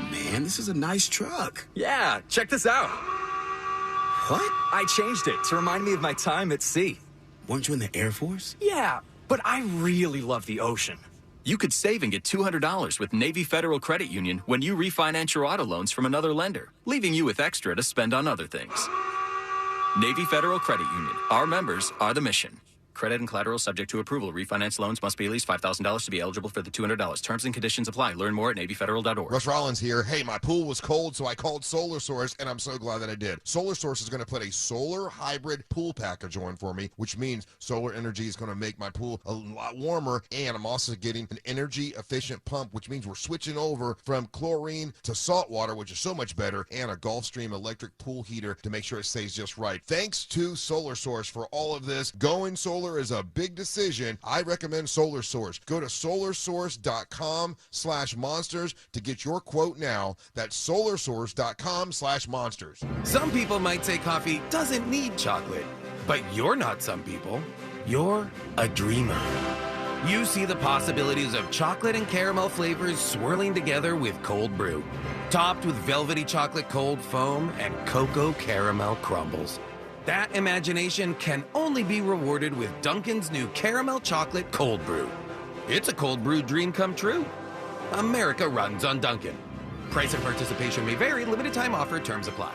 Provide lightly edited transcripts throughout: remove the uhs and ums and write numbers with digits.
Man, this is a nice truck. Yeah, check this out. What? I changed it to remind me of my time at sea. Weren't you in the Air Force? Yeah, but I really love the ocean. You could save and get $200 with Navy Federal Credit Union when you refinance your auto loans from another lender, leaving you with extra to spend on other things. Navy Federal Credit Union. Our members are the mission. Credit and collateral subject to approval. Refinance loans must be at least $5,000 to be eligible for the $200. Terms and conditions apply. Learn more at NavyFederal.org. Russ Rollins here. Hey, my pool was cold, so I called Solar Source, and I'm so glad that I did. Solar Source is going to put a solar hybrid pool package on for me, which means solar energy is going to make my pool a lot warmer, and I'm also getting an energy-efficient pump, which means we're switching over from chlorine to salt water, which is so much better, and a Gulfstream electric pool heater to make sure it stays just right. Thanks to Solar Source for all of this. Going solar is a big decision. I recommend Solar Source. Go to solarsource.com/monsters to get your quote now. That's solarsource.com/monsters. Some people might say coffee doesn't need chocolate, but you're not some people. You're a dreamer. You see the possibilities of chocolate and caramel flavors swirling together with cold brew, topped with velvety chocolate cold foam and cocoa caramel crumbles. That imagination can only be rewarded with Dunkin's new caramel chocolate cold brew. It's a cold brew dream come true. America runs on Dunkin'. Price and participation may vary. Limited time offer. Terms apply.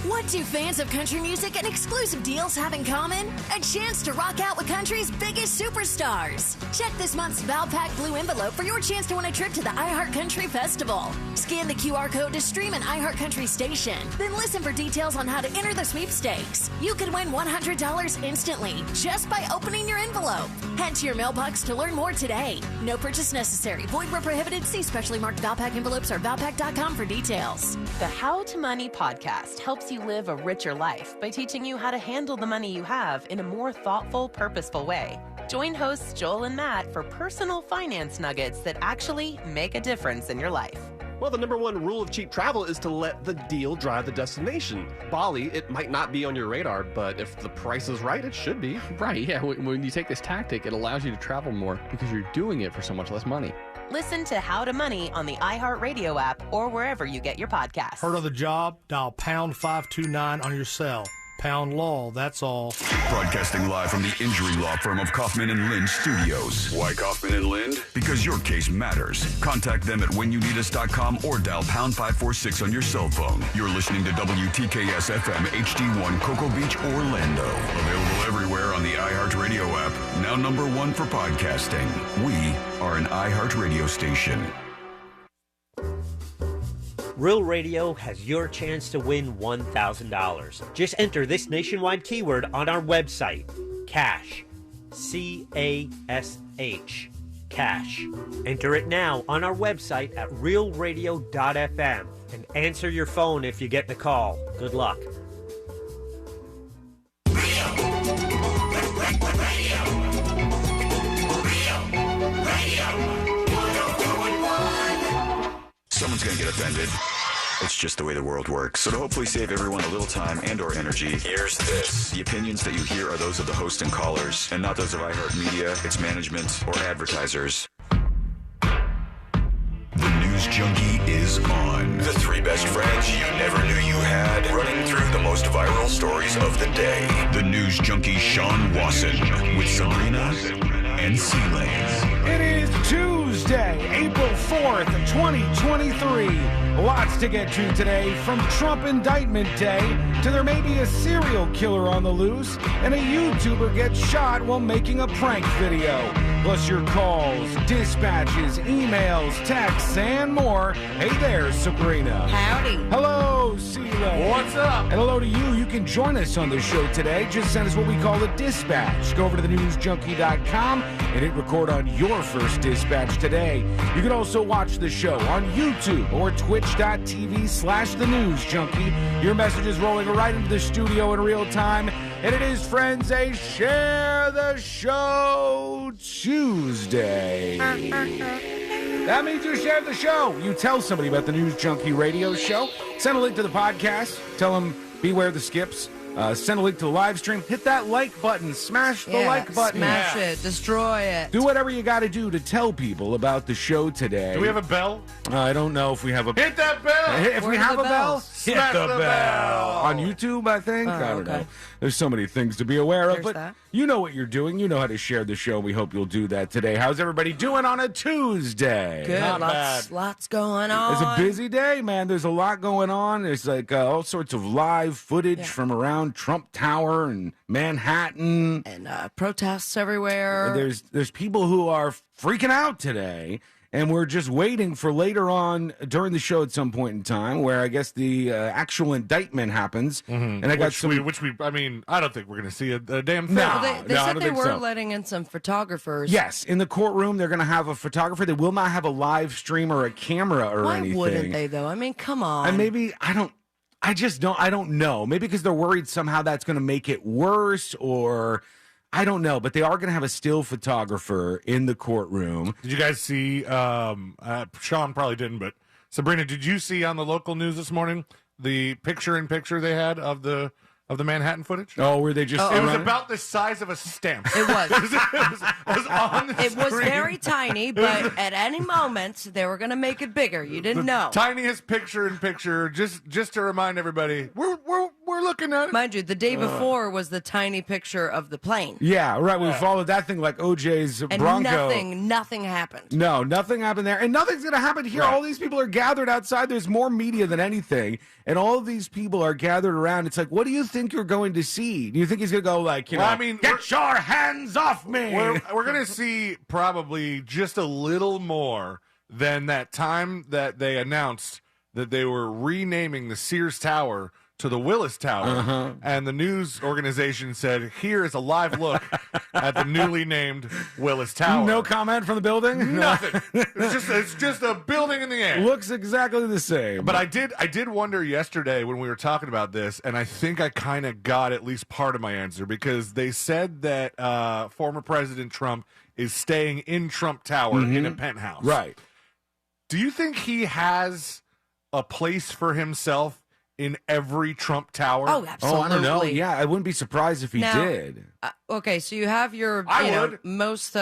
What do fans of country music and exclusive deals have in common? A chance to rock out with country's biggest superstars. Check this month's Valpak Blue envelope for your chance to win a trip to the iHeart Country Festival. Scan the QR code to stream an iHeart Country station. Then listen for details on how to enter the sweepstakes. You could win $100 instantly just by opening your envelope. Head to your mailbox to learn more today. No purchase necessary. Void where prohibited. See specially marked Valpak envelopes or Valpak.com for details. The How to Money podcast helps you live a richer life by teaching you how to handle the money you have in a more thoughtful, purposeful way. Join hosts Joel and Matt for personal finance nuggets that actually make a difference in your life. Well, the number one rule of cheap travel is to let the deal drive the destination. Bali, it might not be on your radar, but if the price is right, it should be. Right, yeah. When you take this tactic, it allows you to travel more because you're doing it for so much less money. Listen to How to Money on the iHeartRadio app or wherever you get your podcasts. Heard of the job? Dial pound 529 on your cell. Pound law, that's all. Broadcasting live from the injury law firm of Kaufman & Lind Studios. Why Kaufman & Lind? Because your case matters. Contact them at whenyouneedus.com or dial pound 546 on your cell phone. You're listening to WTKS FM HD1 Cocoa Beach, Orlando. Available everywhere on the iHeartRadio app. Now number one for podcasting. We are an iHeartRadio station. Real Radio has your chance to win $1,000. Just enter this nationwide keyword on our website, CASH, C-A-S-H, CASH. Enter it now on our website at realradio.fm and answer your phone if you get the call. Good luck. Someone's going to get offended. It's just the way the world works. So to hopefully save everyone a little time and or energy, here's this. The opinions that you hear are those of the host and callers, and not those of iHeartMedia, its management, or advertisers. The News Junkie is on. The three best friends you never knew you had, running through the most viral stories of the day. The News Junkie Sean Wasson with Sabrina and C-Lane. It is Tuesday, April 4th, 2023. Lots to get to today, from Trump Indictment Day to there may be a serial killer on the loose and a YouTuber gets shot while making a prank video. Plus your calls, dispatches, emails, texts, and more. Hey there, Sabrina. Howdy. Hello, C-Lane. What's up? And hello to you. You can join us on the show today. Just send us what we call a dispatch. Go over to thenewsjunkie.com and hit record on your first dispatch today. You can also watch the show on YouTube or twitch.tv/thenewsjunkie. Your message is rolling right into the studio in real time. And it is, friends, a Share the Show Tuesday. That means you share the show. You tell somebody about the News Junkie radio show. Send a link to the podcast. Tell them beware the skips. Send a link to the live stream. Hit that like button. Smash the like button. Smash it. Destroy it. Do whatever you got to do to tell people about the show today. Do we have a bell? I don't know if we have a... Hit that bell! If we have a bell, Smash hit the the bell. bell. On YouTube, I think. I don't okay. know. There's so many things to be aware of, There's but that. you know what you're doing. You know how to share the show. We hope you'll do that today. How's everybody doing on a Tuesday? Good. Not Lots going on. It's a busy day, man. There's a lot going on. There's like all sorts of live footage from around Trump Tower and Manhattan. And protests everywhere. There's people who are freaking out today. And we're just waiting for later on during the show at some point in time where I guess the actual indictment happens. And I got I mean, I don't think we're going to see a damn thing. No. They I said don't they think were so. letting in some photographers. Yes, in the courtroom, they're going to have a photographer. They will not have a live stream or a camera or Why anything. wouldn't they, though? I mean, come on. And maybe, I don't know. Maybe because they're worried somehow that's going to make it worse or I don't know. But they are going to have a still photographer in the courtroom. Did you guys see, Sean probably didn't, but Sabrina, did you see on the local news this morning the picture-in-picture they had of the Manhattan footage? Oh, were they just... It was about the size of a stamp. It was. it was on the It was screen. very tiny, but at any moment, they were going to make it bigger. You didn't know. Tiniest picture-in-picture, just to remind everybody, we're looking at it. Mind you, the day before was the tiny picture of the plane. Yeah, right. We followed that thing like OJ's And Bronco. nothing happened. No, nothing happened there. And nothing's going to happen here. Right. All these people are gathered outside. There's more media than anything. And all of these people are gathered around. It's like, what do you think you're going to see? Do you think he's going to go like, Well, I mean, get your hands off me? We're going to see probably just a little more than that time that they announced that they were renaming the Sears Tower to the Willis Tower, and the news organization said, here is a live look at the newly named Willis Tower. No comment from the building? Nothing. It's just a building in the air. Looks exactly the same. But I did wonder yesterday when we were talking about this, and I think I kind of got at least part of my answer, because they said that former President Trump is staying in Trump Tower in a penthouse. Right. Do you think he has a place for himself in every Trump Tower? Oh, absolutely. Oh, I don't know. Yeah, I wouldn't be surprised if he did. Okay, so you have your, most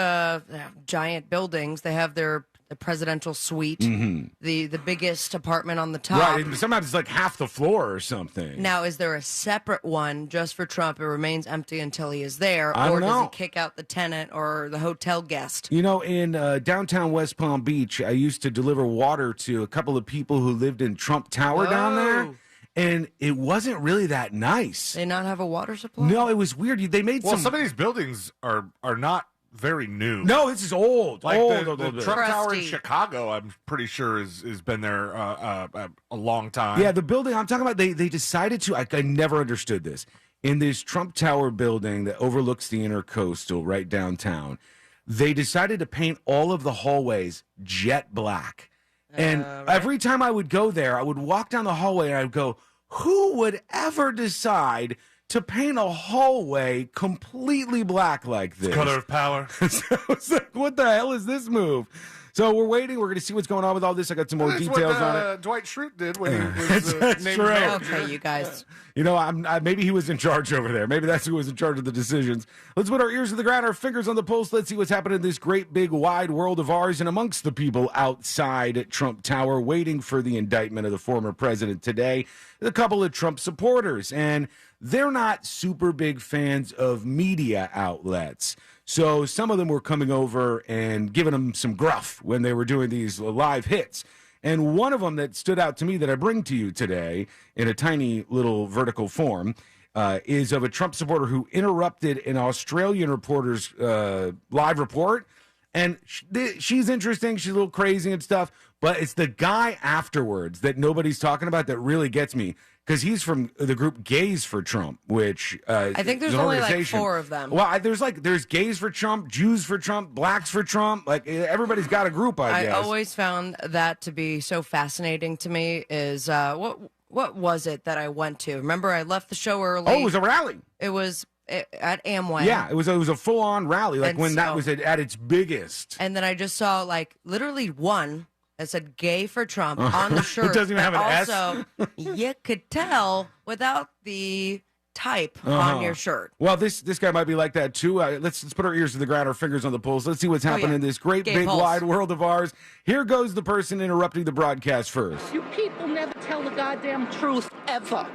giant buildings. They have the presidential suite, the biggest apartment on the top. Right. And sometimes it's like half the floor or something. Now, is there a separate one just for Trump? It remains empty until he is there, I or don't does know. he kick out the tenant or the hotel guest? You know, in downtown West Palm Beach, I used to deliver water to a couple of people who lived in Trump Tower down there. And it wasn't really that nice. They not have a water supply? No, it was weird. They made Well, some of these buildings are not very new. No, this is old. Like old. the Trump Tower in Chicago, I'm pretty sure has been there a long time. Yeah, the building I'm talking about, they decided to, I never understood this. In this Trump Tower building that overlooks the Intercoastal right downtown, they decided to paint all of the hallways jet black. And every time I would go there, I would walk down the hallway and I would go, who would ever decide to paint a hallway completely black like this? It's color of power. So it's like, what the hell is this move? So we're waiting. We're going to see what's going on with all this. I got some more details what, on it. Dwight Schrute did when he was That's named true. manager. Okay, you guys. You know, maybe he was in charge over there. Maybe that's who was in charge of the decisions. Let's put our ears to the ground, our fingers on the pulse. Let's see what's happening in this great, big, wide world of ours and amongst the people outside Trump Tower waiting for the indictment of the former president today. A couple of Trump supporters, and they're not super big fans of media outlets. So some of them were coming over and giving them some gruff when they were doing these live hits. And one of them that stood out to me that I bring to you today in a tiny little vertical form is of a Trump supporter who interrupted an Australian reporter's live report. And she's interesting. She's a little crazy and stuff. But it's the guy afterwards that nobody's talking about that really gets me. Because he's from the group Gays for Trump, which I think there's is an only like organization. 4 of them. Well, there's Gays for Trump, Jews for Trump, Blacks for Trump. Like everybody's got a group, I guess. I always found that to be so fascinating to me. Is what was it that I went to? Remember, I left the show early. Oh, it was a rally. It was at Amway. Yeah, it was a full on rally, like And when that so- was at its biggest. And then I just saw like literally one that said "Gay for Trump" on the shirt. It doesn't even have an S. Also, you could tell without the type on your shirt. Well, this guy might be like that too. Let's put our ears to the ground, our fingers on the pulse. Let's see what's happening in this great, big, wide world of ours. Here goes the person interrupting the broadcast first. You people never tell the goddamn truth, ever.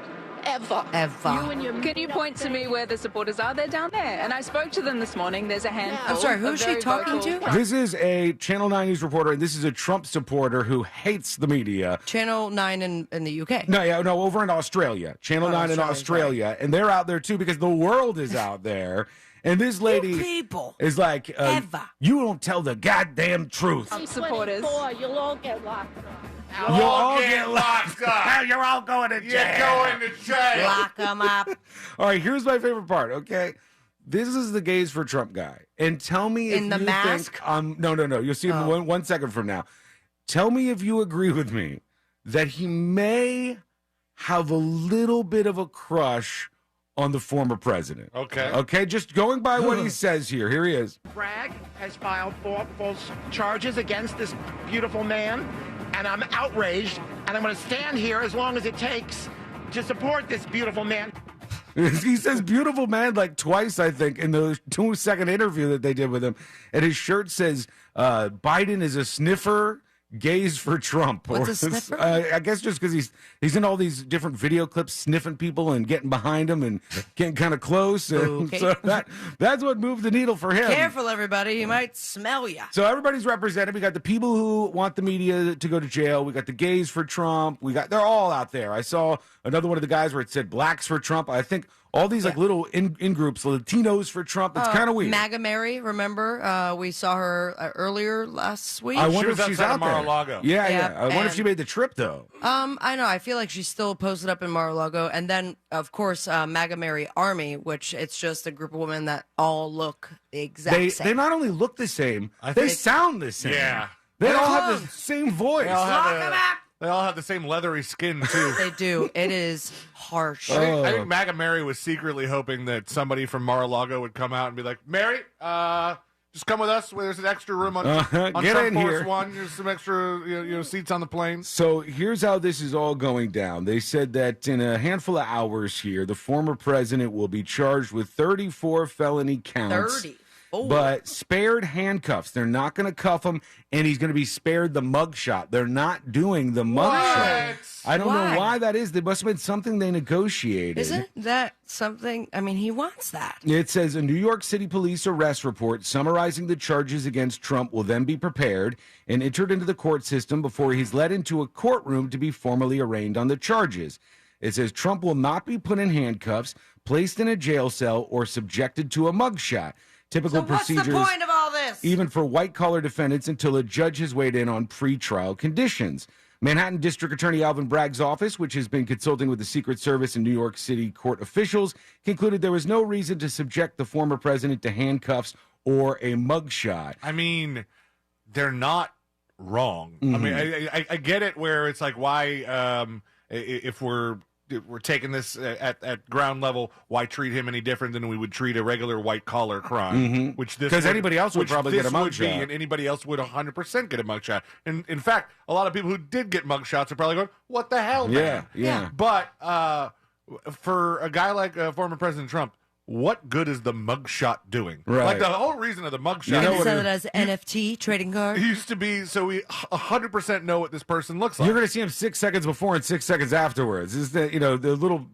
Ever. Can you point to me where the supporters are? They're down there. And I spoke to them this morning. There's a handful. I'm sorry, who is she talking to? This is a Channel 9 News reporter, and this is a Trump supporter who hates the media. Channel 9 in the UK. No, over in Australia. Channel 9 in Australia. Right. And they're out there, too, because the world is out there. And this lady is like, you don't tell the goddamn truth. Supporters. You'll all get locked up. You'll all get locked up. You're all going to jail. You're going to jail. Lock them up. All right, here's my favorite part, okay? This is the Gays for Trump guy. And tell me if in the you mask? think... No. You'll see him one second from now. Tell me if you agree with me that he may have a little bit of a crush on the former president. Okay, just going by what he says here. Here he is. Bragg has filed 4 false charges against this beautiful man, and I'm outraged, and I'm going to stand here as long as it takes to support this beautiful man. He says beautiful man like twice, I think, in the 2-second interview that they did with him. And his shirt says, Biden is a sniffer, gays for Trump. What's a sniffer? I guess just because he's in all these different video clips sniffing people and getting behind them and getting kind of close. And so that's what moved the needle for him. Careful, everybody. He might smell you. So everybody's represented. We got the people who want the media to go to jail. We got the gays for Trump. They're all out there. I saw another one of the guys where it said blacks for Trump. I think all these like little in groups, Latinos for Trump. It's kind of weird. MAGA Mary, remember? We saw her earlier last week. I wonder if she's out there. Mar-a-Lago. Yeah. I wonder if she made the trip though. I know. I feel like she's still posted up in Mar-a-Lago, and then of course MAGA Mary Army, which it's just a group of women that all look the exact same. They not only look the same, they sound the same. Yeah, they all have the same voice. They all have the same leathery skin, too. They do. It is harsh. I think MAGA Mary was secretly hoping that somebody from Mar-a-Lago would come out and be like, Mary, just come with us. There's an extra room on get Trump in Force here. 1. There's some extra seats on the plane. So here's how this is all going down. They said that in a handful of hours here, the former president will be charged with 34 felony counts. 30. But spared handcuffs. They're not going to cuff him, and he's going to be spared the mugshot. They're not doing the mugshot. I don't know why that is. There must have been something they negotiated. Isn't that something? I mean, he wants that. It says a New York City police arrest report summarizing the charges against Trump will then be prepared and entered into the court system before he's led into a courtroom to be formally arraigned on the charges. It says Trump will not be put in handcuffs, placed in a jail cell, or subjected to a mugshot. Typical procedures, what's the point of all this? Even for white-collar defendants, until a judge has weighed in on pretrial conditions. Manhattan District Attorney Alvin Bragg's office, which has been consulting with the Secret Service and New York City court officials, concluded there was no reason to subject the former president to handcuffs or a mugshot. I mean, they're not wrong. Mm-hmm. I mean, I get it where it's like, why, if we're taking this at ground level, why treat him any different than we would treat a regular white collar crime? Which because anybody else would probably get a mugshot, and anybody else would 100% get a mugshot. And in fact, a lot of people who did get mugshots are probably going, "What the hell, man?" Yeah. But for a guy like former President Trump, what good is the mugshot doing? Right. Like the whole reason of the mugshot. You can sell it as NFT trading card. It used to be so we 100% know what this person looks like. You're going to see him 6 seconds before and 6 seconds afterwards. This is the little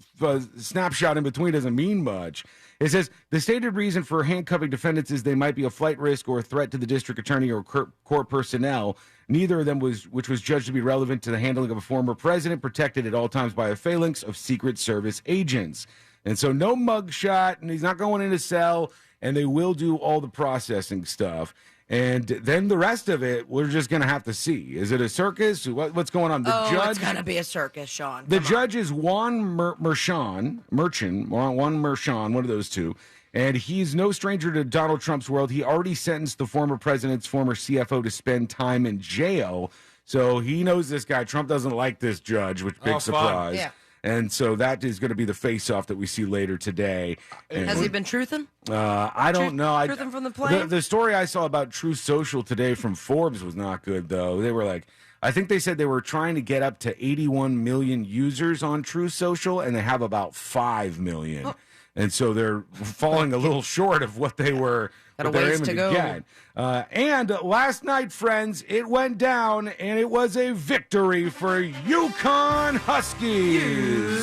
snapshot in between doesn't mean much. It says the stated reason for handcuffing defendants is they might be a flight risk or a threat to the district attorney or court personnel. Neither of them which was judged to be relevant to the handling of a former president, protected at all times by a phalanx of Secret Service agents. And so no mugshot, and he's not going in a cell, and they will do all the processing stuff. And then the rest of it, we're just going to have to see. Is it a circus? What's going on? It's going to be a circus, Sean. The judge is Juan Merchan, one of those two. And he's no stranger to Donald Trump's world. He already sentenced the former president's former CFO to spend time in jail. So he knows this guy. Trump doesn't like this judge, which big surprise. Yeah. And so that is going to be the face-off that we see later today. Has he been truthing? I don't know. Truthing from the plane? The story I saw about Truth Social today from Forbes was not good, though. They were like, I think they said they were trying to get up to 81 million users on True Social, and they have about 5 million. Oh. And so they're falling a little short of what they were aiming to get. And last night, friends, it went down, and it was a victory for UConn Huskies.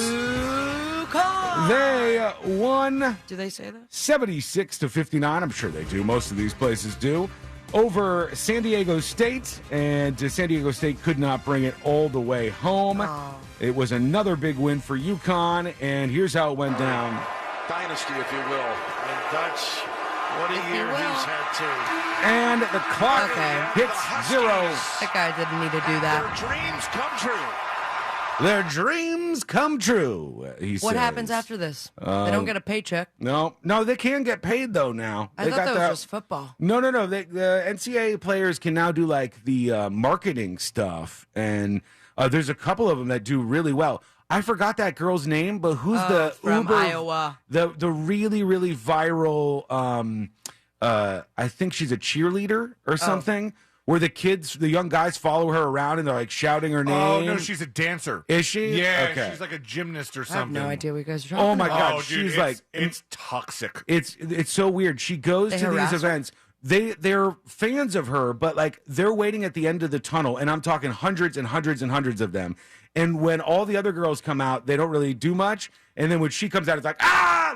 UConn! They won. Do they say that? 76-59. I'm sure they do. Most of these places do. Over San Diego State, and San Diego State could not bring it all the way home. Oh. It was another big win for UConn, and here's how it went down. Dynasty, if you will. And Dutch, what a year he's had too. And the clock hits 0. That guy didn't need to do that. Their dreams come true. Their dreams come true, he says. What happens after this? They don't get a paycheck. No, they can get paid, though, now. I thought that was just football. No. The NCAA players can now do, like, the marketing stuff, and there's a couple of them that do really well. I forgot that girl's name, but who's the from Iowa? The really, really viral, I think she's a cheerleader or something. Where the young guys follow her around and they're like shouting her name. Oh, no, she's a dancer. Is she? Yeah, okay. She's like a gymnast or I have something. no idea what you guys are talking about. Oh, my God. Dude, she's like... It's toxic. It's so weird. She goes to these events. They're fans of her, but like they're waiting at the end of the tunnel, and I'm talking hundreds and hundreds and hundreds of them. And when all the other girls come out, they don't really do much. And then when she comes out, it's like,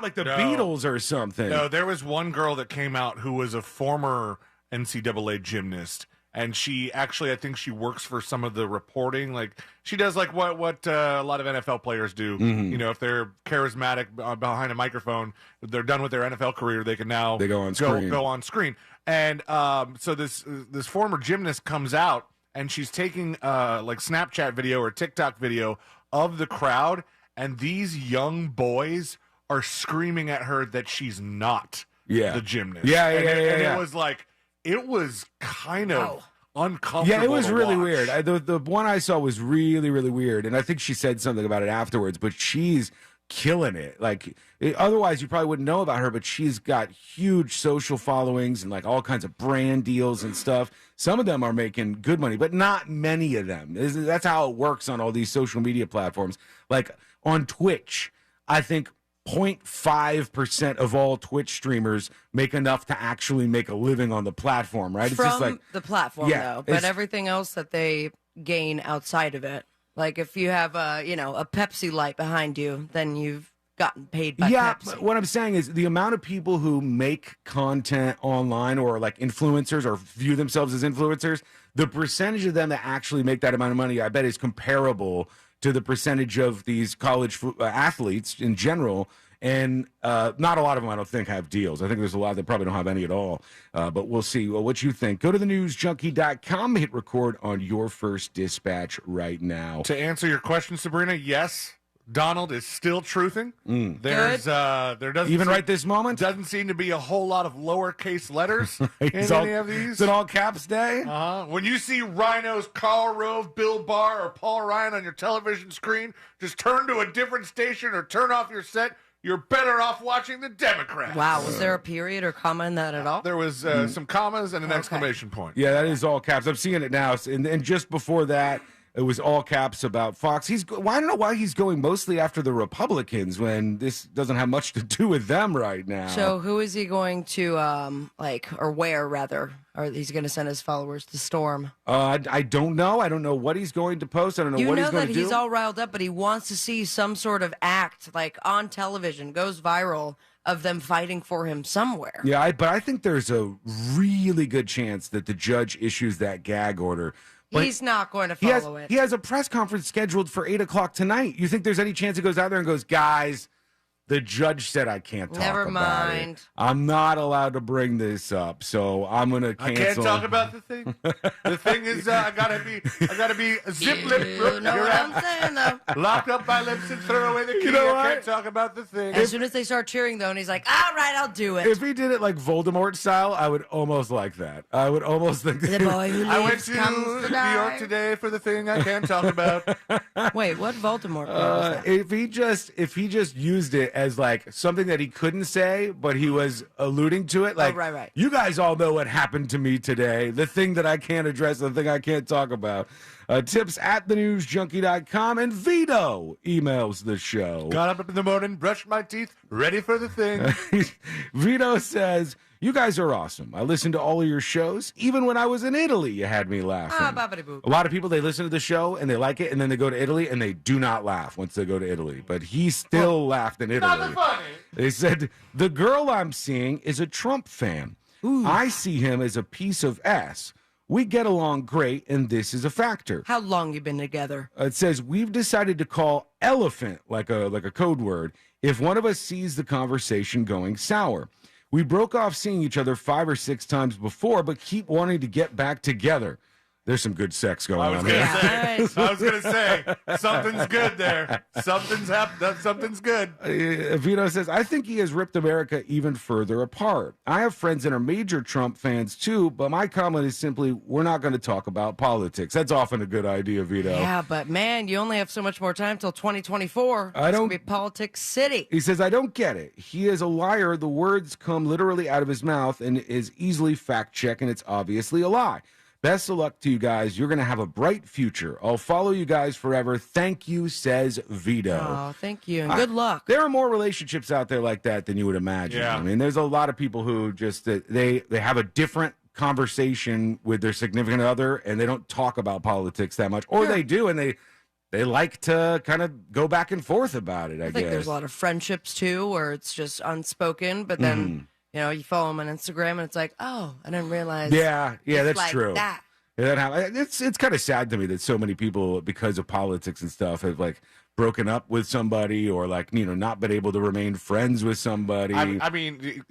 like the Beatles or something. No, there was one girl that came out who was a former NCAA gymnast. And she actually, I think she works for some of the reporting. Like she does like what a lot of NFL players do. Mm-hmm. You know, if they're charismatic behind a microphone, they're done with their NFL career. They can now go on screen. And so this former gymnast comes out, and she's taking like Snapchat video or TikTok video of the crowd, and these young boys are screaming at her that she's not the gymnast. Yeah. It was like. It was kind of uncomfortable. Yeah, it was really watch. weird. The one I saw was really, really weird, and I think she said something about it afterwards. But she's killing it. Like otherwise, you probably wouldn't know about her. But she's got huge social followings and like all kinds of brand deals and stuff. Some of them are making good money, but not many of them. That's how it works on all these social media platforms. Like on Twitch, I think 0.5% of all Twitch streamers make enough to actually make a living on the platform, right? From it's just like the platform, though. But everything else that they gain outside of it. Like if you have a Pepsi light behind you, then you've gotten paid by Pepsi. But what I'm saying is the amount of people who make content online or like influencers or view themselves as influencers, the percentage of them that actually make that amount of money, I bet is comparable to the percentage of these college athletes in general. And not a lot of them, I don't think, have deals. I think there's a lot that probably don't have any at all. But we'll see what you think. Go to thenewsjunkie.com, hit record on your first dispatch right now. To answer your question, Sabrina, yes, Donald is still truthing. There doesn't even right this moment doesn't seem to be a whole lot of lowercase letters in any of these. It's an all caps day. When you see Rhinos, Karl Rove, Bill Barr, or Paul Ryan on your television screen, just turn to a different station or turn off your set. You're better off watching the Democrats. Wow, was there a period or comma in that at all? There was some commas and an exclamation point. Yeah, that is all caps. I'm seeing it now. And just before that, it was all caps about Fox. I don't know why he's going mostly after the Republicans when this doesn't have much to do with them right now. So who is he going to, or where, rather? Or he's going to send his followers to storm? I don't know. I don't know what he's going to post. I don't know what he's going to do. You know that he's all riled up, but he wants to see some sort of act, like on television, goes viral, of them fighting for him somewhere. Yeah, but I think there's a really good chance that the judge issues that gag order. But he's not going to follow it. He has a press conference scheduled for 8 o'clock tonight. You think there's any chance he goes out there and goes, guys, the judge said I can't talk Never about mind. it. I'm not allowed to bring this up, so I'm going to cancel. I can't talk about the thing. The thing is, I gotta be zip lip. You know what I'm saying, though. Lock up my lips and throw away the key. I can't talk about the thing. As soon as they start cheering, though, and he's like, all right, I'll do it. If he did it like Voldemort style, I would almost like that. I would almost think the boy who I went lives to comes to New die. York today for the thing I can't talk about. Wait, what Voldemort was that? If he just used it as like something that he couldn't say, but he was alluding to it, like, right. You guys all know what happened to me today. The thing that I can't address, the thing I can't talk about. Tips at thenewsjunkie.com, and Vito emails the show. Got up in the morning, brushed my teeth, ready for the thing. Vito says, you guys are awesome. I listened to all of your shows. Even when I was in Italy, you had me laughing. A lot of people, they listen to the show and they like it, and then they go to Italy and they do not laugh once they go to Italy. But he still laughed in Italy. Not funny. They said, the girl I'm seeing is a Trump fan. I see him as a piece of ass. We get along great, and this is a factor. How long you been together? It says, we've decided to call elephant, like a code word, if one of us sees the conversation going sour. We broke off seeing each other 5 or 6 times before, but keep wanting to get back together. There's some good sex going on here. I was going to say, something's good there. Something's happened. Something's good. Vito says, I think he has ripped America even further apart. I have friends that are major Trump fans too, but my comment is simply, we're not going to talk about politics. That's often a good idea, Vito. Yeah, but man, you only have so much more time till 2024. It's going to be politics city. He says, I don't get it. He is a liar. The words come literally out of his mouth and is easily fact-checked, and it's obviously a lie. Best of luck to you guys. You're going to have a bright future. I'll follow you guys forever. Thank you, says Vito. Oh, thank you, and good luck. There are more relationships out there like that than you would imagine. Yeah. I mean, there's a lot of people who just, they have a different conversation with their significant other, and they don't talk about politics that much. Or they do, and they like to kind of go back and forth about it, I think guess. there's a lot of friendships, too, where it's just unspoken, but then... You know, you follow them on Instagram, and it's like, oh, I didn't realize. Yeah, that's like true. That. Yeah, it's kind of sad to me that so many people, because of politics and stuff, have like broken up with somebody or like not been able to remain friends with somebody. I mean,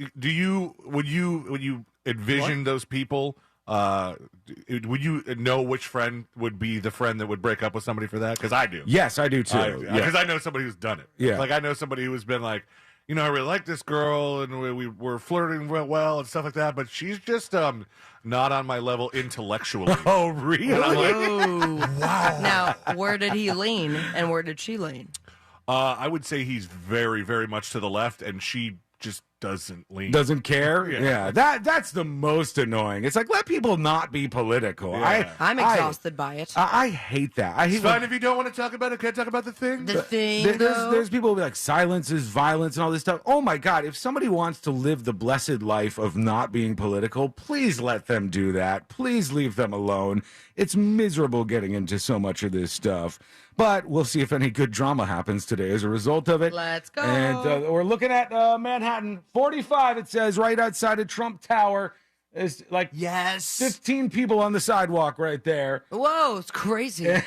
would you envision those people? Would you know which friend would be the friend that would break up with somebody for that? Because I do. Yes, I do too. Because I know somebody who's done it. Yeah, like I know somebody who's been like, I really like this girl, and we were flirting real well and stuff like that, but she's just not on my level intellectually. Oh, really? And I'm like, wow. Now, where did he lean, and where did she lean? I would say he's very, very much to the left, and she just doesn't lean. Doesn't care? Yeah. That's the most annoying. It's like, let people not be political. Yeah. I'm exhausted by it. I hate that. I hate it's fine if you don't want to talk about it. Can't talk about the thing. There's people who be like, silence is violence and all this stuff. Oh my God, if somebody wants to live the blessed life of not being political, please let them do that. Please leave them alone. It's miserable getting into so much of this stuff. But we'll see if any good drama happens today as a result of it. Let's go. And we're looking at Manhattan 45, it says, right outside of Trump Tower. There's like 15 people on the sidewalk right there. Whoa, it's crazy.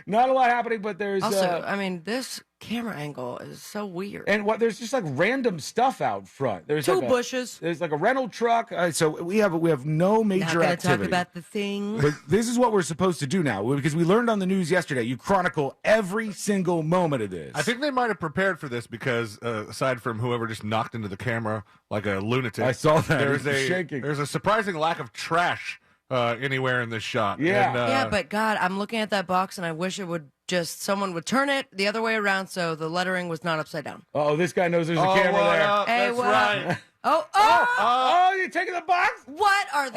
Not a lot happening, but there's... Also, I mean, this camera angle is so weird. And there's just like random stuff out front. There's two like bushes. There's like a rental truck. So we have no major Not gonna activity. talk about the thing. But this is what we're supposed to do now, because we learned on the news yesterday. You chronicle every single moment of this. I think they might have prepared for this because, aside from whoever just knocked into the camera like a lunatic, I saw that. There's a surprising lack of trash anywhere in this shot. Yeah, but God, I'm looking at that box and I wish it would someone would turn it the other way around so the lettering was not upside down. Oh, this guy knows there's a camera there. Hey, that's what right. Oh, you're taking the box? What are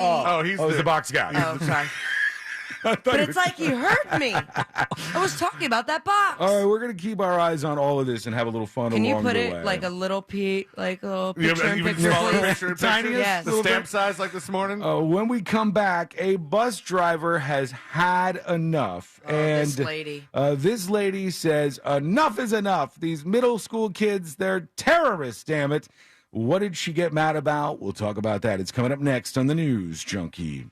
these? He's the box guy. Oh, sorry. But it's like he heard me. I was talking about that box. All right, we're going to keep our eyes on all of this and have a little fun Can you along put the it way. like a little picture in even picture, smaller please? picture in Tiniest? picture? Yes. The stamp size like this morning? When we come back, a bus driver has had enough. And this lady says, enough is enough. These middle school kids, they're terrorists, damn it. What did she get mad about? We'll talk about that. It's coming up next on the News Junkie.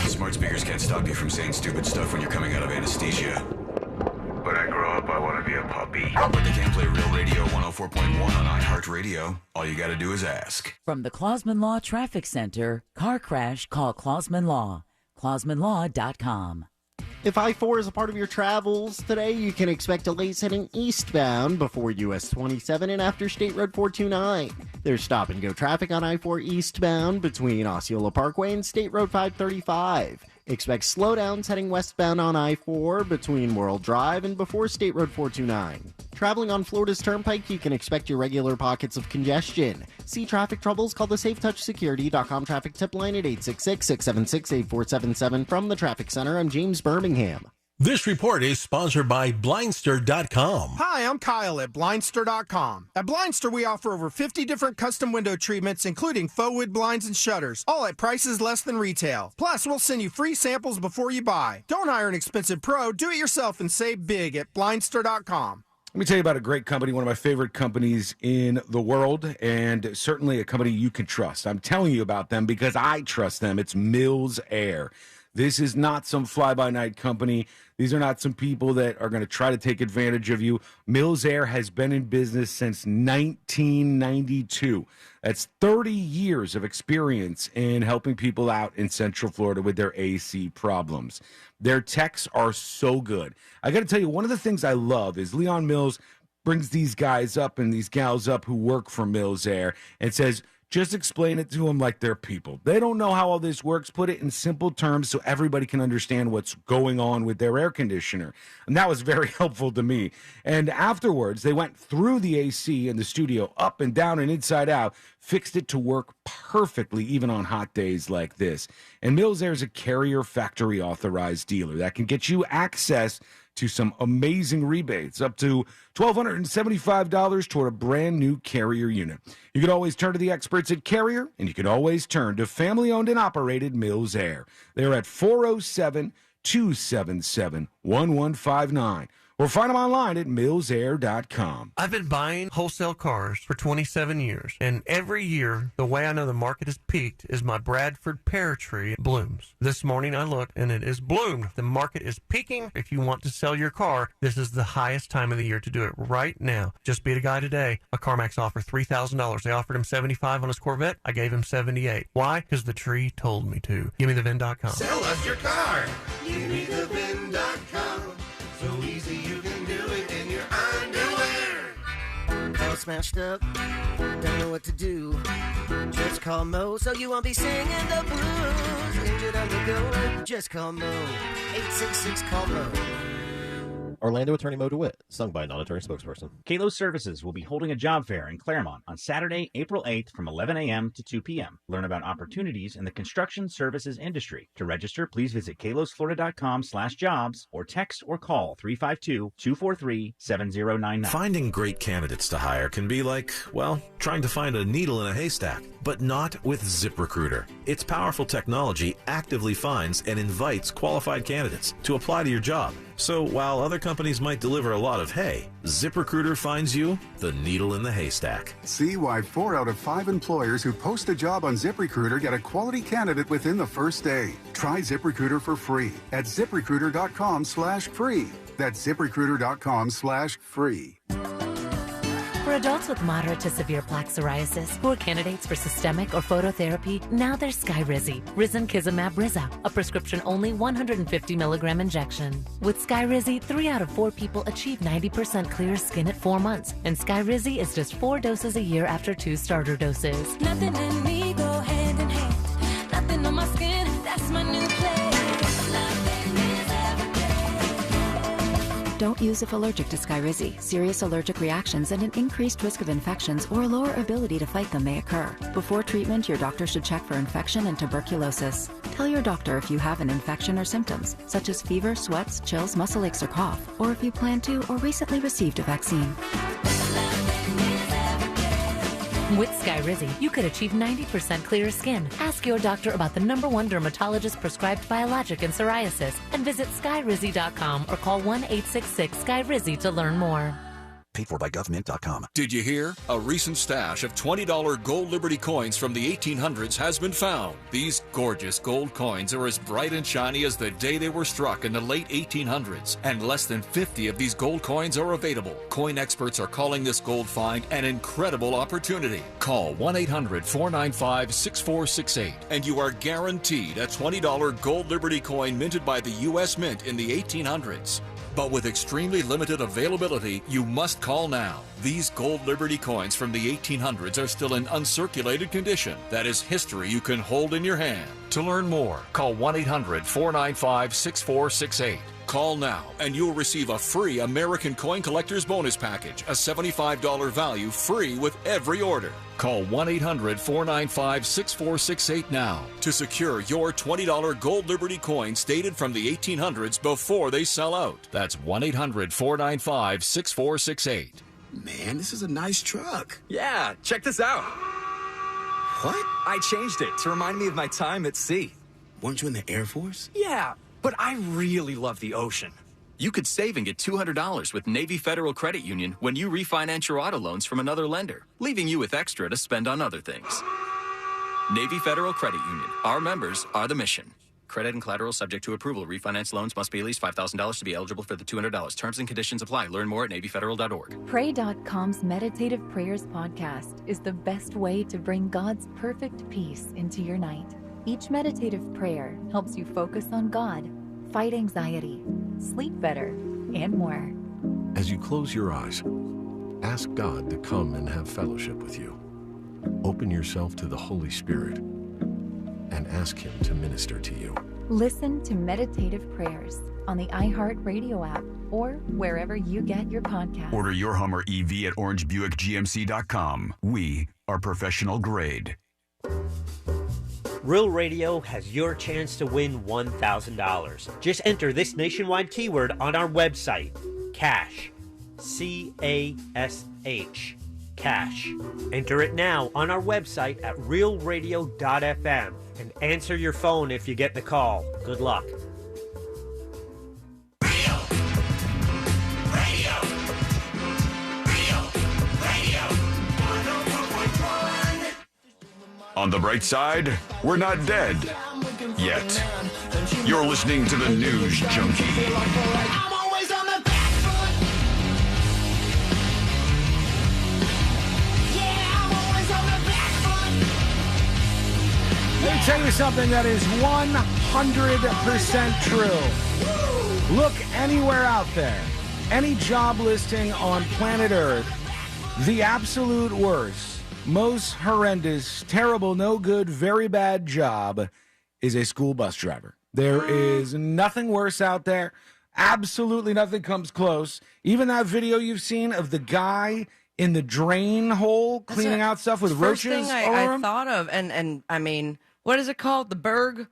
Smart speakers can't stop you from saying stupid stuff when you're coming out of anesthesia. When I grow up, I want to be a puppy. But they can play Real Radio 104.1 on iHeartRadio. All you got to do is ask. From the Clausman Law Traffic Center, car crash, call Clausman Law. ClausmanLaw.com. If I-4 is a part of your travels today, you can expect delays heading eastbound before US 27 and after State Road 429. There's stop-and-go traffic on I-4 eastbound between Osceola Parkway and State Road 535. Expect slowdowns heading westbound on I-4 between World Drive and before State Road 429. Traveling on Florida's Turnpike, you can expect your regular pockets of congestion. See traffic troubles, call the SafeTouchSecurity.com traffic tip line at 866-676-8477. From the Traffic Center, I'm James Birmingham. This report is sponsored by Blindster.com. Hi, I'm Kyle at Blindster.com. At Blindster, we offer over 50 different custom window treatments, including faux wood blinds and shutters, all at prices less than retail. Plus, we'll send you free samples before you buy. Don't hire an expensive pro. Do it yourself and save big at Blindster.com. Let me tell you about a great company, one of my favorite companies in the world, and certainly a company you can trust. I'm telling you about them because I trust them. It's Mills Air. This is not some fly-by-night company. These are not some people that are going to try to take advantage of you. Mills Air has been in business since 1992. That's 30 years of experience in helping people out in Central Florida with their AC problems. Their techs are so good. I got to tell you, one of the things I love is Leon Mills brings these guys up and these gals up who work for Mills Air and says, just explain it to them like they're people. They don't know how all this works. Put it in simple terms so everybody can understand what's going on with their air conditioner. And that was very helpful to me. And afterwards, they went through the AC in the studio, up and down and inside out, fixed it to work perfectly, even on hot days like this. And Mills Air is a Carrier factory authorized dealer that can get you access to some amazing rebates, up to $1,275 toward a brand new Carrier unit. You can always turn to the experts at Carrier, and you can always turn to family-owned and operated Mills Air. They're at 407-277-1159. Or find them online at millsair.com. I've been buying wholesale cars for 27 years, and every year, the way I know the market has peaked is my Bradford pear tree blooms. This morning I looked, and it is bloomed. The market is peaking. If you want to sell your car, this is the highest time of the year to do it right now. Just beat a guy today. A CarMax offer $3,000. They offered him $75 on his Corvette. I gave him $78. Why? Because the tree told me to. Give me the VIN.com. Sell us your car. Give me the VIN.com. So easy you can do it in your underwear. All smashed up, don't know what to do. Just call Mo so you won't be singing the blues. Injured on the go, just call Mo. 866-CALL-MO. Orlando Attorney Mo DeWitt, sung by a non-attorney spokesperson. Kalos Services will be holding a job fair in Claremont on Saturday, April 8th from 11 a.m. to 2 p.m. Learn about opportunities in the construction services industry. To register, please visit kalosflorida.com/jobs or text or call 352-243-7099. Finding great candidates to hire can be like, well, trying to find a needle in a haystack, but not with ZipRecruiter. Its powerful technology actively finds and invites qualified candidates to apply to your job. So while other companies might deliver a lot of hay, ZipRecruiter finds you the needle in the haystack. See why 4 out of 5 employers who post a job on ZipRecruiter get a quality candidate within the first day. Try ZipRecruiter for free at ZipRecruiter.com/free. That's ZipRecruiter.com/free. For adults with moderate to severe plaque psoriasis who are candidates for systemic or phototherapy, now there's Skyrizi, Risankizumab Riza, a prescription-only 150 milligram injection. With Skyrizi, 3 out of 4 people achieve 90% clear skin at 4 months, and Skyrizi is just 4 doses a year after 2 starter doses. Nothing in me go hand in hand. Nothing on my skin, that's my new place. Don't use if allergic to Skyrizi. Serious allergic reactions and an increased risk of infections or a lower ability to fight them may occur. Before treatment, your doctor should check for infection and tuberculosis. Tell your doctor if you have an infection or symptoms, such as fever, sweats, chills, muscle aches, or cough, or if you plan to or recently received a vaccine. With Skyrizi, you could achieve 90% clearer skin. Ask your doctor about the #1 dermatologist prescribed biologic in psoriasis and visit skyrizi.com or call 1-866-SKYRIZI to learn more. Paid for by government.com. Did you hear? A recent stash of $20 gold Liberty coins from the 1800s has been found. These gorgeous gold coins are as bright and shiny as the day they were struck in the late 1800s, and less than 50 of these gold coins are available. Coin experts are calling this gold find an incredible opportunity. Call 1-800-495-6468 and you are guaranteed a $20 gold Liberty coin minted by the U.S. Mint in the 1800s. But with extremely limited availability, you must Call now. These gold Liberty coins from the 1800s are still in uncirculated condition. That is history you can hold in your hand. To learn more, call 1-800-495-6468. Call now and you'll receive a free American Coin Collector's Bonus Package, a $75 value free with every order. Call 1-800-495-6468 now to secure your $20 gold Liberty coins dated from the 1800s before they sell out. That's 1-800-495-6468. Man, this is a nice truck. Yeah, check this out. What? I changed it to remind me of my time at sea. Weren't you in the Air Force? Yeah, but I really love the ocean. You could save and get $200 with Navy Federal Credit Union when you refinance your auto loans from another lender, leaving you with extra to spend on other things. Navy Federal Credit Union. Our members are the mission. Credit and collateral subject to approval. Refinance loans must be at least $5,000 to be eligible for the $200. Terms and conditions apply. Learn more at NavyFederal.org. Pray.com's Meditative Prayers podcast is the best way to bring God's perfect peace into your night. Each meditative prayer helps you focus on God, fight anxiety, sleep better, and more. As you close your eyes, ask God to come and have fellowship with you. Open yourself to the Holy Spirit and ask Him to minister to you. Listen to Meditative Prayers on the iHeartRadio app or wherever you get your podcasts. Order your Hummer EV at orangebuickgmc.com. We are professional grade. Real Radio has your chance to win $1,000. Just enter this nationwide keyword on our website, CASH. C-A-S-H. Cash. Enter it now on our website at realradio.fm and answer your phone if you get the call. Good luck. On the bright side, we're not dead. Yet. You're listening to the News Junkie. I'm always on the back foot. Yeah, I'm always on the back foot. Let me tell you something that is 100% true. Look anywhere out there, any job listing on planet Earth, the absolute worst, most horrendous, terrible, no good, very bad job is a school bus driver. There is nothing worse out there. Absolutely nothing comes close. Even that video you've seen of the guy in the drain hole cleaning out stuff with roaches First thing I thought of, and I mean, what is it called? The Berg?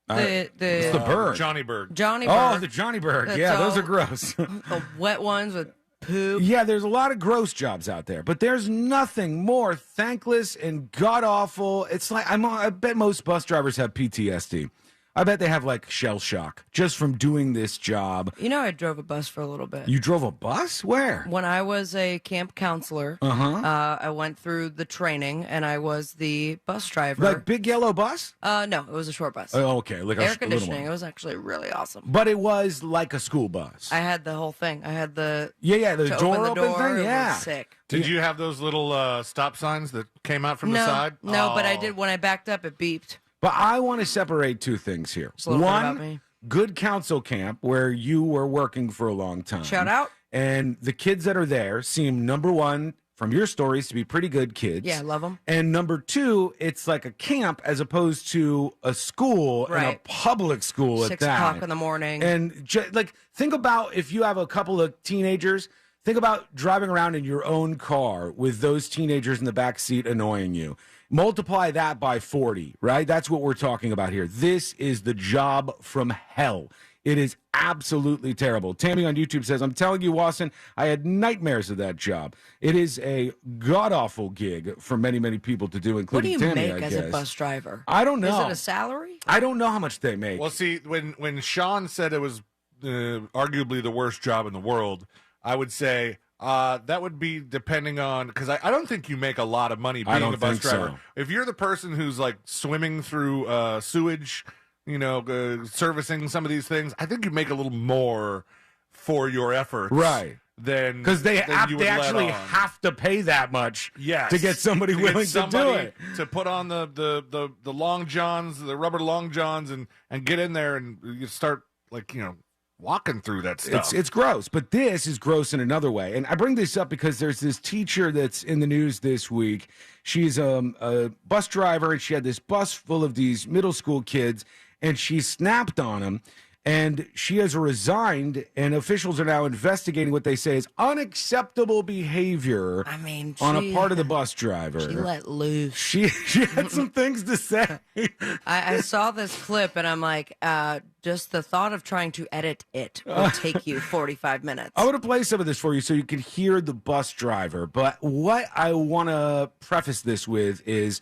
It's the Berg. Johnny Berg. Johnny Oh, Berg. the Johnny Berg. That's Yeah, those all- are gross. The wet ones with poop. Yeah, there's a lot of gross jobs out there, but there's nothing more thankless and god-awful. It's like, I bet most bus drivers have PTSD. I bet they have, like, shell shock just from doing this job. You know, I drove a bus for a little bit. You drove a bus? Where? When I was a camp counselor, I went through the training, and I was the bus driver. Like big yellow bus? No, it was a short bus. Oh, okay. Like Air a conditioning. little It one. was actually really awesome. But it was like a school bus. I had the whole thing. I had the Yeah, the to door open the door. thing? It Yeah. was sick. Did you have those little stop signs that came out from the side? No, but I Oh. did when I backed up. It beeped. But I want to separate two things here. Just a little bit about One, me. good council camp where you were working for a long time. Shout out. And the kids that are there seem, number one, from your stories, to be pretty good kids. Yeah, love them. And number two, it's like a camp as opposed to a school and a Right. public school at 6 that. o'clock in the morning. And like, think about if you have a couple of teenagers. Think about driving around in your own car with those teenagers in the back seat annoying you. Multiply that by 40, right? That's what we're talking about here. This is the job from hell. It is absolutely terrible. Tammy on YouTube says, I'm telling you, Wasson, I had nightmares of that job. It is a god-awful gig for many, many people to do, What do including you Tammy, make I as guess. a bus driver? I don't know. Is it a salary? I don't know how much they make. Well, see, when Sean said it was arguably the worst job in the world, I would say that would be depending on, because I don't think you make a lot of money I being don't a bus think driver. so. If you're the person who's like swimming through sewage, servicing some of these things, I think you make a little more for your efforts, Right. Than Because they you would let actually on. have to pay that much Yes. to get somebody To get willing to do somebody it. to put on the long johns, the rubber long johns, and get in there and you start walking through that stuff. It's gross, but this is gross in another way. And I bring this up because there's this teacher that's in the news this week. She's a bus driver, and she had this bus full of these middle school kids, and she snapped on them. And she has resigned, and officials are now investigating what they say is unacceptable behavior on a part of the bus driver. She let loose. She had some things to say. I saw this clip, and I'm like, just the thought of trying to edit it will take you 45 minutes. I want to play some of this for you so you can hear the bus driver. But what I want to preface this with is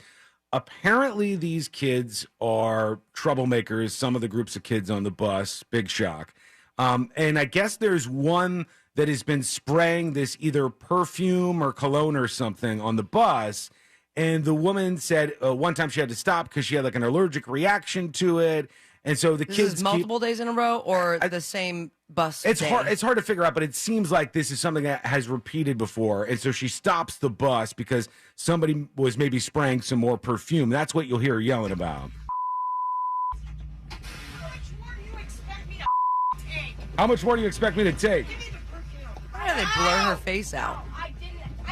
apparently these kids are troublemakers, some of the groups of kids on the bus. Big shock. And I guess there's one that has been spraying this either perfume or cologne or something on the bus. And the woman said one time she had to stop because she had like an allergic reaction to it. And so the This kids is multiple days in a row, or the same bus It's day? hard. It's hard to figure out, but it seems like this is something that has repeated before. And so she stops the bus because somebody was maybe spraying some more perfume. That's what you'll hear her yelling about. How much more do you expect me to take? Why do they blur her face out? I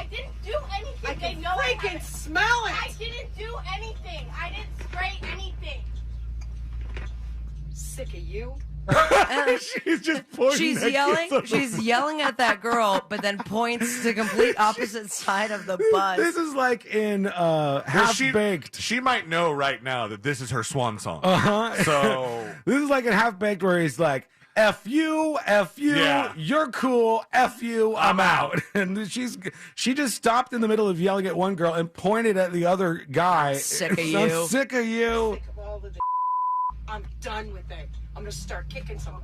didn't do anything. I can they know freaking smell it. I didn't do anything. I didn't spray anything. Sick of you. She's just pointing. She's at yelling. kids on the She's yelling at that girl, but then points to complete opposite side of the bus. This is like in Half Baked. She might know right now that this is her swan song. So this is like in Half Baked where he's like, F you, Yeah. you're cool, F you, I'm out. And she just stopped in the middle of yelling at one girl and pointed at the other guy. Sick of I'm you. sick of you. Sick of all of the I'm done with it. I'm gonna start kicking some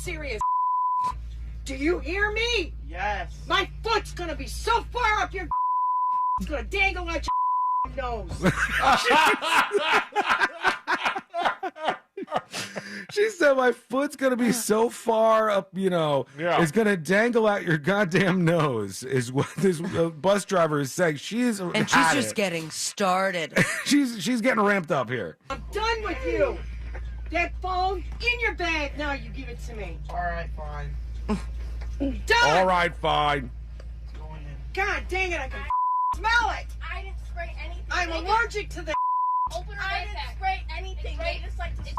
serious. Do you hear me? Yes. My foot's gonna be so far up your. It's gonna dangle out your nose. She said my foot's going to be so far up, it's going to dangle out your goddamn nose, is what this bus driver is saying. She's just getting started. she's getting ramped up here. I'm done with you. That phone in your bag. Now you give it to me. All right, fine. Done. All right, fine. God dang it, I can smell it. I didn't spray anything. I'm allergic to the. Open her I didn't spray anything. They just like to.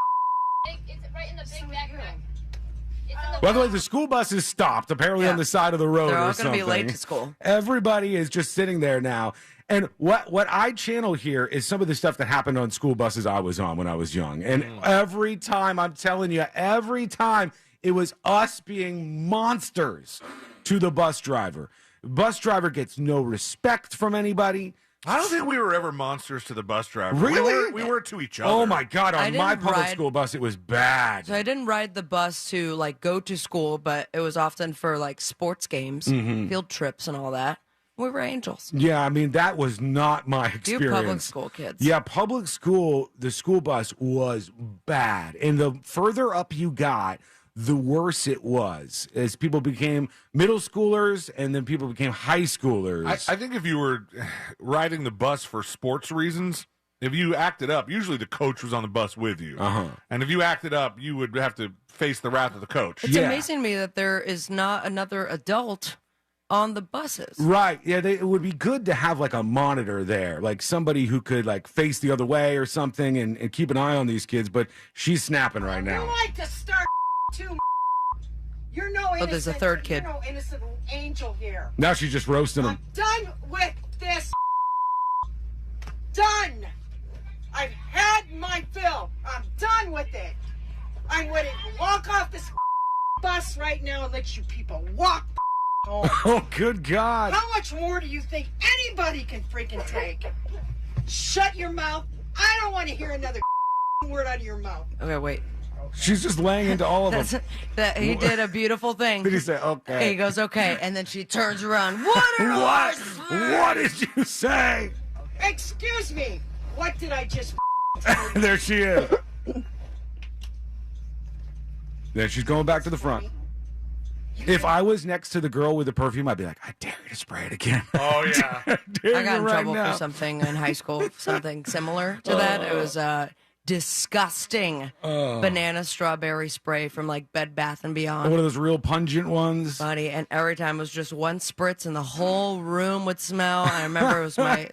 It's right in the big backpack. By the way, the school bus is stopped, apparently on the side of the road. They're all or going to be something. late to school. Everybody is just sitting there now. And what I channel here is some of the stuff that happened on school buses I was on when I was young. And every time, I'm telling you, every time it was us being monsters to the bus driver. Bus driver gets no respect from anybody. I don't think we were ever monsters to the bus driver. Really? We were to each other. Oh my God! I On my didn't public ride- school bus, it was bad. So I didn't ride the bus to go to school, but it was often for sports games, field trips, and all that. We were angels. Yeah, I mean that was not my experience. You public school kids. Yeah, public school. The school bus was bad, and the further up you got, the worse it was. As people became middle schoolers, and then people became high schoolers. I think if you were riding the bus for sports reasons, if you acted up, usually the coach was on the bus with you. And if you acted up, you would have to face the wrath of the coach. It's amazing to me that there is not another adult on the buses. Right. Yeah, it would be good to have a monitor there, like somebody who could face the other way or something and keep an eye on these kids. But she's snapping right now. You like to start too. You're no innocent. Oh, there's a third kid. You're no innocent angel here. Now she's just roasting him. Done with this. Done. I've had my fill. I'm done with it. I'm ready to walk off this bus right now and let you people walk home. Oh, good God. How much more do you think anybody can freaking take? Shut your mouth. I don't want to hear another word out of your mouth. Okay, wait. She's just laying into all of them. He did a beautiful thing. Did he say, okay? He goes, okay. And then she turns around. What? What did you say? Excuse me. What did I just There she is. There she's going back to the front. If I was next to the girl with the perfume, I'd be like, I dare you to spray it again. Oh, yeah. I got in trouble for something in high school, something similar to that. It was disgusting banana strawberry spray from like Bed Bath & Beyond. One of those real pungent ones. Buddy, and every time it was just one spritz and the whole room would smell. I remember it was my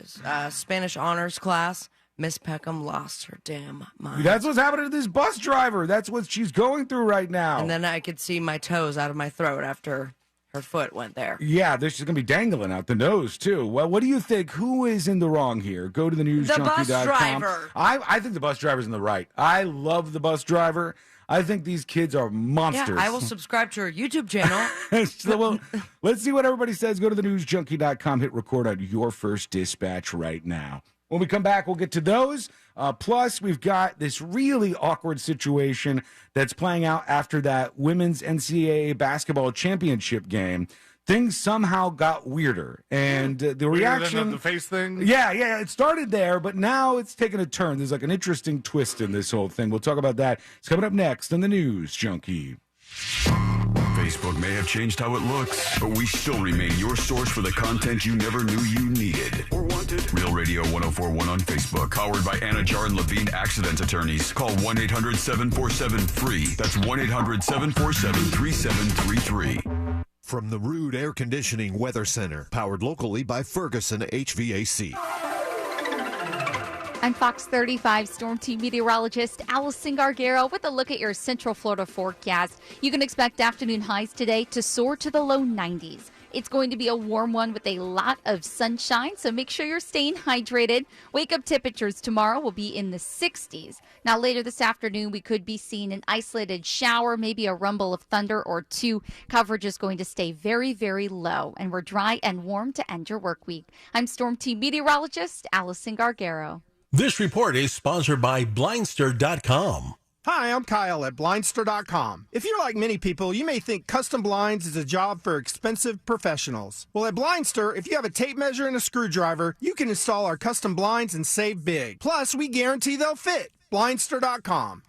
Spanish honors class. Miss Peckham lost her damn mind. That's what's happening to this bus driver. That's what she's going through right now. And then I could see my toes out of my throat after her foot went there. Yeah, she's going to be dangling out the nose, too. Well, what do you think? Who is in the wrong here? Go to the newsjunkie.com. The bus driver. I think the bus driver's in the right. I love the bus driver. I think these kids are monsters. Yeah, I will subscribe to her YouTube channel. So, well, let's see what everybody says. Go to the newsjunkie.com. Hit record on your first dispatch right now. When we come back, we'll get to those. Plus, we've got this really awkward situation that's playing out after that women's NCAA basketball championship game. Things somehow got weirder, and the reaction... Than the face thing? Yeah, it started there, but now it's taken a turn. There's like an interesting twist in this whole thing. We'll talk about that. It's coming up next on the News Junkie. Facebook may have changed how it looks, but we still remain your source for the content you never knew you needed or wanted. Real Radio 104.1 on Facebook, powered by Anna Jar and Levine Accident Attorneys. Call 1-800-747-FREE. That's 1-800-747-3733. From the Rude Air Conditioning Weather Center, powered locally by Ferguson HVAC. I'm Fox 35 Storm Team meteorologist Allison Gargaro with a look at your Central Florida forecast. You can expect afternoon highs today to soar to the low 90s. It's going to be a warm one with a lot of sunshine, so make sure you're staying hydrated. Wake-up temperatures tomorrow will be in the 60s. Now, later this afternoon, we could be seeing an isolated shower, maybe a rumble of thunder or two. Coverage is going to stay very, very low, and we're dry and warm to end your work week. I'm Storm Team meteorologist Allison Gargaro. This report is sponsored by Blindster.com. Hi, I'm Kyle at Blindster.com. If you're like many people, you may think custom blinds is a job for expensive professionals. Well, at Blindster, if you have a tape measure and a screwdriver, you can install our custom blinds and save big. Plus, we guarantee they'll fit. Blindster.com.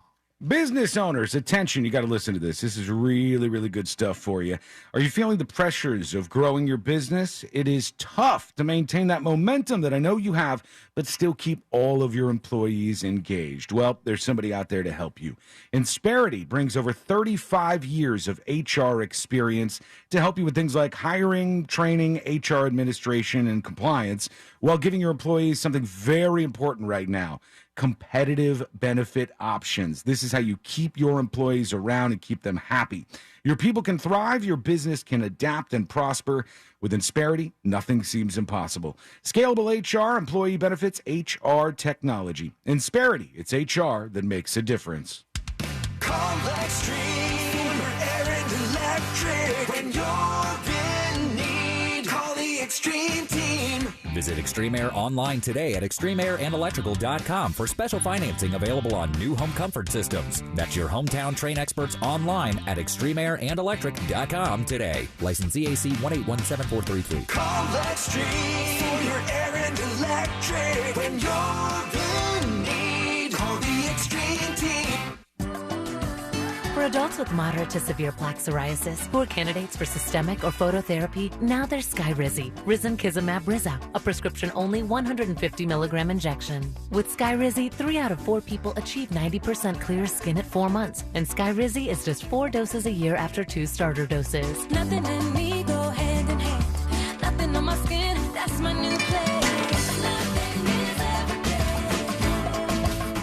Business owners, attention, you got to listen to this. This is really, really good stuff for you. Are you feeling the pressures of growing your business? It is tough to maintain that momentum that I know you have, but still keep all of your employees engaged. Well, there's somebody out there to help you. Insperity brings over 35 years of HR experience to help you with things like hiring, training, HR administration, and compliance, while giving your employees something very important right now: competitive benefit options. This is how you keep your employees around and keep them happy. Your people can thrive, your business can adapt and prosper. With Insperity, nothing seems impossible. Scalable HR, employee benefits, HR technology. Insperity, it's HR that makes a difference. Call Extreme Air and Electric. When you're in need, call the Extreme Team. Visit Extreme Air online today at extremeairandelectrical.com for special financing available on new home comfort systems. That's your hometown Train experts online at extremeairandelectric.com today. License EAC 1817433. Call Extreme for your air and electric. When you're in need, call the Extreme Team. For adults with moderate to severe plaque psoriasis who are candidates for systemic or phototherapy, now there's Skyrizi, Risankizumab Rizza, a prescription-only 150 milligram injection. With Skyrizi, 3 out of 4 people achieve 90% clear skin at 4 months, and Skyrizi is just 4 doses a year after 2 starter doses. Nothing in me go hand in hand. Nothing on my skin, that's my new place.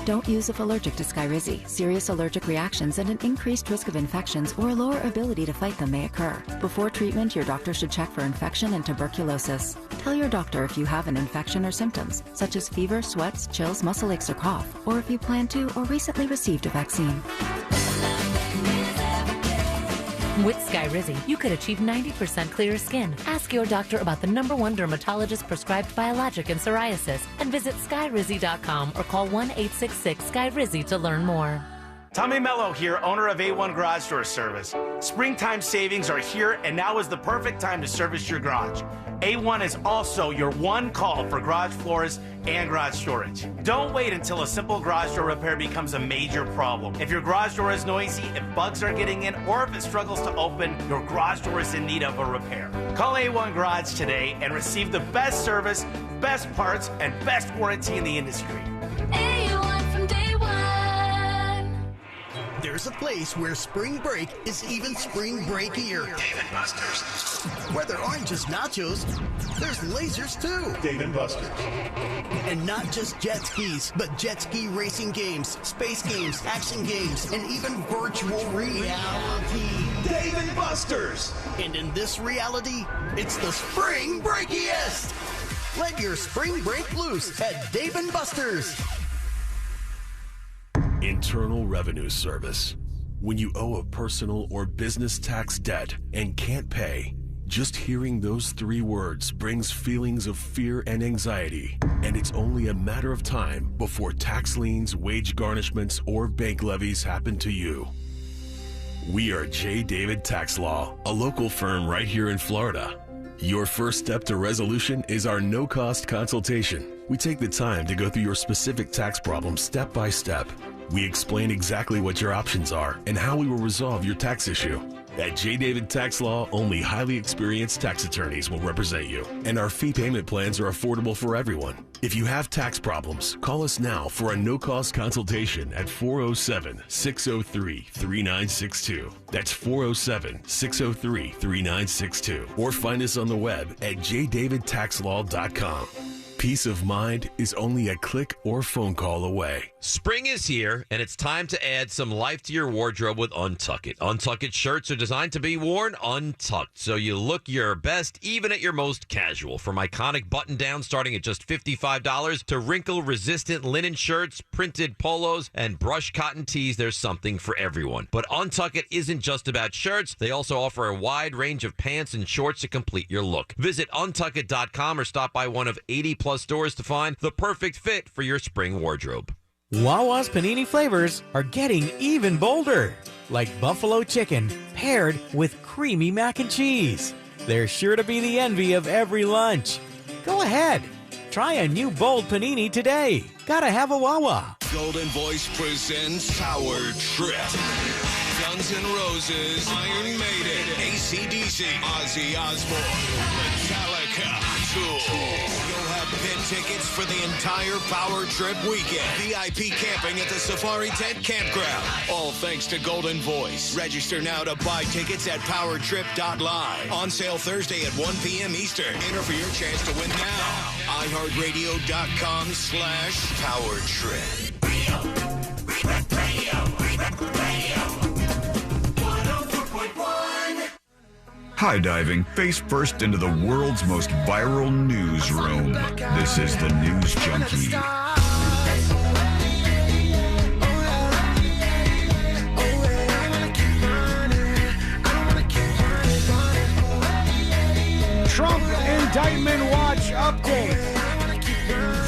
Don't use if allergic to Skyrizi. Serious allergic reactions and an increased risk of infections or a lower ability to fight them may occur. Before treatment, your doctor should check for infection and tuberculosis. Tell your doctor if you have an infection or symptoms, such as fever, sweats, chills, muscle aches, or cough, or if you plan to or recently received a vaccine. With Skyrizi, you could achieve 90% clear skin. Ask your doctor about the #1 dermatologist prescribed biologic in psoriasis and visit Skyrizi.com or call 1-866-SKYRIZI to learn more. Tommy Mello here, owner of A1 Garage Door Service. Springtime savings are here, and now is the perfect time to service your garage. A1 is also your one call for garage floors and garage storage. Don't wait until a simple garage door repair becomes a major problem. If your garage door is noisy, if bugs are getting in, or if it struggles to open, your garage door is in need of a repair. Call A1 Garage today and receive the best service, best parts, and best warranty in the industry. A1 from day one. There's a place where spring break is even spring breakier. Dave & Buster's. Where there aren't just nachos, there's lasers too. Dave & Buster's. And not just jet skis, but jet ski racing games, space games, action games, and even virtual reality. Dave & Buster's. And in this reality, it's the spring breakiest. Let your spring break loose at Dave & Buster's. Internal Revenue Service. When you owe a personal or business tax debt and can't pay, just hearing those 3 words brings feelings of fear and anxiety, and it's only a matter of time before tax liens, wage garnishments, or bank levies happen to you. We are J. David Tax Law, a local firm right here in Florida. Your first step to resolution is our no-cost consultation. We take the time to go through your specific tax problem step by step. We explain exactly what your options are and how we will resolve your tax issue. At J. David Tax Law, only highly experienced tax attorneys will represent you, and our fee payment plans are affordable for everyone. If you have tax problems, call us now for a no-cost consultation at 407-603-3962. That's 407-603-3962. Or find us on the web at jdavidtaxlaw.com. Peace of mind is only a click or phone call away. Spring is here, and it's time to add some life to your wardrobe with Untuck It. Untuck It shirts are designed to be worn untucked, so you look your best even at your most casual. From iconic button-downs starting at just $55 to wrinkle-resistant linen shirts, printed polos, and brush cotton tees, there's something for everyone. But Untuck It isn't just about shirts. They also offer a wide range of pants and shorts to complete your look. Visit untuckit.com or stop by one of 80-plus stores to find the perfect fit for your spring wardrobe. Wawa's panini flavors are getting even bolder, like buffalo chicken paired with creamy mac and cheese. They're sure to be the envy of every lunch. Go ahead, try a new bold panini today. Gotta have a Wawa. Golden Voice presents Power Trip. Guns N' Roses, Iron Maiden, AC/DC, Ozzy Osbourne, Metallica, Tool. You'll have pin tickets for the entire Power Trip weekend. VIP camping at the Safari Tent Campground. All thanks to Golden Voice. Register now to buy tickets at powertrip.live. On sale Thursday at 1 p.m. Eastern. Enter for your chance to win now. iHeartRadio.com/powertrip. High diving face first into the world's most viral newsroom. This is the News Junkie. Trump Indictment Watch update.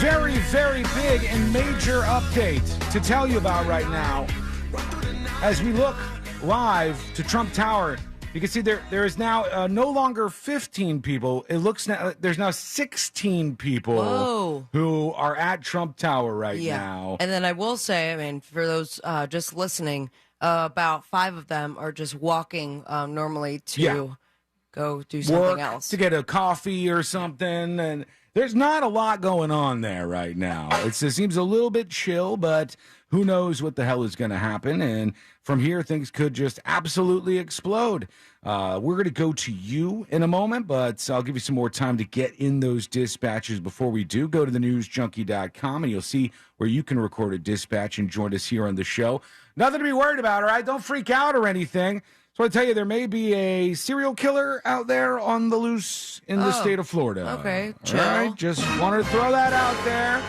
Very, very big and major update to tell you about right now. As we look live to Trump Tower, you can see there is now no longer 15 people. It looks now there's now 16 people who are at Trump Tower right now. And then I will say, I mean, for those just listening, about 5 of them are just walking normally to go do something else. To get a coffee or something. And there's not a lot going on there right now. It seems a little bit chill, but who knows what the hell is going to happen. And from here, things could just absolutely explode. We're going to go to you in a moment, but I'll give you some more time to get in those dispatches before we do. Go to thenewsjunkie.com, and you'll see where you can record a dispatch and join us here on the show. Nothing to be worried about, all right? Don't freak out or anything. So I tell you, there may be a serial killer out there on the loose in the state of Florida. Okay, chill. All right, just wanted to throw that out there.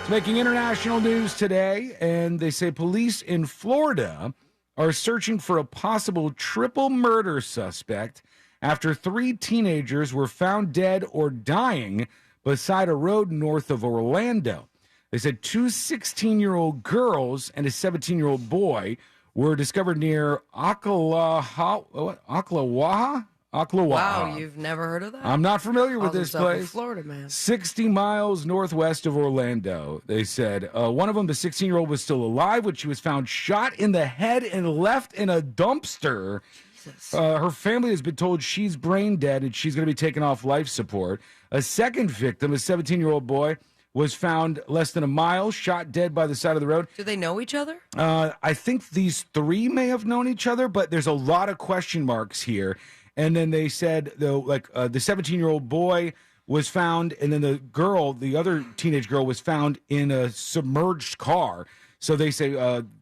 It's making international news today, and they say police in Florida are searching for a possible triple murder suspect after 3 teenagers were found dead or dying beside a road north of Orlando. They said 2 16-year-old girls and a 17-year-old boy were discovered near Ocklawaha? Wow, you've never heard of that? I'm not familiar with this place. In Florida, man. 60 miles northwest of Orlando, they said. One of them, the 16-year-old, was still alive when she was found shot in the head and left in a dumpster. Her family has been told she's brain dead and she's going to be taken off life support. A second victim, a 17-year-old boy, was found less than a mile, shot dead by the side of the road. Do they know each other? I think these three may have known each other, but there's a lot of question marks here. And then they said, though, like the 17-year-old boy was found, and then the other teenage girl was found in a submerged car. So they say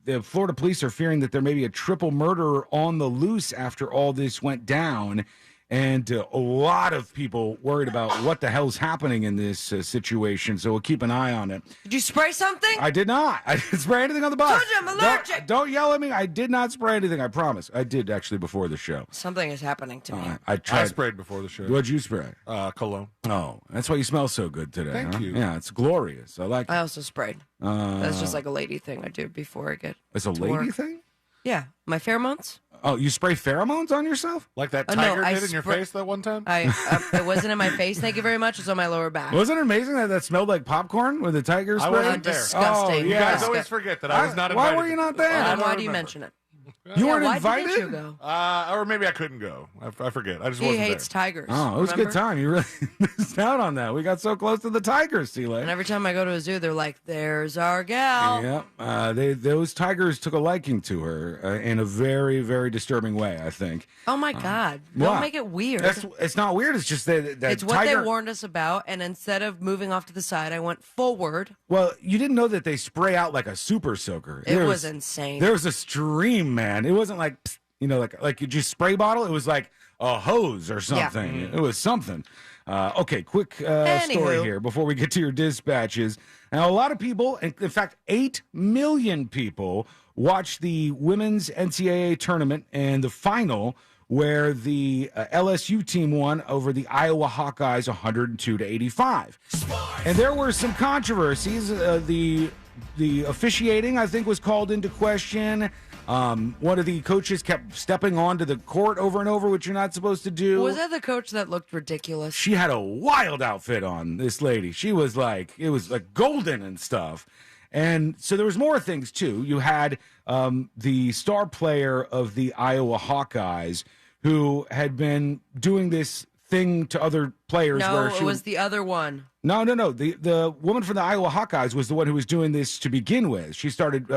the Florida police are fearing that there may be a triple murderer on the loose after all this went down. And a lot of people worried about what the hell's happening in this situation. So we'll keep an eye on it. Did you spray something? I did not. I didn't spray anything on the bus. Told you I'm allergic. Don't yell at me. I did not spray anything. I promise. I did actually before the show. Something is happening to me. I tried. I sprayed before the show. What'd you spray? Cologne. Oh, that's why you smell so good today. Thank you. Yeah, it's glorious. I like it. I also sprayed. That's just like a lady thing I do before I get. It's a to lady work. thing? Yeah, my pheromones. Oh, you spray pheromones on yourself? Like that No, tiger I did in your face that one time? It wasn't in my face, thank you very much. It's on my lower back. Wasn't it amazing that smelled like popcorn with the tiger spray? I wasn't there. Disgusting. Oh, You yeah. guys always forget that I was not invited. Why were you not there? Well, then why don't do you remember. mention it? You weren't why invited? didn't you go? Or maybe I couldn't go. I forget. I just He wasn't hates there. tigers. Oh, it was a remember? good time. You really missed out on that. We got so close to the tigers, Celia. And every time I go to a zoo, they're like, "There's our gal." Yeah, those tigers took a liking to her in a very, very disturbing way, I think. Oh my God! what? Don't make it weird. It's not weird. It's just that It's what tiger. they warned us about, and instead of moving off to the side, I went forward. Well, you didn't know that they spray out like a super soaker. It was insane. There was a stream, man. It wasn't like, psst, like you just spray bottle. It was like a hose or something. Yeah. It was something. Okay, quick story Anywho. here before we get to your dispatches. Now, a lot of people, in fact, 8 million people watched the women's NCAA tournament and the final where the LSU team won over the Iowa Hawkeyes 102-85. And there were some controversies. The officiating, I think, was called into question. One of the coaches kept stepping onto the court over and over, which you're not supposed to do. Was that the coach that looked ridiculous? She had a wild outfit on, this lady. She was like, it was like golden and stuff. And so there was more things, too. You had the star player of the Iowa Hawkeyes who had been doing this thing to other players. No, where it was the other one. No. The woman from the Iowa Hawkeyes was the one who was doing this to begin with. She started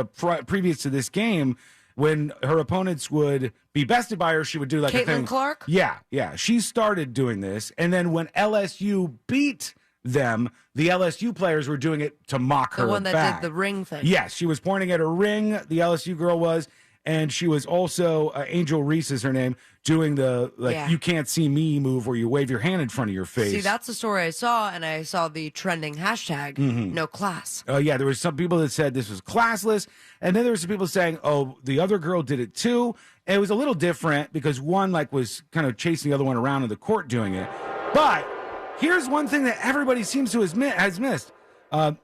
previous to this game when her opponents would be bested by her. She would do like a thing. Caitlin Clark? Yeah. She started doing this, and then when LSU beat them, the LSU players were doing it to mock her. The one that back. did the ring thing. Yes, she was pointing at her ring. The LSU girl was. And she was also, Angel Reese is her name, doing the, you can't see me move where you wave your hand in front of your face. See, that's the story I saw, and I saw the trending hashtag, no class. Yeah, there were some people that said this was classless. And then there were some people saying, oh, the other girl did it too. And it was a little different because one, was kind of chasing the other one around in the court doing it. But here's one thing that everybody seems to has missed.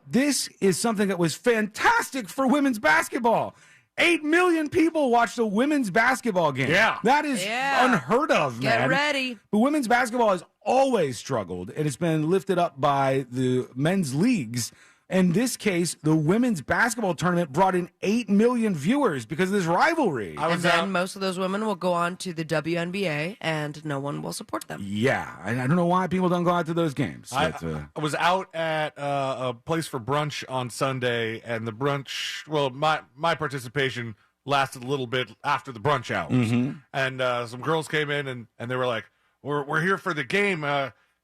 This is something that was fantastic for women's basketball. 8 million people watched a women's basketball game. Yeah. That is unheard of, man. Get ready. But women's basketball has always struggled, and it's been lifted up by the men's leagues. In this case, the women's basketball tournament brought in 8 million viewers because of this rivalry. And then most of those women will go on to the WNBA, and no one will support them. Yeah, I don't know why people don't go out to those games. I was out at a place for brunch on Sunday, and the brunch, well, my participation lasted a little bit after the brunch hours. And some girls came in, and they were like, we're here for the game.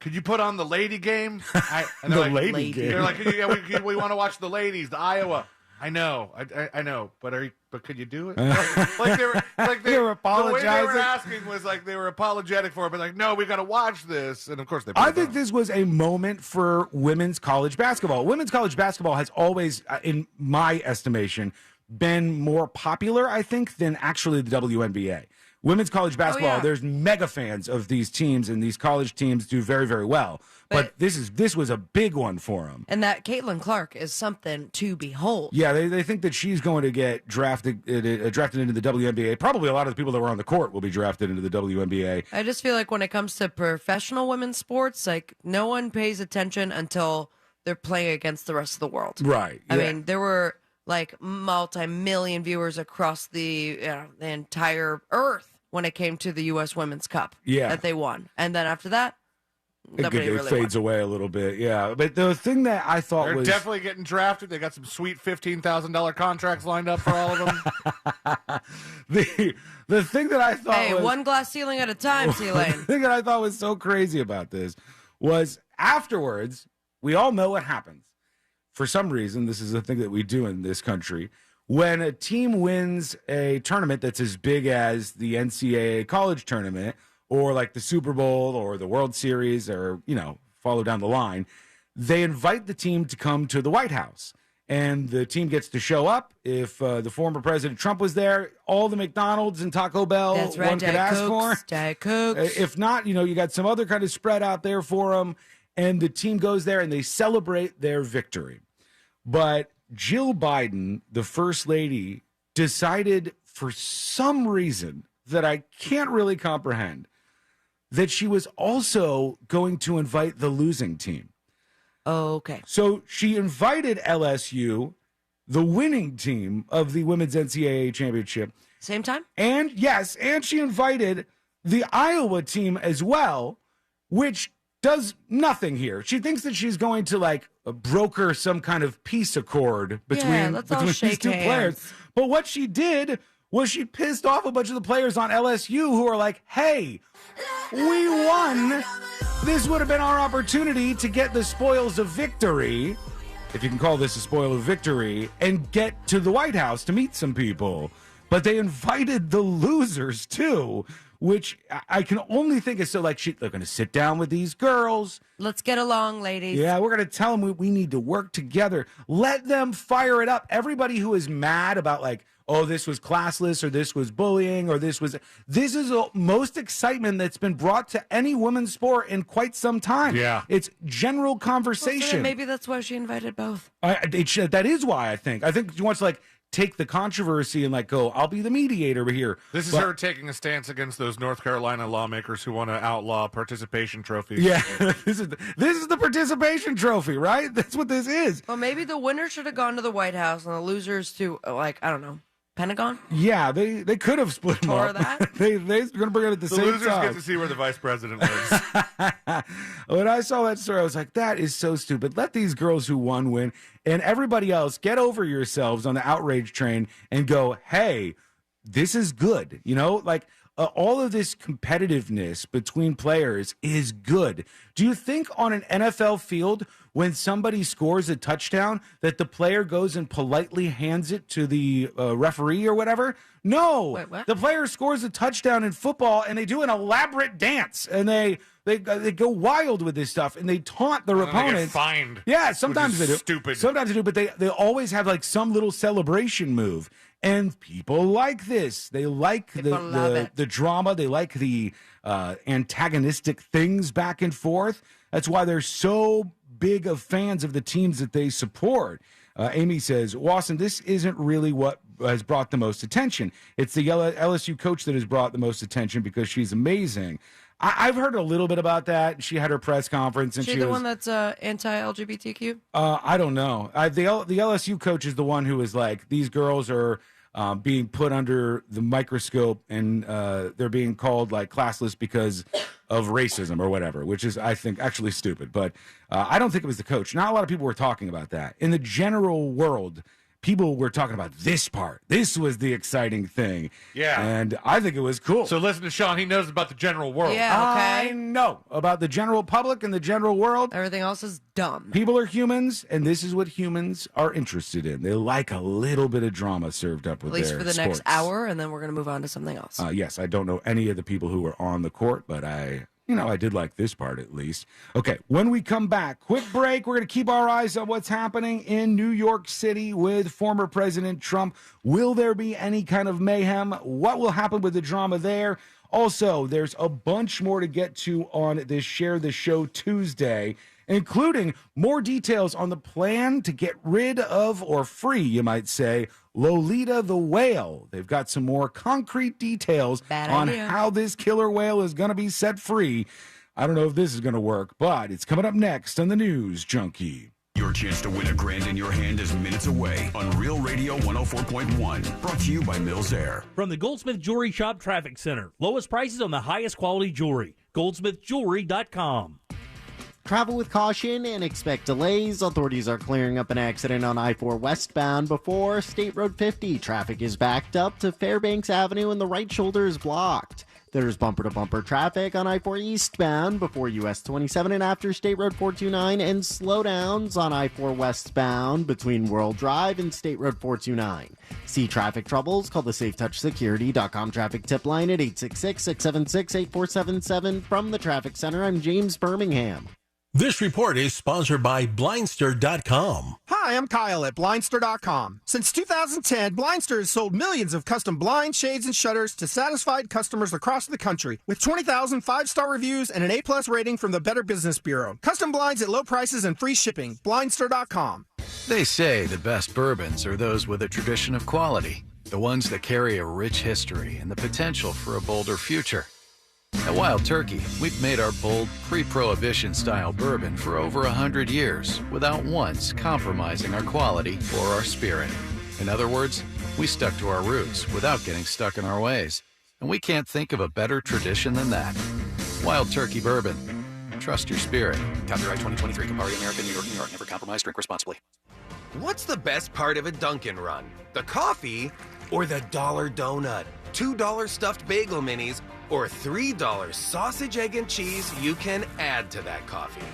Could you put on the lady game? And The lady game. They're like, yeah, we want to watch the ladies, the Iowa. I know, I know, but could you do it? They were apologizing. The way they were asking was like they were apologetic for it, but like, no, we got to watch this, and of course they. I think this was a moment for women's college basketball. Women's college basketball has always, in my estimation, been more popular, I think, than actually the WNBA. Women's college basketball, there's mega fans of these teams, and these college teams do very, very well. But this was a big one for them. And that Caitlin Clark is something to behold. Yeah, they think that she's going to get drafted into the WNBA. Probably a lot of the people that were on the court will be drafted into the WNBA. I just feel like when it comes to professional women's sports, no one pays attention until they're playing against the rest of the world. Right. I mean, there were multi-million viewers across the entire earth when it came to the U.S. Women's Cup that they won. And then after that, It fades away a little bit, yeah. But the thing that I thought They're was definitely getting drafted. They got some sweet $15,000 contracts lined up for all of them. the thing that I thought was, one glass ceiling at a time, T-Lane. The thing that I thought was so crazy about this was afterwards, we all know what happens. For some reason, this is a thing that we do in this country. When a team wins a tournament that's as big as the NCAA college tournament, or like the Super Bowl or the World Series, or, follow down the line, they invite the team to come to the White House. And the team gets to show up. If the former President Trump was there, all the McDonald's and Taco Bell one could ask for. Diet Cokes. If not, you got some other kind of spread out there for them. And the team goes there and they celebrate their victory. But Jill Biden, the First Lady, decided for some reason that I can't really comprehend that she was also going to invite the losing team. Okay. So she invited LSU, the winning team of the Women's NCAA Championship. Same time? And she invited the Iowa team as well, which does nothing here. She thinks that she's going to broker some kind of peace accord between these two players. But what she did was she pissed off a bunch of the players on LSU who are like, hey, we won. This would have been our opportunity to get the spoils of victory, if you can call this a spoil of victory, and get to the White House to meet some people. But they invited the losers too, which I can only think is they're going to sit down with these girls. Let's get along, ladies. Yeah, we're going to tell them we need to work together. Let them fire it up. Everybody who is mad about this was classless, or this was bullying, or this is the most excitement that's been brought to any women's sport in quite some time. Yeah. It's general conversation. Well, so maybe that's why she invited both. That is why, I think. I think she wants to take the controversy and go, I'll be the mediator here. This is her taking a stance against those North Carolina lawmakers who want to outlaw participation trophies. Yeah, this is the participation trophy, right? That's what this is. Well, maybe the winner should have gone to the White House and the losers to, I don't know, Pentagon? Yeah, they could have split them up. That? They're going to bring it at the same time. The losers get to see where the vice president lives. When I saw that story, I was like, that is so stupid. Let these girls who won win, and everybody else, get over yourselves on the outrage train and go, hey, this is good. All of this competitiveness between players is good. Do you think on an NFL field, when somebody scores a touchdown, that the player goes and politely hands it to the referee or whatever? No. Wait, what? The player scores a touchdown in football, and they do an elaborate dance, and they go wild with this stuff, and they taunt their opponents. They get fined. Yeah, sometimes they do. Stupid. Sometimes they do, but they always have some little celebration move. And people like this. They like the drama. They like the antagonistic things back and forth. That's why they're so big of fans of the teams that they support. Amy says, Wasson, this isn't really what has brought the most attention. It's the LSU coach that has brought the most attention because she's amazing. I've heard a little bit about that. She had her press conference, and she the one that's anti-LGBTQ? I don't know. The LSU coach is the one who is these girls are being put under the microscope, and they're being called classless because of racism or whatever, which is, I think, actually stupid. But I don't think it was the coach. Not a lot of people were talking about that. In the general world, people were talking about this part. This was the exciting thing. Yeah. And I think it was cool. So listen to Sean. He knows about the general world. Yeah, okay. I know about the general public and the general world. Everything else is dumb. People are humans, and this is what humans are interested in. They like a little bit of drama served up with their At least for the sports. next hour, and then we're going to move on to something else. Yes, I don't know any of the people who were on the court, but I did like this part at least. Okay, when we come back, quick break. We're going to keep our eyes on what's happening in New York City with former President Trump. Will there be any kind of mayhem? What will happen with the drama there? Also, there's a bunch more to get to on this Share the Show Tuesday, including more details on the plan to get rid of, or free, you might say, Lolita the whale. They've got some more concrete details on how this killer whale is going to be set free. I don't know if this is going to work, but it's coming up next on the News Junkie. Your chance to win $1,000 in your hand is minutes away on Real Radio 104.1. Brought to you by Mills Air. From the Goldsmith Jewelry Shop Traffic Center. Lowest prices on the highest quality jewelry. GoldsmithJewelry.com. Travel with caution and expect delays. Authorities are clearing up an accident on I-4 westbound before State Road 50. Traffic is backed up to Fairbanks Avenue and the right shoulder is blocked. There's bumper-to-bumper traffic on I-4 eastbound before US 27 and after State Road 429, and slowdowns on I-4 westbound between World Drive and State Road 429. See traffic troubles? Call the SafeTouchSecurity.com traffic tip line at 866-676-8477. From the Traffic Center, I'm James Birmingham. This report is sponsored by Blindster.com. Hi, I'm Kyle at Blindster.com. Since 2010, Blindster has sold millions of custom blinds, shades, and shutters to satisfied customers across the country with 20,000 5-star reviews and an A+ rating from the Better Business Bureau. Custom blinds at low prices and free shipping. Blindster.com. They say the best bourbons are those with a tradition of quality, the ones that carry a rich history and the potential for a bolder future. At Wild Turkey, we've made our bold, pre-prohibition style bourbon for over 100 years without once compromising our quality or our spirit. In other words, we stuck to our roots without getting stuck in our ways. And we can't think of a better tradition than that. Wild Turkey Bourbon. Trust your spirit. Copyright 2023, Campari America, New York, New York. Never compromise, drink responsibly. What's the best part of a Dunkin' run? The coffee or the $1 donut? $2 stuffed bagel minis or $3 sausage, egg, and cheese you can add to that coffee?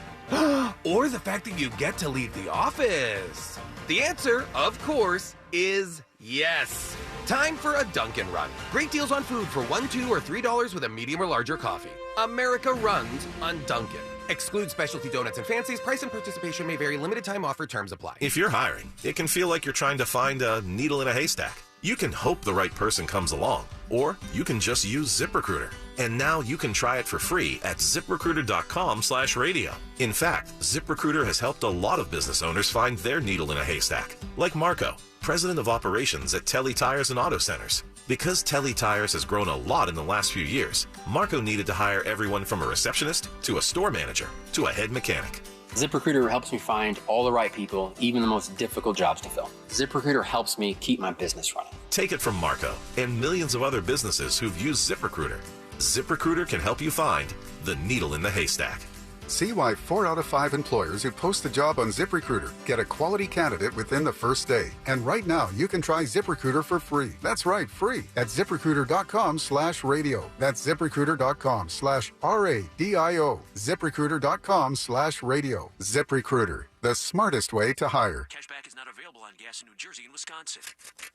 Or the fact that you get to leave the office? The answer, of course, is yes. Time for a Dunkin' run. Great deals on food for $1, $2, or $3 with a medium or larger coffee. America runs on Dunkin'. Exclude specialty donuts and fancies. Price and participation may vary. Limited time offer. Terms apply. If you're hiring, it can feel like you're trying to find a needle in a haystack. You can hope the right person comes along, or you can just use ZipRecruiter. And now you can try it for free at ZipRecruiter.com/radio. In fact, ZipRecruiter has helped a lot of business owners find their needle in a haystack, like Marco, president of operations at Telly Tires and Auto Centers. Because Telly Tires has grown a lot in the last few years, Marco needed to hire everyone from a receptionist to a store manager to a head mechanic. ZipRecruiter helps me find all the right people, even the most difficult jobs to fill. ZipRecruiter helps me keep my business running. Take it from Marco and millions of other businesses who've used ZipRecruiter. ZipRecruiter can help you find the needle in the haystack. See why 4 out of 5 employers who post a job on ZipRecruiter get a quality candidate within the first day. And right now, you can try ZipRecruiter for free. That's right, free at ZipRecruiter.com/radio. That's ZipRecruiter.com/RADIO. ZipRecruiter.com/radio. ZipRecruiter, the smartest way to hire. Cashback is not available on gas in New Jersey and Wisconsin.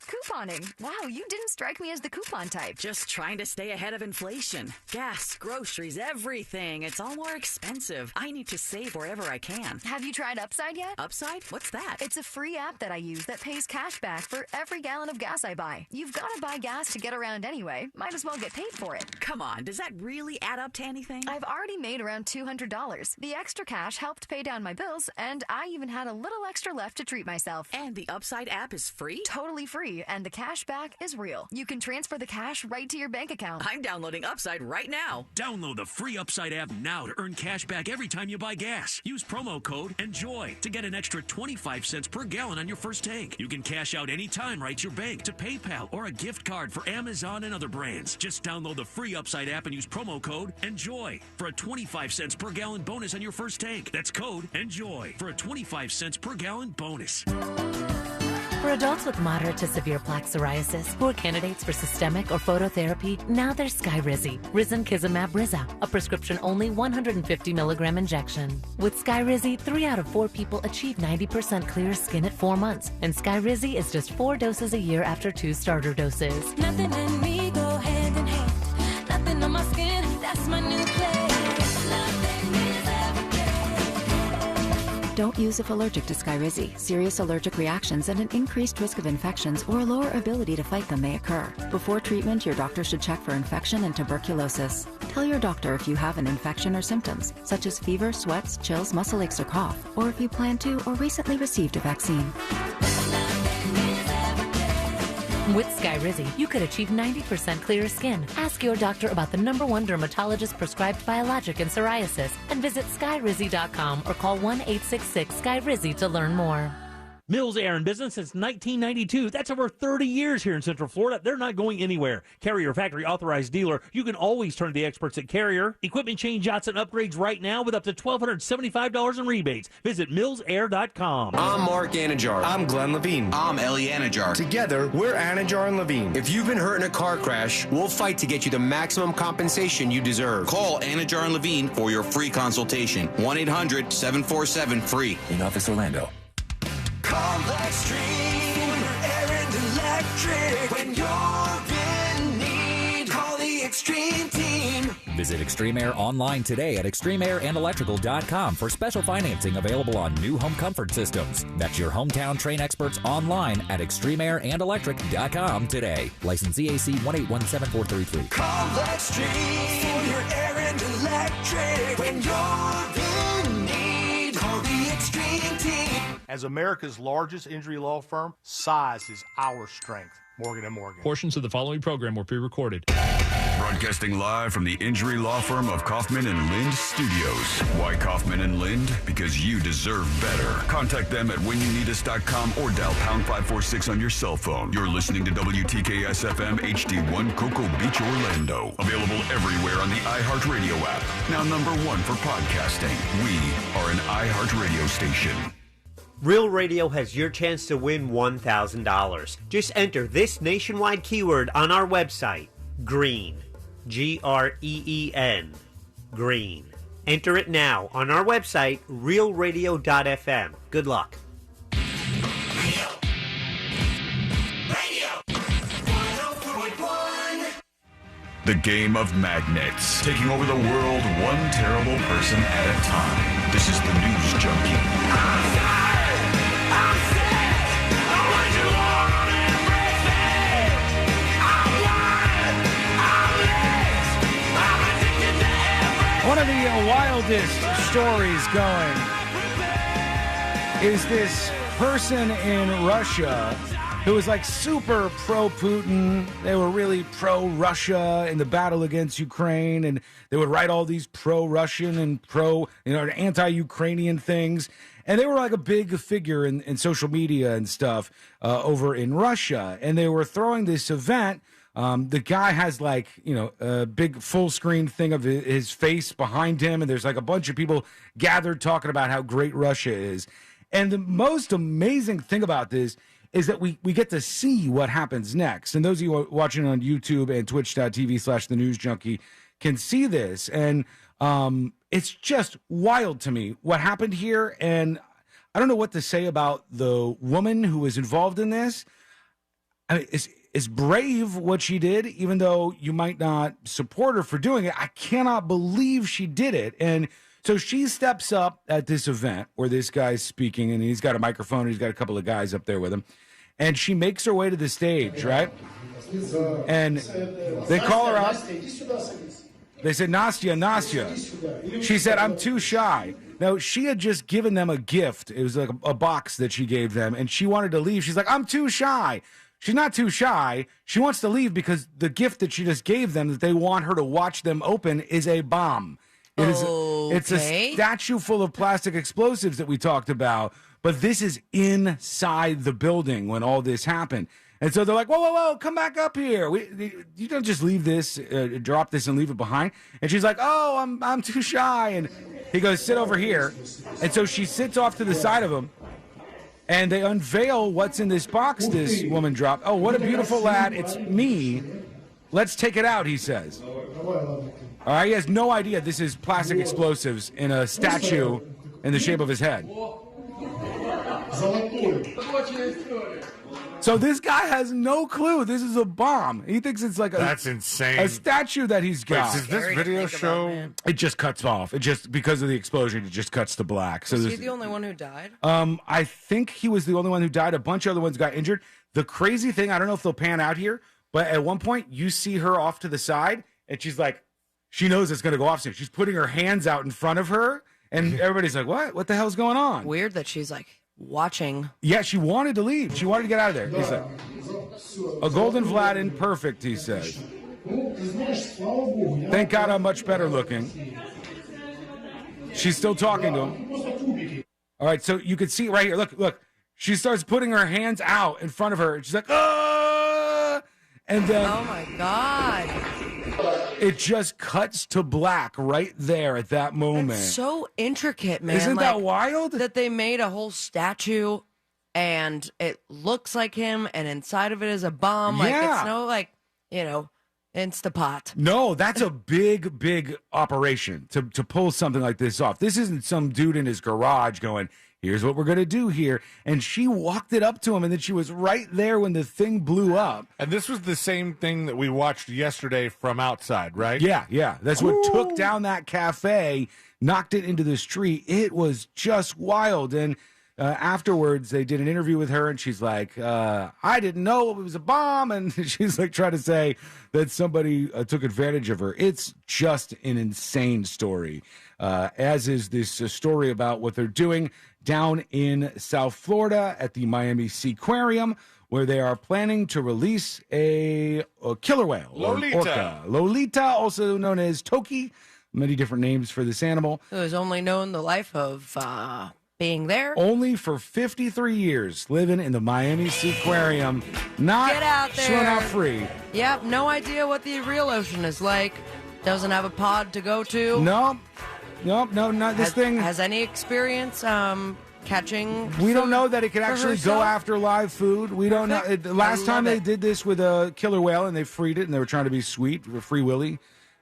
Couponing. Wow, you didn't strike me as the coupon type. Just trying to stay ahead of inflation. Gas, groceries, everything. It's all more expensive. I need to save wherever I can. Have you tried Upside yet? Upside? What's that? It's a free app that I use that pays cash back for every gallon of gas I buy. You've got to buy gas to get around anyway. Might as well get paid for it. Come on, does that really add up to anything? I've already made around $200. The extra cash helped pay down my bills, and I even had a little extra left to treat myself. And the Upside app is free? Totally free, and the cash back is real. You can transfer the cash right to your bank account. I'm downloading Upside right now. Download the free Upside app now to earn cash back every time you buy gas. Use promo code ENJOY to get an extra 25 cents per gallon on your first tank. You can cash out anytime right to your bank, to PayPal, or a gift card for Amazon and other brands. Just download the free Upside app and use promo code ENJOY for a 25 cents per gallon bonus on your first tank. That's code ENJOY for a 25 cents per gallon bonus. For adults with moderate to severe plaque psoriasis who are candidates for systemic or phototherapy, now there's Skyrizi, Risankizumab Rizza, a prescription-only 150 milligram injection. With Skyrizi, 3 out of 4 people achieve 90% clear skin at 4 months, and Skyrizi is just 4 doses a year after 2 starter doses. Nothing in me go hand in hand. Nothing on my skin, that's my new place. Nothing is everything. Don't use if allergic to Skyrizi. Serious allergic reactions and an increased risk of infections or a lower ability to fight them may occur. Before treatment, your doctor should check for infection and tuberculosis. Tell your doctor if you have an infection or symptoms, such as fever, sweats, chills, muscle aches, or cough, or if you plan to or recently received a vaccine. With Skyrizi, you could achieve 90% clearer skin. Ask your doctor about the #1 dermatologist-prescribed biologic in psoriasis and visit Skyrizi.com or call 1-866-SKYRIZI to learn more. Mills Air in business since 1992. That's over 30 years here in Central Florida. They're not going anywhere. Carrier factory authorized dealer. You can always turn to the experts at Carrier. Equipment change outs and upgrades right now with up to $1,275 in rebates. Visit millsair.com. I'm Mark Anajar. I'm Glenn Levine. I'm Ellie Anajar. Together, we're Anajar and Levine. If you've been hurt in a car crash, we'll fight to get you the maximum compensation you deserve. Call Anajar and Levine for your free consultation. 1-800-747-FREE. In Office Orlando. Complex Stream, air and electric. When you're in need, call the Extreme Team. Visit Extreme Air online today at extremeairandelectrical.com for special financing available on new home comfort systems. That's your hometown Train experts online at extremeairandelectric.com today. License EAC 1817433. Complex Stream, for your air and electric. When you're in need, call the Extreme Team. As America's largest injury law firm, size is our strength. Morgan & Morgan. Portions of the following program were pre-recorded. Broadcasting live from the injury law firm of Kaufman and Lind Studios. Why Kaufman and Lind? Because you deserve better. Contact them at whenyouneedus.com or dial pound 546 on your cell phone. You're listening to WTKS FM HD1 Cocoa Beach, Orlando. Available everywhere on the iHeartRadio app. Now #1 for podcasting. We are an iHeartRadio station. Real Radio has your chance to win $1,000. Just enter this nationwide keyword on our website, GREEN. GREEN. Green. Enter it now on our website, realradio.fm. Good luck. The game of magnets, taking over the world one terrible person at a time. This is the News Junkie. One of the wildest stories going is this person in Russia who was like super pro-Putin. They were really pro-Russia in the battle against Ukraine, and they would write all these pro-Russian and anti-Ukrainian things. And they were like a big figure in social media and stuff over in Russia. And they were throwing this event. The guy has like, a big full screen thing of his face behind him. And there's like a bunch of people gathered talking about how great Russia is. And the most amazing thing about this is that we get to see what happens next. And those of you watching on YouTube and twitch.tv/thenewsjunkie can see this. And it's just wild to me what happened here. And I don't know what to say about the woman who was involved in this. I mean, it's brave what she did, even though you might not support her for doing it. I cannot believe she did it. And so she steps up at this event where this guy's speaking, and he's got a microphone. He's got a couple of guys up there with him. And she makes her way to the stage, right? And they call her up. They said, Nastya. She said, I'm too shy. Now, she had just given them a gift. It was like a box that she gave them, and she wanted to leave. She's like, I'm too shy. She's not too shy. She wants to leave because the gift that she just gave them that they want her to watch them open is a bomb. It's a statue full of plastic explosives that we talked about, but this is inside the building when all this happened. And so they're like, whoa, come back up here. You don't just leave this, drop this and leave it behind. And she's like, oh, I'm too shy. And he goes, sit over here. And so she sits off to the side of him. And they unveil what's in this box this woman dropped. Oh, what a beautiful lad. It's me. Let's take it out, he says. All right, he has no idea this is plastic explosives in a statue in the shape of his head. So this guy has no clue. This is a bomb. He thinks it's like that's insane. A statue that he's got. Wait, does this video show? It just cuts off. It just, because of the explosion, it just cuts to black. So was he the only one who died? I think he was the only one who died. A bunch of other ones got injured. The crazy thing, I don't know if they'll pan out here, but at one point you see her off to the side, and she's like, she knows it's going to go off soon. She's putting her hands out in front of her, and everybody's like, what? What the hell's going on? Weird that she's like watching. Yeah, she wanted to leave. She wanted to get out of there. He's like, a golden Vladin, perfect, he says. Thank God I'm much better looking. She's still talking to him. All right, so you can see right here. Look. She starts putting her hands out in front of her. And she's like, ah! And then... Oh, my God. It just cuts to black right there at that moment. It's so intricate, man. Isn't that wild? That they made a whole statue and it looks like him and inside of it is a bomb. Like, it's no, like, you know, Instapot. No, that's a big, big operation to pull something like this off. This isn't some dude in his garage going, here's what we're going to do here. And she walked it up to him, and then she was right there when the thing blew up. And this was the same thing that we watched yesterday from outside, right? Yeah. That's what took down that cafe, knocked it into the street. It was just wild. And afterwards, they did an interview with her, and she's like, I didn't know it was a bomb. And she's like trying to say that somebody took advantage of her. It's just an insane story, as is this story about what they're doing down in South Florida at the Miami Seaquarium, where they are planning to release a killer whale. Lolita. Orca. Lolita, also known as Toki. Many different names for this animal. Who has only known the life of being there. Only for 53 years living in the Miami Seaquarium. Not Get out there. swimming out free. Yep, no idea what the real ocean is like. Doesn't have a pod to go to. No, not this thing. Has any experience catching We don't food know that it can for actually herself? go after live food. We don't know. Perfect. The last I time love they it. did this with a killer whale and they freed it and they were trying to be sweet, Free Willy,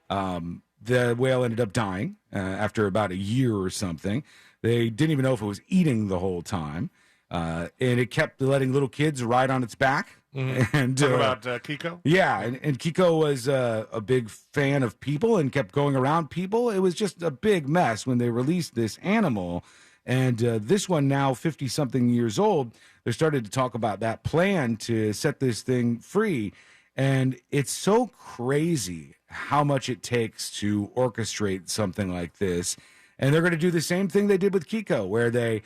the whale ended up dying after about a year or something. They didn't even know if it was eating the whole time. And it kept letting little kids ride on its back. Mm-hmm. And Talk about Kiko? Yeah, and Kiko was a big fan of people and kept going around people. It was just a big mess when they released this animal. And this one, now 50-something years old, they started to talk about that plan to set this thing free. And it's so crazy how much it takes to orchestrate something like this. And they're going to do the same thing they did with Kiko, where they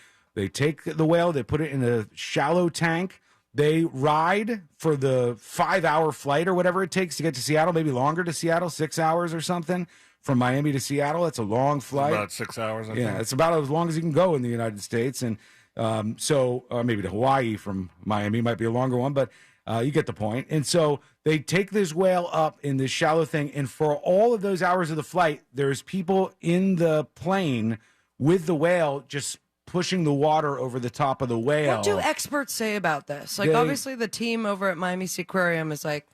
take the whale, they put it in a shallow tank, they ride for the 5-hour flight or whatever it takes to get to Seattle, maybe longer to Seattle, 6 hours or something, from Miami to Seattle. That's a long flight. About 6 hours, I think. Yeah, it's about as long as you can go in the United States. And maybe to Hawaii from Miami might be a longer one, but you get the point. And so they take this whale up in this shallow thing, and for all of those hours of the flight, there's people in the plane with the whale just pushing the water over the top of the whale. What do experts say about this? Like, obviously, the team over at Miami Seaquarium is like,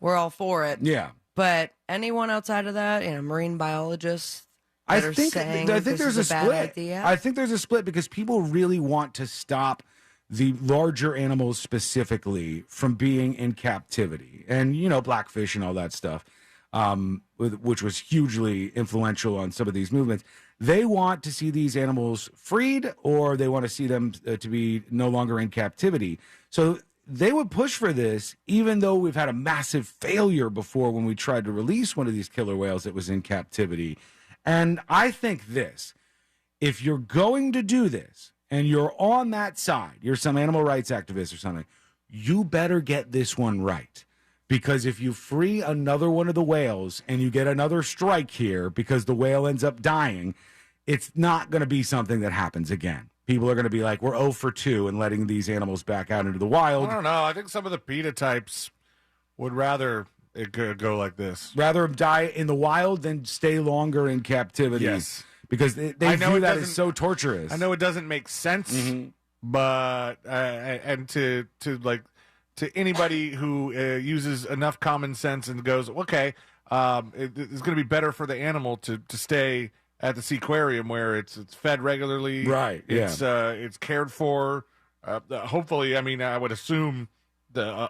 we're all for it. Yeah. But anyone outside of that, marine biologists, I that are think saying there's this a is bad split. idea? I think there's a split because people really want to stop the larger animals specifically from being in captivity, and blackfish and all that stuff, which was hugely influential on some of these movements. They want to see these animals freed, or they want to see them to be no longer in captivity. So they would push for this, even though we've had a massive failure before when we tried to release one of these killer whales that was in captivity. And I think this, if you're going to do this and you're on that side, you're some animal rights activist or something, you better get this one right. Because if you free another one of the whales and you get another strike here because the whale ends up dying, it's not going to be something that happens again. People are going to be like, we're 0 for 2 in letting these animals back out into the wild. I don't know. I think some of the PETA types would rather it go like this. Rather die in the wild than stay longer in captivity. Yes. Because they view that as so torturous. I know it doesn't make sense, but and to anybody who uses enough common sense and goes, okay, it's going to be better for the animal to stay at the Seaquarium where it's fed regularly, right? Yeah, it's cared for. Hopefully, I would assume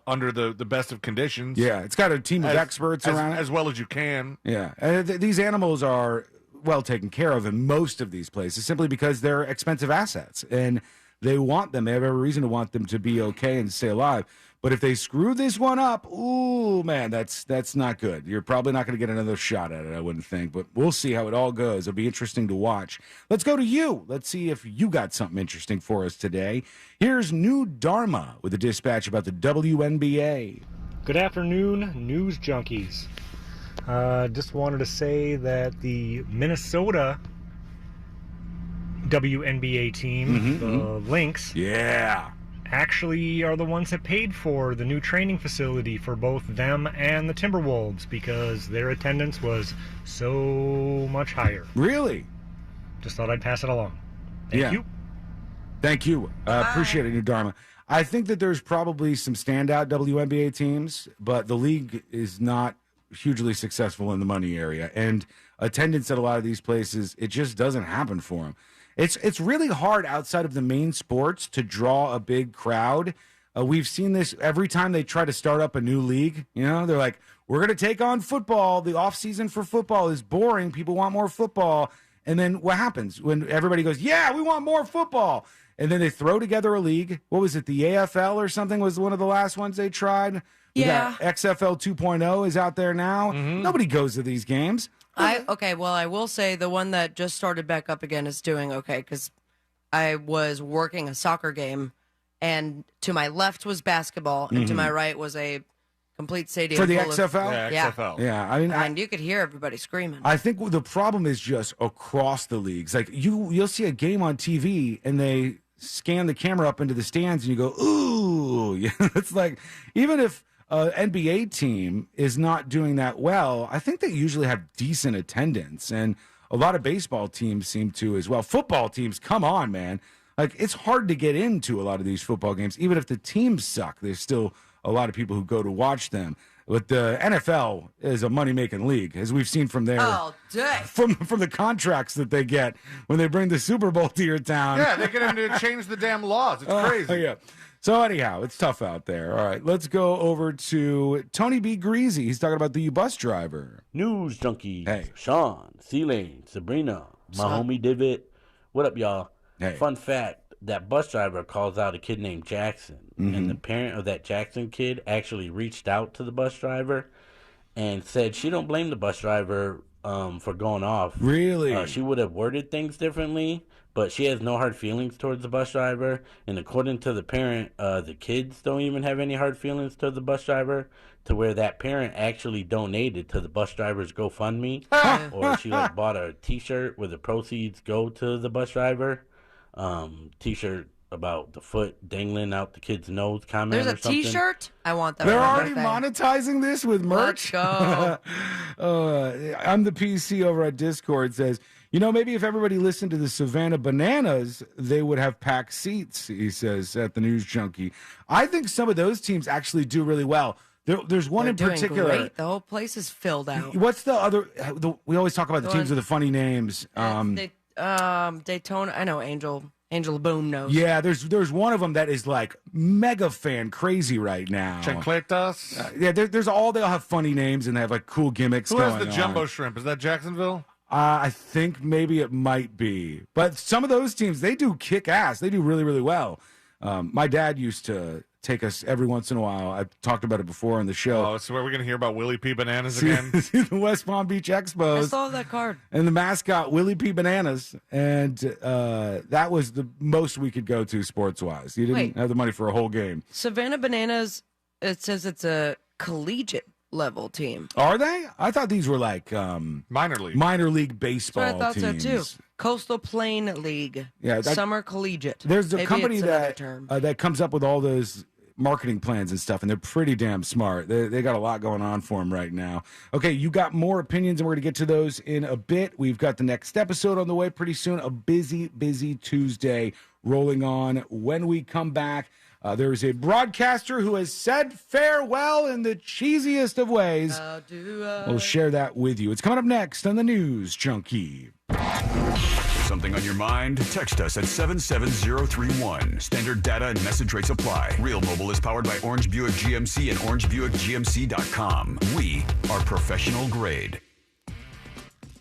under the best of conditions. Yeah, it's got a team of experts around it as well as you can. Yeah, and these animals are well taken care of in most of these places simply because they're expensive assets and they want them. They have every reason to want them to be okay and stay alive. But if they screw this one up, ooh, man, that's not good. You're probably not going to get another shot at it, I wouldn't think. But we'll see how it all goes. It'll be interesting to watch. Let's go to you. Let's see if you got something interesting for us today. Here's New Dharma with a dispatch about the WNBA. Good afternoon, news junkies. Just wanted to say that the Minnesota WNBA team, the Lynx, actually are the ones that paid for the new training facility for both them and the Timberwolves because their attendance was so much higher. Really? Just thought I'd pass it along. Thank you. Thank you. Appreciate it, New Dharma. I think that there's probably some standout WNBA teams, but the league is not hugely successful in the money area. And attendance at a lot of these places, it just doesn't happen for them. It's really hard outside of the main sports to draw a big crowd. We've seen this every time they try to start up a new league. You know, they're like, we're going to take on football. The offseason for football is boring. People want more football. And then what happens when everybody goes, yeah, we want more football? And then they throw together a league. What was it? The AFL or something was one of the last ones they tried. Yeah. XFL 2.0 is out there now. Nobody goes to these games. I will say the one that just started back up again is doing okay because I was working a soccer game, and to my left was basketball, and to my right was a complete stadium For the full XFL? Yeah. XFL. Yeah, I mean, and you could hear everybody screaming. I think the problem is just across the leagues. Like you'll see a game on TV and they scan the camera up into the stands and you go, ooh. It's like, even if an NBA team is not doing that well, I think they usually have decent attendance. And a lot of baseball teams seem to as well. Football teams, come on, man. Like, it's hard to get into a lot of these football games. Even if the teams suck, there's still a lot of people who go to watch them. But the NFL is a money-making league, as we've seen from their from the contracts that they get when they bring the Super Bowl to your town. Yeah, they get them to change the damn laws. It's crazy. Yeah. So anyhow, it's tough out there. All right, let's go over to Tony B. Greasy. He's talking about the bus driver. News junkies. Hey. Sean, C-Lane, Sabrina, my homie Divot. What up, y'all? Hey. Fun fact, that bus driver calls out a kid named Jackson. And the parent of that Jackson kid actually reached out to the bus driver and said she don't blame the bus driver for going off. Really? She would have worded things differently, but she has no hard feelings towards the bus driver. And according to the parent, the kids don't even have any hard feelings towards the bus driver, to where that parent actually donated to the bus driver's GoFundMe. Or she bought a T-shirt where the proceeds go to the bus driver. T-shirt about the foot dangling out the kid's nose comment. There's or a something. T-shirt? I want that. They're on my already birthday. monetizing this with merch? Let's go. I'm the PC over at Discord says, maybe if everybody listened to the Savannah Bananas, they would have packed seats, he says, at the News Junkie. I think some of those teams actually do really well. There's one They're in doing particular. Great. The whole place is filled out. What's the other? We always talk about the teams with the funny names. Daytona. I know Angel Boom knows. Yeah, there's one of them that is like mega fan crazy right now. Chancletas? Yeah, they'll have funny names and they have like cool gimmicks. Who going has the jumbo on. shrimp? Is that Jacksonville? I think maybe it might be. But some of those teams, they do kick ass. They do really, really well. My dad used to take us every once in a while. I've talked about it before on the show. Oh, so are we going to hear about Willie P. Bananas again? See the West Palm Beach Expos. I saw that card. And the mascot, Willie P. Bananas. And that was the most we could go to sports-wise. You didn't have the money for a whole game. Savannah Bananas, it says it's a collegiate level team. Are they? I thought these were like minor league baseball That's what I thought teams. so too. Coastal Plain League. Yeah, Summer Collegiate. There's a Maybe company it's another term. that comes up with all those marketing plans and stuff, and they're pretty damn smart. They got a lot going on for them right now. Okay, you got more opinions, and we're going to get to those in a bit. We've got the next episode on the way pretty soon. A busy Tuesday rolling on. When we come back, there is a broadcaster who has said farewell in the cheesiest of ways. We'll share that with you. It's coming up next on the News Junkie. Something on your mind? Text us at 77031. Standard data and message rates apply. Real Mobile is powered by Orange Buick GMC and OrangeBuickGMC.com. We are professional grade.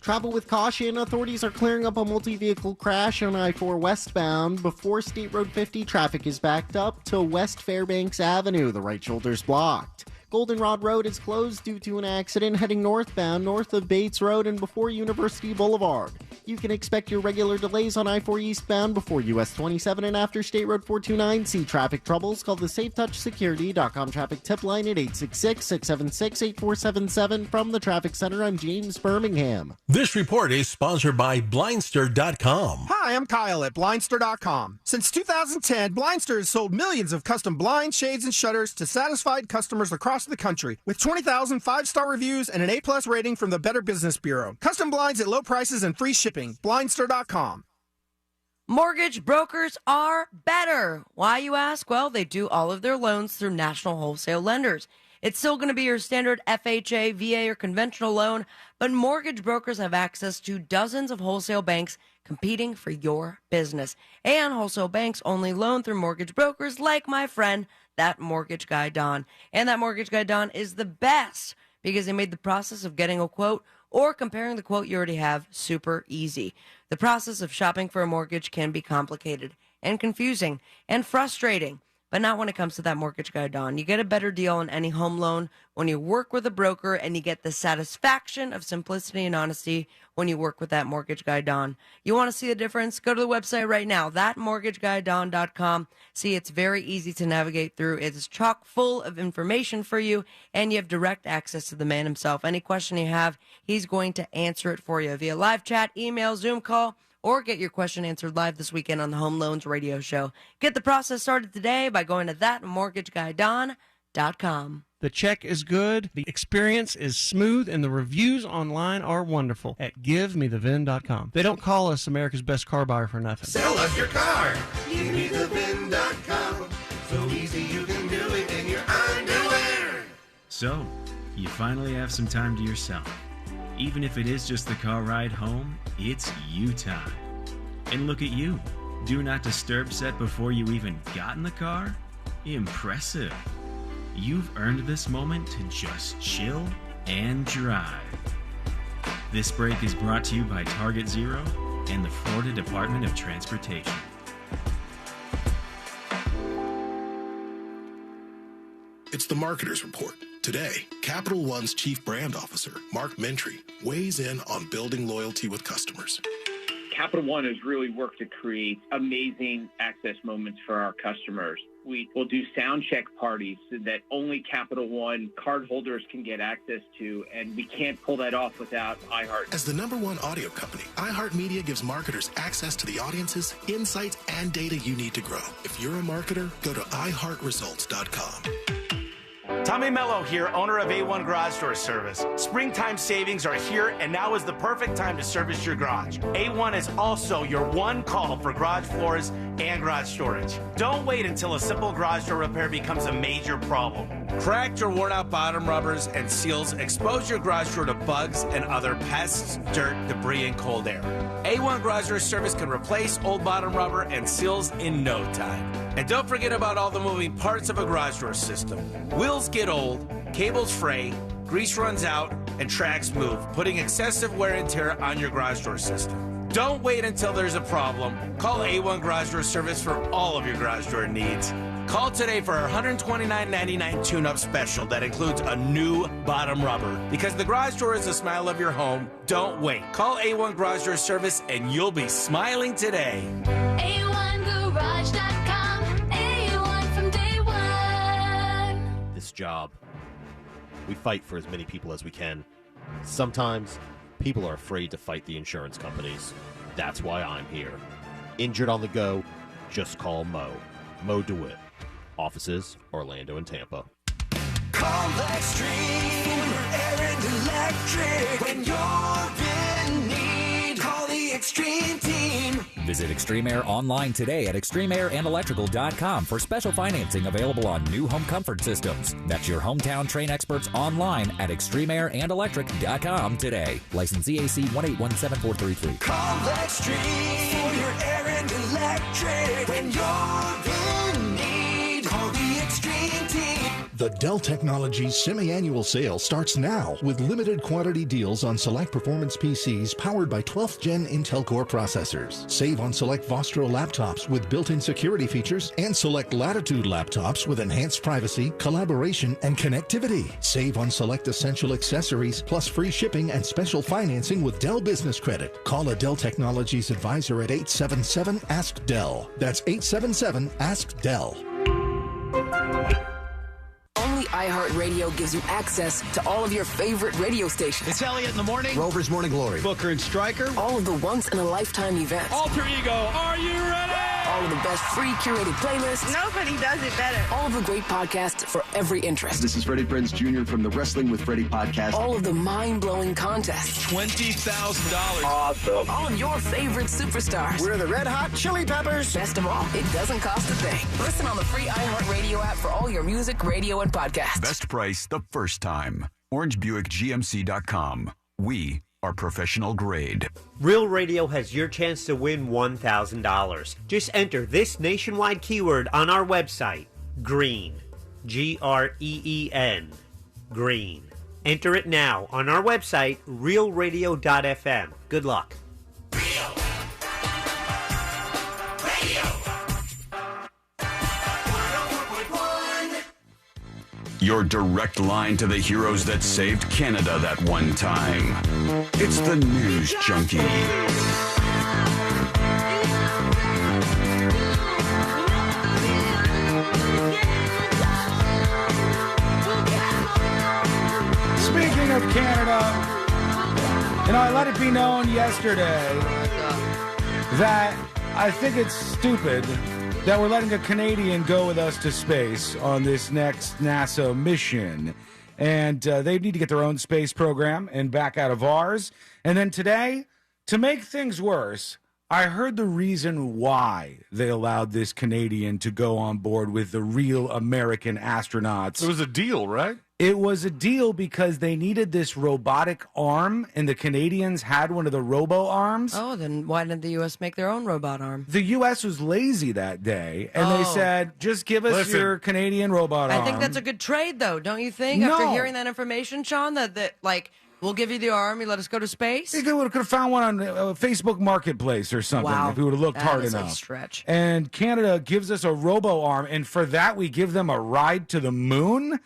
Travel with caution. Authorities are clearing up a multi-vehicle crash on I-4 westbound. Before State Road 50, traffic is backed up to West Fairbanks Avenue. The right shoulder's blocked. Goldenrod Road is closed due to an accident heading northbound north of Bates Road and before University Boulevard. You can expect your regular delays on I-4 eastbound before US 27 and after State Road 429. See traffic troubles, call the SafeTouchSecurity.com traffic tip line at 866-676-8477. From the Traffic Center, I'm James Birmingham. This report is sponsored by Blindster.com. Hi, I'm Kyle at Blindster.com. Since 2010, Blindster has sold millions of custom blinds, shades, and shutters to satisfied customers across the country with 20,000 5-star reviews and an A-plus rating from the Better Business Bureau. Custom blinds at low prices and free shipping. Blindster.com. Mortgage brokers are better. Why, you ask? Well, they do all of their loans through national wholesale lenders. It's still going to be your standard FHA, VA, or conventional loan, but mortgage brokers have access to dozens of wholesale banks competing for your business. And wholesale banks only loan through mortgage brokers like my friend, that mortgage guy Don. And that mortgage guy Don is the best because they made the process of getting a quote or comparing the quote you already have super easy. The process of shopping for a mortgage can be complicated and confusing and frustrating, but not when it comes to that mortgage guy Don. You get a better deal on any home loan when you work with a broker, and you get the satisfaction of simplicity and honesty when you work with that mortgage guy Don. You want to see the difference? Go to the website right now, thatmortgageguydon.com. See, it's very easy to navigate through. It's chock full of information for you, and you have direct access to the man himself. Any question you have, he's going to answer it for you via live chat, email, Zoom call, or get your question answered live this weekend on the Home Loans Radio Show. Get the process started today by going to thatmortgageguydon.com. The check is good, the experience is smooth, and the reviews online are wonderful at GiveMeTheVin.com. They don't call us America's best car buyer for nothing. Sell us your car. GiveMeTheVin.com. So easy you can do it in your underwear. So, you finally have some time to yourself. Even if it is just the car ride home, it's you time. And look at you. Do not disturb set before you even got in the car? Impressive. You've earned this moment to just chill and drive. This break is brought to you by Target Zero and the Florida Department of Transportation. It's the Marketer's Report. Today, Capital One's Chief Brand Officer, Mark Mentry, weighs in on building loyalty with customers. Capital One has really worked to create amazing access moments for our customers. We will do sound check parties that only Capital One cardholders can get access to, and we can't pull that off without iHeart. As the #1 audio company, iHeartMedia gives marketers access to the audiences, insights, and data you need to grow. If you're a marketer, go to iHeartResults.com. Tommy Mello here, owner of A1 Garage Door Service. Springtime savings are here, and now is the perfect time to service your garage. A1 is also your one call for garage floors and garage storage. Don't wait until a simple garage door repair becomes a major problem. Cracked or worn out bottom rubbers and seals expose your garage door to bugs and other pests, dirt, debris, and cold air. A1 Garage Door Service can replace old bottom rubber and seals in no time. And don't forget about all the moving parts of a garage door system. Wheels get old, cables fray, grease runs out, and tracks move, putting excessive wear and tear on your garage door system. Don't wait until there's a problem. Call A1 Garage Door Service for all of your garage door needs. Call today for our $129.99 tune-up special that includes a new bottom rubber. Because the garage door is the smile of your home, don't wait. Call A1 Garage Door Service and you'll be smiling today. A1Garage.com. A1 from day one. This job, we fight for as many people as we can. Sometimes people are afraid to fight the insurance companies. That's why I'm here. Injured on the go, just call Mo. Mo DeWitt. Offices, Orlando and Tampa. Call Extreme Air and Electric. When you're in need, call the Extreme Team. Visit Extreme Air online today at extremeairandelectrical.com for special financing available on new home comfort systems. That's your hometown train experts online at extremeairandelectric.com today. License EAC 1817433. Call Extreme for your air and electric. When you're in need, call the Extreme Team. The Dell Technologies semi-annual sale starts now with limited quantity deals on select performance PCs powered by 12th Gen Intel Core processors. Save on select Vostro laptops with built-in security features and select Latitude laptops with enhanced privacy, collaboration, and connectivity. Save on select essential accessories plus free shipping and special financing with Dell Business Credit. Call a Dell Technologies advisor at 877-ASK-DELL. That's 877-ASK-DELL. Only iHeartRadio gives you access to all of your favorite radio stations. It's Elliot in the morning. Rover's Morning Glory. Booker and Stryker. All of the once-in-a-lifetime events. Alter Ego, are you ready? All of the best free curated playlists. Nobody does it better. All of the great podcasts for every interest. This is Freddie Prinze Jr. from the Wrestling with Freddie podcast. All of the mind-blowing contests. $20,000. Awesome. All of your favorite superstars. We're the Red Hot Chili Peppers. Best of all, it doesn't cost a thing. Listen on the free iHeartRadio app for all your music, radio, and podcasts. Best price the first time. OrangeBuickGMC.com. We are professional grade. Real Radio has your chance to win $1,000. Just enter this nationwide keyword on our website, GREEN. GREEN. Green. Enter it now on our website, realradio.fm. Good luck. Your direct line to the heroes that saved Canada that one time. It's the News Junkie. Speaking of Canada, I let it be known yesterday that I think it's stupid that we're letting a Canadian go with us to space on this next NASA mission. And they need to get their own space program and back out of ours. And then today, to make things worse, I heard the reason why they allowed this Canadian to go on board with the real American astronauts. It was a deal, right? It was a deal because they needed this robotic arm, and the Canadians had one of the robo-arms. Oh, then why didn't the U.S. make their own robot arm? The U.S. was lazy that day, and they said, just give us your Canadian robot arm. I think that's a good trade, though, don't you think? No. After hearing that information, Sean, that we'll give you the arm, you let us go to space? They could have found one on Facebook Marketplace or something if we would have looked hard enough. A stretch. And Canada gives us a robo-arm, and for that we give them a ride to the moon?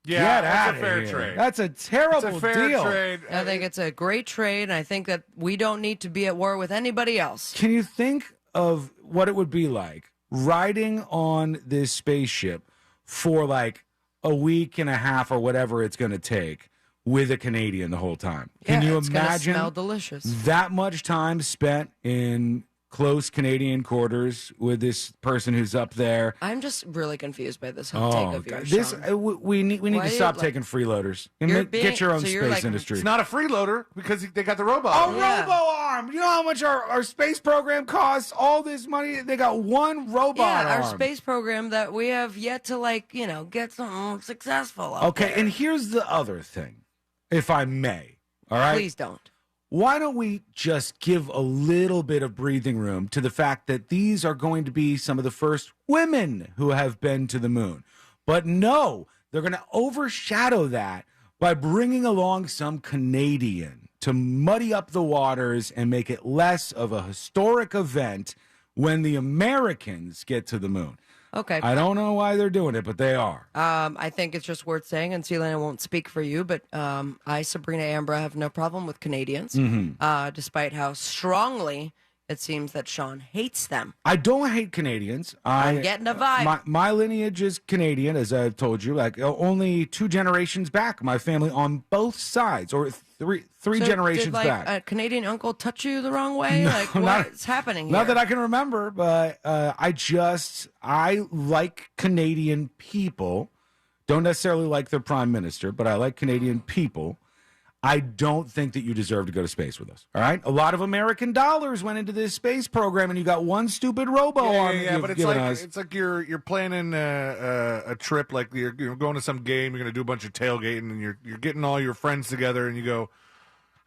Yeah, Get that's outta a fair here. trade. That's a terrible It's a fair deal. trade. I think it's a great trade, and I think that we don't need to be at war with anybody else. Can you think of what it would be like riding on this spaceship for like a week and a half or whatever it's going to take with a Canadian the whole time? Can you it's gonna imagine smell delicious. that much time spent in close Canadian quarters with this person who's up there? I'm just really confused by this whole take of yours, this Sean. we need Why to do you, stop taking freeloaders and You're get your own so you're space like- industry. It's not a freeloader because they got the robot. A robo arm. You know how much our space program costs? All this money. They got one robot our arm. space program that we have yet to get something successful out Okay, there. and here's the other thing, if I may. All right? Please don't. Why don't we just give a little bit of breathing room to the fact that these are going to be some of the first women who have been to the moon? But no, they're going to overshadow that by bringing along some Canadian to muddy up the waters and make it less of a historic event when the Americans get to the moon. Okay. I don't know why they're doing it, but they are. I think it's just worth saying, and Celine, I won't speak for you, but I, Sabrina Ambra, have no problem with Canadians, despite how strongly it seems that Sean hates them. I don't hate Canadians. I'm getting a vibe. My lineage is Canadian, as I've told you. Like only 2 generations back, my family on both sides, or three So generations did, back. a Canadian uncle touch you the wrong way? No, What's happening here? Not that I can remember, but I like Canadian people. Don't necessarily like their prime minister, but I like Canadian people. I don't think that you deserve to go to space with us. All right? A lot of American dollars went into this space program, and you got one stupid robo arm that you've but given us. it's like you're planning a trip, like you're going to some game, you're going to do a bunch of tailgating, and you're getting all your friends together, and you go,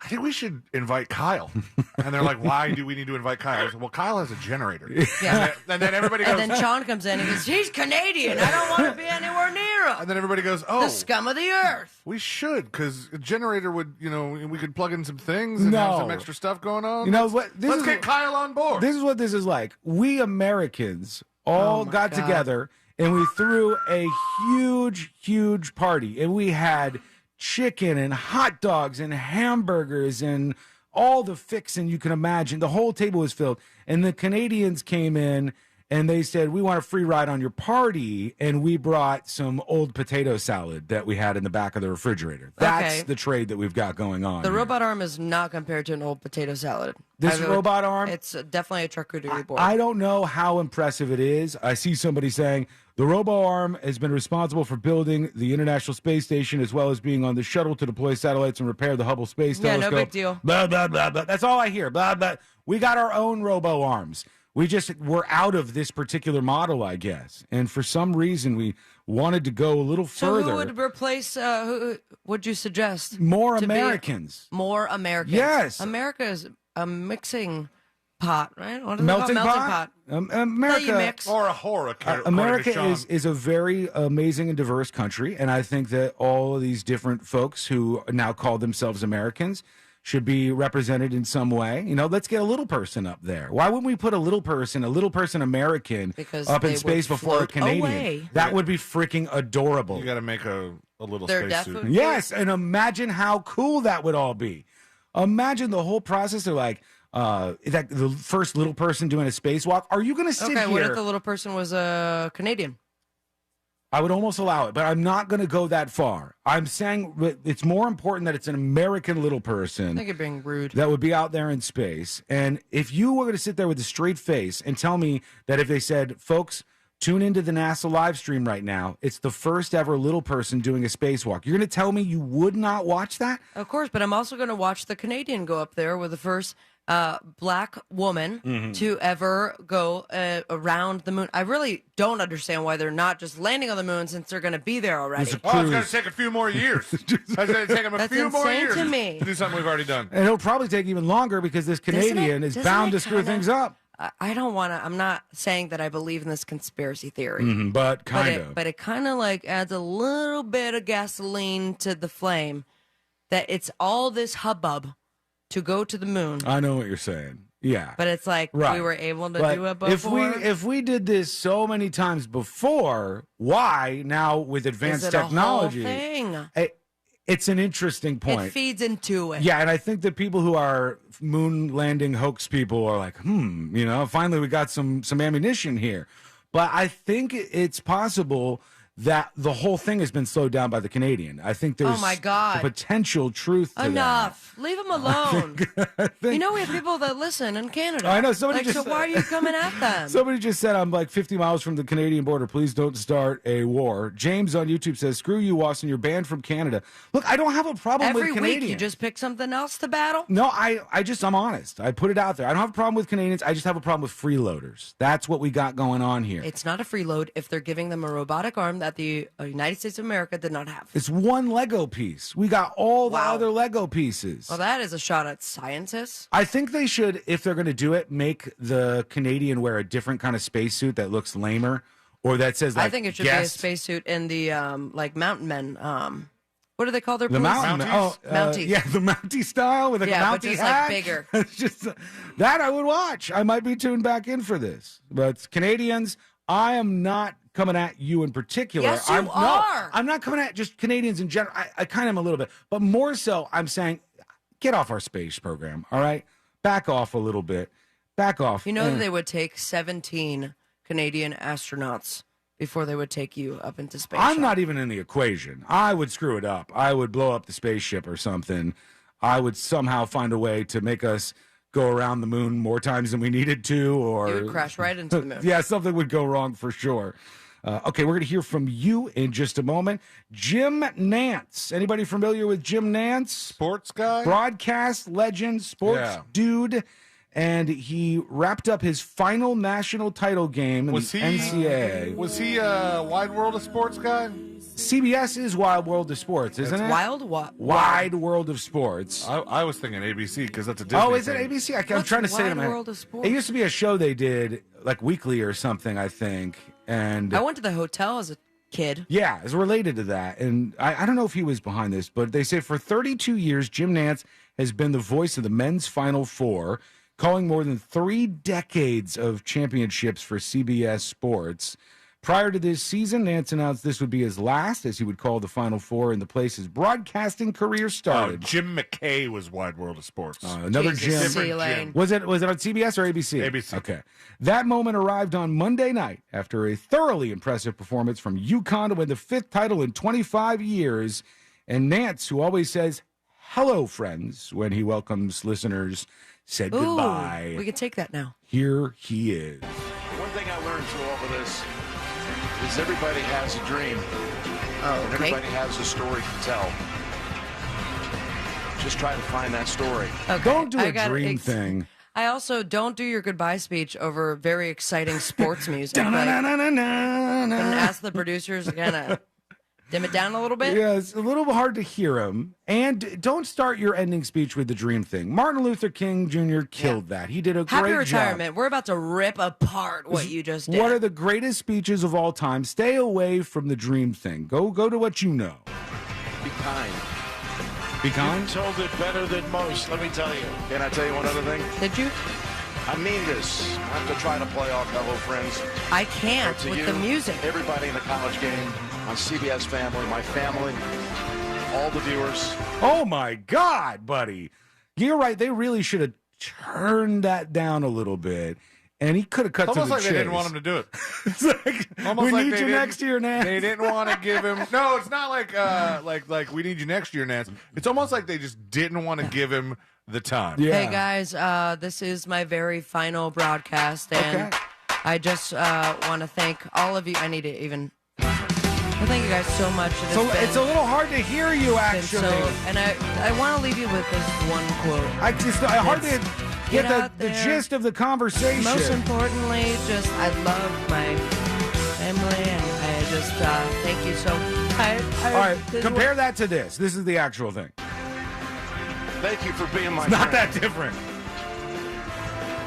I think we should invite Kyle. And they're like, why do we need to invite Kyle? I said, well, Kyle has a generator. Yeah. And then everybody goes, And then Sean comes in and goes, he's Canadian. I don't want to be anywhere near him. and then everybody goes, oh. The scum of the earth. We should, because a generator would, we could plug in some things and have some extra stuff going on. Let's get Kyle on board. This is what this is like. We Americans all got together and we threw a huge, huge party. And we had chicken and hot dogs and hamburgers and all the fixing you can imagine. The whole table was filled. And the Canadians came in and they said, we want a free ride on your party. And we brought some old potato salad that we had in the back of the refrigerator. That's the trade that we've got going on. The robot arm is not compared to an old potato salad. This robot arm? It's definitely a charcuterie board. I don't know how impressive it is. I see somebody saying the robo arm has been responsible for building the International Space Station as well as being on the shuttle to deploy satellites and repair the Hubble Space Telescope. No big deal. Blah, blah, blah, blah. That's all I hear. Blah, blah. We got our own robo arms. We're out of this particular model, I guess. And for some reason, we wanted to go a little further. So who would replace, who would you suggest? More Americans. More Americans. Yes. America is a mixing pot, right? What is Melting it called? pot? America. Mix. Or a horror. America is a very amazing and diverse country, and I think that all of these different folks who now call themselves Americans should be represented in some way. Let's get a little person up there. Why wouldn't we put a little person American up in space before a Canadian? Away. That would be freaking adorable. You got to make a little They're spacesuit. Yes, and imagine how cool that would all be. Imagine the whole process. They're like, that the first little person doing a spacewalk. Are you going to sit here? Okay, what if the little person was a Canadian? I would almost allow it, but I'm not going to go that far. I'm saying it's more important that it's an American little person. I think you're being rude. That would be out there in space. And if you were going to sit there with a straight face and tell me that if they said, folks, tune into the NASA live stream right now, it's the first ever little person doing a spacewalk, you're going to tell me you would not watch that? Of course, but I'm also going to watch the Canadian go up there with the first black woman to ever go around the moon. I really don't understand why they're not just landing on the moon since they're going to be there already. It's going to take a few more years. It's going to take them a few more years to me. to do something we've already done. And it'll probably take even longer because this Canadian is bound to screw things up. I don't want to. I'm not saying that I believe in this conspiracy theory, but kind of. But it kind of like adds a little bit of gasoline to the flame that it's all this hubbub to go to the moon. I know what you're saying. Yeah. But it's like we were able to do it before. If we did this so many times before, why now with advanced technology? A whole thing? It's an interesting point. It feeds into it. Yeah, and I think that people who are moon landing hoax people are like, finally we got some ammunition here. But I think it's possible that the whole thing has been slowed down by the Canadian. I think there's a potential truth to Enough. Leave them alone. We have people that listen in Canada. I know. Somebody so why are you coming at them? Somebody just said, I'm like 50 miles from the Canadian border. Please don't start a war. James on YouTube says, screw you, Watson. You're banned from Canada. Look, I don't have a problem with Canadians. Every week you just pick something else to battle? No, I'm honest. I put it out there. I don't have a problem with Canadians. I just have a problem with freeloaders. That's what we got going on here. It's not a freeload if they're giving them a robotic arm that the United States of America did not have. It's one Lego piece. We got all the other Lego pieces. Well, that is a shot at scientists. I think they should, if they're going to do it, make the Canadian wear a different kind of spacesuit that looks lamer, or that says like I think it should be a spacesuit in the mountain men. What do they call their the mountain? Mounties. Yeah, the Mountie style with a Mountie but just hat. Like bigger. It's just that I would watch. I might be tuned back in for this, but Canadians, I am not coming at you in particular. Yes, you are. No, I'm not coming at just Canadians in general. I kind of am a little bit, but more so, I'm saying, get off our space program. All right, back off a little bit. Back off. You know that they would take 17 Canadian astronauts before they would take you up into space. I'm not even in the equation. I would screw it up. I would blow up the spaceship or something. I would somehow find a way to make us go around the moon more times than we needed to, or you would crash right into the moon. Yeah, something would go wrong for sure. Okay, we're going to hear from you in just a moment. Jim Nantz. Anybody familiar with Jim Nantz? Sports guy? Broadcast legend, sports dude. and he wrapped up his final national title game in the NCAA. Was he a Wide World of Sports guy? CBS is Wild World of Sports, isn't it? Wide World of Sports. I was thinking ABC because that's a Disney Oh, is it thing. ABC? I'm trying to say to Wide World of Sports? It used to be a show they did like weekly or something, I think. And I went to the hotel as a kid. yeah, it's related to that. And I don't know if he was behind this, but they say for 32 years, Jim Nantz has been the voice of the men's Final Four, calling more than 3 decades of championships for CBS Sports. Prior to this season, Nantz announced this would be his last, as he would call the Final Four in the place his broadcasting career started. Jim McKay was Wide World of Sports. Another Jim. Different Jim. Was it on CBS or ABC? ABC. Okay. That moment arrived on Monday night after a thoroughly impressive performance from UConn to win the 5th title in 25 years. And Nantz, who always says, "Hello, friends," when he welcomes listeners, said goodbye. We can take that now. Here he is. One thing I learned through all of this is everybody has a dream. And everybody has a story to tell. Just try to find that story. Okay. Don't do I a got dream thing. I also don't do your goodbye speech over very exciting sports music. And ask the producers to kind of dim it down a little bit. Yeah, it's a little hard to hear him. And don't start your ending speech with the dream thing. Martin Luther King Jr. killed that. He did a Happy great retirement. job. We're about to rip apart what you just did. One of the greatest speeches of all time. Stay away from the dream thing. Go to what you know. Be kind. Be kind? You told it better than most, let me tell you. Can I tell you one other thing? Did you? I mean this. I have to try to play off Hello Friends. I can't To with you, the music. Everybody in the college game, on CBS Family, my family, all the viewers. Oh, my God, buddy. You're right. They really should have turned that down a little bit. And he could have cut It's to almost the like chase. they didn't want him to do it. We need you next year, Nantz. They didn't want to give him. No, it's not like we need you next year, Nantz. It's almost like they just didn't want to give him the time. Hey, guys, this is my very final broadcast, and I just want to thank all of you. I need to even... Well, thank you guys so much. It's a little hard to hear you, actually. And I want to leave you with this one quote. I hardly get the gist of the conversation. Most importantly, just I love my family, and I just thank you so much. All right, compare that to this. This is the actual thing. Thank you for being my It's not friend. that different.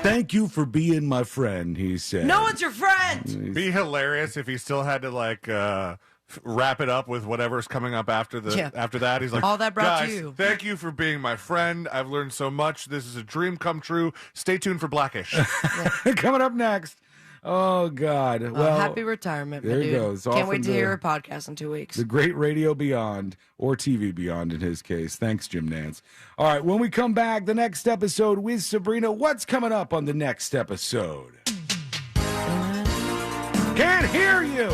Thank you for being my friend, he said. No one's your friend. Be hilarious if he still had to wrap it up with whatever's coming up after that. He's like, all that brought guys, to you. Thank you for being my friend. I've learned so much. This is a dream come true. Stay tuned for Blackish. Coming up next. Oh, God. Well, happy retirement, my there he dude. goes. Can't Off wait to into hear a podcast in 2 weeks. The great radio beyond, or TV beyond in his case. Thanks, Jim Nantz. All right, when we come back, the next episode with Sabrina. What's coming up on the next episode? Can't hear you.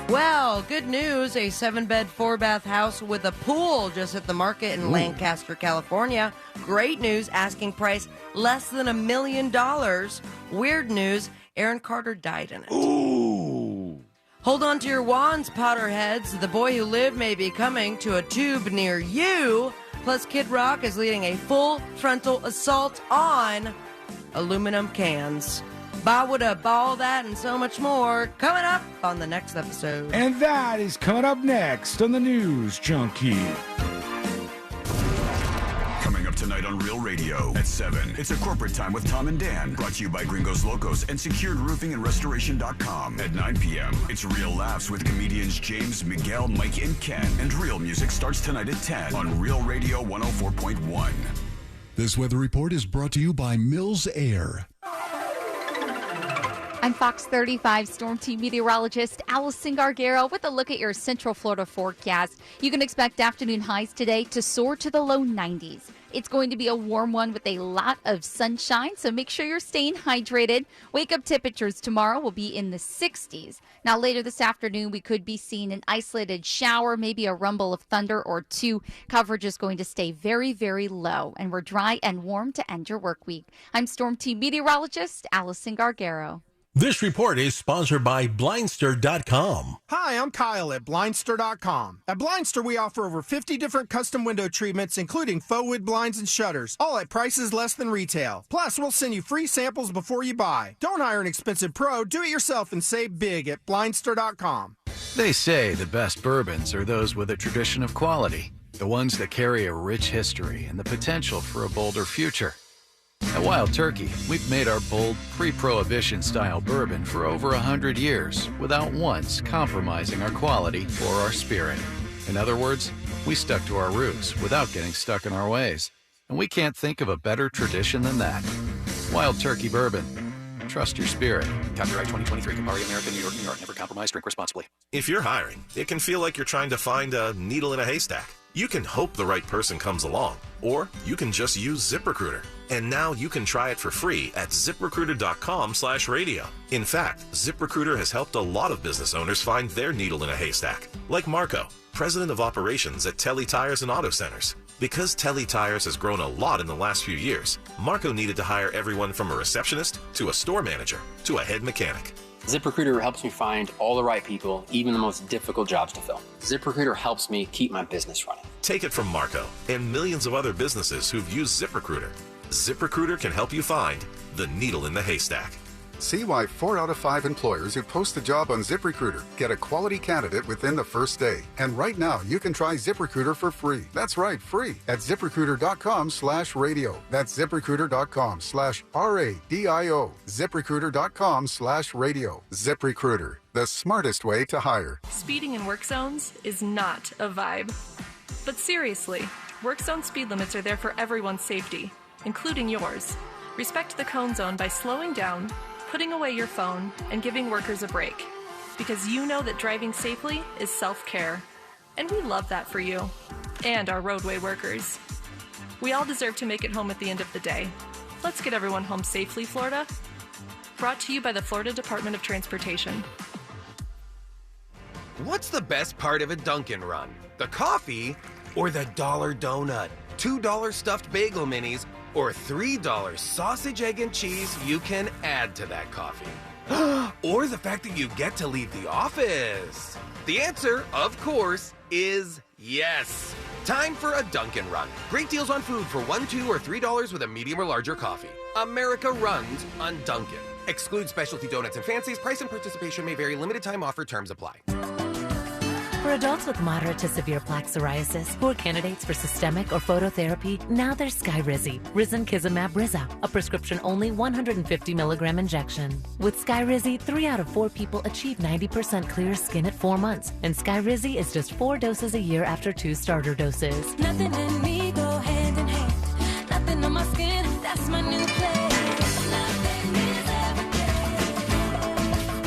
Well, good news. A 7-bed, 4-bath house with a pool just hit the market in Lancaster, California. Great news. Asking price less than $1 million. Weird news. Aaron Carter died in it. Ooh. Hold on to your wands, Potterheads. The Boy Who Lived may be coming to a tube near you. Plus, Kid Rock is leading a full frontal assault on aluminum cans. Bawada, all that and so much more coming up on the next episode. And that is coming up next on the News Junkie. Coming up tonight on Real Radio at 7. It's a corporate time with Tom and Dan. Brought to you by Gringos Locos and SecuredRoofingAndRestoration.com. At 9 p.m., it's Real Laughs with comedians James, Miguel, Mike, and Ken. And Real Music starts tonight at 10 on Real Radio 104.1. This weather report is brought to you by Mills Air. I'm Fox 35 Storm Team meteorologist Allison Gargaro with a look at your Central Florida forecast. You can expect afternoon highs today to soar to the low 90s. It's going to be a warm one with a lot of sunshine, so make sure you're staying hydrated. Wake-up temperatures tomorrow will be in the 60s. Now, later this afternoon, we could be seeing an isolated shower, maybe a rumble of thunder or two. Coverage is going to stay very, very low, and we're dry and warm to end your work week. I'm Storm Team meteorologist Allison Gargaro. This report is sponsored by Blindster.com. Hi, I'm Kyle at Blindster.com. At Blindster, we offer over 50 different custom window treatments, including faux wood blinds and shutters, all at prices less than retail. Plus, we'll send you free samples before you buy. Don't hire an expensive pro. Do it yourself and save big at Blindster.com. They say the best bourbons are those with a tradition of quality, the ones that carry a rich history and the potential for a bolder future. At Wild Turkey, we've made our bold, pre-prohibition style bourbon for over 100 years without once compromising our quality or our spirit. In other words, we stuck to our roots without getting stuck in our ways. And we can't think of a better tradition than that. Wild Turkey Bourbon. Trust your spirit. Copyright 2023, Campari America, New York, New York. Never compromise, drink responsibly. If you're hiring, it can feel like you're trying to find a needle in a haystack. You can hope the right person comes along, or you can just use ZipRecruiter. And now you can try it for free at ZipRecruiter.com/radio. In fact, ZipRecruiter has helped a lot of business owners find their needle in a haystack, like Marco, president of operations at Telly Tires and Auto Centers. Because Telly Tires has grown a lot in the last few years, Marco needed to hire everyone from a receptionist to a store manager to a head mechanic. ZipRecruiter helps me find all the right people, even the most difficult jobs to fill. ZipRecruiter helps me keep my business running. Take it from Marco and millions of other businesses who've used ZipRecruiter. ZipRecruiter can help you find the needle in the haystack. See why 4 out of 5 employers who post a job on ZipRecruiter get a quality candidate within the first day. And right now, you can try ZipRecruiter for free. That's right, free at ZipRecruiter.com/radio. That's ZipRecruiter.com/RADIO. ZipRecruiter.com/radio. ZipRecruiter, the smartest way to hire. Speeding in work zones is not a vibe. But seriously, work zone speed limits are there for everyone's safety, including yours. Respect the cone zone by slowing down, putting away your phone, and giving workers a break. Because you know that driving safely is self-care. And we love that for you and our roadway workers. We all deserve to make it home at the end of the day. Let's get everyone home safely, Florida. Brought to you by the Florida Department of Transportation. What's the best part of a Dunkin' run? The coffee or the dollar donut? $2 stuffed bagel minis or $3 sausage, egg, and cheese you can add to that coffee? Or the fact that you get to leave the office? The answer, of course, is yes. Time for a Dunkin' run. Great deals on food for $1, $2, or $3 with a medium or larger coffee. America runs on Dunkin'. Exclude specialty donuts and fancies. Price and participation may vary. Limited time offer. Terms apply. For adults with moderate to severe plaque psoriasis who are candidates for systemic or phototherapy, now there's Skyrizi, Risankizumab Riza, a prescription-only 150 milligram injection. With Skyrizi, 3 out of 4 people achieve 90% clear skin at 4 months, and Skyrizi is just 4 doses a year after 2 starter doses. Nothing in me go hand in hand. Nothing on my skin, that's my new play.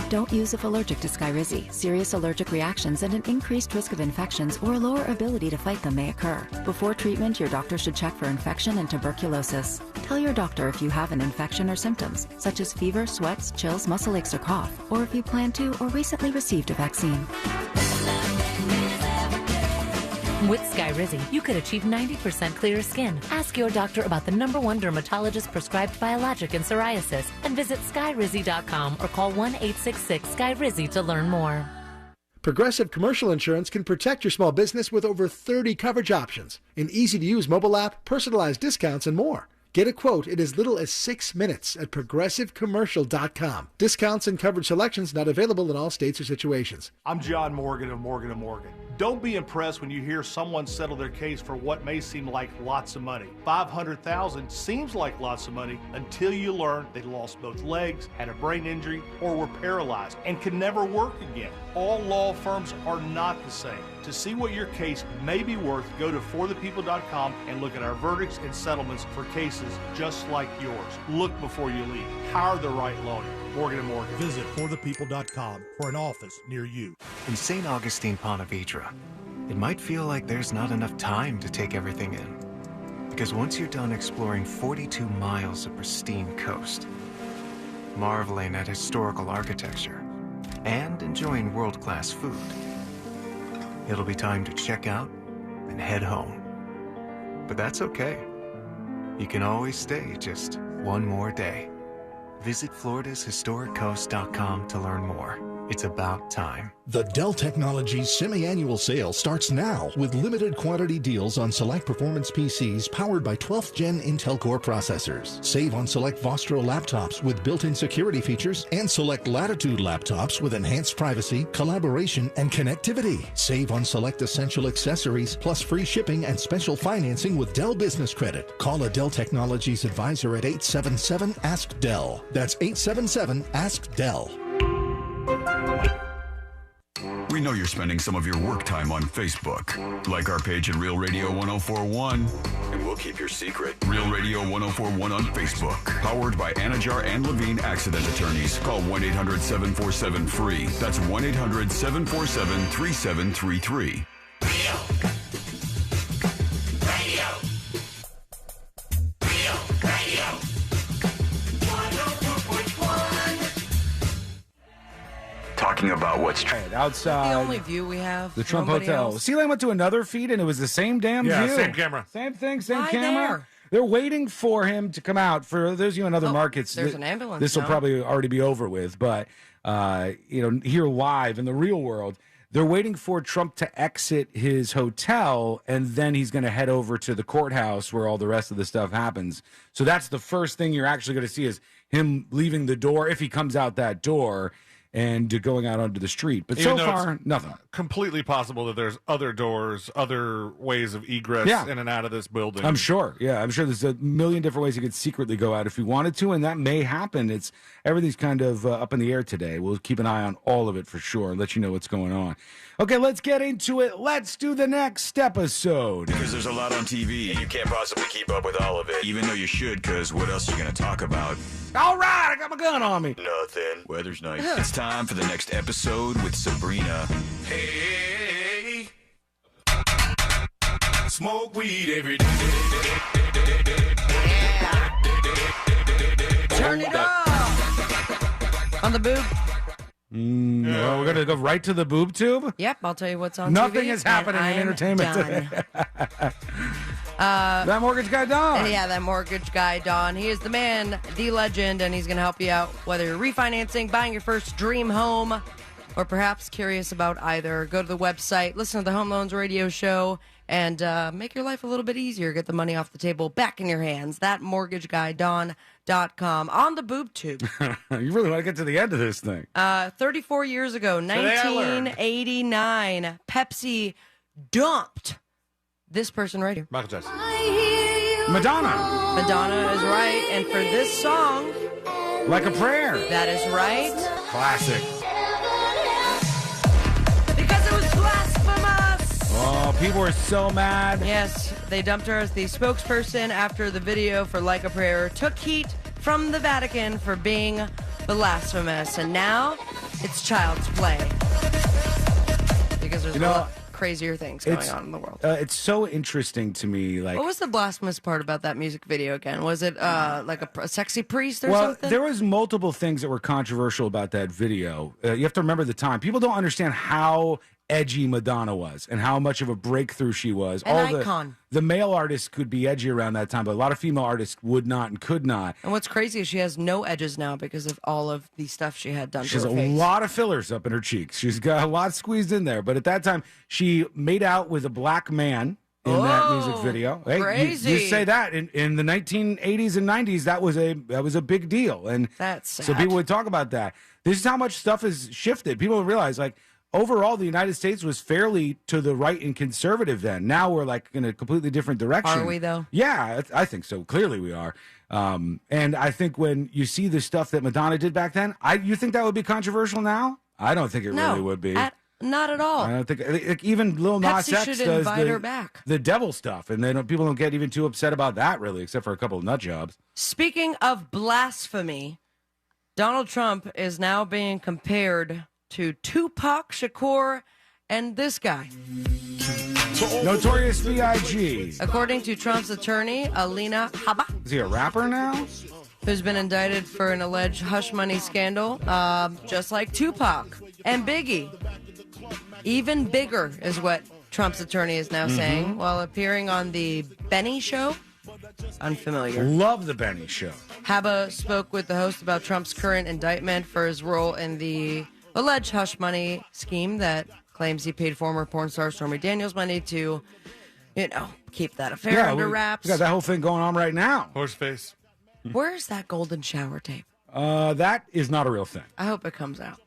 Don't use if allergic to Skyrizi. Serious allergic reactions and an increased risk of infections or a lower ability to fight them may occur. Before treatment, your doctor should check for infection and tuberculosis. Tell your doctor if you have an infection or symptoms, such as fever, sweats, chills, muscle aches, or cough, or if you plan to or recently received a vaccine. With Skyrizi, you could achieve 90% clearer skin. Ask your doctor about the #1 dermatologist prescribed biologic in psoriasis and visit Skyrizi.com or call 1-866-SKYRIZI to learn more. Progressive Commercial Insurance can protect your small business with over 30 coverage options, an easy-to-use mobile app, personalized discounts, and more. Get a quote in as little as 6 minutes at ProgressiveCommercial.com. Discounts and coverage selections not available in all states or situations. I'm John Morgan of Morgan & Morgan. Don't be impressed when you hear someone settle their case for what may seem like lots of money. $500,000 seems like lots of money until you learn they lost both legs, had a brain injury, or were paralyzed and can never work again. All law firms are not the same. To see what your case may be worth, go to forthepeople.com and look at our verdicts and settlements for cases just like yours. Look before you leave. Hire the right lawyer. Morgan & Morgan. Visit forthepeople.com for an office near you. In St. Augustine, Ponte Vedra, it might feel like there's not enough time to take everything in. Because once you're done exploring 42 miles of pristine coast, marveling at historical architecture, and enjoying world-class food, it'll be time to check out and head home. But that's okay. You can always stay just one more day. Visit FloridasHistoricCoast.com to learn more. It's about time. The Dell Technologies semi-annual sale starts now with limited quantity deals on select performance PCs powered by 12th Gen Intel Core processors. Save on select Vostro laptops with built-in security features and select Latitude laptops with enhanced privacy, collaboration, and connectivity. Save on select essential accessories plus free shipping and special financing with Dell Business Credit. Call a Dell Technologies advisor at 877-ASK-DELL. That's 877-ASK-DELL. We know you're spending some of your work time on Facebook. Like our page at Real Radio 1041, and we'll keep your secret. Real Radio 1041 on Facebook. Powered by Anajar and Levine Accident Attorneys. Call 1-800-747-FREE. That's 1-800-747-3733. Talking about what's outside. The only view we have. The Trump Nobody Hotel. else. Celine went to another feed, and it was the same damn view. same camera. Same thing, same Why camera. there? They're waiting for him to come out. For those of you in other markets, there's an ambulance this will now. probably already be over with. But, here live in the real world, they're waiting for Trump to exit his hotel, and then he's going to head over to the courthouse where all the rest of the stuff happens. So that's the first thing you're actually going to see is him leaving the door, if he comes out that door, and going out onto the street. But Even so though far, it's nothing. Completely possible that there's other doors, other ways of egress in and out of this building. I'm sure. Yeah, I'm sure there's a million different ways he could secretly go out if he wanted to, and that may happen. Everything's kind of up in the air today. We'll keep an eye on all of it for sure and let you know what's going on. Okay, let's get into it. Let's do the next episode. Because there's a lot on TV, and you can't possibly keep up with all of it. Even though you should, because what else are you going to talk about? All right, I got my gun on me. Nothing. Weather's nice. It's time for the next episode with Sabrina. Hey, smoke weed every day. Turn it up on the boob. Well, we're going to go right to the boob tube? Yep, I'll tell you what's on Nothing TV, is happening and in I'm entertainment done. today. That mortgage guy, Don. Yeah, that mortgage guy, Don. He is the man, the legend, and he's going to help you out whether you're refinancing, buying your first dream home, or perhaps curious about either. Go to the website, listen to the Home Loans Radio Show, and make your life a little bit easier. Get the money off the table back in your hands. That mortgageguyDon.com on the boob tube. You really want to get to the end of this thing. 34 years ago, 1989, Pepsi dumped this person right here. Michael Jackson. Madonna. Madonna is right. And for this song, Like a Prayer. That is right. Classic. Because it was blasphemous. Oh, people were so mad. Yes, they dumped her as the spokesperson after the video for Like a Prayer took heat from the Vatican for being blasphemous. And now it's child's play. Because there's a lot crazier things going on in the world. It's so interesting to me. Like, What was the blasphemous part about that music video again? Was it like a sexy priest or well, something? there was multiple things that were controversial about that video. You have to remember the time. People don't understand how edgy Madonna was and how much of a breakthrough she was. An icon. The male artists could be edgy around that time, but a lot of female artists would not and could not. And what's crazy is she has no edges now because of all of the stuff she had done She has to her a face. lot of fillers up in her cheeks. She's got a lot squeezed in there. But at that time, she made out with a black man in that music video. Hey, crazy. You say that in the 1980s and 90s, that was a big deal, and that's so sad. people would talk about that. This is how much stuff has shifted. People realize like. Overall, the United States was fairly to the right and conservative then. Now we're like in a completely different direction. Are we, though? Yeah, I think so. Clearly we are. And I think when you see the stuff that Madonna did back then, you think that would be controversial now? I don't think it really would be. Not at all. I don't think like, even Lil Nas Pepsi X should does invite her back. the devil stuff, and people don't get even too upset about that really, except for a couple of nut jobs. Speaking of blasphemy, Donald Trump is now being compared to Tupac Shakur and this guy. Notorious B.I.G. According to Trump's attorney, Alina Habba, Is he a rapper now? who's been indicted for an alleged hush money scandal, just like Tupac and Biggie. Even bigger is what Trump's attorney is now saying while appearing on the Benny Show. unfamiliar. Love the Benny Show. Habba spoke with the host about Trump's current indictment for his role in the alleged hush money scheme that claims he paid former porn star Stormy Daniels money to, keep that affair under wraps. We got that whole thing going on right now. Horseface. Where's that golden shower tape? That is not a real thing. I hope it comes out.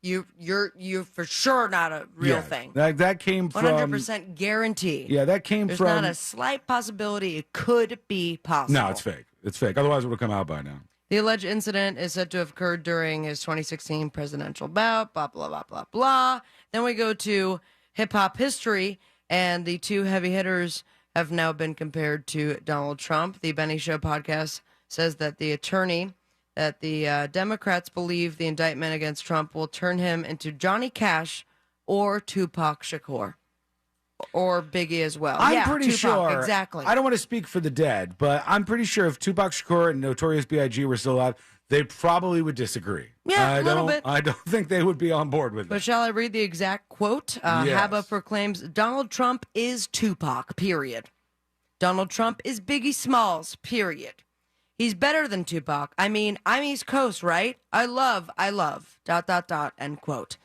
You're for sure not a real thing. That came from 100% guarantee. Yeah, that came There's from. not a slight possibility it could be possible. No, it's fake. It's fake. Otherwise, it would have come out by now. The alleged incident is said to have occurred during his 2016 presidential bout, blah, blah, blah, blah, blah. Then we go to hip-hop history, and the two heavy hitters have now been compared to Donald Trump. The Benny Show podcast says that the attorney that the Democrats believe the indictment against Trump will turn him into Johnny Cash or Tupac Shakur. Or Biggie as well. I'm pretty Tupac, sure. Exactly. I don't want to speak for the dead, but I'm pretty sure if Tupac Shakur and Notorious B.I.G. were still alive, they probably would disagree. Yeah, a little bit. I don't think they would be on board with it. But shall I read the exact quote? Yes. Habba proclaims, Donald Trump is Tupac, period. Donald Trump is Biggie Smalls, period. He's better than Tupac. I mean, I'm East Coast, right? I love, ... end quote.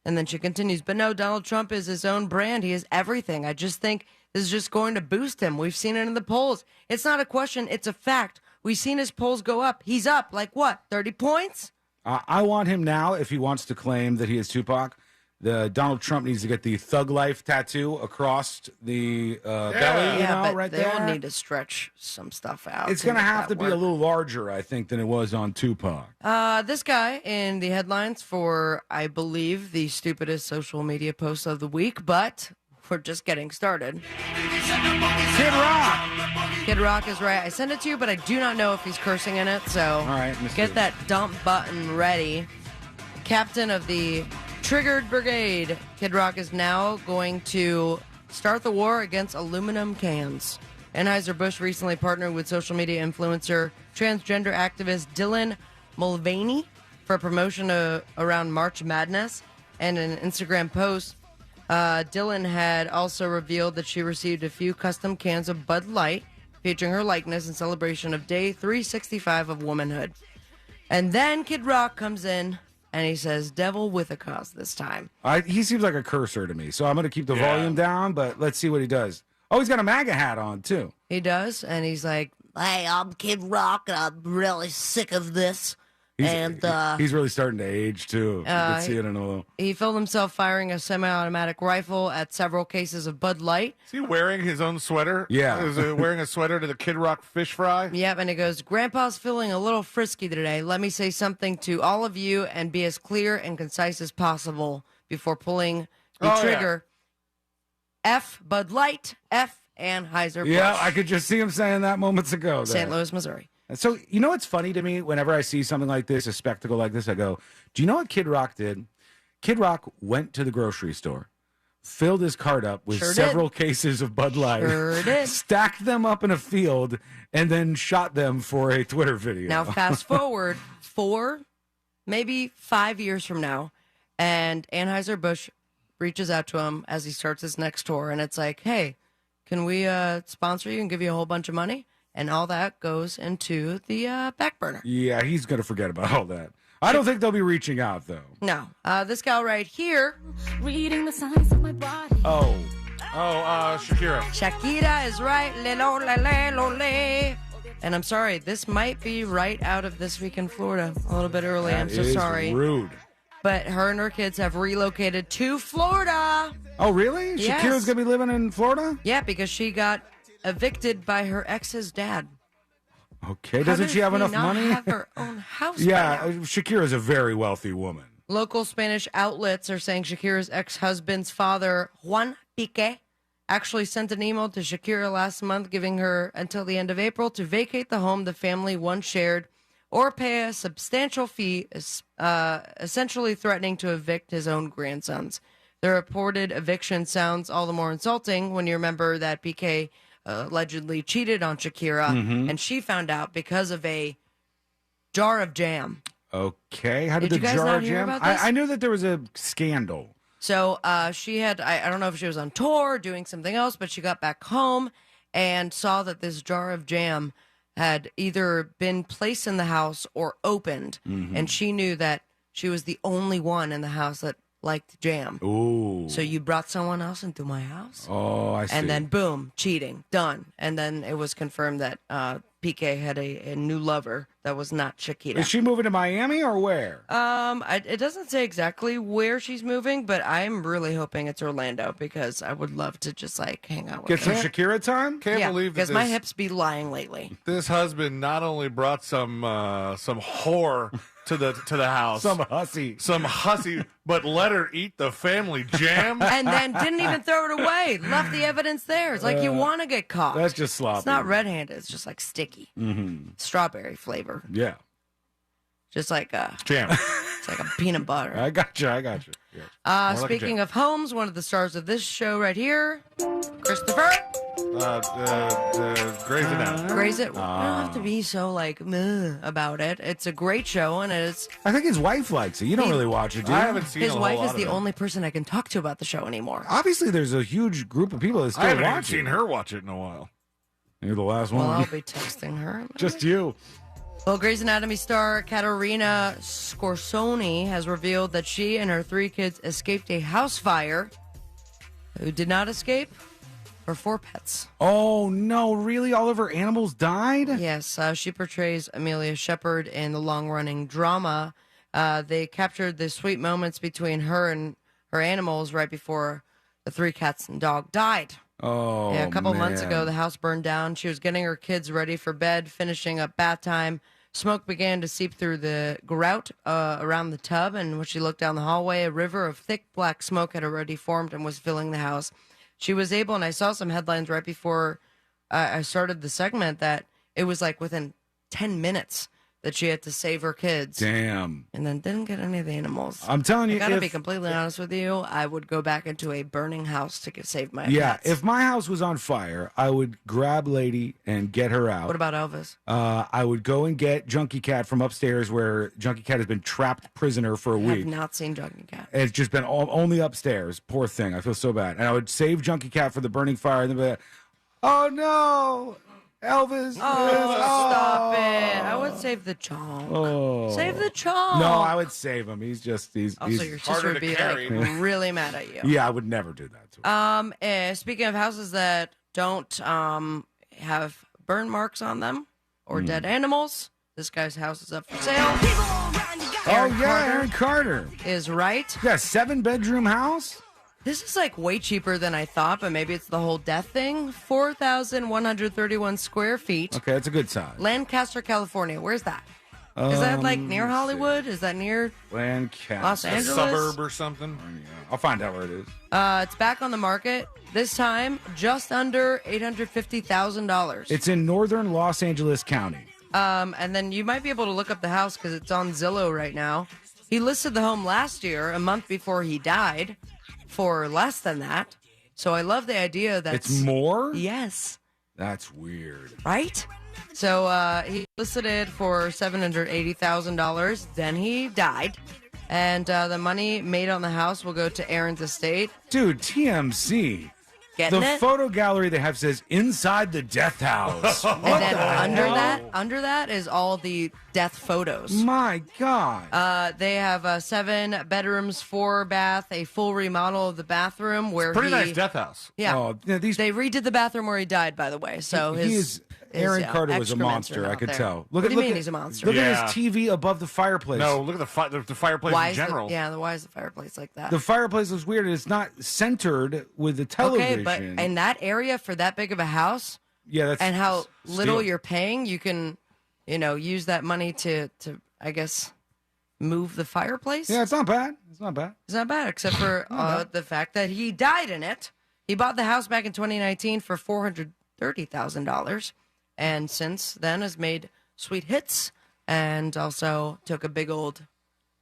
And then she continues, but no, Donald Trump is his own brand. He is everything. I just think this is just going to boost him. We've seen it in the polls. It's not a question. It's a fact. We've seen his polls go up. He's up, like what, 30 points? I want him now, if he wants to claim that he is Tupac, Donald Trump needs to get the Thug Life tattoo across the belly, but right they there. will need to stretch some stuff out. It's going to make have that to be work. a little larger, I think, than it was on Tupac. This guy in the headlines for, I believe, the stupidest social media post of the week, but we're just getting started. Kid Rock! Kid Rock is right. I sent it to you, but I do not know if he's cursing in it, so all right, get that dump button ready. Captain of the Triggered Brigade, Kid Rock is now going to start the war against aluminum cans. Anheuser-Busch recently partnered with social media influencer, transgender activist Dylan Mulvaney for a promotion around March Madness. And in an Instagram post, Dylan had also revealed that she received a few custom cans of Bud Light featuring her likeness in celebration of Day 365 of womanhood. And then Kid Rock comes in and he says, devil with a cause this time. He seems like a cursor to me, so I'm going to keep the volume down, but let's see what he does. Oh, he's got a MAGA hat on, too. He does, and he's like, hey, I'm Kid Rock, and I'm really sick of this. He's really starting to age, too. You can see it in a little. He filmed himself firing a semi-automatic rifle at several cases of Bud Light. Is he wearing his own sweater? Yeah. Is he wearing a sweater to the Kid Rock fish fry? Yep, and he goes, Grandpa's feeling a little frisky today. Let me say something to all of you and be as clear and concise as possible before pulling the trigger. F, Bud Light, F, Anheuser-Busch. Yeah, I could just see him saying that moments ago. There. St. Louis, Missouri. And so, you know what's funny to me? Whenever I see something like this, a spectacle like this, I go, do you know what Kid Rock did? Kid Rock went to the grocery store, filled his cart up with several cases of Bud Light, stacked them up in a field, and then shot them for a Twitter video. Now, fast forward 4, maybe 5 years from now, and Anheuser-Busch reaches out to him as he starts his next tour, and it's like, hey, can we sponsor you and give you a whole bunch of money? And all that goes into the back burner. Yeah, he's going to forget about all that. I don't think they'll be reaching out, though. No. This gal right here. Reading the signs of my body. Oh, Shakira. Shakira is right. Le-lo-le-le-lo-le. And I'm sorry, this might be right out of This Week in Florida. A little bit early. I'm so sorry. Rude. But her and her kids have relocated to Florida. Oh, really? Yes. Shakira's going to be living in Florida? Yeah, because she got evicted by her ex's dad. Okay, doesn't she have enough money? Have her own house. Yeah, Shakira's a very wealthy woman. Local Spanish outlets are saying Shakira's ex-husband's father, Juan Piqué, actually sent an email to Shakira last month giving her until the end of April to vacate the home the family once shared or pay a substantial fee, essentially threatening to evict his own grandsons. The reported eviction sounds all the more insulting when you remember that Piqué allegedly cheated on Shakira, and she found out because of a jar of jam. Okay, how did Did the you guys jar not of hear jam? about this? I knew that there was a scandal. So she had, I don't know if she was on tour or doing something else, but she got back home and saw that this jar of jam had either been placed in the house or opened, and she knew that she was the only one in the house that liked jam. Ooh. So you brought someone else into my house? Oh, I see. And then boom, cheating, done. And then it was confirmed that PK had a new lover that was not Shakira. Is she moving to Miami or where? It doesn't say exactly where she's moving, but I'm really hoping it's Orlando because I would love to just like hang out with Get some her. Shakira time? Can't believe that because my hips be lying lately. This husband not only brought some whore to the house, Some hussy, but let her eat the family jam, And then didn't even throw it away. Left the evidence there. It's like you want to get caught. That's just sloppy. It's not red-handed. It's just like sticky. Strawberry flavor. Yeah. Just like jam. It's like a peanut butter. I got you. Yes. More like a Speaking jam. of homes, one of the stars of this show right here, Christopher. Grey's Anatomy. Grey's it. You don't have to be so like meh about it. It's a great show, and it's. I think his wife likes it. You don't really watch it, do you? I haven't seen His a whole wife lot is of the it. only person I can talk to about the show anymore. Obviously, there's a huge group of people that still I haven't even watch seen it. her watch it in a while. You're the last Well, one. I'll be texting her. Just you. Well, Grey's Anatomy star Katerina Scorsone has revealed that she and her 3 kids escaped a house fire. Who did not escape? Her 4 pets. Oh, no. Really? All of her animals died? Yes, she portrays Amelia Shepherd in the long-running drama. They captured the sweet moments between her and her animals right before the 3 cats and dog died. Oh, Yeah, a couple months man. ago, the house burned down. She was getting her kids ready for bed, finishing up bath time. Smoke began to seep through the grout around the tub, and when she looked down the hallway, a river of thick black smoke had already formed and was filling the house. She was able, and I saw some headlines right before I started the segment, that it was like within 10 minutes that she had to save her kids. Damn. And then didn't get any of the animals. I'm telling you, I gotta if- be completely honest with you. I would go back into a burning house to save my Yeah, pets. if my house was on fire, I would grab Lady and get her out. What about Elvis? I would go and get Junkie Cat from upstairs where Junkie Cat has been trapped prisoner for a I have week. not seen Junkie Cat. It's just been only upstairs. Poor thing. I feel so bad. And I would save Junkie Cat for the burning fire. And then be like, oh, no. Elvis. Stop it. I would save the chonk. Oh. Save the chonk. No, I would save him. He's Also, he's your sister would be like really mad at you. Yeah, I would never do that to him. Speaking of houses that don't have burn marks on them or dead animals, this guy's house is up for sale. Aaron Carter is right. Yeah, 7-bedroom house. This is like way cheaper than I thought, but maybe it's the whole death thing. 4,131 square feet. Okay, that's a good size. Lancaster, California. Where's that? Is that like near Hollywood? Is that near Lancaster. Los Angeles? A suburb or something? I'll find out where it is. It's back on the market. This time, just under $850,000. It's in northern Los Angeles County. And then you might be able to look up the house because it's on Zillow right now. He listed the home last year, a month before he died, for less than that. So I love the idea that It's more? Yes. That's weird. Right? So he listed it for $780,000. Then he died. And the money made on the house will go to Aaron's estate. Dude, TMC. Getting the it? photo gallery they have says inside the death house. And then under that is all the death photos. My God. They have 7 bedrooms, 4 bath, a full remodel of the bathroom where Pretty he, nice death house. Yeah. Oh, yeah, they redid the bathroom where he died, by the way. So Aaron Carter was a excrements are monster, I not could there. tell. What do you mean he's a monster? Look at his TV above the fireplace. No, look at the fireplace Why in is general. why is the fireplace like that? The fireplace looks weird. It's not centered with the television. Okay, but in that area for that big of a house, yeah, that's and how little stealing. you're paying, you can, use that money to I guess, move the fireplace. Yeah, it's not bad. It's not bad. It's not bad, except for the fact that he died in it. He bought the house back in 2019 for $430,000, and since then has made sweet hits and also took a big old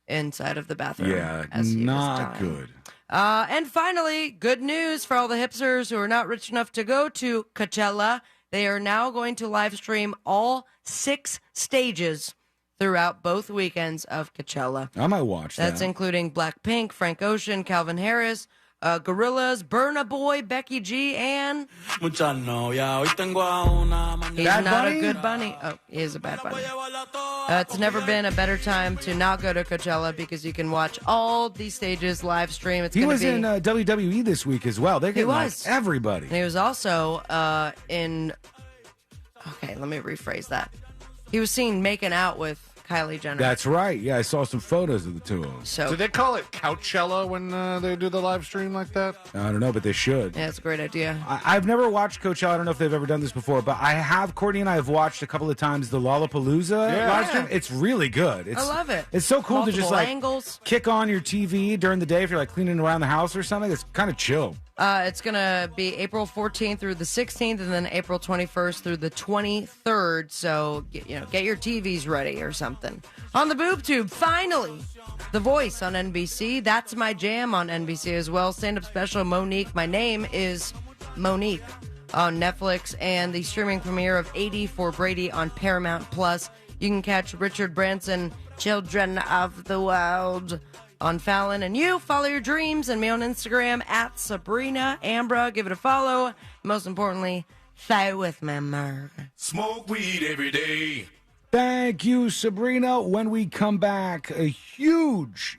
inside of the bathroom. Yeah, as he was not dying. good. And finally, good news for all the hipsters who are not rich enough to go to Coachella. They are now going to live stream all 6 stages throughout both weekends of Coachella. I might watch that. That's including Blackpink, Frank Ocean, Calvin Harris, Gorillas, Burna Boy, Becky G, and... He's Bad not Bunny? a good bunny. Oh, he is a bad bunny. It's never been a better time to not go to Coachella because you can watch all these stages live stream. He was in WWE this week as well. They're getting like everybody. And he was also in... Okay, let me rephrase that. He was seen making out with Kylie Jenner. That's right. Yeah, I saw some photos of the two of them. So, do they call it Coachella when they do the live stream like that? I don't know, but they should. Yeah, it's a great idea. I've never watched Coachella. I don't know if they've ever done this before, but I have. Courtney and I have watched a couple of times the Lollapalooza live stream. It's really good. I love it. It's so cool to just Multiple like angles. kick on your TV during the day if you're like cleaning around the house or something. It's kind of chill. It's going to be April 14th through the 16th and then April 21st through the 23rd. So, get your TVs ready or something. On the boob tube, finally, The Voice on NBC. That's My Jam on NBC as well. Stand-up special, Monique. My Name is Monique on Netflix. And the streaming premiere of 80 for Brady on Paramount+. You can catch Richard Branson, Children of the Wild on Fallon. And you follow your dreams and me on Instagram at Sabrina Ambra. Give it a follow. Most importantly, stay with me, Merv. Smoke weed every day. Thank you, Sabrina. When we come back, a huge,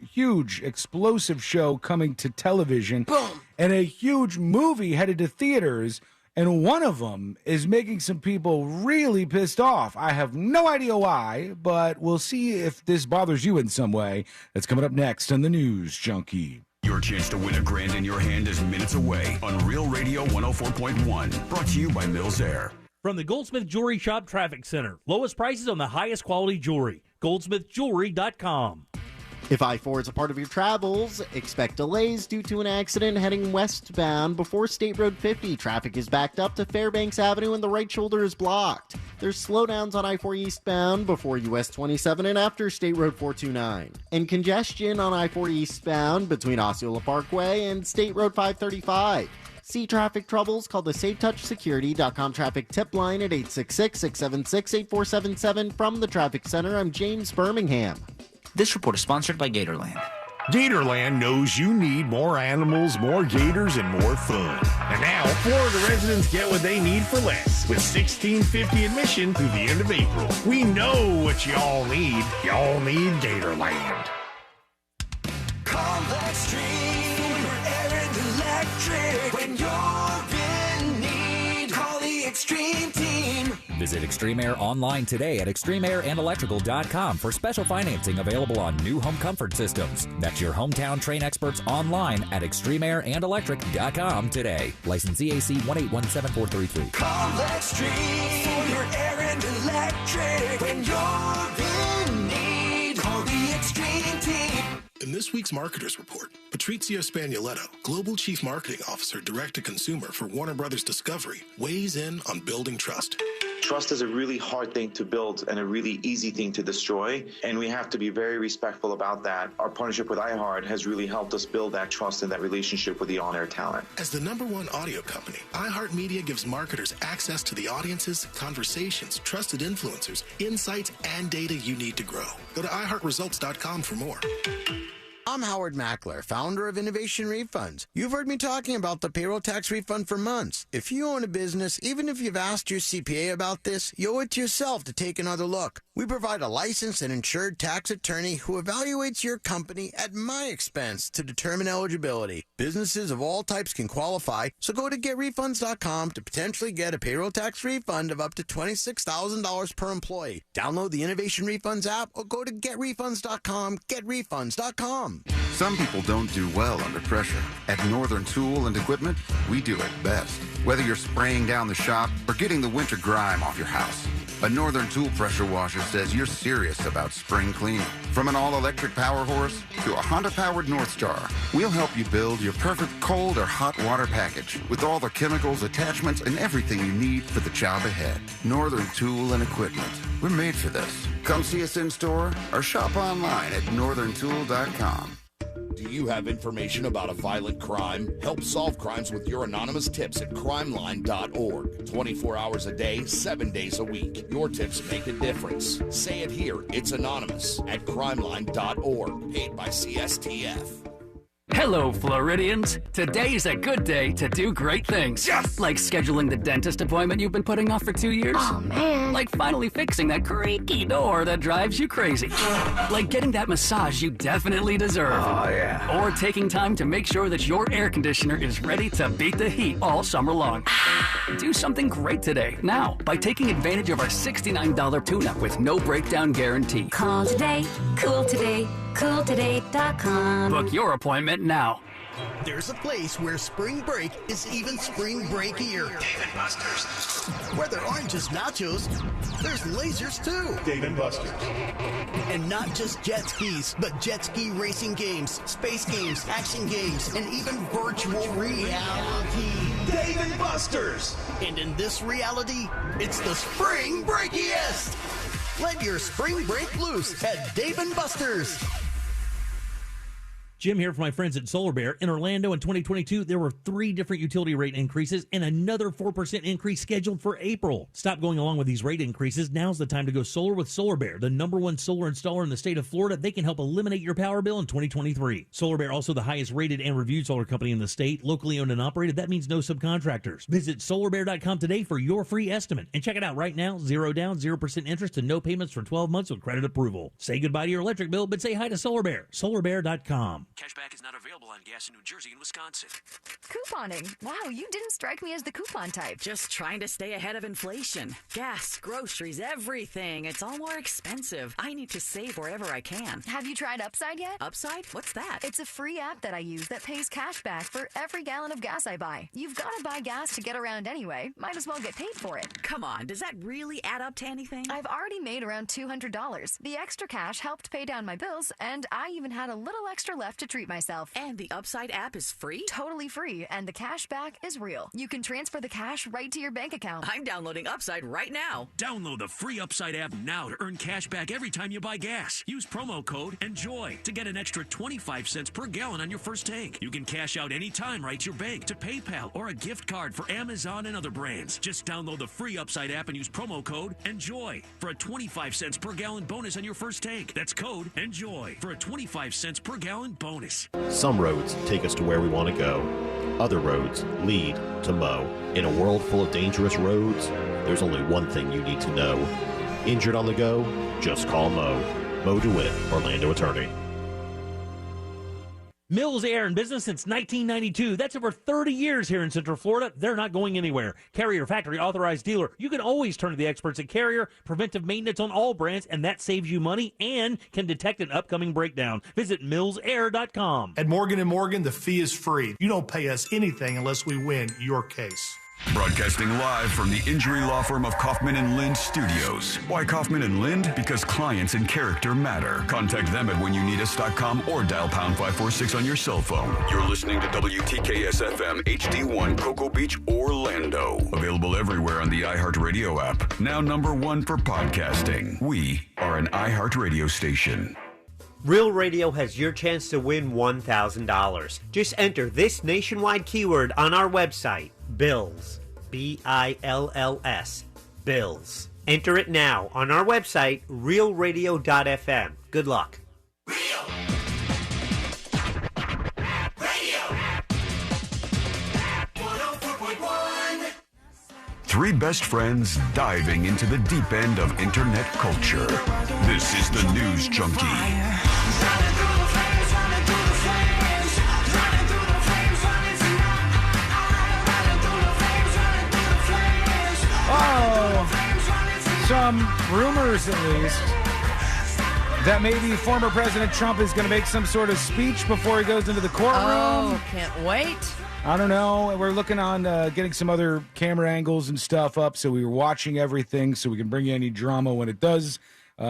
explosive show coming to television. Boom. And a huge movie headed to theaters. And one of them is making some people really pissed off. I have no idea why, but we'll see if this bothers you in some way. That's coming up next on the News Junkie. Your chance to win $1,000 in your hand is minutes away on Real Radio 104.1. Brought to you by Mills Air. From the Goldsmith Jewelry Shop Traffic Center. Lowest prices on the highest quality jewelry. GoldsmithJewelry.com. If I-4 is a part of your travels, expect delays due to an accident heading westbound before State Road 50. Traffic is backed up to Fairbanks Avenue and the right shoulder is blocked. There's slowdowns on I-4 eastbound before US 27 and after State Road 429. And congestion on I-4 eastbound between Osceola Parkway and State Road 535. See traffic troubles? Call the SafeTouchSecurity.com traffic tip line at 866-676-8477. From the Traffic Center, I'm James Birmingham. This report is sponsored by Gatorland. Gatorland knows you need more animals, more gators, and more fun. And now, Florida residents get what they need for less with $16.50 admission through the end of April. We know what y'all need. Y'all need Gatorland. Call Extreme Air and Electric. When you're in need, call the Extreme Team. Visit Extreme Air online today at extremeairandelectrical.com for special financing available on new home comfort systems. That's your hometown Train experts online at extremeairandelectric.com today. License EAC 1817433. Call Extreme for your air and electric. When you're in need, call the Extreme Team. In this week's Marketers Report, Patrizio Spagnoletto, Global Chief Marketing Officer, Direct-to-Consumer for Warner Brothers Discovery, weighs in on building trust. Trust is a really hard thing to build and a really easy thing to destroy, and we have to be very respectful about that. Our partnership with iHeart has really helped us build that trust and that relationship with the on-air talent. As the #1 audio company, iHeartMedia gives marketers access to the audiences, conversations, trusted influencers, insights, and data you need to grow. Go to iHeartResults.com for more. I'm Howard Mackler, founder of Innovation Refunds. You've heard me talking about the payroll tax refund for months. If you own a business, even if you've asked your CPA about this, you owe it to yourself to take another look. We provide a licensed and insured tax attorney who evaluates your company at my expense to determine eligibility. Businesses of all types can qualify, so go to GetRefunds.com to potentially get a payroll tax refund of up to $26,000 per employee. Download the Innovation Refunds app or go to GetRefunds.com, GetRefunds.com. Some people don't do well under pressure. At Northern Tool and Equipment, we do it best. Whether you're spraying down the shop or getting the winter grime off your house, a Northern Tool pressure washer says you're serious about spring cleaning. From an all-electric power horse to a Honda-powered North Star, we'll help you build your perfect cold or hot water package with all the chemicals, attachments, and everything you need for the job ahead. Northern Tool and Equipment. We're made for this. Come see us in store or shop online at northerntool.com. Do you have information about a violent crime? Help solve crimes with your anonymous tips at crimeline.org. 24 hours a day, 7 days a week. Your tips make a difference. Say it here. It's anonymous at crimeline.org. Paid by CSTF. Hello, Floridians. Today's a good day to do great things. Yes! Like scheduling the dentist appointment you've been putting off for 2 years. Oh, man. Like finally fixing that creaky door that drives you crazy. Like getting that massage you definitely deserve. Oh, yeah. Or taking time to make sure that your air conditioner is ready to beat the heat all summer long. Do something great today, now, by taking advantage of our $69 tune-up with no breakdown guarantee. Call today, cool today, cooltoday.com. Book your appointment now. There's a place where spring break is even spring breakier. Dave & Buster's. Where there aren't just nachos, there's lasers too. Dave & Buster's. And not just jet skis, but jet ski racing games, space games, action games, and even virtual reality. Dave & Buster's. And in this reality, it's the spring breakiest. Let your spring break loose at Dave & Buster's. Jim here for my friends at Solar Bear. In Orlando in 2022, there were 3 different utility rate increases and another 4% increase scheduled for April. Stop going along with these rate increases. Now's the time to go solar with Solar Bear, the #1 solar installer in the state of Florida. They can help eliminate your power bill in 2023. Solar Bear, also the highest rated and reviewed solar company in the state, locally owned and operated. That means no subcontractors. Visit solarbear.com today for your free estimate. And check it out right now. 0 down, 0% interest, and no payments for 12 months with credit approval. Say goodbye to your electric bill, but say hi to Solar Bear. Solarbear.com. Cashback is not available on gas in New Jersey and Wisconsin. Couponing. Wow, you didn't strike me as the coupon type. Just trying to stay ahead of inflation. Gas, groceries, everything. It's all more expensive. I need to save wherever I can. Have you tried Upside yet? Upside? What's that? It's a free app that I use that pays cash back for every gallon of gas I buy. You've got to buy gas to get around anyway. Might as well get paid for it. Come on, does that really add up to anything? I've already made around $200. The extra cash helped pay down my bills, and I even had a little extra left to treat myself. And the Upside app is free? Totally free, and the cash back is real. You can transfer the cash right to your bank account. I'm downloading Upside right now. Download the free Upside app now to earn cash back every time you buy gas. Use promo code ENJOY to get an extra 25 cents per gallon on your first tank. You can cash out anytime right to your bank, to PayPal, or a gift card for Amazon and other brands. Just download the free Upside app and use promo code ENJOY for a 25 cents per gallon bonus on your first tank. That's code ENJOY for a 25 cents per gallon bonus. Some roads take us to where we want to go. Other roads lead to Mo. In a world full of dangerous roads, there's only one thing you need to know. Injured on the go? Just call Mo. Mo DeWitt, Orlando attorney. Mills Air in business since 1992. That's over 30 years here in Central Florida. They're not going anywhere. Carrier factory authorized dealer. You can always turn to the experts at Carrier. Preventive maintenance on all brands, and that saves you money and can detect an upcoming breakdown. Visit millsair.com. At Morgan & Morgan, the fee is free. You don't pay us anything unless we win your case. Broadcasting live from the injury law firm of Kaufman and Lind Studios. Why Kaufman and Lind? Because clients and character matter. Contact them at whenyounneedus.com or dial pound 546 on your cell phone. You're listening to WTKS-FM HD1 Cocoa Beach, Orlando. Available everywhere on the iHeartRadio app. Now #1 for podcasting. We are an iHeartRadio station. Real Radio has your chance to win $1,000. Just enter this nationwide keyword on our website, BILLS. BILLS. BILLS. Enter it now on our website, realradio.fm. Good luck. Three best friends diving into the deep end of internet culture. This is the News Junkie. Oh, some rumors at least that maybe former President Trump is going to make some sort of speech before he goes into the courtroom. Oh, can't wait. I don't know. We're looking on getting some other camera angles and stuff up, so we were watching everything so we can bring you any drama when it does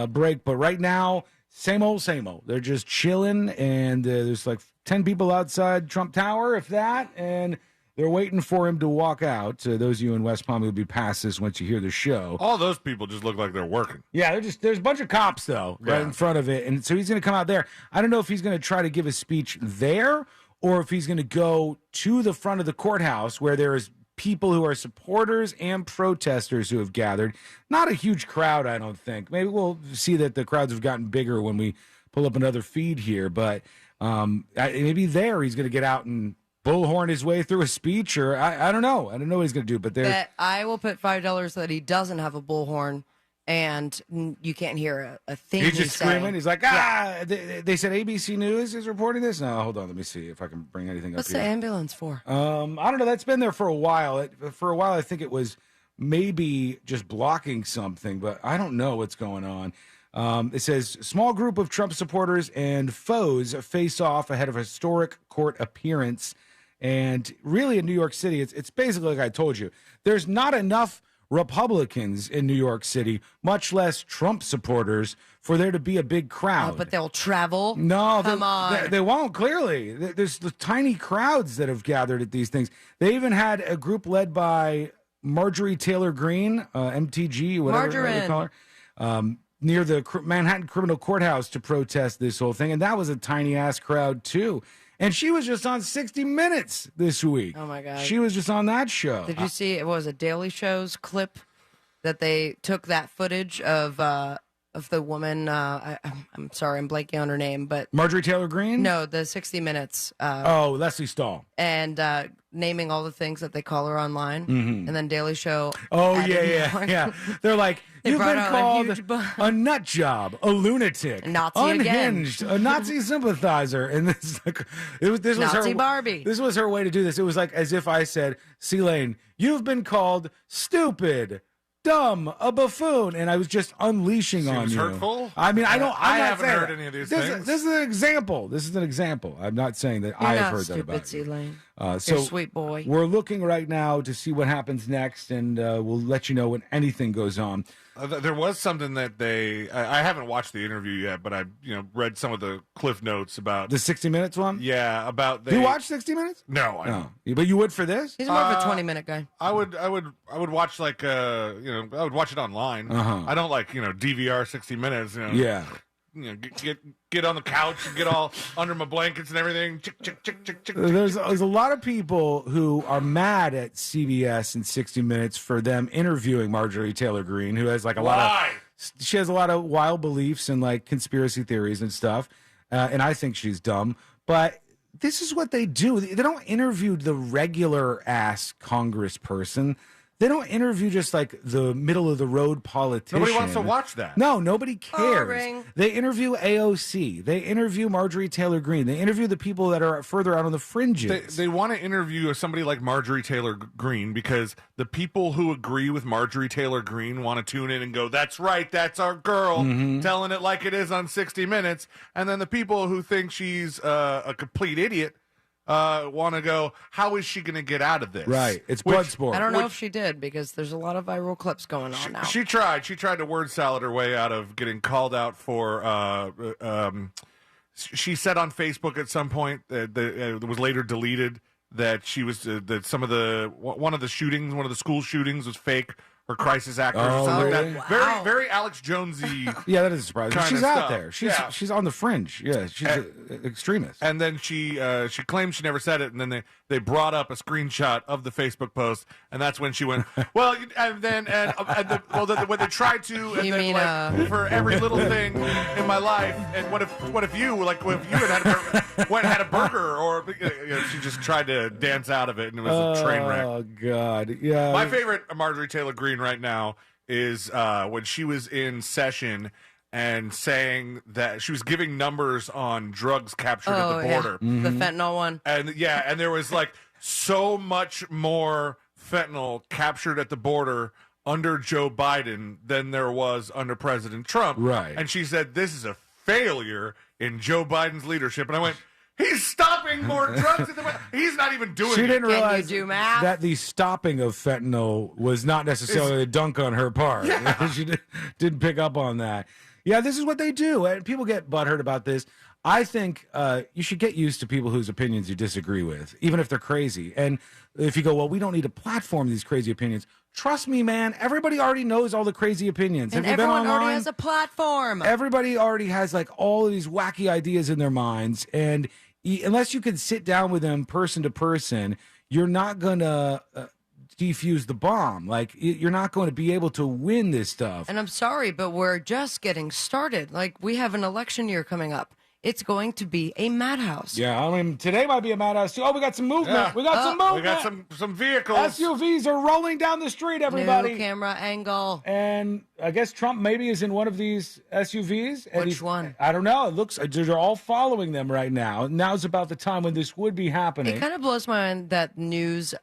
break. But right now, same old, same old. They're just chilling, and there's like 10 people outside Trump Tower, if that, and they're waiting for him to walk out. Those of you in West Palm will be past this once you hear the show. All those people just look like they're working. Yeah, there's a bunch of cops, though, right in front of it, and so he's going to come out there. I don't know if he's going to try to give a speech there or if he's going to go to the front of the courthouse where there's people who are supporters and protesters who have gathered. Not a huge crowd, I don't think. Maybe we'll see that the crowds have gotten bigger when we pull up another feed here, but maybe he's going to get out and bullhorn his way through a speech, or I don't know. I don't know what he's going to do, but I will put $5 that he doesn't have a bullhorn, and you can't hear a thing he's just saying. screaming. He's like, they said ABC News is reporting this. No, hold on. Let me see if I can bring anything What's up here. the ambulance for? I don't know. That's been there for a while. For a while, I think it was maybe just blocking something, but I don't know what's going on. It says, small group of Trump supporters and foes face off ahead of a historic court appearance. And really in New York City, it's basically like I told you. There's not enough Republicans in New York City, much less Trump supporters, for there to be a big crowd. But they'll travel? No, Come on. They won't, clearly. There's the tiny crowds that have gathered at these things. They even had a group led by Marjorie Taylor Greene, MTG, whatever they call her, near the Manhattan Criminal Courthouse to protest this whole thing. And that was a tiny-ass crowd, too. And she was just on 60 Minutes this week. Oh, my God. She was just on that show. Did you see, it was a Daily Show's clip that they took that footage of the woman, I'm sorry, I'm blanking on her name, but... Marjorie Taylor Greene? No, the 60 Minutes. Leslie Stahl. And naming all the things that they call her online. Mhm. And then Daily Show... Oh, added more. yeah. They're like, They you've brought been out a called a nut job, a lunatic, Nazi unhinged, again. a Nazi sympathizer. And this was Nazi her, Barbie. This was her way to do this. It was like as if I said, C-Lane, you've been called stupid, dumb, a buffoon, and I was just unleashing on you. Hurtful? I mean, I haven't heard any of these things. This is an example. This is an example. I'm not saying that You're I have not heard that about stupid, you. C-Lane. So You're a sweet boy. We're looking right now to see what happens next, and we'll let you know when anything goes on. There was something that I haven't watched the interview yet, but I read some of the cliff notes about The 60 Minutes one? Yeah, about Do you watch 60 Minutes? No, I don't. But you would for this? He's more of a 20-minute guy. I would watch I would watch it online. Uh-huh. I don't DVR 60 Minutes. Yeah. Get on the couch and get all under my blankets and everything. Chick. There's a lot of people who are mad at CBS and 60 Minutes for them interviewing Marjorie Taylor Greene, who has she has a lot of wild beliefs and conspiracy theories and stuff, and I think she's dumb. But this is what they do. They don't interview the regular ass congressperson. They don't interview just the middle of the road politician. Nobody wants to watch that. No, nobody cares. Boring. They interview AOC. They interview Marjorie Taylor Greene. They interview the people that are further out on the fringes. They want to interview somebody like Marjorie Taylor Greene because the people who agree with Marjorie Taylor Greene want to tune in and go, that's right, that's our girl, telling it like it is on 60 Minutes. And then the people who think she's a complete idiot want to go, how is she going to get out of this? Right. It's blood sport. I don't know if she did, because there's a lot of viral clips going on now. She tried to word salad her way out of getting called out for she said on Facebook at some point that it was later deleted that she was that one of the school shootings was fake. Or crisis actors or something really? like that. Very, very Alex Jonesy. Yeah, that is surprising. She's out stuff. there. She's on the fringe. Yeah, she's an extremist. And then she claimed she never said it, and then they brought up a screenshot of the Facebook post, and that's when she went, well, and then when they tried to, and You then mean, for every little thing in my life, and what if you had a burger, or she just tried to dance out of it, and it was a train wreck. Oh God, yeah. My favorite Marjorie Taylor Greene right now is when she was in session and saying that she was giving numbers on drugs captured at the border. The fentanyl one. And and there was so much more fentanyl captured at the border under Joe Biden than there was under President Trump. Right. And she said, this is a failure in Joe Biden's leadership. And I went, he's stopping more drugs. He's not even doing it. She didn't realize do math? that the stopping of fentanyl was not necessarily a dunk on her part. Yeah. She didn't pick up on that. Yeah, this is what they do. And people get butthurt about this. I think you should get used to people whose opinions you disagree with, even if they're crazy. And if you go, well, we don't need to platform these crazy opinions. Trust me, man, everybody already knows all the crazy opinions. And Have you been everyone already online? has a platform. Everybody already has all of these wacky ideas in their minds. And unless you can sit down with them person to person, you're not going to defuse the bomb. Like, you're not going to be able to win this stuff. And I'm sorry, but we're just getting started. Like, we have an election year coming up. It's going to be a madhouse. Yeah, I mean, today might be a madhouse, too. Oh, we got some movement. Yeah. We got some movement. We got some vehicles. SUVs are rolling down the street, everybody. New camera angle. And I guess Trump maybe is in one of these SUVs. And Which one? I don't know. It looks they're all following them right now. Now's about the time when this would be happening. It kind of blows my mind that news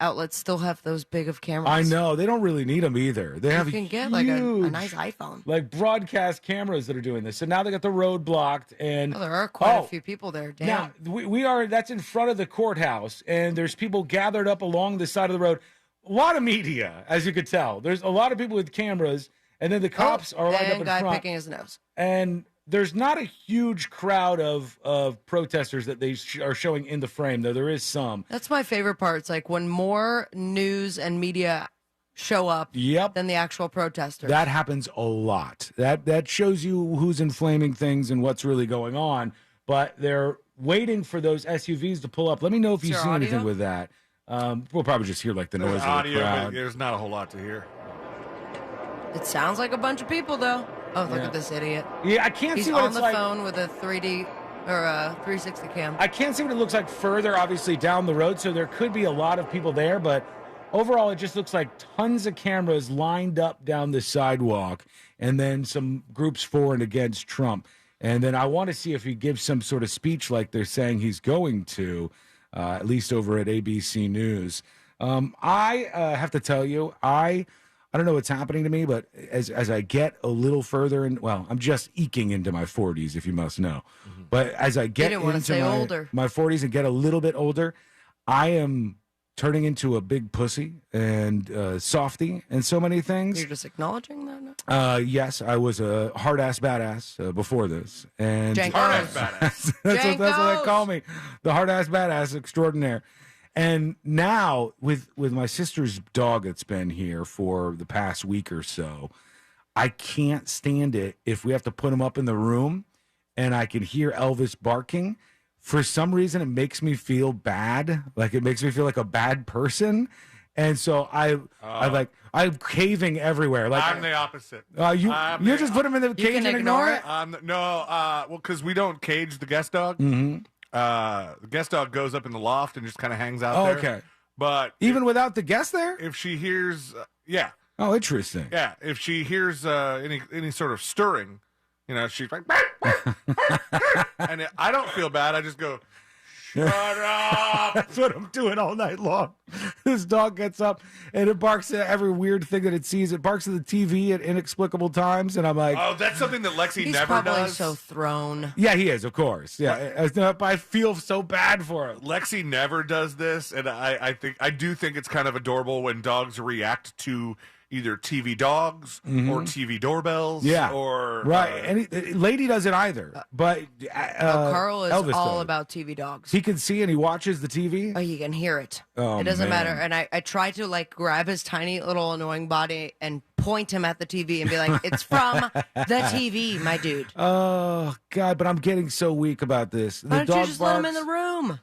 outlets still have those big of cameras. I know. They don't really need them either. They have You can get huge, like a nice iPhone. like broadcast cameras that are doing this. So now they got the road blocked. And There are quite a few people there. Damn. Now, we are, that's in front of the courthouse, and there's people gathered up along the side of the road. A lot of media, as you could tell. There's a lot of people with cameras, and then the cops are lined up in guy front. picking his nose. And there's not a huge crowd of protesters that they are showing in the frame, though there is some. That's my favorite part. It's like when more news and media show up than the actual protesters. That happens a lot. That shows you who's inflaming things and what's really going on. But they're waiting for those SUVs to pull up. Let me know if you there see anything audio? with that. We'll probably just hear like the noise There's of the audio, crowd. but there's not a whole lot to hear. It sounds like a bunch of people, though. Oh, look Yeah. at this idiot. Yeah, I can't He's see what on it's the like. phone with a 3D or a 360 cam. I can't see what it looks like further, obviously, down the road, so there could be a lot of people there, but overall, it just looks like tons of cameras lined up down the sidewalk, and then some groups for and against Trump. And then I want to see if he gives some sort of speech like they're saying he's going to, at least over at ABC News. I have to tell you, I don't know what's happening to me, but as I get a little further in, well, I'm just eking into my 40s, if you must know. But as I get didn't wanna into say older. my 40s and get a little bit older, I am turning into a big pussy and softy and so many things. You're just acknowledging that now? Yes, I was a hard-ass badass before this. And Jenkos. Hard-ass badass. that's what they Jenkos. call me, the hard-ass badass extraordinaire. And now, with my sister's dog that's been here for the past week or so, I can't stand it if we have to put him up in the room and I can hear Elvis barking. For some reason, it makes me feel bad. Like, it makes me feel like a bad person. And so I'm caving everywhere. Like, I'm the opposite. You just put him in the cage can and ignore it? Well, because we don't cage the guest dog. Mm-hmm. The guest dog goes up in the loft and just kind of hangs out Oh, there. okay. But Even without the guest there? if she hears, yeah, Oh, interesting. yeah, if she hears any sort of stirring, she's like, and I don't feel bad. I just go, shut up. That's what I'm doing all night long. This dog gets up and it barks at every weird thing that it sees. It barks at the TV at inexplicable times, and I'm like, Oh, that's something that Lexi He's never probably does. so thrown. yeah, he is, of course. Yeah, but I feel so bad for him. Lexi never does this, and I do think it's kind of adorable when dogs react to either TV dogs or TV doorbells. Yeah, or right. And Lady doesn't either, but Carl is Elvis all does. about TV dogs. He can see and he watches the TV. Oh, you can hear it. Oh, It doesn't man. matter. And I try to like grab his tiny little annoying body and point him at the TV and be like, it's from the TV, my dude. Oh God! But I'm getting so weak about this. Why The don't you dog just let him in barks. the room?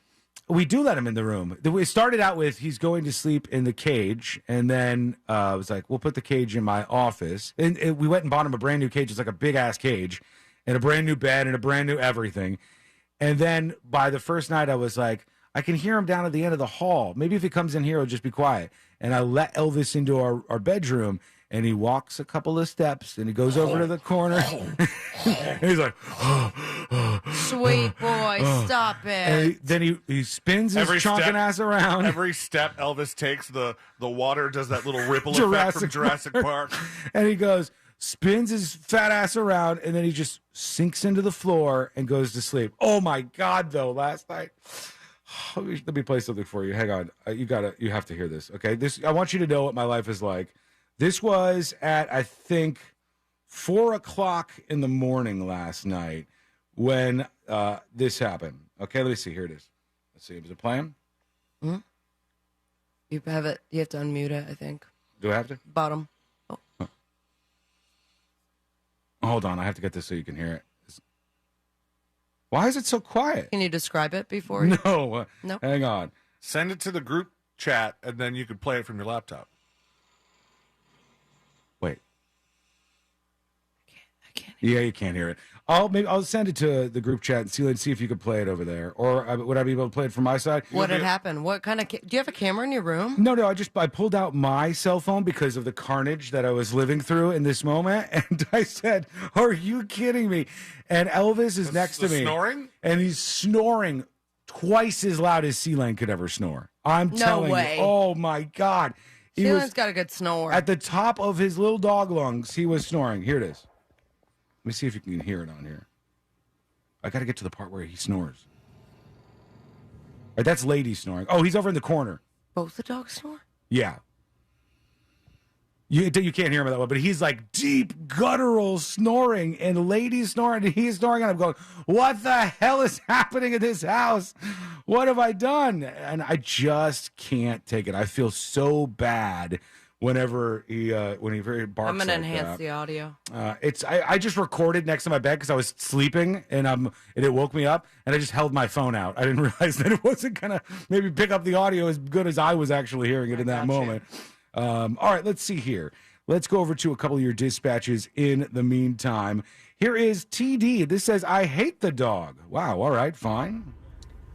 We do let him in the room. We started out with he's going to sleep in the cage, and then I was like, we'll put the cage in my office. And we went and bought him a brand new cage. It's like a big ass cage, and a brand new bed, and a brand new everything. And then by the first night, I was like, I can hear him down at the end of the hall. Maybe if he comes in here, he'll just be quiet. And I let Elvis into our bedroom, and he walks a couple of steps, and he goes over to the corner. And he's like, Sweet boy, stop it. and then he spins his chonking ass around. Every step Elvis takes, the water does that little ripple effect from Jurassic Park. And he goes, spins his fat ass around, and then he just sinks into the floor and goes to sleep. Oh my God, though, last night. Let me play something for you. Hang on. You have to hear this. Okay. I want you to know what my life is like. This was at, I think, 4:00 in the morning last night when this happened. Okay, let me see. Here it is. Let's see. Is it playing? Hmm? You have it. You have to unmute it, I think. Do I have to? Bottom. Hold on. I have to get this so you can hear it. Why is it so quiet? Can you describe it before? No. No. Hang on. Send it to the group chat, and then you could play it from your laptop. Wait. I can't hear it. Yeah, you can't hear it. I'll send it to the group chat and see if you could play it over there. Or would I be able to play it from my side? What had happened? What kind of... Do you have a camera in your room? No, I pulled out my cell phone because of the carnage that I was living through in this moment, and I said, "Are you kidding me?" And Elvis is next to me, snoring, and he's snoring twice as loud as C-Lane could ever snore. I'm telling you. Oh my God, C-Lane's got a good snore. At the top of his little dog lungs, he was snoring. Here it is. Let me see if you can hear it on here. I got to get to the part where he snores. All right, that's Lady snoring. Oh, he's over in the corner. Both the dogs snore? Yeah. You can't hear him that way, but he's like deep guttural snoring, and Lady's snoring, and he's snoring, and I'm going, what the hell is happening in this house? What have I done? And I just can't take it. I feel so bad whenever he barks. I'm going to enhance the audio. I just recorded next to my bed because I was sleeping, and it woke me up, and I just held my phone out. I didn't realize that it wasn't going to maybe pick up the audio as good as I was actually hearing it in that moment. All right, let's see here. Let's go over to a couple of your dispatches in the meantime. Here is TD. This says, I hate the dog. Wow, all right, fine.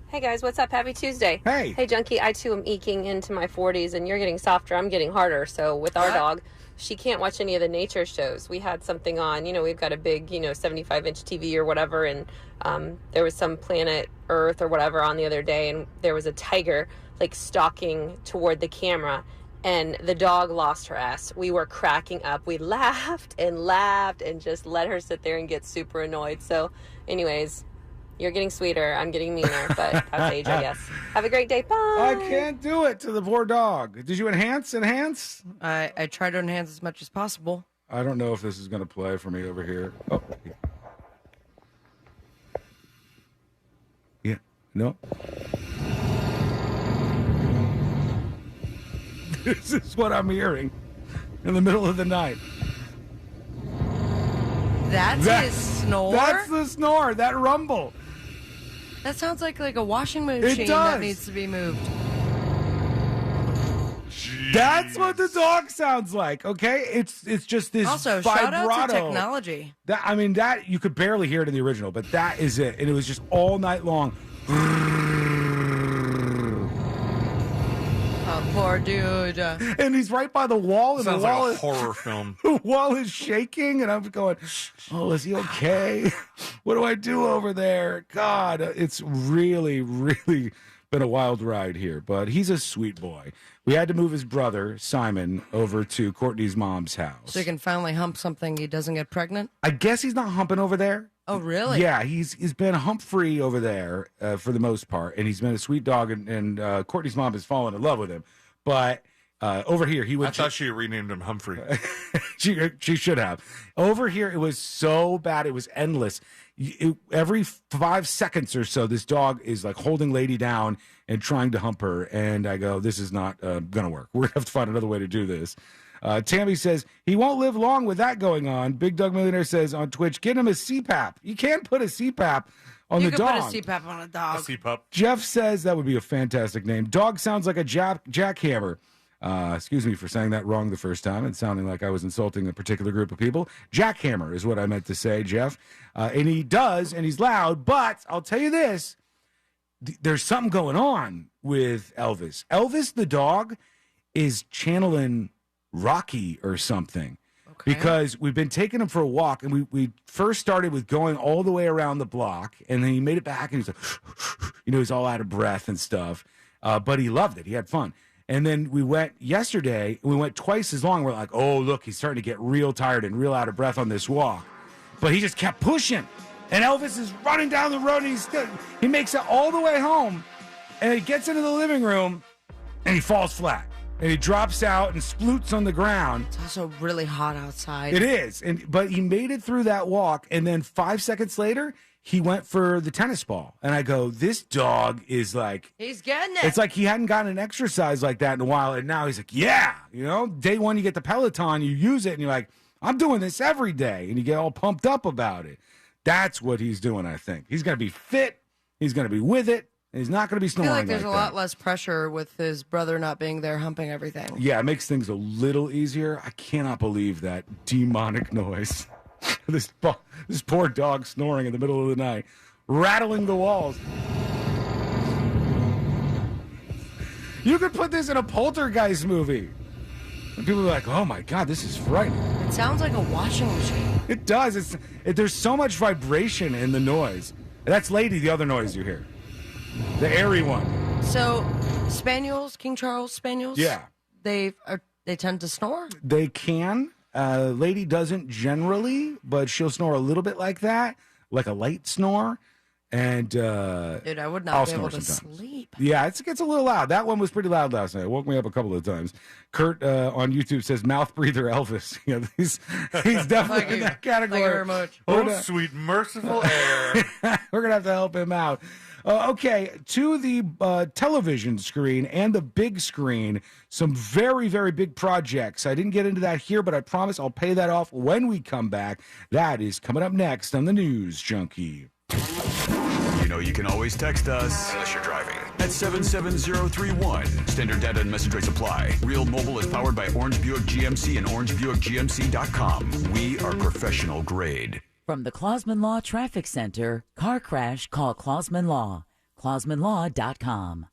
Hey guys, what's up? Happy Tuesday. Hey, Junkie. I too am eking into my 40s, and you're getting softer. I'm getting harder. So with our dog, she can't watch any of the nature shows. We had something on, we've got a big, 75-inch TV or whatever, and there was some Planet Earth or whatever on the other day, and there was a tiger like stalking toward the camera, and the dog lost her ass. We were cracking up. We laughed and just let her sit there and get super annoyed. So anyways, you're getting sweeter. I'm getting meaner, but that's age, I guess. Have a great day. Bye. I can't do it to the poor dog. Did you enhance? I try to enhance as much as possible. I don't know if this is going to play for me over here. Oh. Yeah. No. This is what I'm hearing in the middle of the night. That's his snore? That's the snore, that rumble. That sounds like a washing machine that needs to be moved. Jeez. That's what the dog sounds like, okay? It's just this also, vibrato. Shout out to technology. That you could barely hear it in the original, but that is it. And it was just all night long. Poor dude. And he's right by the wall, and Sounds the wall like a is horror film. The wall is shaking, and I'm going, "Oh, is he okay? What do I do over there?" God, it's really, really been a wild ride here. But he's a sweet boy. We had to move his brother Simon over to Courtney's mom's house, so he can finally hump something. He doesn't get pregnant. I guess he's not humping over there. Oh, really? Yeah, he's been hump-free over there for the most part, and he's been a sweet dog, and Courtney's mom has fallen in love with him. But over here, he would... I thought she renamed him Humphrey. she should have. Over here, it was so bad, it was endless. Every 5 seconds or so, this dog is like holding Lady down and trying to hump her, and I go, this is not going to work. We're going to have to find another way to do this. Tammy says, he won't live long with that going on. Big Doug Millionaire says on Twitch, get him a CPAP. You can't put a CPAP on the dog. You can put a CPAP on a dog. A CPAP. Jeff says that would be a fantastic name. Dog sounds like a jackhammer. Excuse me for saying that wrong the first time and sounding like I was insulting a particular group of people. Jackhammer is what I meant to say, Jeff. And he does, and he's loud, but I'll tell you this. There's something going on with Elvis. Elvis the dog is channeling Rocky or something. Okay. Because we've been taking him for a walk, and we first started with going all the way around the block, and then he made it back, and he's like, he's all out of breath and stuff. But he loved it. He had fun. And then we went yesterday, we went twice as long. We're like, oh, look, he's starting to get real tired and real out of breath on this walk. But he just kept pushing. And Elvis is running down the road, and he makes it all the way home, and he gets into the living room, and he falls flat. And he drops out and sploots on the ground. It's also really hot outside. It is. But he made it through that walk, and then 5 seconds later, he went for the tennis ball. And I go, this dog is like... He's getting it. It's like he hadn't gotten an exercise like that in a while, and now he's like, yeah. Day one you get the Peloton, you use it, and you're like, I'm doing this every day. And you get all pumped up about it. That's what he's doing, I think. He's going to be fit. He's going to be with it. And he's not going to be I snoring feel like there's a that. lot less pressure with his brother not being there humping everything. Yeah, it makes things a little easier. I cannot believe that demonic noise. This poor dog snoring in the middle of the night, rattling the walls. You could put this in a poltergeist movie. And people are like, oh my God, this is frightening. It sounds like a washing machine. It does. There's so much vibration in the noise. That's Lady, the other noise you hear. The airy one. So, Spaniels, King Charles Spaniels? Yeah. They tend to snore? They can. Lady doesn't generally, but she'll snore a little bit like that, like a light snore. And dude, I would not I'll be able snore to sometimes. sleep. Yeah, it gets a little loud. That one was pretty loud last night. It woke me up a couple of times. Kurt on YouTube says mouth breather Elvis. Yeah, he's definitely in that category. Thank you very much. Oh, sweet merciful air. We're gonna have to help him out. Okay, to the television screen and the big screen, some very, very big projects. I didn't get into that here, but I promise I'll pay that off when we come back. That is coming up next on the News Junkie. You know you can always text us, unless you're driving, at 77031. Standard data and message rates apply. Real Mobile is powered by Orange Buick GMC and OrangeBuickGMC.com. We are professional grade. From the Clausman Law Traffic Center, car crash, call Clausman Law. ClausmanLaw.com.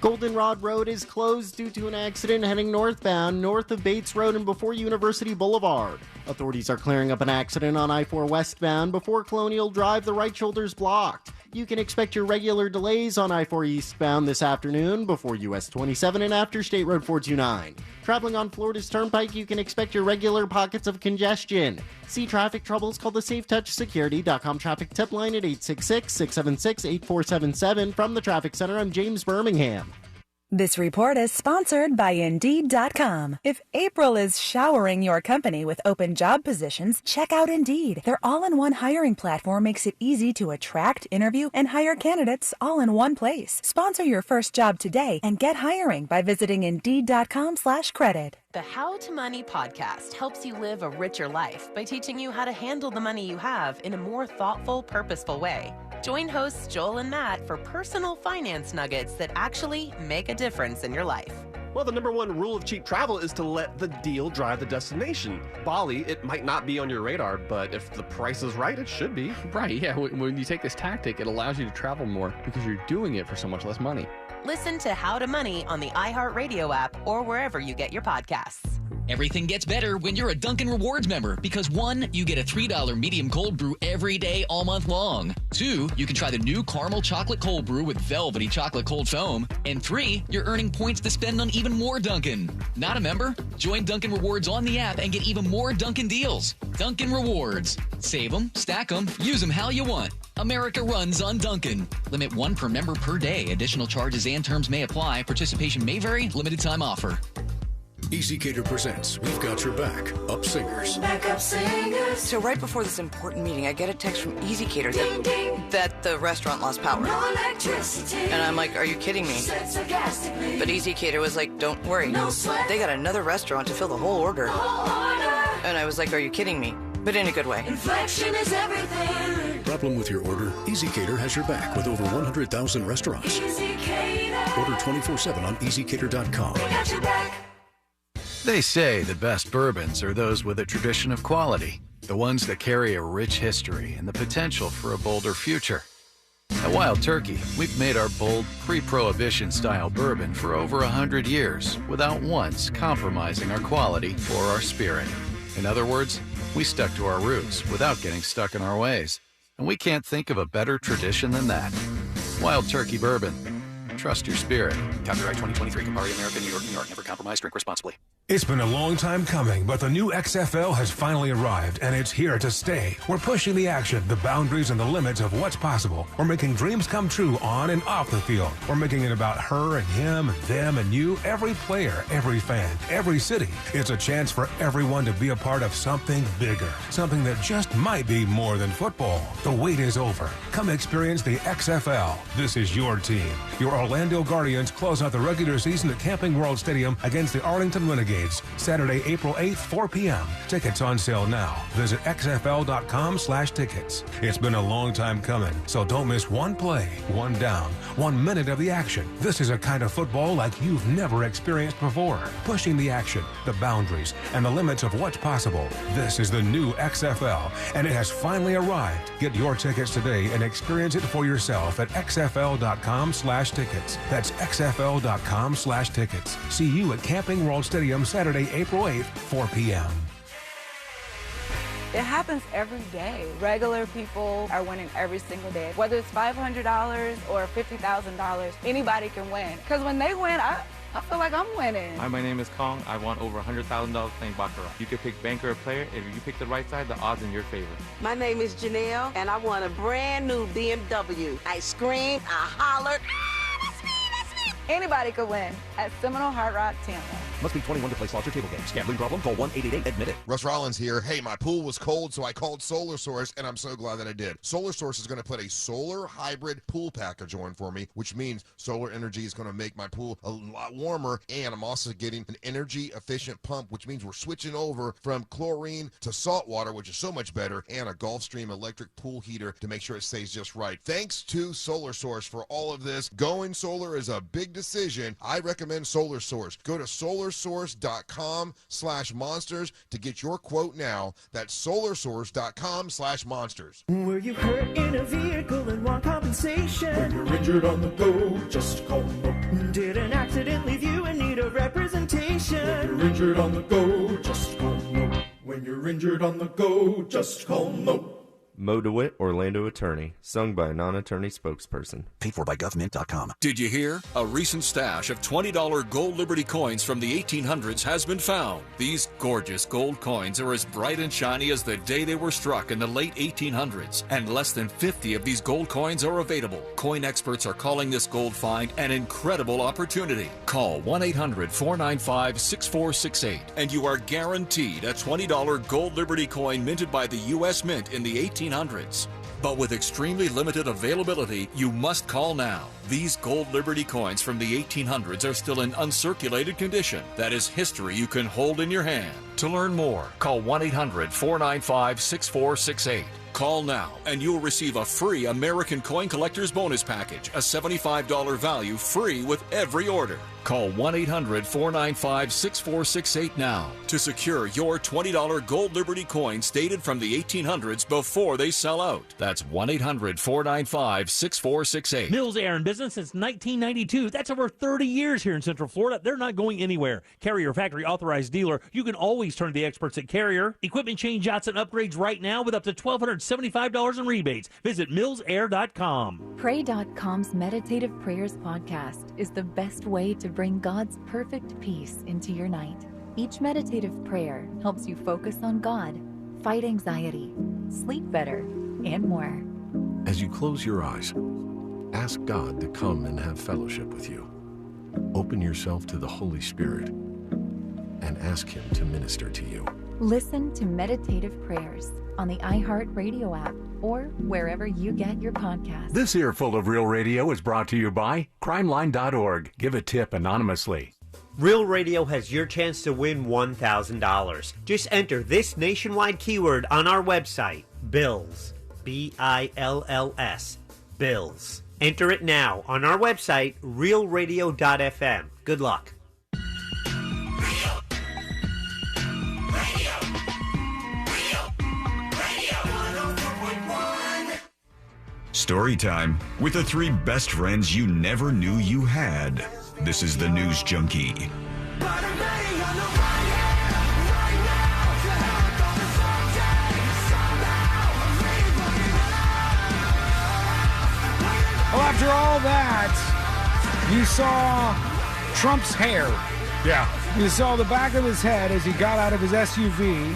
Goldenrod Road is closed due to an accident heading northbound, north of Bates Road and before University Boulevard. Authorities are clearing up an accident on I-4 westbound before Colonial Drive. The right shoulder's blocked. You can expect your regular delays on I-4 eastbound this afternoon before US 27 and after State Road 429. Traveling on Florida's Turnpike, you can expect your regular pockets of congestion. See traffic troubles, call the SafeTouchSecurity.com traffic tip line at 866-676-8477. From the Traffic Center, I'm James Birmingham. This report is sponsored by Indeed.com. If April is showering your company with open job positions, check out Indeed. Their all-in-one hiring platform makes it easy to attract, interview, and hire candidates all in one place. Sponsor your first job today and get hiring by visiting Indeed.com/credit. The How to Money podcast helps you live a richer life by teaching you how to handle the money you have in a more thoughtful, purposeful way. Join hosts Joel and Matt for personal finance nuggets that actually make a difference in your life. Well, the number one rule of cheap travel is to let the deal drive the destination. Bali, it might not be on your radar, but if the price is right, it should be. Right, yeah. When you take this tactic, it allows you to travel more because you're doing it for so much less money. Listen to How to Money on the iHeartRadio app or wherever you get your podcasts. Everything gets better when you're a Dunkin' Rewards member because 1, you get a $3 medium cold brew every day all month long. 2, you can try the new caramel chocolate cold brew with velvety chocolate cold foam. And 3, you're earning points to spend on even more Dunkin'. Not a member? Join Dunkin' Rewards on the app and get even more Dunkin' deals. Dunkin' Rewards. Save them, stack them, use them how you want. America runs on Dunkin'. Limit 1 per member per day. Additional charges and terms may apply. Participation may vary. Limited time offer. EasyCater presents We've Got Your Back, Up Singers. Backup singers. So right before this important meeting, I get a text from EasyCater that the restaurant lost power. No electricity. And I'm like, are you kidding me? But EasyCater was like, don't worry. No sweat. They got another restaurant to fill the whole order. And I was like, are you kidding me? But in a good way. Inflection is everything. Problem with your order? EasyCater has your back with over 100,000 restaurants. EasyCater. Order 24/7 on EasyCater.com. They got your back. They say the best bourbons are those with a tradition of quality, the ones that carry a rich history and the potential for a bolder future. At Wild Turkey, we've made our bold, pre-prohibition style bourbon for over 100 years without once compromising our quality or our spirit. In other words, we stuck to our roots without getting stuck in our ways. And we can't think of a better tradition than that. Wild Turkey Bourbon. Trust your spirit. Copyright 2023, Campari America, New York, New York. Never compromise, drink responsibly. It's been a long time coming, but the new XFL has finally arrived, and it's here to stay. We're pushing the action, the boundaries, and the limits of what's possible. We're making dreams come true on and off the field. We're making it about her and him and them and you, every player, every fan, every city. It's a chance for everyone to be a part of something bigger, something that just might be more than football. The wait is over. Come experience the XFL. This is your team. Your Orlando Guardians close out the regular season at Camping World Stadium against the Arlington Renegades. Renegades, Saturday, April 8th, 4 p.m. Tickets on sale now. Visit xfl.com/tickets. It's been a long time coming, so don't miss one play, one down, 1 minute of the action. This is a kind of football like you've never experienced before. Pushing the action, the boundaries, and the limits of what's possible. This is the new XFL, and it has finally arrived. Get your tickets today and experience it for yourself at xfl.com/tickets. That's xfl.com/tickets. See you at Camping World Stadium Saturday, April 8th, 4 p.m. It happens every day. Regular people are winning every single day. Whether it's $500 or $50,000, anybody can win. Because when they win, I feel like I'm winning. Hi, my name is Kong. I won over $100,000 playing Baccarat. You can pick banker or player. If you pick the right side, the odds in your favor. My name is Janelle, and I won a brand new BMW. I screamed, I hollered. Anybody could win at Seminole Hard Rock Tampa. Must be 21 to play slots or table games. Gambling problem? Call 1-888-ADMIT-IT. Russ Rollins here. Hey, my pool was cold, so I called Solar Source, and I'm so glad that I did. Solar Source is going to put a solar hybrid pool package on for me, which means solar energy is going to make my pool a lot warmer, and I'm also getting an energy-efficient pump, which means we're switching over from chlorine to salt water, which is so much better, and a Gulfstream electric pool heater to make sure it stays just right. Thanks to Solar Source for all of this. Going solar is a big decision. I recommend Solar Source. Go to solarsource.com/monsters to get your quote now. That's solarsource.com/monsters. Were you hurt in a vehicle and want compensation? When you're injured on the go, just call Mo. Did an accident leave you in need of representation? When you're injured on the go, just call Mo. When you're injured on the go, just call Mo. Mo DeWitt, Orlando attorney, sung by a non-attorney spokesperson. Paid for by government.com. Did you hear? A recent stash of $20 gold Liberty coins from the 1800s has been found. These gorgeous gold coins are as bright and shiny as the day they were struck in the late 1800s, and less than 50 of these gold coins are available. Coin experts are calling this gold find an incredible opportunity. Call 1-800-495-6468, and you are guaranteed a $20 gold Liberty coin minted by the U.S. Mint in the 1800s. But with extremely limited availability, you must call now. These gold Liberty coins from the 1800s are still in uncirculated condition. That is history you can hold in your hand. To learn more, call 1-800-495-6468. Call now, and you'll receive a free American Coin Collector's Bonus Package, a $75 value free with every order. Call 1-800-495-6468 now to secure your $20 gold Liberty coins dated from the 1800s before they sell out. That's 1-800-495-6468. Mills Air in business since 1992. That's over 30 years here in Central Florida. They're not going anywhere. Carrier factory authorized dealer. You can always turn to the experts at Carrier. Equipment change outs and upgrades right now with up to $1,275 in rebates. Visit millsair.com. Pray.com's Meditative Prayers podcast is the best way to bring God's perfect peace into your night. Each meditative prayer helps you focus on God, fight anxiety, sleep better, and more. As you close your eyes, ask God to come and have fellowship with you. Open yourself to the Holy Spirit and ask Him to minister to you. Listen to Meditative Prayers on the iHeartRadio app or wherever you get your podcasts. This Earful of Real Radio is brought to you by crimeline.org. Give a tip anonymously. Real Radio has your chance to win $1,000. Just enter this nationwide keyword on our website, BILLS. B-I-L-L-S. BILLS. Enter it now on our website, realradio.fm. Good luck. Story time with the three best friends you never knew you had. This is the News Junkie. Well, after all that, you saw Trump's hair. Yeah. You saw the back of his head as he got out of his SUV.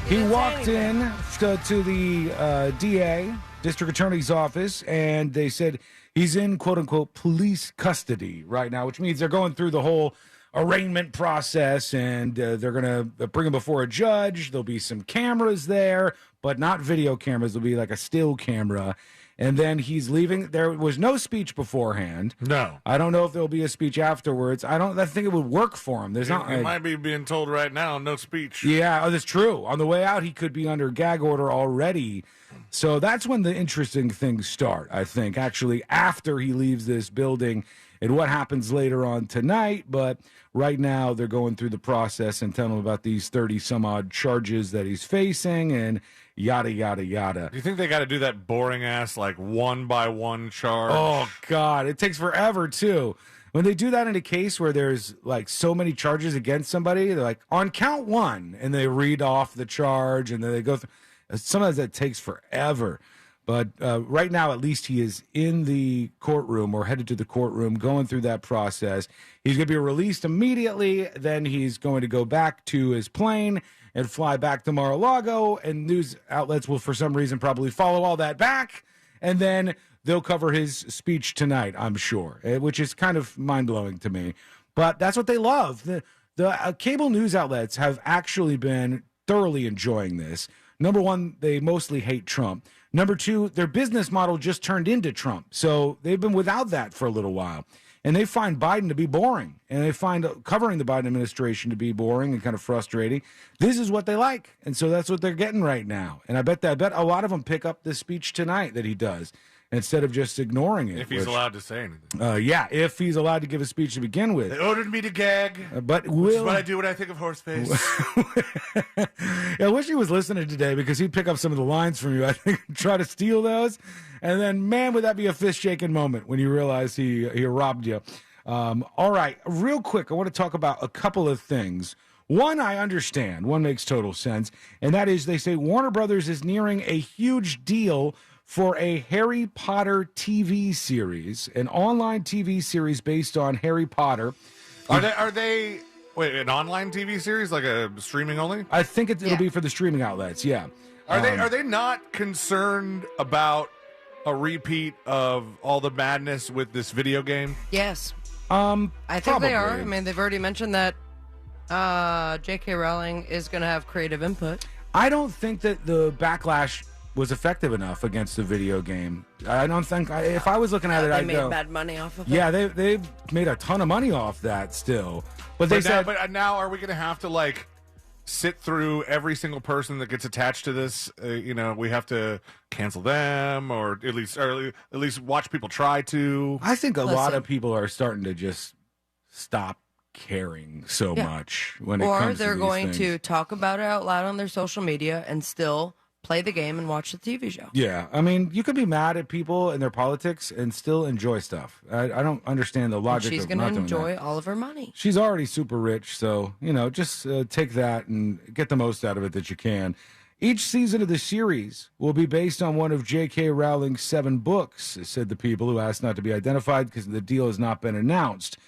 He walked in to the DA, District Attorney's office, and they said he's in, quote-unquote, police custody right now, which means they're going through the whole arraignment process, and they're going to bring him before a judge. There'll be some cameras there, but not video cameras. There'll be like a still camera. And then he's leaving. There was no speech beforehand. No. I don't know if there'll be a speech afterwards. I think it would work for him. There's not. He might be being told right now, no speech. Yeah, that's true. On the way out, he could be under gag order already. So that's when the interesting things start, I think, actually, after he leaves this building and what happens later on tonight. But right now, they're going through the process and telling him about these 30-some-odd charges that he's facing and yada, yada, yada. Do you think they got to do that boring-ass, like, one-by-one charge? Oh, God. It takes forever, too. When they do that in a case where there's, like, so many charges against somebody, they're like, on count one, and they read off the charge, and then they go through. Sometimes that takes forever. But right now, at least he is in the courtroom or headed to the courtroom, going through that process. He's going to be released immediately. Then he's going to go back to his plane and fly back to Mar-a-Lago. And news outlets will, for some reason, probably follow all that back. And then they'll cover his speech tonight, I'm sure, which is kind of mind-blowing to me. But that's what they love. The cable news outlets have actually been thoroughly enjoying this. Number one, they mostly hate Trump. Number two, their business model just turned into Trump. So they've been without that for a little while. And they find Biden to be boring. And they find covering the Biden administration to be boring and kind of frustrating. This is what they like. And so that's what they're getting right now. And I bet a lot of them pick up the speech tonight that he does, instead of just ignoring it. If he's allowed to say anything. Yeah, if he's allowed to give a speech to begin with. They ordered me to gag, but which is what I do when I think of Horseface. I wish he was listening today because he'd pick up some of the lines from you, I think, try to steal those. And then, man, would that be a fist-shaking moment when you realize he robbed you. All right, real quick, I want to talk about a couple of things. One, I understand. One makes total sense. And that is, they say Warner Brothers is nearing a huge deal for a Harry Potter TV series, an online TV series based on Harry Potter. Are they wait, an online TV series, like a streaming only? I think it'll be for the streaming outlets, yeah. Are they not concerned about a repeat of all the madness with this video game? Yes. I think they are. I mean, they've already mentioned that J.K. Rowling is going to have creative input. I don't think that the backlash was effective enough against the video game. I don't think, if I was looking at it, I'd go. They made bad money off of it. Yeah, they've made a ton of money off that still. But now are we going to have to, like, sit through every single person that gets attached to this? We have to cancel them, or at least watch people try to. I think a lot of people are starting to just stop caring so much when it comes to these things. Or they're going to talk about it out loud on their social media and still play the game and watch the TV show. Yeah, I mean, you could be mad at people and their politics and still enjoy stuff. I don't understand the logic. She's going to enjoy all of her money. She's already super rich, so just take that and get the most out of it that you can. Each season of the series will be based on one of J.K. Rowling's 7 books, said the people who asked not to be identified because the deal has not been announced.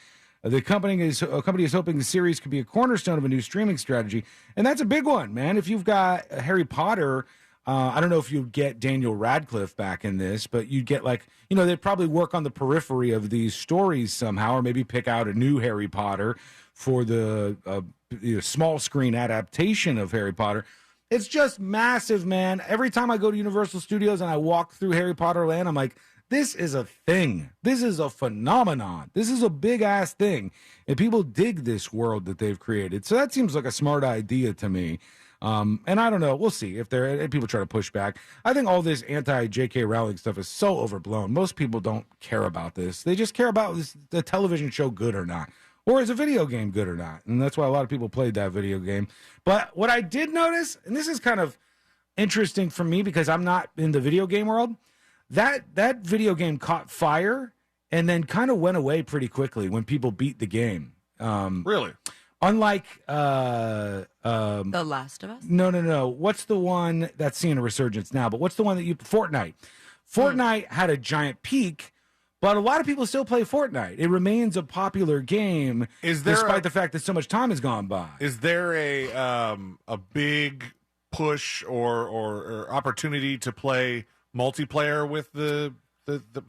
The company is hoping the series could be a cornerstone of a new streaming strategy, and that's a big one, man. If you've got Harry Potter, I don't know if you'd get Daniel Radcliffe back in this, but you'd get they'd probably work on the periphery of these stories somehow, or maybe pick out a new Harry Potter for the small screen adaptation of Harry Potter. It's just massive, man. Every time I go to Universal Studios and I walk through Harry Potter Land, I'm like, this is a thing. This is a phenomenon. This is a big-ass thing. And people dig this world that they've created. So that seems like a smart idea to me. And I don't know. We'll see if people try to push back. I think all this anti-J.K. Rowling stuff is so overblown. Most people don't care about this. They just care about is the television show good or not, or is a video game good or not. And that's why a lot of people played that video game. But what I did notice, and this is kind of interesting for me because I'm not in the video game world, that video game caught fire and then kind of went away pretty quickly when people beat the game. Really? Unlike The Last of Us? No. What's the one that's seeing a resurgence now? But what's the one that Fortnite? Fortnite had a giant peak, but a lot of people still play Fortnite. It remains a popular game despite the fact that so much time has gone by. Is there a big push or opportunity to play multiplayer with the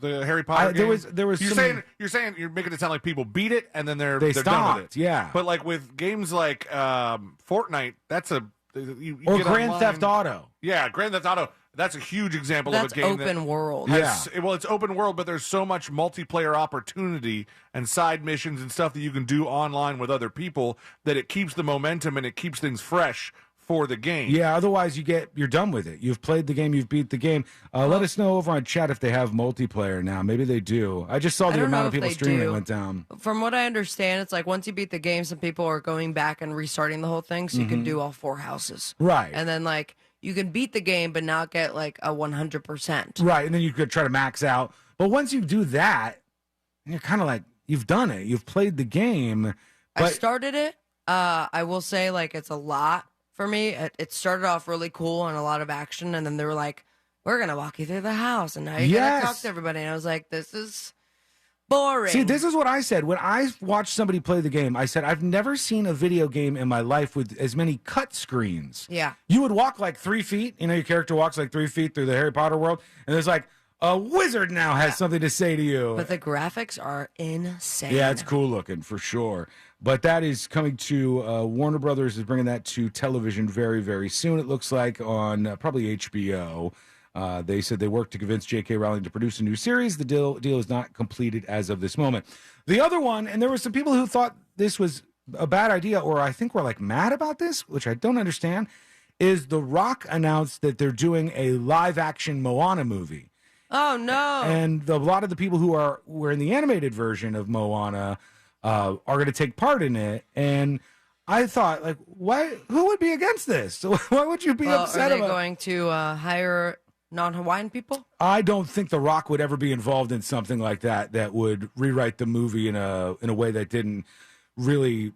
Harry Potter game? There was you're saying you're making it sound like people beat it and then they're stopped, done with it. Yeah. But like with games like Fortnite, that's you or get Grand online. Theft Auto. Yeah, Grand Theft Auto. That's a huge example of a game open world. Well, it's open world, but there's so much multiplayer opportunity and side missions and stuff that you can do online with other people that it keeps the momentum and it keeps things fresh for the game. Yeah, otherwise you're done with it. You've played the game, you've beat the game. Let us know over on chat if they have multiplayer now. Maybe they do. I just saw the amount of people streaming went down. From what I understand, it's like once you beat the game, some people are going back and restarting the whole thing, so you can do all 4 houses. Right. And then like you can beat the game but not get like a 100%. Right, and then you could try to max out. But once you do that, you're kind of like, you've done it. You've played the game. But I started it. I will say like it's a lot. For me, it started off really cool and a lot of action, and then they were like, we're going to walk you through the house, and now you're going to talk to everybody. And I was like, this is boring. See, this is what I said. When I watched somebody play the game, I said, I've never seen a video game in my life with as many cut screens. Yeah. You would walk like 3 feet. You know, your character walks like 3 feet through the Harry Potter world, and there's like, a wizard now has something to say to you. But the graphics are insane. Yeah, it's cool looking for sure. But that is coming to Warner Brothers is bringing that to television very, very soon. It looks like on probably HBO. They said they worked to convince J.K. Rowling to produce a new series. The deal is not completed as of this moment. The other one, and there were some people who thought this was a bad idea, or I think were like mad about this, which I don't understand, is The Rock announced that they're doing a live-action Moana movie. Oh, no. And a lot of the people who were in the animated version of Moana are going to take part in it. And I thought, like, who would be against this? Why would you be upset about it? Are they about going to hire non-Hawaiian people? I don't think The Rock would ever be involved in something like that would rewrite the movie in a way that didn't really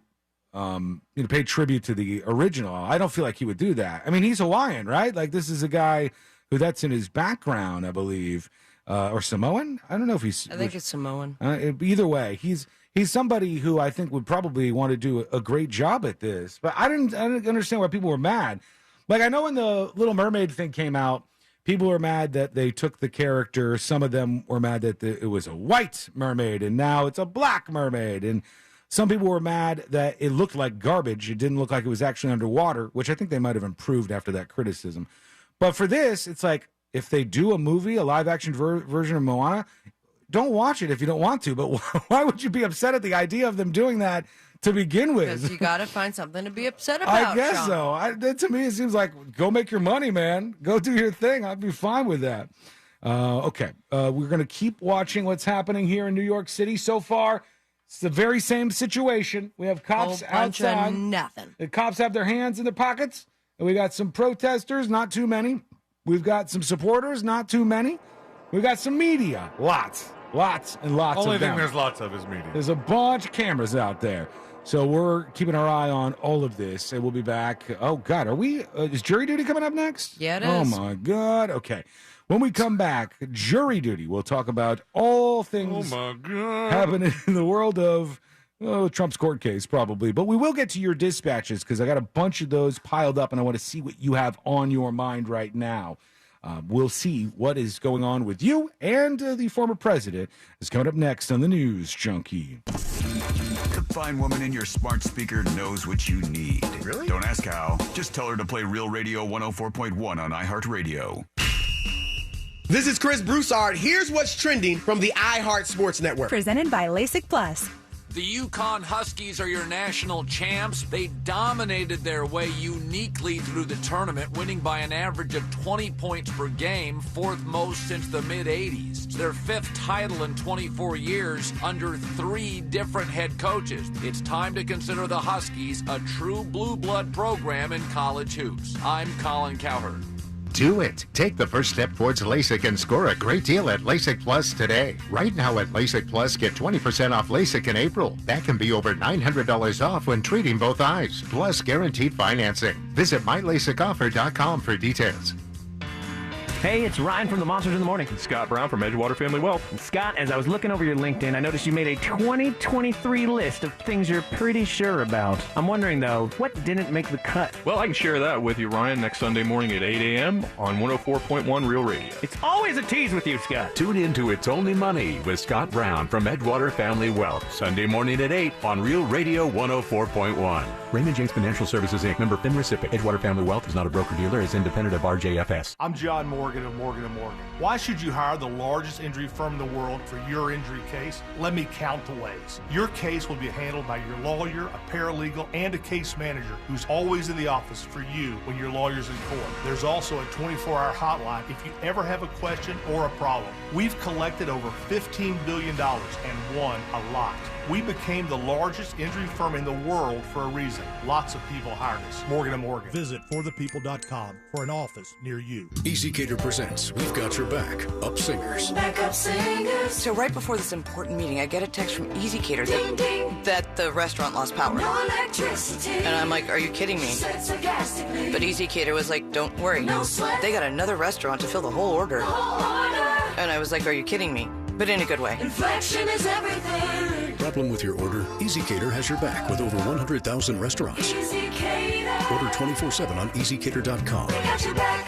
pay tribute to the original. I don't feel like he would do that. I mean, he's Hawaiian, right? Like, this is a guy who that's in his background, I believe, or Samoan. I don't know if he's. I think it's Samoan. Either way, he's somebody who I think would probably want to do a great job at this. But I didn't understand why people were mad. Like, I know when the Little Mermaid thing came out, people were mad that they took the character. Some of them were mad that it was a white mermaid and now it's a black mermaid. And some people were mad that it looked like garbage. It didn't look like it was actually underwater, which I think they might have improved after that criticism. But for this, it's like, if they do a movie, a live-action version of Moana, don't watch it if you don't want to. But why would you be upset at the idea of them doing that to begin with? Because you got to find something to be upset about, I guess Sean. so. To me, it seems like, go make your money, man. Go do your thing. I'd be fine with that. Okay. We're going to keep watching what's happening here in New York City. So far, it's the very same situation. We have cops outside. Nothing. The cops have their hands in their pockets. And we got some protesters, not too many. We've got some supporters, not too many. We've got some media, lots and lots of them. Only thing there's lots of is media. There's a bunch of cameras out there. So we're keeping our eye on all of this, and we'll be back. Oh, God, is jury duty coming up next? Yeah, it is. Oh, my God. Okay. When we come back, jury duty, we'll talk about all things happening in the world of Trump's court case, probably. But we will get to your dispatches because I got a bunch of those piled up, and I want to see what you have on your mind right now. We'll see what is going on with you and the former president. Is coming up next on the News Junkie. The fine woman in your smart speaker knows what you need. Really? Don't ask how. Just tell her to play Real Radio 104.1 on iHeartRadio. This is Chris Broussard. Here's what's trending from the iHeart Sports Network. Presented by LASIK Plus. The Yukon Huskies are your national champs. They dominated their way uniquely through the tournament, winning by an average of 20 points per game, fourth most since the mid-'80s. It's their fifth title in 24 years under 3 different head coaches. It's time to consider the Huskies a true blue blood program in college hoops. I'm Colin Cowherd. Do it. Take the first step towards LASIK and score a great deal at LASIK Plus today. Right now at LASIK Plus, get 20% off LASIK in April. That can be over $900 off when treating both eyes, plus guaranteed financing. Visit mylasicoffer.com for details. Hey, it's Ryan from the Monsters in the Morning. Scott Brown from Edgewater Family Wealth. And Scott, as I was looking over your LinkedIn, I noticed you made a 2023 list of things you're pretty sure about. I'm wondering, though, what didn't make the cut? Well, I can share that with you, Ryan, next Sunday morning at 8 a.m. on 104.1 Real Radio. It's always a tease with you, Scott. Tune in to It's Only Money with Scott Brown from Edgewater Family Wealth. Sunday morning at 8 on Real Radio 104.1. Raymond James Financial Services, Inc., member FINRA SIPC. Edgewater Family Wealth is not a broker-dealer, is independent of RJFS. I'm John Morgan of Morgan & Morgan. Why should you hire the largest injury firm in the world for your injury case? Let me count the ways. Your case will be handled by your lawyer, a paralegal, and a case manager who's always in the office for you when your lawyer's in court. There's also a 24-hour hotline if you ever have a question or a problem. We've collected over $15 billion and won a lot. We became the largest injury firm in the world for a reason. Lots of people hired us. Morgan & Morgan. Visit forthepeople.com for an office near you. EasyCater presents We've Got Your Back, Up Singers. Backup singers. So right before this important meeting, I get a text from EasyCater Ding, ding. that the restaurant lost power. No electricity. And I'm like, are you kidding me? Said sarcastically. But EasyCater was like, don't worry. No sweat. They got another restaurant to fill the whole order. The whole order. And I was like, are you kidding me? But in a good way. Inflection is everything. Problem with your order? EasyCater has your back with over 100,000 restaurants. EasyCater. Order 24/7 on EasyCater.com. We got your back.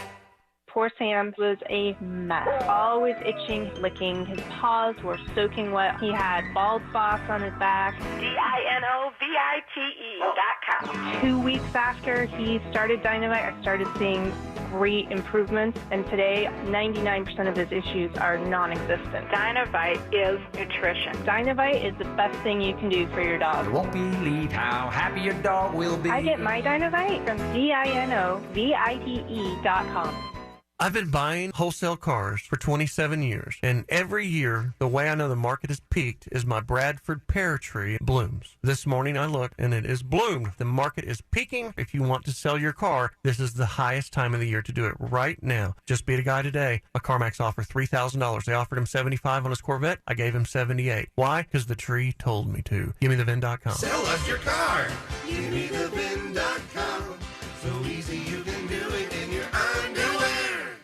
Poor Sam was a mess. Always itching, licking. His paws were soaking wet. He had bald spots on his back. DINOVITE.com. 2 weeks after he started Dynamite, I started seeing great improvements, and today 99% of his issues are non-existent. Dynamite is nutrition. Dynamite is the best thing you can do for your dog. You won't believe how happy your dog will be. I get my Dynamite from DINOVITE.com. I've been buying wholesale cars for 27 years, and every year, the way I know the market has peaked is my Bradford pear tree blooms. This morning I looked, and it is bloomed. The market is peaking. If you want to sell your car, this is the highest time of the year to do it right now. Just beat a guy today. A CarMax offer $3,000. They offered him $75 on his Corvette. I gave him $78. Why? Because the tree told me to. GiveMeTheVin.com. Sell us your car. GiveMeTheVin.com. So easy you can do it in your underwear.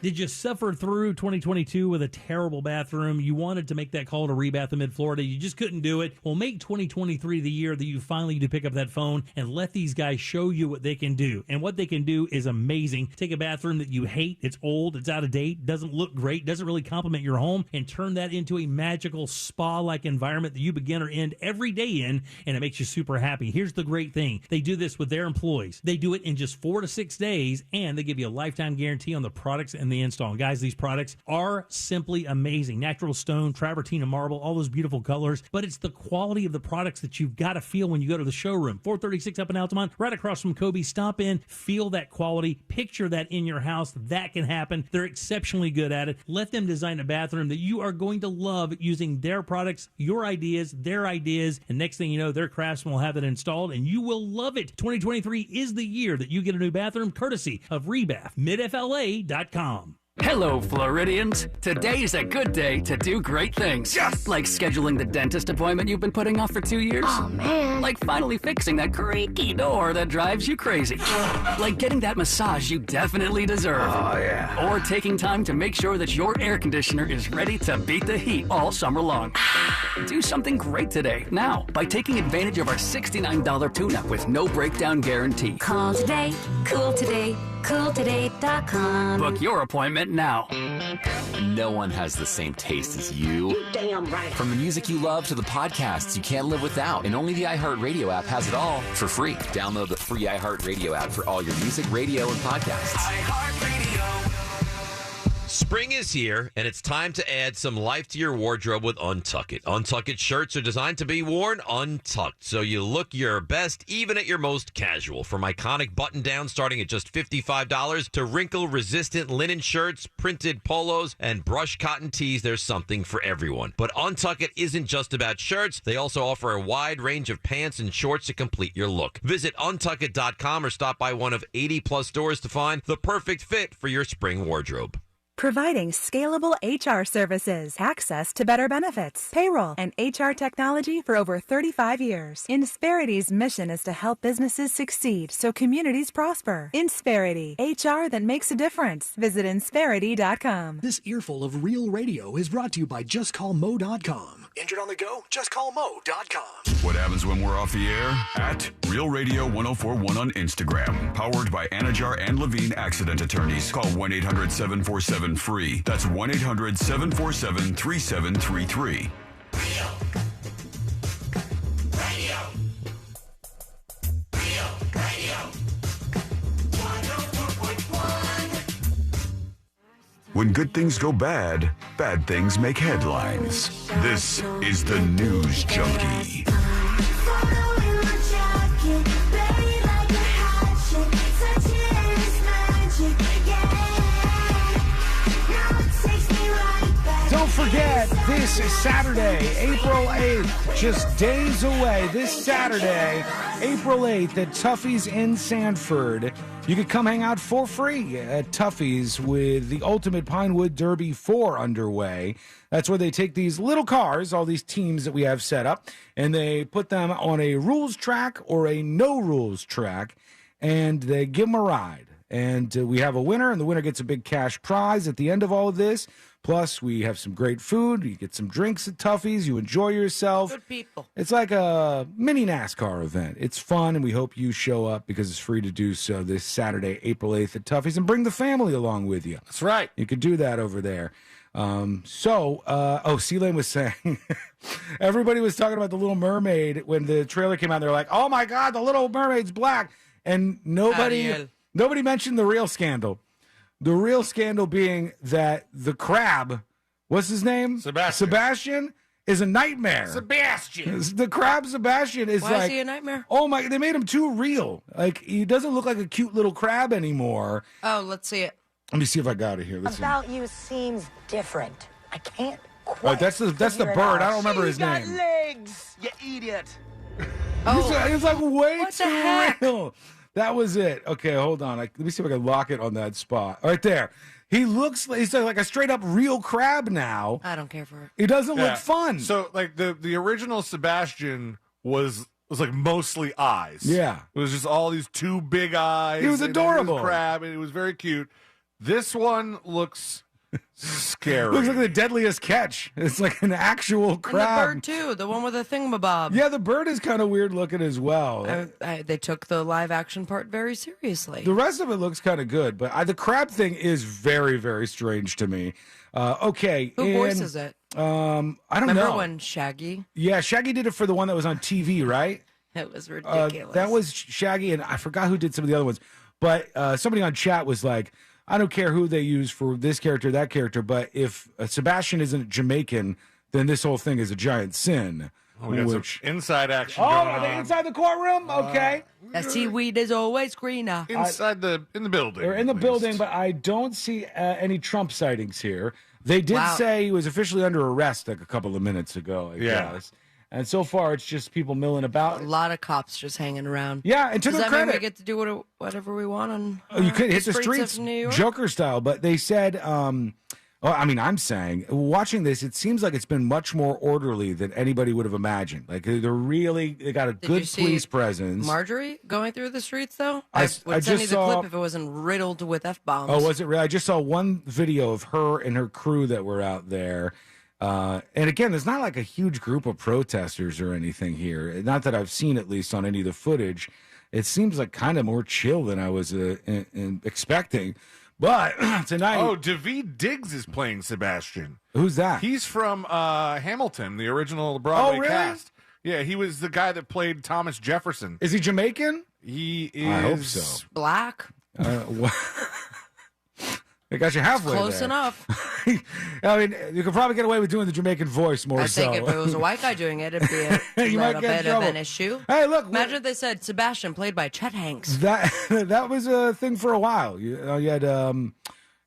Did you suffer through 2022 with a terrible bathroom? You wanted to make that call to Rebath in Mid-Florida. You just couldn't do it. Well, make 2023 the year that you finally do pick up that phone and let these guys show you what they can do. And what they can do is amazing. Take a bathroom that you hate, it's old, it's out of date, doesn't look great, doesn't really complement your home, and turn that into a magical spa-like environment that you begin or end every day in, and it makes you super happy. Here's the great thing. They do this with their employees. They do it in just 4 to 6 days, and they give you a lifetime guarantee on the products and the install. And guys, these products are simply amazing. Natural stone, travertine, marble, all those beautiful colors. But it's the quality of the products that you've got to feel when you go to the showroom. 436 up in Altamont, right across from Kobe. Stop in, feel that quality, picture that in your house. That can happen. They're exceptionally good at it. Let them design a bathroom that you are going to love using their products, your ideas, their ideas. And next thing you know, their craftsmen will have it installed and you will love it. 2023 is the year that you get a new bathroom courtesy of Rebath, midfla.com. Hello, Floridians. Today's a good day to do great things. Yes! Like scheduling the dentist appointment you've been putting off for 2 years. Oh, man. Like finally fixing that creaky door that drives you crazy. Like getting that massage you definitely deserve. Oh, yeah. Or taking time to make sure that your air conditioner is ready to beat the heat all summer long. Do something great today, now, by taking advantage of our $69 tune-up with no breakdown guarantee. Call today, cool today, cooltoday.com. Book your appointment now. No one has the same taste as you. You damn right. From the music you love to the podcasts you can't live without, and only the iHeartRadio app has it all for free. Download the free iHeartRadio app for all your music, radio, and podcasts. iHeartRadio. Spring is here, and it's time to add some life to your wardrobe with Untuck It. Untuck It shirts are designed to be worn untucked, so you look your best even at your most casual. From iconic button-downs starting at just $55 to wrinkle-resistant linen shirts, printed polos, and brush cotton tees, there's something for everyone. But Untuck It isn't just about shirts. They also offer a wide range of pants and shorts to complete your look. Visit untuckit.com or stop by one of 80-plus stores to find the perfect fit for your spring wardrobe. Providing scalable HR services, access to better benefits, payroll, and HR technology for over 35 years. Insperity's mission is to help businesses succeed so communities prosper. Insperity, HR that makes a difference. Visit Insperity.com. This earful of real radio is brought to you by JustCallMo.com. Injured on the go? JustCallMo.com. What happens when we're off the air? At Real Radio 1041 on Instagram. Powered by Anajar and Levine Accident Attorneys. Call 1-800-747-FREE. That's 1-800-747-3733. When good things go bad, bad things make headlines. This is the News Junkie. Don't forget, this is Saturday, April 8th, just days away. This Saturday, April 8th at Tuffy's in Sanford. You could come hang out for free at Tuffy's with the Ultimate Pinewood Derby 4 underway. That's where they take these little cars, all these teams that we have set up, and they put them on a rules track or a no rules track, and they give them a ride. And we have a winner, and the winner gets a big cash prize at the end of all of this. Plus, we have some great food. You get some drinks at Tuffy's. You enjoy yourself. Good people. It's like a mini NASCAR event. It's fun, and we hope you show up because it's free to do so this Saturday, April 8th at Tuffy's. And bring the family along with you. That's right. You could do that over there. C-Lane was saying, everybody was talking about The Little Mermaid when the trailer came out. They're like, oh, my God, The Little Mermaid's black. And nobody mentioned the real scandal. The real scandal being that the crab, what's his name? Sebastian is a nightmare. Sebastian. The crab Sebastian is Why is he a nightmare? Oh my, they made him too real. Like, he doesn't look like a cute little crab anymore. Oh, let's see it. Let me see if I got it here. Let's About you seems different. I can't quite. All right, that's the bird. I don't remember his name. Got legs, you idiot. He's like way too real. That was it. Okay, hold on. Let me see if I can lock it on that spot. Right there. He's like a straight up real crab now. I don't care for it. It doesn't look fun. So like the original Sebastian was like mostly eyes. Yeah. It was just all these two big eyes. He was adorable. He was crab, and it was very cute. This one looks scary. Looks like the deadliest catch. It's like an actual crab. And the bird, too. The one with the thingamabob. Yeah, the bird is kind of weird looking as well. They took the live action part very seriously. The rest of it looks kind of good, but the crab thing is very, very strange to me. Okay. Who voices it? I don't know. Remember when Shaggy? Yeah, Shaggy did it for the one that was on TV, right? It was ridiculous. That was Shaggy, and I forgot who did some of the other ones. But somebody on chat was like, I don't care who they use for this character, that character, but if Sebastian isn't Jamaican, then this whole thing is a giant sin. Oh, we got some inside action. Oh, going are they on. inside the courtroom? Okay. That seaweed is always greener. In the building. They're in the building, but I don't see any Trump sightings here. They did say he was officially under arrest like a couple of minutes ago, I guess. And so far, it's just people milling about. A lot of cops just hanging around. Yeah, and to their Does that mean credit, we get to do whatever we want on you could hit the streets of New York? Joker style. But they said, I'm saying, watching this, it seems like it's been much more orderly than anybody would have imagined. Like, they got a good police presence. Marjorie going through the streets, though? I would send you the clip if it wasn't riddled with F-bombs. Oh, was it really? I just saw one video of her and her crew that were out there. And again, there's not like a huge group of protesters or anything here. Not that I've seen, at least on any of the footage. It seems like kind of more chill than I was expecting. But tonight... Oh, Daveed Diggs is playing Sebastian. Who's that? He's from Hamilton, the original Broadway really? cast. Yeah, he was the guy that played Thomas Jefferson. Is he Jamaican? He is... I hope so. Black? They got you halfway Close there. enough. I mean, you could probably get away with doing the Jamaican voice more. I think if it was a white guy doing it, it'd be a You little might get in bit of trouble. an issue. Hey, look. Imagine if they said Sebastian, played by Chet Hanks. That was a thing for a while. You had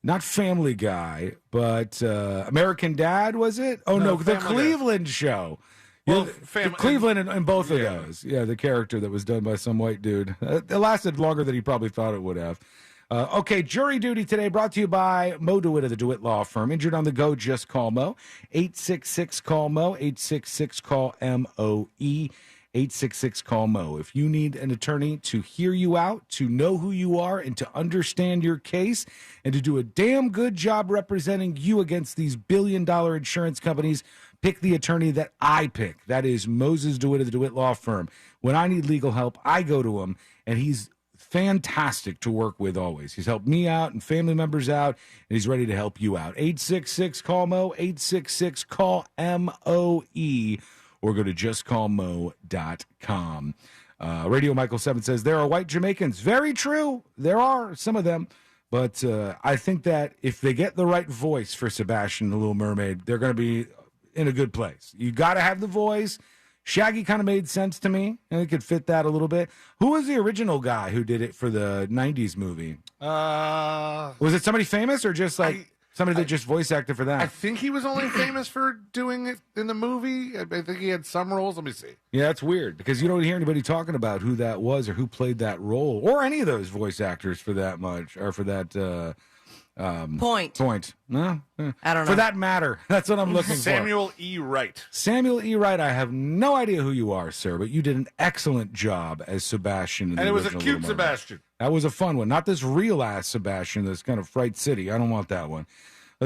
not Family Guy, but American Dad, was it? Oh, no, the Cleveland Show. Well, the Cleveland in both of those. Yeah, the character that was done by some white dude. It lasted longer than he probably thought it would have. Okay, jury duty today brought to you by Mo DeWitt of the DeWitt Law Firm. Injured on the go, just call Mo. 866-CALL-MO, 866-CALL-MOE, 866-CALL-MO. If you need an attorney to hear you out, to know who you are, and to understand your case, and to do a damn good job representing you against these billion-dollar insurance companies, pick the attorney that I pick. That is Moses DeWitt of the DeWitt Law Firm. When I need legal help, I go to him, and he's fantastic to work with always. He's helped me out and family members out, and he's ready to help you out. 866-CALL-MO, 866-CALL-MOE, or go to justcallmo.com. Radio Michael 7 says, there are white Jamaicans. Very true. There are some of them. But I think that if they get the right voice for Sebastian the Little Mermaid, they're going to be in a good place. You got to have the voice. Shaggy kind of made sense to me, and it could fit that a little bit. Who was the like guy who did it for the 90s movie? Was it somebody famous or just somebody that just voice acted for that? I think he was only famous for doing it in the movie. I think he had some roles. Let me see. Yeah, that's weird because you don't hear anybody talking about who that was or who played that role or any of those voice actors for that much or for that point. No, I don't know. For that matter, that's what I'm looking for. Samuel E. Wright. Samuel E. Wright. I have no idea who you are, sir, but you did an excellent job as Sebastian. And it was a cute Sebastian. That was a fun one. Not this real ass Sebastian that's kind of Fright City. I don't want that one.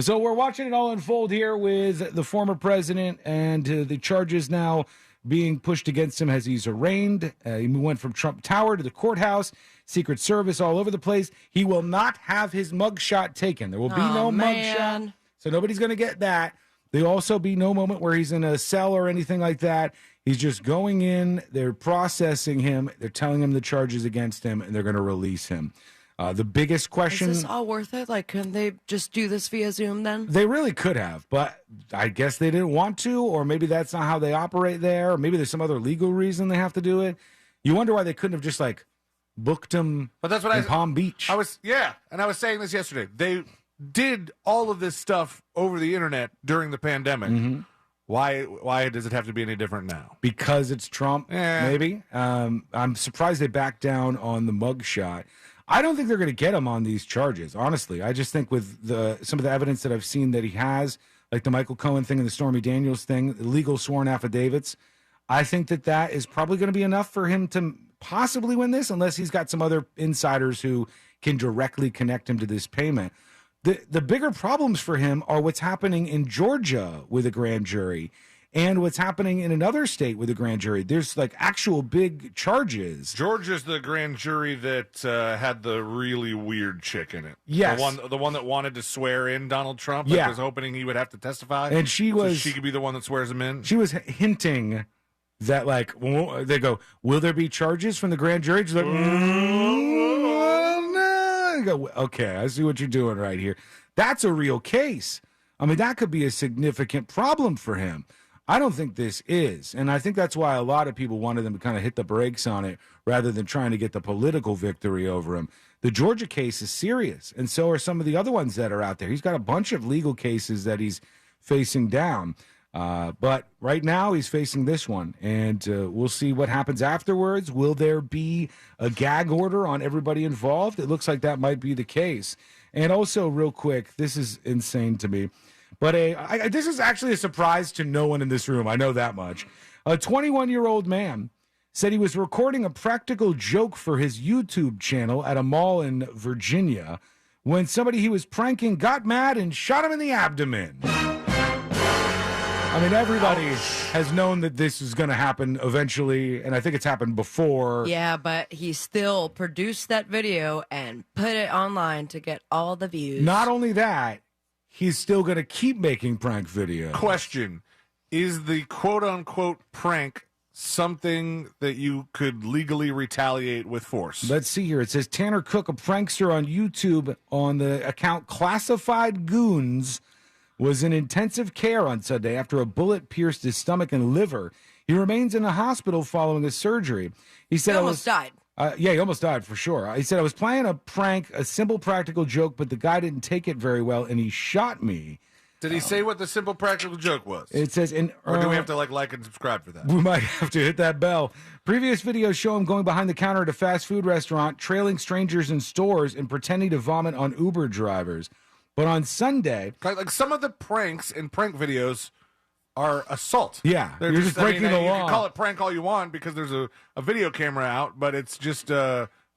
So we're watching it all unfold here with the former president and the charges now being pushed against him as he's arraigned. He went from Trump Tower to the courthouse, Secret Service all over the place. He will not have his mugshot taken. There will be no mugshot. So nobody's going to get that. There'll also be no moment where he's in a cell or anything like that. He's just going in. They're processing him. They're telling him the charges against him, and they're going to release him. The biggest question... Is this all worth it? Like, couldn't they just do this via Zoom then? They really could have, but I guess they didn't want to, or maybe that's not how they operate there, or maybe there's some other legal reason they have to do it. You wonder why they couldn't have just, booked him in Palm Beach. I was saying this yesterday. They did all of this stuff over the internet during the pandemic. Mm-hmm. Why does it have to be any different now? Because it's Trump, maybe. I'm surprised they backed down on the mugshot. I don't think they're going to get him on these charges, honestly. I just think with some of the evidence that I've seen that he has, like the Michael Cohen thing and the Stormy Daniels thing, the legal sworn affidavits, I think that is probably going to be enough for him to possibly win this, unless he's got some other insiders who can directly connect him to this payment. The bigger problems for him are what's happening in Georgia with a grand jury and what's happening in another state with a grand jury. There's actual big charges. Georgia's the grand jury that had the really weird chick in it. Yes. The one that wanted to swear in Donald Trump. Yeah. Was hoping he would have to testify. And she could be the one that swears him in. She was hinting that they go, will there be charges from the grand jury? She's like, no. I go, okay, I see what you're doing right here. That's a real case. I mean, that could be a significant problem for him. I don't think this is. And I think that's why a lot of people wanted them to kind of hit the brakes on it rather than trying to get the political victory over him. The Georgia case is serious, and so are some of the other ones that are out there. He's got a bunch of legal cases that he's facing down. But right now he's facing this one, and we'll see what happens afterwards. Will there be a gag order on everybody involved? It looks like that might be the case. And also, real quick, this is insane to me. But this is actually a surprise to no one in this room. I know that much. A 21-year-old man said he was recording a practical joke for his YouTube channel at a mall in Virginia when somebody he was pranking got mad and shot him in the abdomen. I mean, everybody has known that this is going to happen eventually, and I think it's happened before. Yeah, but he still produced that video and put it online to get all the views. Not only that, he's still going to keep making prank videos. Question. Is the quote-unquote prank something that you could legally retaliate with force? Let's see here. It says Tanner Cook, a prankster on YouTube on the account Classified Goons, was in intensive care on Sunday after a bullet pierced his stomach and liver. He remains in the hospital following a surgery. He said he almost died. Yeah, he almost died for sure. He said, I was playing a prank, a simple practical joke, but the guy didn't take it very well, and he shot me. Did he say what the simple practical joke was? It says, or do we have to like and subscribe for that? We might have to hit that bell. Previous videos show him going behind the counter at a fast food restaurant, trailing strangers in stores, and pretending to vomit on Uber drivers. But on Sunday... Like some of the pranks in prank videos are assault. Yeah, they're you're just breaking the law. You can call it prank all you want because there's a video camera out, but it's just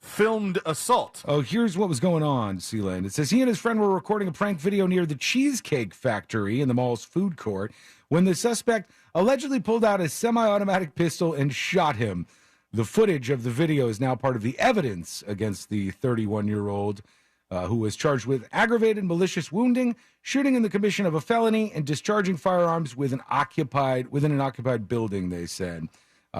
filmed assault. Oh, here's what was going on, Sealand. It says he and his friend were recording a prank video near the Cheesecake Factory in the mall's food court when the suspect allegedly pulled out a semi-automatic pistol and shot him. The footage of the video is now part of the evidence against the 31-year-old who was charged with aggravated malicious wounding, shooting in the commission of a felony, and discharging firearms within an occupied building, they said.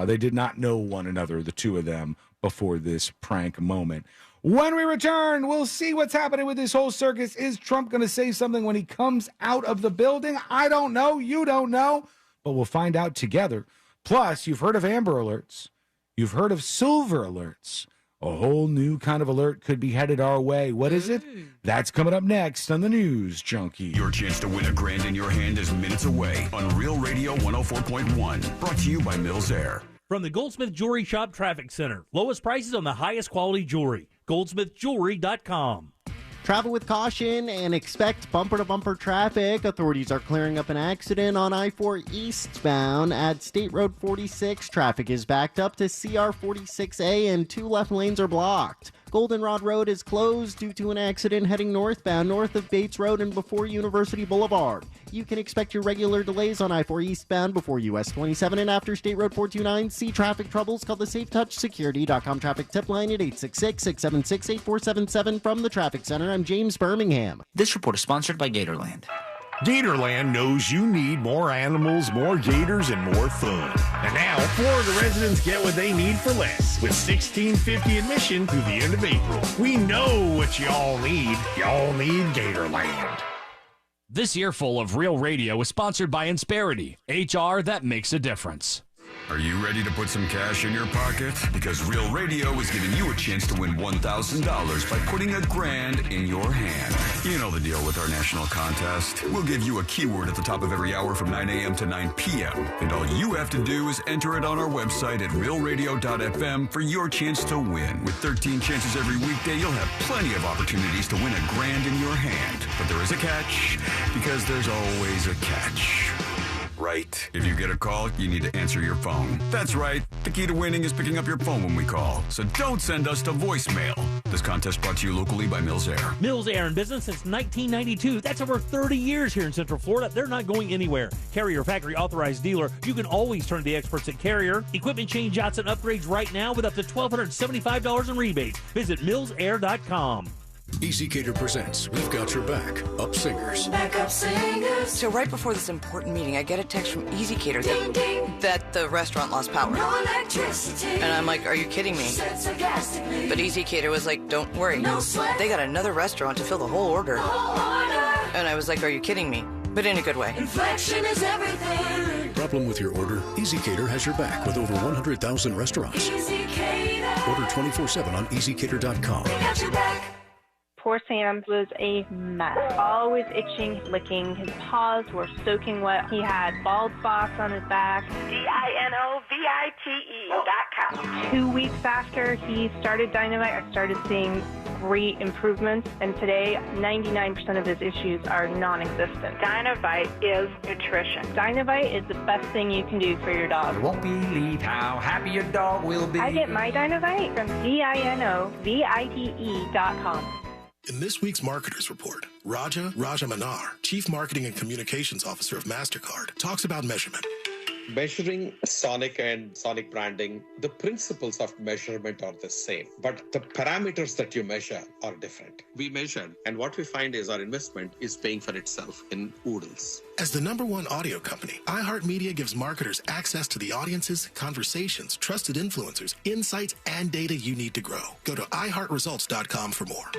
They did not know one another, the two of them, before this prank moment. When we return, we'll see what's happening with this whole circus. Is Trump going to say something when he comes out of the building? I don't know. You don't know. But we'll find out together. Plus, you've heard of Amber Alerts. You've heard of Silver Alerts. A whole new kind of alert could be headed our way. What is it? That's coming up next on the News Junkie. Your chance to win $1,000 in your hand is minutes away on Real Radio 104.1. Brought to you by Mills Air. From the Goldsmith Jewelry Shop Traffic Center. Lowest prices on the highest quality jewelry. GoldsmithJewelry.com. Travel with caution and expect bumper-to-bumper traffic. Authorities are clearing up an accident on I-4 eastbound at State Road 46. Traffic is backed up to CR 46A and 2 left lanes are blocked. Goldenrod Road is closed due to an accident heading northbound north of Bates Road and before University Boulevard. You can expect your regular delays on I-4 eastbound before US 27 and after State Road 429. See traffic troubles, call the SafeTouchSecurity.com traffic tip line at 866-676-8477 from the Traffic Center. I'm James Birmingham. This report is sponsored by Gatorland. Gatorland knows you need more animals, more gators, and more fun. And now, Florida residents get what they need for less with $16.50 admission through the end of April. We know what y'all need. Y'all need Gatorland. This earful of Real Radio is sponsored by Insperity, HR that makes a difference. Are you ready to put some cash in your pocket? Because Real Radio is giving you a chance to win $1,000 by putting $1,000 in your hand. You know the deal with our national contest. We'll give you a keyword at the top of every hour from 9 a.m. to 9 p.m. And all you have to do is enter it on our website at realradio.fm for your chance to win. With 13 chances every weekday, you'll have plenty of opportunities to win $1,000 in your hand. But there is a catch, because there's always a catch. Right. If you get a call, you need to answer your phone. That's right. The key to winning is picking up your phone when we call. So don't send us to voicemail. This contest brought to you locally by Mills Air. Mills Air in business since 1992. That's over 30 years here in Central Florida. They're not going anywhere. Carrier factory authorized dealer. You can always turn to the experts at Carrier. Equipment change outs and upgrades right now with up to $1,275 in rebates. Visit millsair.com. EasyCater presents We've Got Your Back, Up Singers. Backup singers. So right before this important meeting, I get a text from EasyCater that the restaurant lost power. No electricity. And I'm like, are you kidding me? But EasyCater was like, don't worry. No sweat. They got another restaurant to fill the whole order. And I was like, are you kidding me? But in a good way. Inflection is everything. Problem with your order? EasyCater has your back with over 100,000 restaurants. EasyCater. Order 24/7 on EasyCater.com. We got your back. Poor Sam was a mess. Always itching, licking. His paws were soaking wet. He had bald spots on his back. DINOVITE.com. 2 weeks after he started Dynamite, I started seeing great improvements. And today, 99% of his issues are non-existent. Dynamite is nutrition. Dynamite is the best thing you can do for your dog. You won't believe how happy your dog will be. I get my Dynamite from DINOVITE.com. In this week's Marketers Report, Raja Rajamanar, Chief Marketing and Communications Officer of MasterCard, talks about measurement. Measuring sonic and sonic branding, the principles of measurement are the same, but the parameters that you measure are different. We measured, and what we find is our investment is paying for itself in oodles. As the #1 audio company, iHeartMedia gives marketers access to the audiences, conversations, trusted influencers, insights, and data you need to grow. Go to iHeartResults.com for more.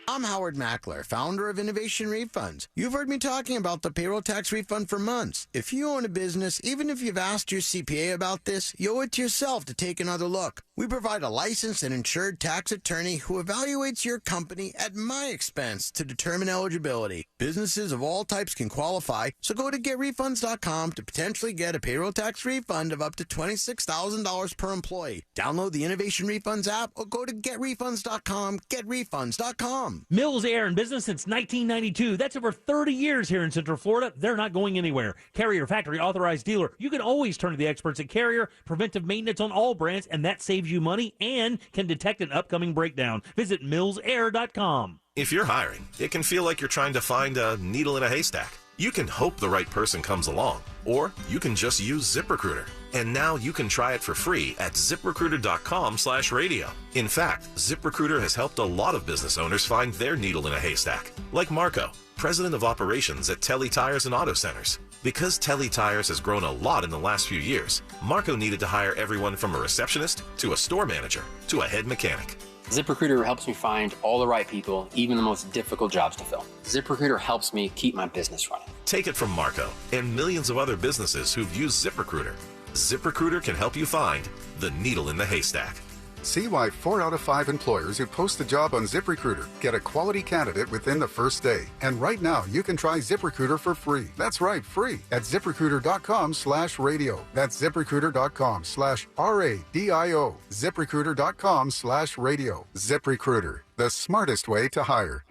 I'm Howard Mackler, founder of Innovation Refunds. You've heard me talking about the payroll tax refund for months. If you own a business, even if you've asked your CPA about this, you owe it to yourself to take another look. We provide a licensed and insured tax attorney who evaluates your company at my expense to determine eligibility. Businesses of all types can qualify, so go to GetRefunds.com to potentially get a payroll tax refund of up to $26,000 per employee. Download the Innovation Refunds app or go to GetRefunds.com, GetRefunds.com. Mills Air in business since 1992. That's over 30 years here in Central Florida. They're not going anywhere. Carrier factory authorized dealer. You can always turn to the experts at Carrier. Preventive maintenance on all brands, and that saves you money and can detect an upcoming breakdown. Visit millsair.com. If you're hiring, it can feel like you're trying to find a needle in a haystack. You can hope the right person comes along, or you can just use ZipRecruiter. And now you can try it for free at ZipRecruiter.com/radio. In fact, ZipRecruiter has helped a lot of business owners find their needle in a haystack, like Marco, president of operations at Telly Tires and Auto Centers. Because Telly Tires has grown a lot in the last few years, Marco needed to hire everyone from a receptionist to a store manager to a head mechanic. ZipRecruiter helps me find all the right people, even the most difficult jobs to fill. ZipRecruiter helps me keep my business running. Take it from Marco and millions of other businesses who've used ZipRecruiter. ZipRecruiter can help you find the needle in the haystack. See why 4 out of 5 employers who post a job on ZipRecruiter get a quality candidate within the first day. And right now, you can try ZipRecruiter for free. That's right, free at ZipRecruiter.com/radio. That's ZipRecruiter.com/RADIO. ZipRecruiter.com/radio. ZipRecruiter, the smartest way to hire.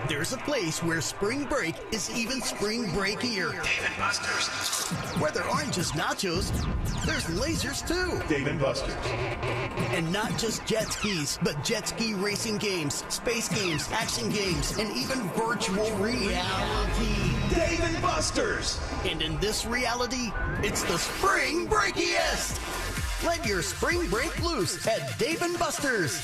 There's a place where spring break is even spring breakier. Dave & Buster's. Where there aren't just nachos, there's lasers too. Dave & Buster's. And not just jet skis, but jet ski racing games, space games, action games, and even virtual reality. Dave & Buster's. And in this reality, it's the spring breakiest. Let your spring break loose at Dave & Buster's.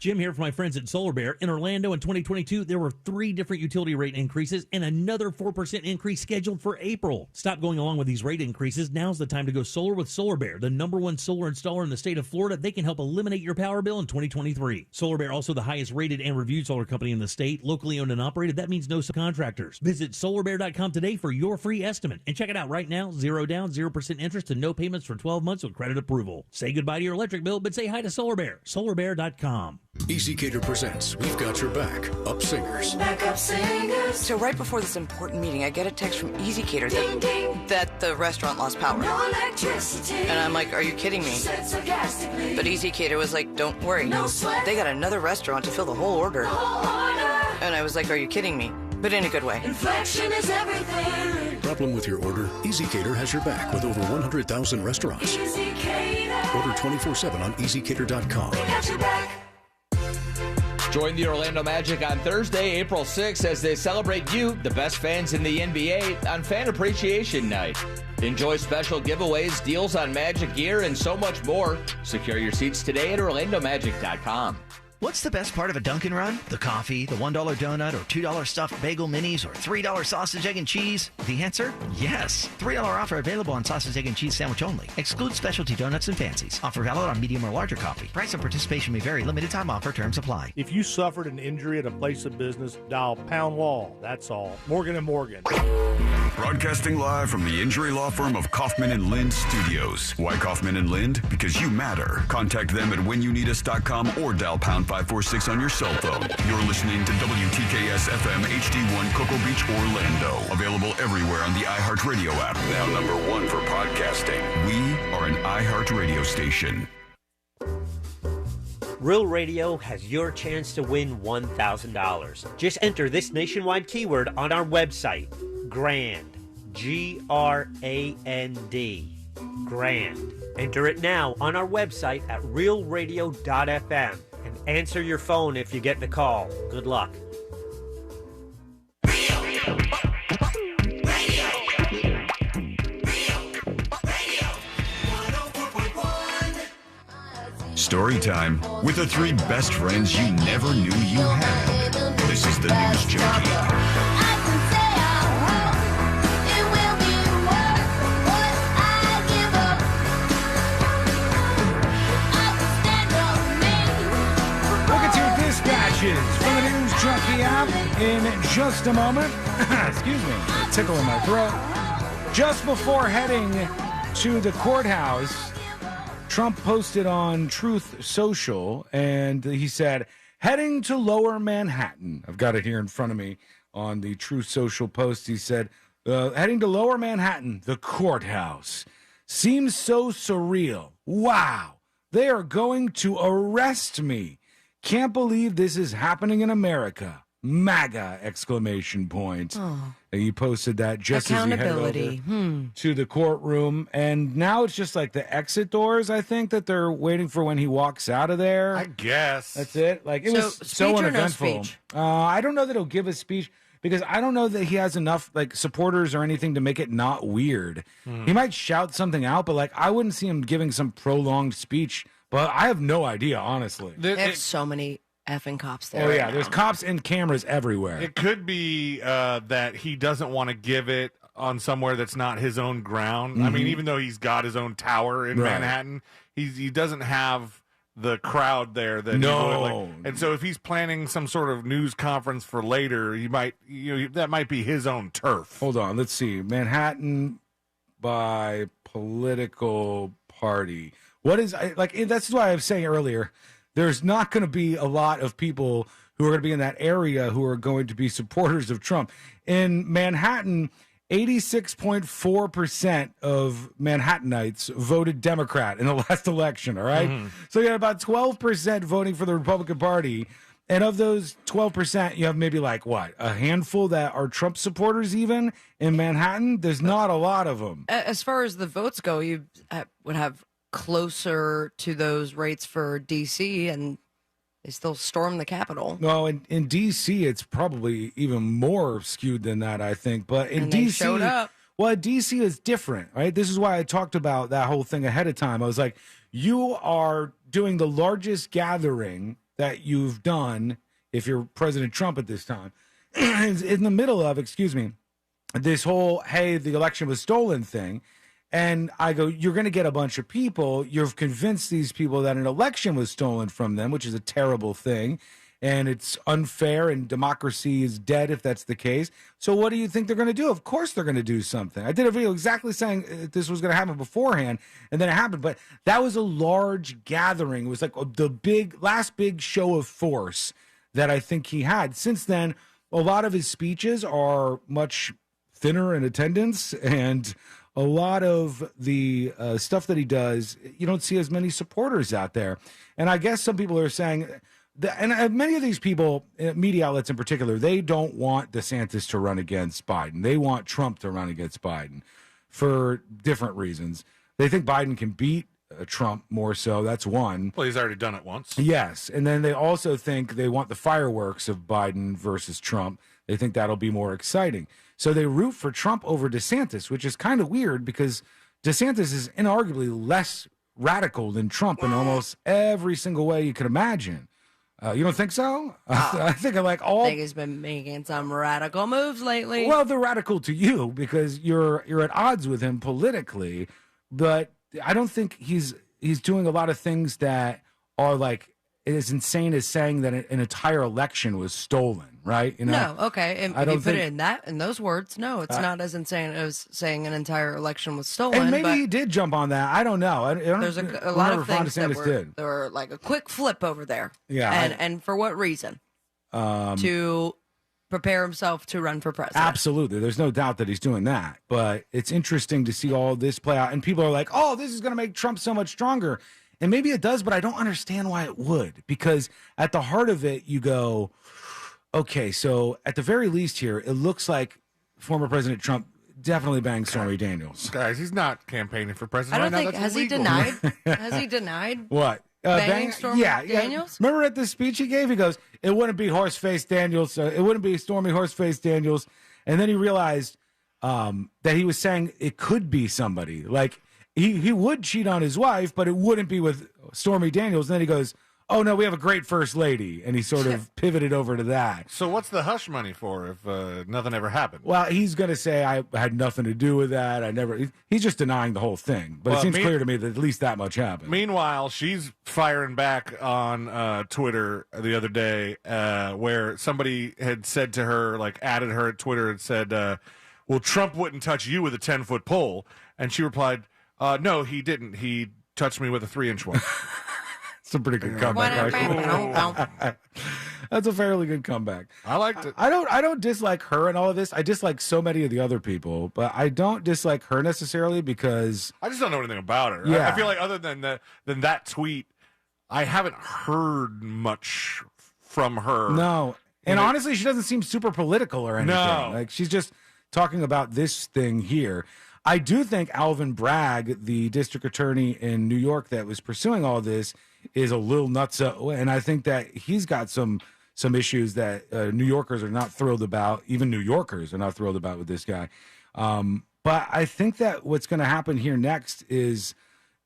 Jim here for my friends at Solar Bear. In Orlando in 2022, there were 3 different utility rate increases and another 4% increase scheduled for April. Stop going along with these rate increases. Now's the time to go solar with Solar Bear, the #1 solar installer in the state of Florida. They can help eliminate your power bill in 2023. Solar Bear, also the highest rated and reviewed solar company in the state, locally owned and operated. That means no subcontractors. Visit solarbear.com today for your free estimate. And check it out right now. 0 down, 0% interest, and no payments for 12 months with credit approval. Say goodbye to your electric bill, but say hi to Solar Bear. Solarbear.com. EasyCater presents We've Got Your Back, Up Singers. Backup singers. So right before this important meeting, I get a text from EasyCater Ding, ding. that the restaurant lost power. No electricity. And I'm like, are you kidding me? Said sarcastically. But EasyCater was like, don't worry. No sweat. They got another restaurant to fill the whole order. The whole order. And I was like, are you kidding me? But in a good way. Inflection is everything. Problem with your order? EasyCater has your back with over 100,000 restaurants. EasyCater. Order 24/7 on EasyCater.com. We got your back. Join the Orlando Magic on Thursday, April 6th, as they celebrate you, the best fans in the NBA, on Fan Appreciation Night. Enjoy special giveaways, deals on Magic gear, and so much more. Secure your seats today at OrlandoMagic.com. What's the best part of a Dunkin' run? The coffee, the $1 donut, or $2 stuffed bagel minis, or $3 sausage, egg, and cheese? The answer? Yes. $3 offer available on sausage, egg, and cheese sandwich only. Excludes specialty donuts and fancies. Offer valid on medium or larger coffee. Price and participation may vary. Limited time offer. Terms apply. If you suffered an injury at a place of business, dial Pound Law. That's all. Morgan & Morgan. Broadcasting live from the injury law firm of Kaufman & Lind Studios. Why Kaufman & Lind? Because you matter. Contact them at whenyounneedus.com or dial pound 546 on your cell phone. You're listening to WTKS FM HD1 Cocoa Beach, Orlando. Available everywhere on the iHeartRadio app. Now #1 for podcasting. We are an iHeartRadio station. Real Radio has your chance to win $1,000. Just enter this nationwide keyword on our website, GRAND, G-R-A-N-D, GRAND. Enter it now on our website at realradio.fm and answer your phone if you get the call. Good luck. Story time with the 3 best friends you never knew you had. This is the News Junkie. Dispatches from the News Junkie app in just a moment. Excuse me, a tickle in my throat. Just before heading to the courthouse, Trump posted on Truth Social, and he said, heading to Lower Manhattan. I've got it here in front of me on the Truth Social post. He said, heading to Lower Manhattan, the courthouse. Seems so surreal. Wow, they are going to arrest me. Can't believe this is happening in America. MAGA! Exclamation point. Oh. And he posted that just as he headed over to the courtroom. And now it's just like the exit doors, I think, that they're waiting for when he walks out of there. I guess. That's it. Like, it was so uneventful. No speech? I don't know that he'll give a speech because I don't know that he has enough like supporters or anything to make it not weird. He might shout something out, but like I wouldn't see him giving some prolonged speech. But I have no idea, honestly. They have so many effing cops there. Oh, yeah. Right There's now. cops and cameras everywhere. It could be that he doesn't want to give it on somewhere that's not his own ground. I mean, even though he's got his own tower in Manhattan, he doesn't have the crowd there that No. and so if he's planning some sort of news conference for later, that might be his own turf. Hold on, let's see. Manhattan by political party. What is that's why I was saying earlier, there's not going to be a lot of people who are going to be in that area who are going to be supporters of Trump. In Manhattan, 86.4% of Manhattanites voted Democrat in the last election, all right? Mm-hmm. So you had about 12% voting for the Republican Party. And of those 12%, you have maybe a handful that are Trump supporters even in Manhattan? There's not a lot of them. As far as the votes go, you would have closer to those rates for D.C., and they still stormed the Capitol. No, in D.C., it's probably even more skewed than that, I think. But in D.C., showed up. Well, D.C. is different, right? This is why I talked about that whole thing ahead of time. I was like, you are doing the largest gathering that you've done, if you're President Trump at this time, in the middle of, this whole, hey, the election was stolen thing. And I go, you're going to get a bunch of people. You've convinced these people that an election was stolen from them, which is a terrible thing. And it's unfair and democracy is dead if that's the case. So what do you think they're going to do? Of course they're going to do something. I did a video exactly saying this was going to happen beforehand, and then it happened. But that was a large gathering. It was like the last big show of force that I think he had. Since then, a lot of his speeches are much thinner in attendance, and a lot of the stuff that he does, you don't see as many supporters out there. And I guess some people are saying, and many of these people, media outlets in particular, they don't want DeSantis to run against Biden. They want Trump to run against Biden for different reasons. They think Biden can beat Trump more so. That's one. Well, he's already done it once. Yes. And then they also think they want the fireworks of Biden versus Trump. They think that'll be more exciting. So they root for Trump over DeSantis, which is kind of weird because DeSantis is inarguably less radical than Trump in almost every single way you could imagine. You don't think so? I think I think he's been making some radical moves lately. Well, they're radical to you because you're at odds with him politically, but I don't think he's doing a lot of things that are like as insane as saying that an entire election was stolen, right? No, okay. If you put it in those words, no, it's not as insane as saying an entire election was stolen. And maybe he did jump on that. I don't know. There's a lot of things that were like a quick flip over there. Yeah. And for what reason? To prepare himself to run for president. Absolutely. There's no doubt that he's doing that. But it's interesting to see all this play out. And people are like, oh, this is going to make Trump so much stronger. And maybe it does, but I don't understand why it would. Because at the heart of it, you go, okay, so at the very least here, it looks like former President Trump definitely banged Stormy Daniels. Guys, he's not campaigning for president I don't right think, now. has he denied? Has he denied? What? Banging Stormy Daniels? Remember at the speech he gave, he goes, it wouldn't be Horseface Daniels. It wouldn't be Stormy Horseface Daniels. And then he realized that he was saying it could be somebody. Like, he would cheat on his wife, but it wouldn't be with Stormy Daniels. And then he goes, oh, no, we have a great first lady. And he sort of pivoted over to that. So what's the hush money for if nothing ever happened? Well, he's going to say I had nothing to do with that. He's just denying the whole thing. But it seems clear to me that at least that much happened. Meanwhile, she's firing back on Twitter the other day where somebody had said to her, like added her at Twitter and said, well, Trump wouldn't touch you with a 10-foot pole. And she replied, no, he didn't. He touched me with a 3-inch one. It's a pretty good comeback. Right? That's a fairly good comeback. I liked it. I don't dislike her and all of this. I dislike so many of the other people, but I don't dislike her necessarily because I just don't know anything about her. Yeah. I feel like other than that tweet, I haven't heard much from her. No. And honestly, she doesn't seem super political or anything. No. Like she's just talking about this thing here. I do think Alvin Bragg, the district attorney in New York that was pursuing all this, is a little nutso, and I think that he's got some issues that New Yorkers are not thrilled about. Even New Yorkers are not thrilled about with this guy. But I think that what's going to happen here next is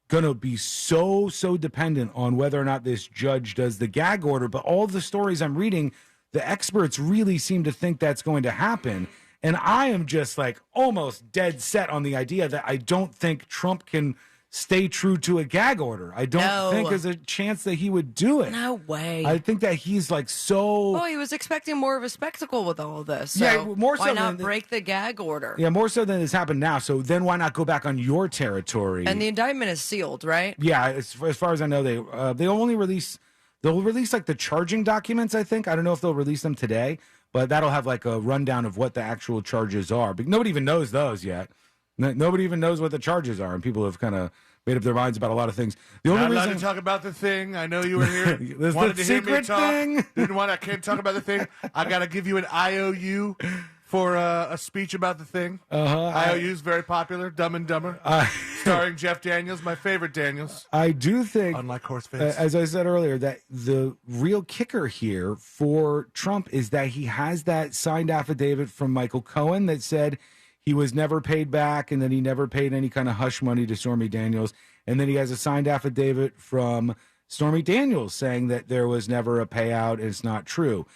going to be so dependent on whether or not this judge does the gag order. But all the stories I'm reading, the experts really seem to think that's going to happen. And I am just like almost dead set on the idea that I don't think Trump can stay true to a gag order. I don't think there's a chance that he would do it. No way. I think that he's like so. Oh, he was expecting more of a spectacle with all of this. So Yeah, more so why not than- break the gag order? Yeah, more so than has happened now. So then why not go back on your territory? And the indictment is sealed, right? Yeah, as far as I know, they'll release like the charging documents. I think I don't know if they'll release them today, but that'll have like a rundown of what the actual charges are. But nobody even knows those yet. Nobody even knows what the charges are, and people have kind of made up their minds about a lot of things. The only Not allowed reason to talk about the thing. I know you were here. There's Wanted the to hear me secret talk. thing. I can't talk about the thing. I got to give you an IOU for a speech about the thing. IOU's very popular. Dumb and Dumber. Starring Jeff Daniels, my favorite Daniels. I do think, unlike Horseface, as I said earlier, that the real kicker here for Trump is that he has that signed affidavit from Michael Cohen that said he was never paid back, and then he never paid any kind of hush money to Stormy Daniels. And then he has a signed affidavit from Stormy Daniels saying that there was never a payout and it's not true.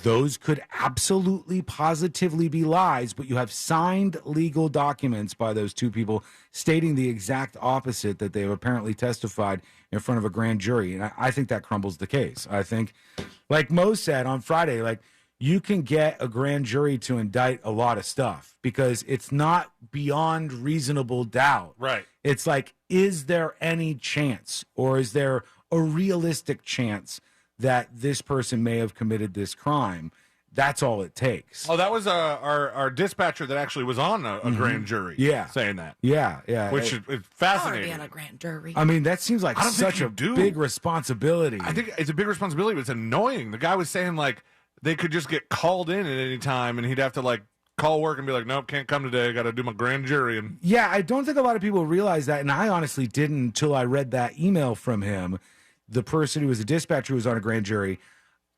Those could absolutely, positively be lies, but you have signed legal documents by those two people stating the exact opposite that they have apparently testified in front of a grand jury. And I think that crumbles the case. I think, like Mo said on Friday, like, you can get a grand jury to indict a lot of stuff because it's not beyond reasonable doubt. Right. It's like, is there any chance, or is there a realistic chance that this person may have committed this crime? That's all it takes. Oh, that was our dispatcher that actually was on a grand jury. Yeah. Saying that. Yeah. Which is I want to fascinating. be on a grand jury. I mean, that seems like I don't think such you a do. big responsibility. I think it's a big responsibility, but it's annoying. The guy was saying, like, they could just get called in at any time, and he'd have to, like, call work and be like, nope, can't come today. I got to do my grand jury. And Yeah, I don't think a lot of people realize that, and I honestly didn't until I read that email from him, the person who was a dispatcher who was on a grand jury.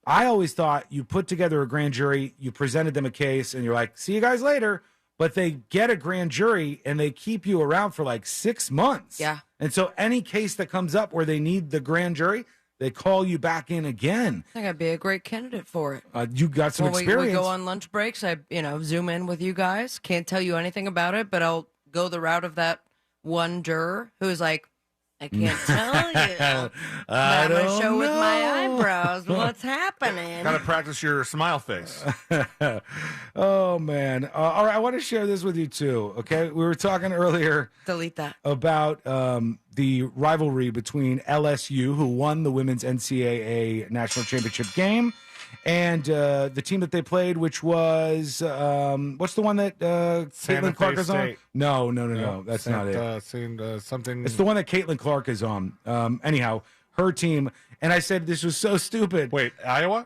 I always thought you put together a grand jury, you presented them a case, and you're like, see you guys later. But they get a grand jury, and they keep you around for like 6 months. Yeah. And so any case that comes up where they need the grand jury, they call you back in again. I think I'd be a great candidate for it. You got some experience. We go on lunch breaks. I, zoom in with you guys. Can't tell you anything about it, but I'll go the route of that one juror who's like, I can't tell you. I I'm going to don't show with my know. eyebrows what's happening. got to practice your smile face. Oh, man. All right, I want to share this with you, too, okay? We were talking earlier Delete that. about the rivalry between LSU, who won the women's NCAA national championship game, and the team that they played, which was what's the one that Caitlin Clark is on? State. No. That's not it. Something. It's the one that Caitlin Clark is on. Anyhow, her team. And I said this was so stupid. Wait, Iowa?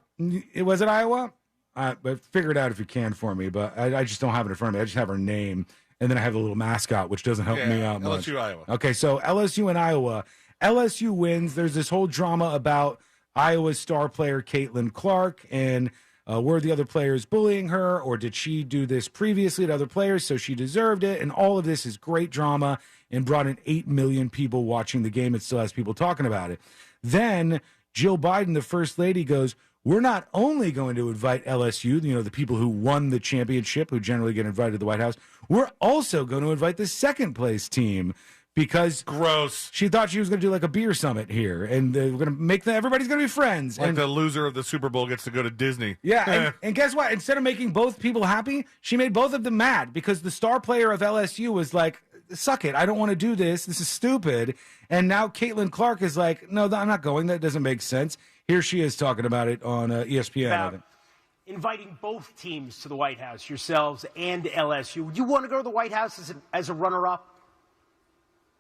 Was it Iowa? But figure it out if you can for me. But I just don't have it in front of me. I just have her name. And then I have the little mascot, which doesn't help me out much. LSU, Iowa. Okay, so LSU and Iowa. LSU wins. There's this whole drama about Iowa's star player, Caitlin Clark, and were the other players bullying her, or did she do this previously to other players, so she deserved it? And all of this is great drama and brought in 8 million people watching the game. It still has people talking about it. Then Jill Biden, the first lady, goes, we're not only going to invite LSU, the people who won the championship, who generally get invited to the White House, we're also going to invite the second place team because gross. She thought she was going to do like a beer summit here, and we're going to make everybody's going to be friends. Like and the loser of the Super Bowl gets to go to Disney. Yeah, and guess what? Instead of making both people happy, she made both of them mad because the star player of LSU was like, suck it, I don't want to do this. This is stupid. And now Caitlin Clark is like, no, I'm not going. That doesn't make sense. Here she is talking about it on ESPN. I think. Inviting both teams to the White House, yourselves and LSU. Would you want to go to the White House as a runner-up?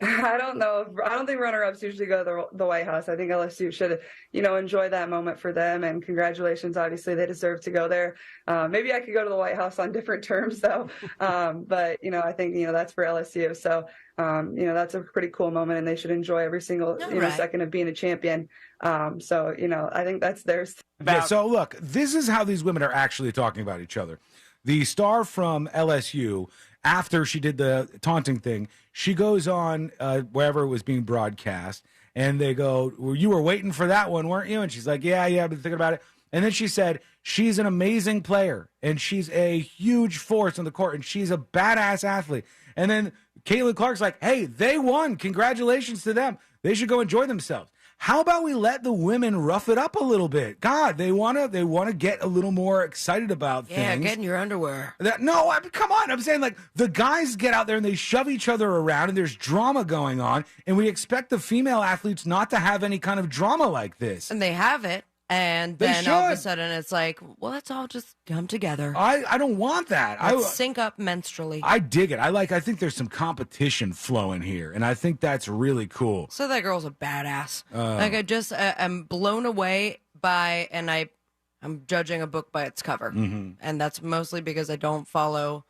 I don't know. I don't think runner-ups usually go to the White House. I think LSU should, enjoy that moment for them. And congratulations. Obviously, they deserve to go there. Maybe I could go to the White House on different terms, though. But, I think, that's for LSU. So, that's a pretty cool moment, and they should enjoy every single second of being a champion. So, I think that's theirs. Yeah, so look, this is how these women are actually talking about each other. The star from LSU, after she did the taunting thing, she goes on wherever it was being broadcast, and they go, well, you were waiting for that one, weren't you? And she's like, yeah, I've been thinking about it. And then she said, she's an amazing player, and she's a huge force on the court, and she's a badass athlete. And then Caitlin Clark's like, hey, they won. Congratulations to them. They should go enjoy themselves. How about we let the women rough it up a little bit? God, they wanna get a little more excited about things. Yeah, get in your underwear. Come on. I'm saying, like, the guys get out there and they shove each other around and there's drama going on, and we expect the female athletes not to have any kind of drama like this. And they have it, and They then all of a should. sudden it's like, well, let's all just come together. I don't want that. Let's sync up menstrually. I dig it. I think there's some competition flowing here, and I think that's really cool. So that girl's a badass. I'm blown away by, and I'm judging a book by its cover. Mhm. And that's mostly because I don't follow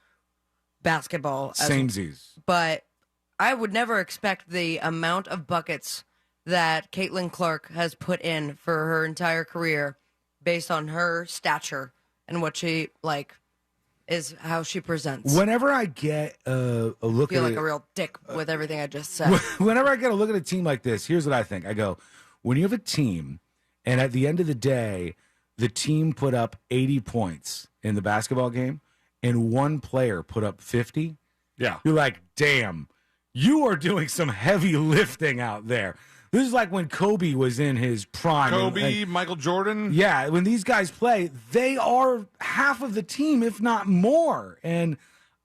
basketball. Samesies. But I would never expect the amount of buckets that Caitlin Clark has put in for her entire career based on her stature and what she, is how she presents. Whenever I get a look I feel at like a real dick with everything I just said. Whenever I get a look at a team like this, here's what I think. I go, when you have a team, and at the end of the day, the team put up 80 points in the basketball game, and one player put up 50, yeah, you're like, damn, you are doing some heavy lifting out there. This is like when Kobe was in his prime. Kobe, Michael Jordan. Yeah, when these guys play, they are half of the team, if not more. And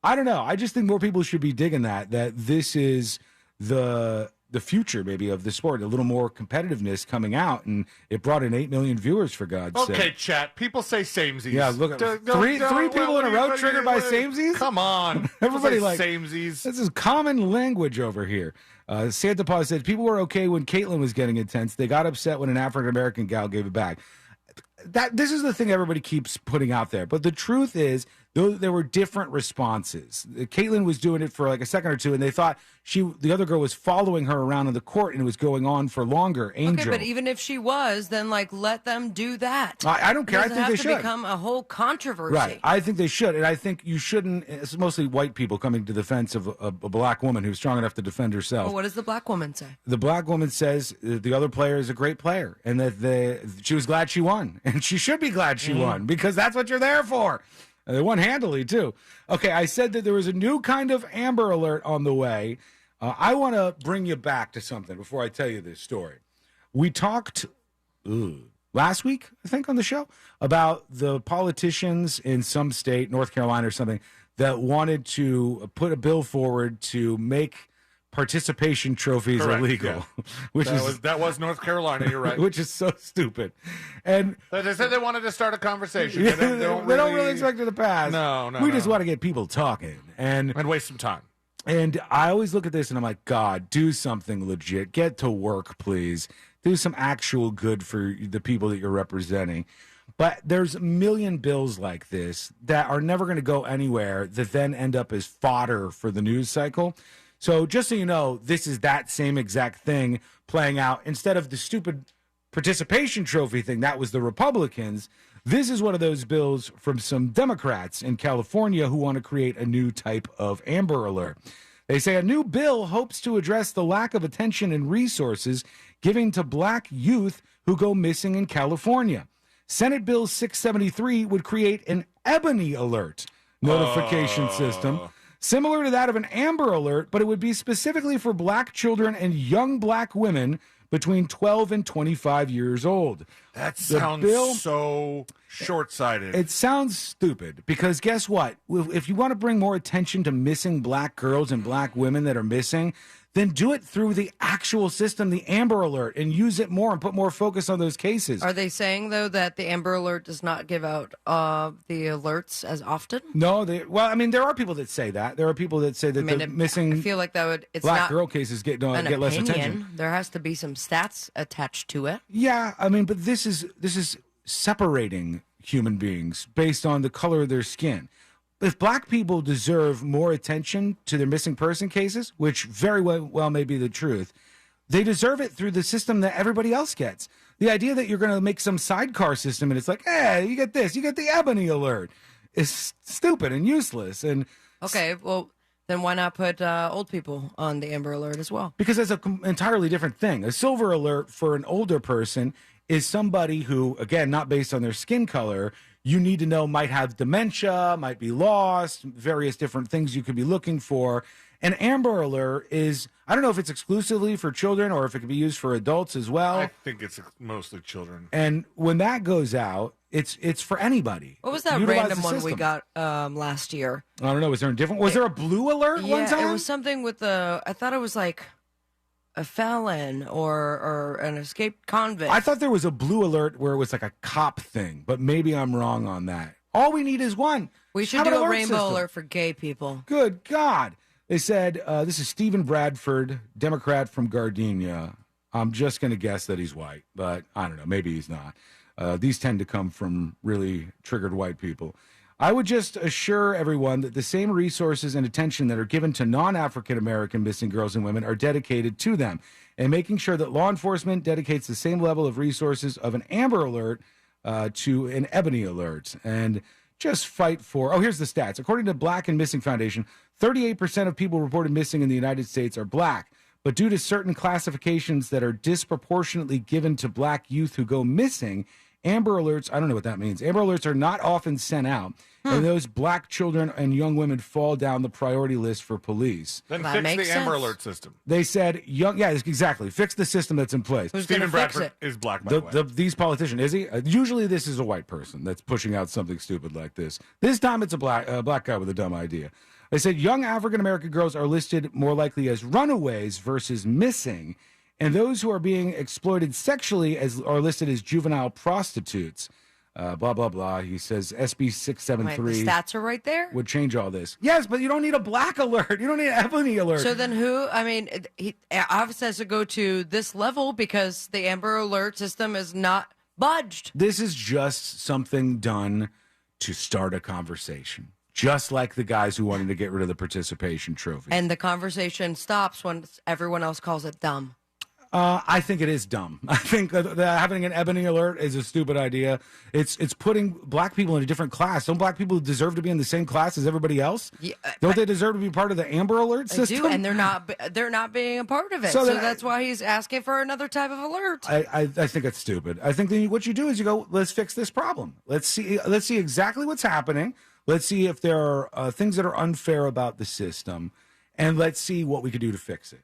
I don't know. I just think more people should be digging that this is the future, maybe, of the sport. A little more competitiveness coming out, and it brought in 8 million viewers, for God's sake. Okay, chat. People say samesies. Yeah, look at three people in a row triggered by samesies. Come on, everybody People like say samesies. This is common language over here. Santa Paws said people were okay when Caitlin was getting intense. They got upset when an African American gal gave it back. This is the thing everybody keeps putting out there. But the truth is, there were different responses. Caitlin was doing it for like a second or two, and they thought the other girl was following her around in the court, and it was going on for longer. Angel. Okay, but even if she was, then let them do that. I don't care. I It doesn't think they have to should. become a whole controversy. Right. I think they should. And I think you shouldn't. It's mostly white people coming to the defense of a black woman who's strong enough to defend herself. Well, what does the black woman say? The black woman says the other player is a great player and that she was glad she won. And she should be glad she won because that's what you're there for. And they won handily, too. Okay, I said that there was a new kind of Amber Alert on the way. I want to bring you back to something before I tell you this story. We talked last week, I think, on the show, about the politicians in some state, North Carolina or something, that wanted to put a bill forward to make participation trophies Correct, illegal. yeah. That was North Carolina, you're right. Which is so stupid. And they said they wanted to start a conversation. Yeah, They don't really expect it to pass. No. We just want to get people talking and waste some time. And I always look at this and I'm like, God, do something legit. Get to work, please. Do some actual good for the people that you're representing. But there's a million bills like this that are never going to go anywhere that then end up as fodder for the news cycle. So just so you know, this is that same exact thing playing out. Instead of the stupid participation trophy thing, that was the Republicans. This is one of those bills from some Democrats in California who want to create a new type of Amber Alert. They say a new bill hopes to address the lack of attention and resources given to black youth who go missing in California. Senate Bill 673 would create an Ebony Alert notification system, similar to that of an Amber Alert, but it would be specifically for black children and young black women between 12 and 25 years old. That sounds so short-sighted. It sounds stupid because guess what? If you want to bring more attention to missing black girls and black women that are missing, then do it through the actual system, the Amber Alert, and use it more and put more focus on those cases. Are they saying, though, that the Amber Alert does not give out the alerts as often? No, there are people that say that. There are people that say that the missing I feel like that would, it's black not girl cases get less attention. There has to be some stats attached to it. Yeah, but this is separating human beings based on the color of their skin. If black people deserve more attention to their missing person cases, which very well may be the truth, they deserve it through the system that everybody else gets. The idea that you're going to make some sidecar system and it's like, hey, you get this, you get the Ebony Alert, is stupid and useless. And okay, well, then why not put old people on the Amber Alert as well? Because that's an entirely different thing. A Silver Alert for an older person is somebody who, again, not based on their skin color, you need to know might have dementia, might be lost, various different things you could be looking for. An Amber Alert is, I don't know if it's exclusively for children or if it can be used for adults as well. I think it's mostly children. And when that goes out, it's for anybody. What was that Utilize random the one we system. got last year? I don't know. Was there a different? Was there a blue alert one time? Yeah, it was something with I thought it was like a felon or an escaped convict. I thought there was a blue alert where it was like a cop thing, but maybe I'm wrong on that. All we need is one. We should Have do an a alert rainbow system. alert for gay people. Good God. They said, this is Stephen Bradford, Democrat from Gardenia. I'm just going to guess that he's white, but I don't know. Maybe he's not. These tend to come from really triggered white people. I would just assure everyone that the same resources and attention that are given to non-African American missing girls and women are dedicated to them, and making sure that law enforcement dedicates the same level of resources of an Amber Alert to an Ebony Alert. And just fight for, here's the stats. According to Black and Missing Foundation, 38% of people reported missing in the United States are black. But due to certain classifications that are disproportionately given to black youth who go missing, Amber Alerts, I don't know what that means. Amber Alerts are not often sent out. And those black children and young women fall down the priority list for police. Then fix the Amber Alert system. They said, exactly. Fix the system that's in place. Stephen Bradford is black, by the way. These politicians, is he? Usually this is a white person that's pushing out something stupid like this. This time it's a black guy with a dumb idea. They said young African-American girls are listed more likely as runaways versus missing, and those who are being exploited sexually are listed as juvenile prostitutes. Blah, blah, blah. He says SB 673 the stats are right there? would change all this. Yes, but you don't need a black alert. You don't need an Ebony alert. So then who, he obviously has to go to this level because the Amber Alert system is not budged. This is just something done to start a conversation. Just like the guys who wanted to get rid of the participation trophy. And the conversation stops when everyone else calls it dumb. I think it is dumb. I think that having an Ebony Alert is a stupid idea. It's putting black people in a different class. Don't black people deserve to be in the same class as everybody else? Yeah, don't they deserve to be part of the Amber Alert system? They do, and they're not being a part of it. So that's why he's asking for another type of alert. I think it's stupid. I think that what you do is you go, let's fix this problem. Let's see exactly what's happening. Let's see if there are things that are unfair about the system, and let's see what we can do to fix it.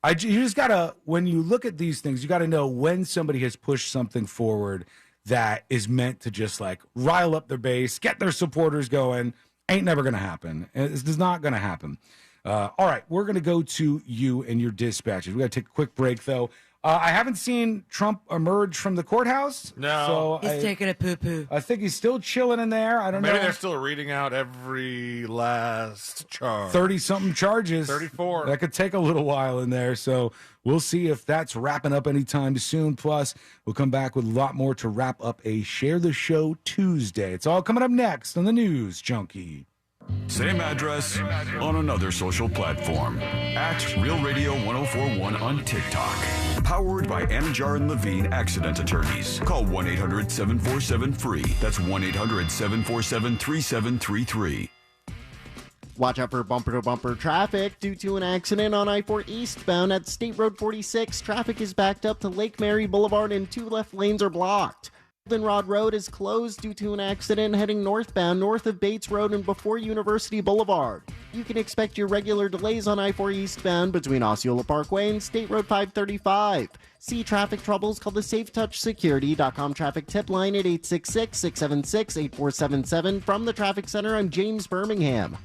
You just gotta, when you look at these things, you gotta know when somebody has pushed something forward that is meant to just like rile up their base, get their supporters going. Ain't never gonna happen. This is not gonna happen. All right, we're gonna go to you and your dispatches. We gotta take a quick break though. I haven't seen Trump emerge from the courthouse. No. So he's taking a poo-poo. I think he's still chilling in there. I don't know. Maybe they're still reading out every last charge. 30-something charges. 34. That could take a little while in there. So we'll see if that's wrapping up anytime soon. Plus, we'll come back with a lot more to wrap up a Share the Show Tuesday. It's all coming up next on the News Junkie. Same address on another social platform. At Real Radio 1041 on TikTok. Powered by Anajar and Levine Accident Attorneys. Call 1-800-747-FREE. That's 1-800-747-3733. Watch out for bumper-to-bumper traffic due to an accident on I-4 eastbound at State Road 46. Traffic is backed up to Lake Mary Boulevard and 2 left lanes are blocked. Goldenrod Road is closed due to an accident heading northbound north of Bates Road and before University Boulevard. You can expect your regular delays on I-4 eastbound between Osceola Parkway and State Road 535. See traffic troubles, call the SafeTouchSecurity.com traffic tip line at 866-676-8477. From the Traffic Center, I'm James Birmingham.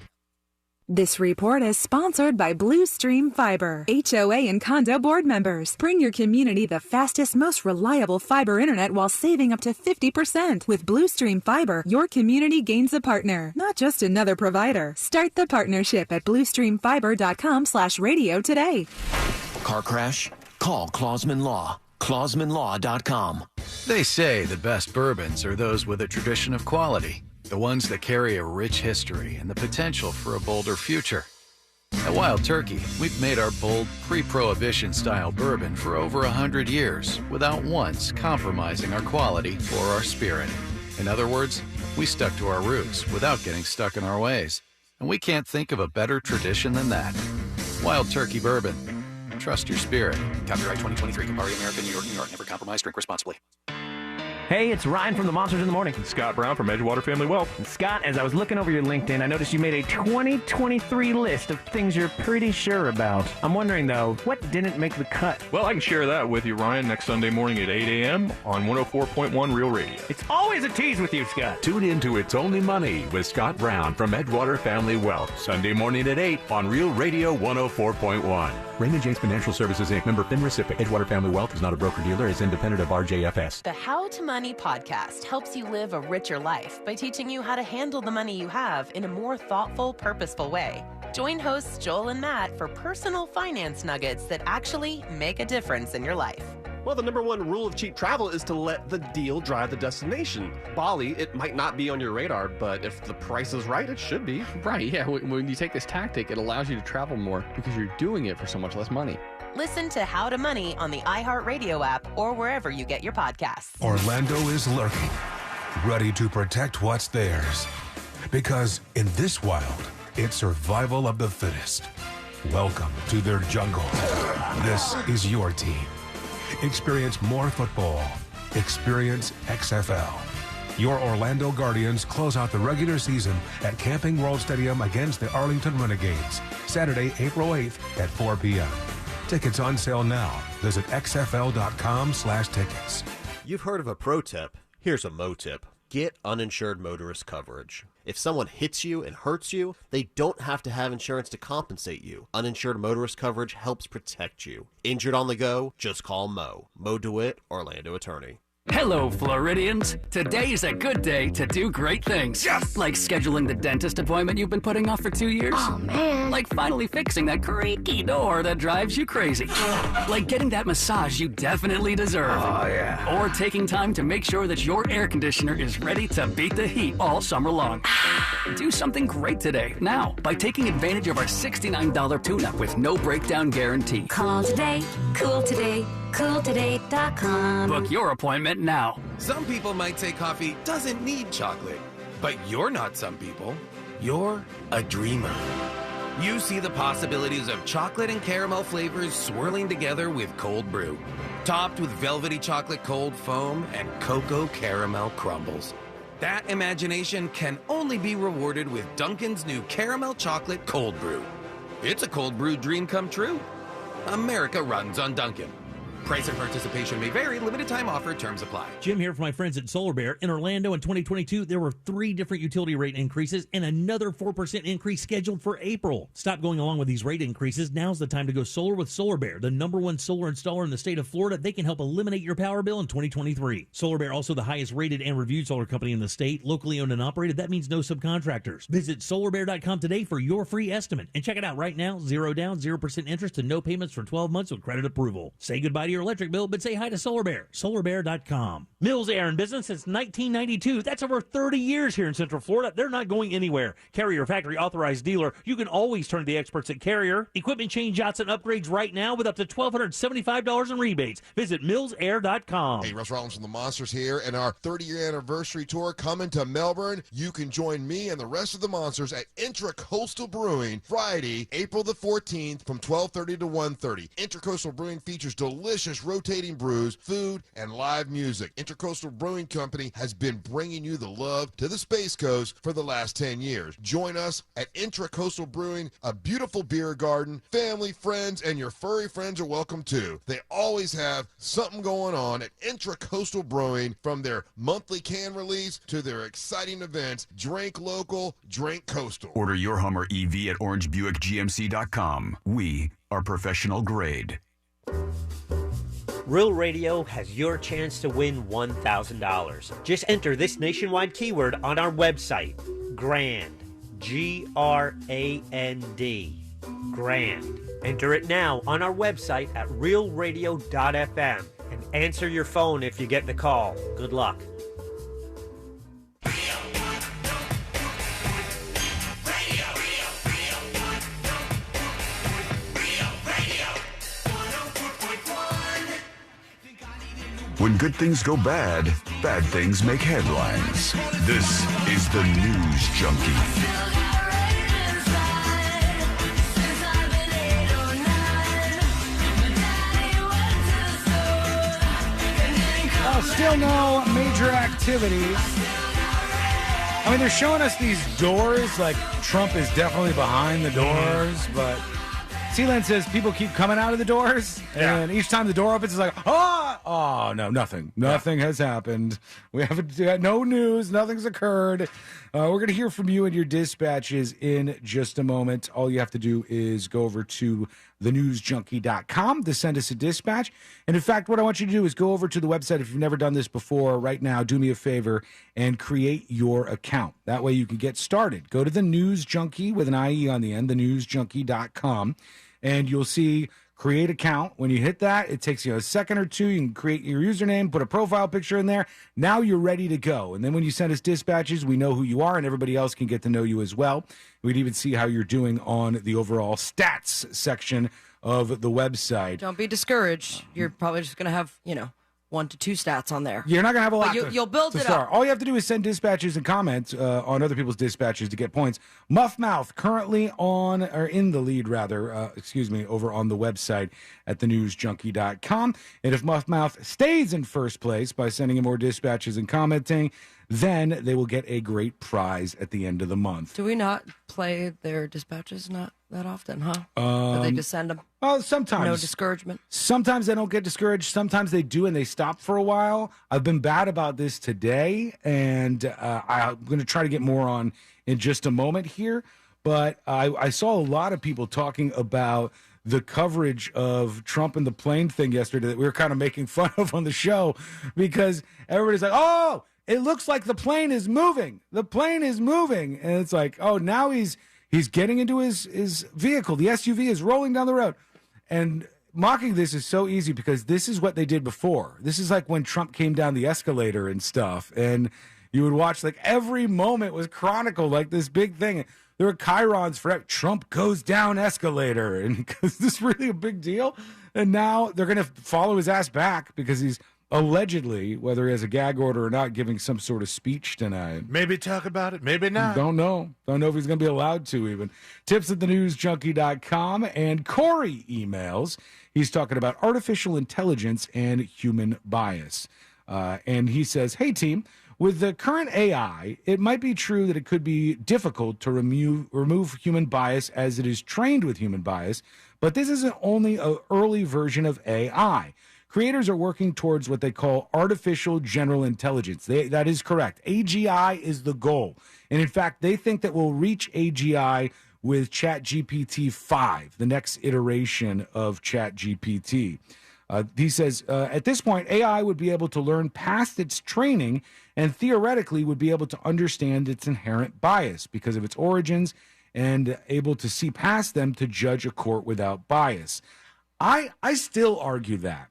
This report is sponsored by Blue Stream Fiber, HOA and condo board members. Bring your community the fastest, most reliable fiber internet while saving up to 50%. With Blue Stream Fiber, your community gains a partner, not just another provider. Start the partnership at bluestreamfiber.com/radio today. Car crash? Call Clausman Law. ClausmanLaw.com. They say the best bourbons are those with a tradition of quality. The ones that carry a rich history and the potential for a bolder future. At Wild Turkey, we've made our bold, pre-prohibition style bourbon for over 100 years without once compromising our quality or our spirit. In other words, we stuck to our roots without getting stuck in our ways. And we can't think of a better tradition than that. Wild Turkey Bourbon. Trust your spirit. Copyright 2023, Campari America, New York, New York. Never compromise, drink responsibly. Hey, it's Ryan from the Monsters in the Morning. Scott Brown from Edgewater Family Wealth. And Scott, as I was looking over your LinkedIn, I noticed you made a 2023 list of things you're pretty sure about. I'm wondering, though, what didn't make the cut? Well, I can share that with you, Ryan, next Sunday morning at 8 a.m. on 104.1 Real Radio. It's always a tease with you, Scott. Tune in to It's Only Money with Scott Brown from Edgewater Family Wealth, Sunday morning at 8 on Real Radio 104.1. Raymond James Financial Services, Inc., member FINRA SIPC. Edgewater Family Wealth is not a broker-dealer, is independent of RJFS. The How to Money podcast helps you live a richer life by teaching you how to handle the money you have in a more thoughtful, purposeful way. Join hosts Joel and Matt for personal finance nuggets that actually make a difference in your life. Well, the number one rule of cheap travel is to let the deal drive the destination. Bali, it might not be on your radar, but if the price is right, it should be. Right, yeah. When you take this tactic, it allows you to travel more because you're doing it for so much less money. Listen to How to Money on the iHeartRadio app or wherever you get your podcasts. Orlando is lurking, ready to protect what's theirs. Because in this wild, it's survival of the fittest. Welcome to their jungle. This is your team. Experience more football. Experience XFL. Your Orlando Guardians close out the regular season at Camping World Stadium against the Arlington Renegades, Saturday, April 8th at 4 p.m. Tickets on sale now. Visit xfl.com/tickets. You've heard of a pro tip. Here's a mo tip. Get uninsured motorist coverage. If someone hits you and hurts you, they don't have to have insurance to compensate you. Uninsured motorist coverage helps protect you. Injured on the go? Just call Mo. Mo DeWitt, Orlando attorney. Hello, Floridians. Today is a good day to do great things. Yes! Like scheduling the dentist appointment you've been putting off for 2 years. Oh, man. Like finally fixing that creaky door that drives you crazy. Like getting that massage you definitely deserve. Oh, yeah. Or taking time to make sure that your air conditioner is ready to beat the heat all summer long. Do something great today, now, by taking advantage of our $69 tune-up with no breakdown guarantee. Call today, cool today, cooltoday.com. Book your appointment now. Some people might say coffee doesn't need chocolate, but you're not some people. You're a dreamer. You see the possibilities of chocolate and caramel flavors swirling together with cold brew, topped with velvety chocolate cold foam and cocoa caramel crumbles. That imagination can only be rewarded with Dunkin's new caramel chocolate cold brew. It's a cold brew dream come true. America runs on Dunkin'. Price and participation may vary. Limited time offer. Terms apply. Jim here for my friends at Solar Bear. In Orlando in 2022, there were 3 different utility rate increases and another 4% increase scheduled for April. Stop going along with these rate increases. Now's the time to go solar with Solar Bear, the #1 solar installer in the state of Florida. They can help eliminate your power bill in 2023. Solar Bear, also the highest rated and reviewed solar company in the state, locally owned and operated. That means no subcontractors. Visit solarbear.com today for your free estimate. And check it out right now. 0 down, 0% interest, and no payments for 12 months with credit approval. Say goodbye to your electric bill, but say hi to Solar Bear. SolarBear.com. Mills Air in business since 1992. That's over 30 years here in Central Florida. They're not going anywhere. Carrier factory authorized dealer. You can always turn to the experts at Carrier. Equipment change outs and upgrades right now with up to $1,275 in rebates. Visit MillsAir.com. Hey, Russ Rollins from the Monsters here, and our 30-year anniversary tour coming to Melbourne. You can join me and the rest of the Monsters at Intracoastal Brewing Friday, April the 14th from 12:30 to 1:30. Intracoastal Brewing features delicious rotating brews, food, and live music. Intracoastal Brewing Company has been bringing you the love to the Space Coast for the last 10 years. Join us at Intracoastal Brewing, a beautiful beer garden. Family, friends, and your furry friends are welcome too. They always have something going on at Intracoastal Brewing, from their monthly can release to their exciting events. Drink local, drink coastal. Order your Hummer EV at orangebuickgmc.com. We are professional grade. Real Radio has your chance to win $1,000. Just enter this nationwide keyword on our website, GRAND, G-R-A-N-D, GRAND. Enter it now on our website at realradio.fm and answer your phone if you get the call. Good luck. When good things go bad, bad things make headlines. This is the News Junkie. still no major activity. I mean, they're showing us these doors, like Trump is definitely behind the doors, but Sealand says people keep coming out of the doors, and each time the door opens, it's like, oh, no, nothing. Nothing has happened. We haven't got no news. Nothing's occurred. We're going to hear from you and your dispatches in just a moment. All you have to do is go over to thenewsjunkie.com to send us a dispatch. And in fact, what I want you to do is go over to the website. If you've never done this before, right now, do me a favor and create your account. That way you can get started. Go to the News Junkie with an IE on the end, thenewsjunkie.com, and you'll see create account. When you hit that, it takes you a second or two. You can create your username, put a profile picture in there. Now you're ready to go. And then when you send us dispatches, we know who you are, and everybody else can get to know you as well. We'd even see how you're doing on the overall stats section of the website. Don't be discouraged. You're probably just going to have, 1 to 2 stats on there. You're not going to have a lot. You'll build to it start. up. All you have to do is send dispatches and comments on other people's dispatches to get points. Muff Mouth currently in the lead, over on the website at thenewsjunkie.com. And if Muff Mouth stays in first place by sending in more dispatches and commenting, then they will get a great prize at the end of the month. Do we not play their dispatches not that often, huh? Do they just send them? Well, sometimes. No discouragement? Sometimes they don't get discouraged. Sometimes they do, and they stop for a while. I've been bad about this today, and I'm going to try to get more on in just a moment here. But I saw a lot of people talking about the coverage of Trump and the plane thing yesterday that we were kind of making fun of on the show, because everybody's like, oh, it looks like the plane is moving. The plane is moving. And it's like, oh, now he's getting into his vehicle. The SUV is rolling down the road. And mocking this is so easy because this is what they did before. This is like when Trump came down the escalator and stuff. And you would watch, like, every moment was chronicled, like this big thing. There were chyrons for Trump goes down escalator. And because this is really a big deal. And now they're going to follow his ass back because he's allegedly, whether he has a gag order or not, giving some sort of speech tonight. Maybe talk about it, maybe not. Don't know if he's going to be allowed to even. Tips at thenewsjunkie.com. And Corey emails. He's talking about artificial intelligence and human bias. And he says, hey, team, with the current AI, it might be true that it could be difficult to remove human bias as it is trained with human bias, but this isn't only an early version of AI. Creators are working towards what they call artificial general intelligence. That is correct. AGI is the goal. And in fact, they think that we'll reach AGI with ChatGPT 5, the next iteration of ChatGPT. He says, at this point, AI would be able to learn past its training and theoretically would be able to understand its inherent bias because of its origins and able to see past them to judge a court without bias. I still argue that.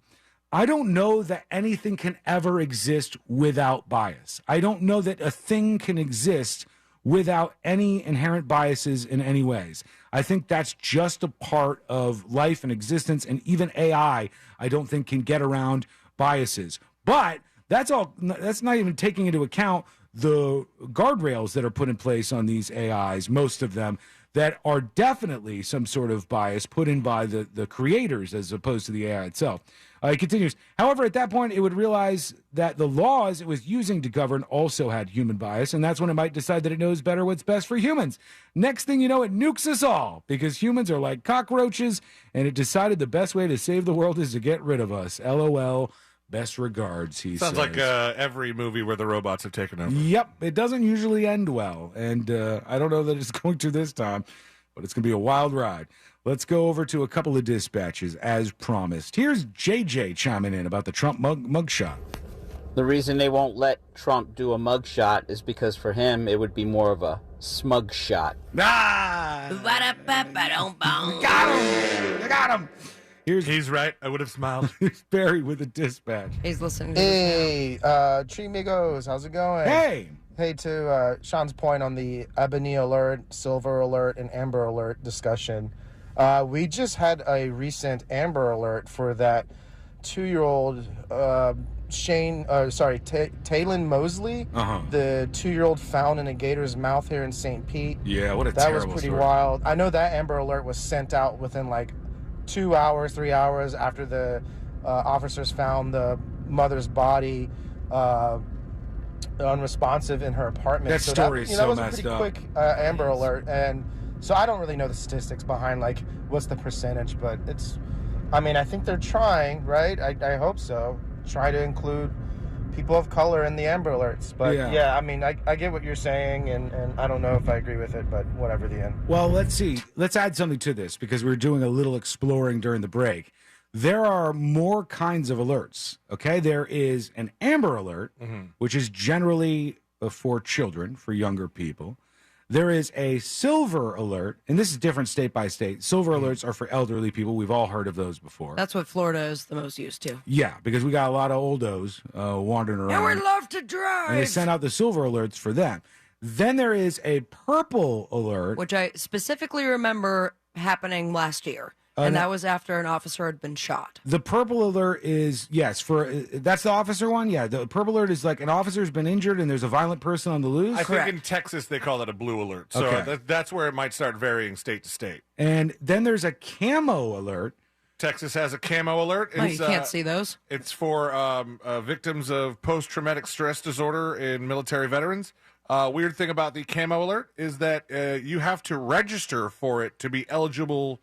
I don't know that anything can ever exist without bias. I don't know that a thing can exist without any inherent biases in any ways. I think that's just a part of life and existence, and even AI, I don't think can get around biases. But that's not even taking into account the guardrails that are put in place on these AIs, most of them, that are definitely some sort of bias put in by the creators as opposed to the AI itself. It continues. However, at that point, it would realize that the laws it was using to govern also had human bias, and that's when it might decide that it knows better what's best for humans. Next thing you know, it nukes us all because humans are like cockroaches, and it decided the best way to save the world is to get rid of us. LOL. Best regards, he says. Sounds like every movie where the robots have taken over. Yep. It doesn't usually end well, and I don't know that it's going to this time, but it's going to be a wild ride. Let's go over to a couple of dispatches as promised. Here's JJ chiming in about the Trump mugshot. The reason they won't let Trump do a mugshot is because for him it would be more of a smug shot. Ah! Got him! He's right. I would have smiled. Here's Barry with a dispatch. He's listening to this Tree Migos, how's it going? Hey, to Sean's point on the Ebony Alert, Silver Alert, and Amber Alert discussion, we just had a recent Amber Alert for that 2-year-old Taylon Mosley, the 2-year-old found in a gator's mouth here in St. Pete. Yeah, what a terrible terrible That was pretty story. wild. I know that Amber Alert was sent out within like 2 hours, 3 hours after the officers found the mother's body. unresponsive in her apartment. That story is that was messed a pretty up. quick Amber Alert, and so I don't really know the statistics behind like what's the percentage, but I think they're trying, right? I hope so. Try to include people of color in the Amber Alerts, but I get what you're saying, and I don't know if I agree with it, but whatever. The end. Well, let's see. Let's add something to this because we're doing a little exploring during the break. There are more kinds of alerts, okay? There is an Amber Alert, which is generally for children, for younger people. There is a Silver Alert, and this is different state by state. Silver Alerts are for elderly people. We've all heard of those before. That's what Florida is the most used to. Yeah, because we got a lot of oldos wandering around. And we love to drive. And they send out the Silver Alerts for them. Then there is a Purple Alert. Which I specifically remember happening last year. And that was after an officer had been shot. The Purple Alert is, that's the officer one? Yeah, the Purple Alert is like an officer's been injured and there's a violent person on the loose? I think in Texas they call that a Blue Alert. So Okay. that's where it might start varying state to state. And then there's a Camo Alert. Texas has a Camo Alert. Oh, you can't see those? It's for victims of post-traumatic stress disorder in military veterans. Weird thing about the Camo Alert is that you have to register for it to be eligible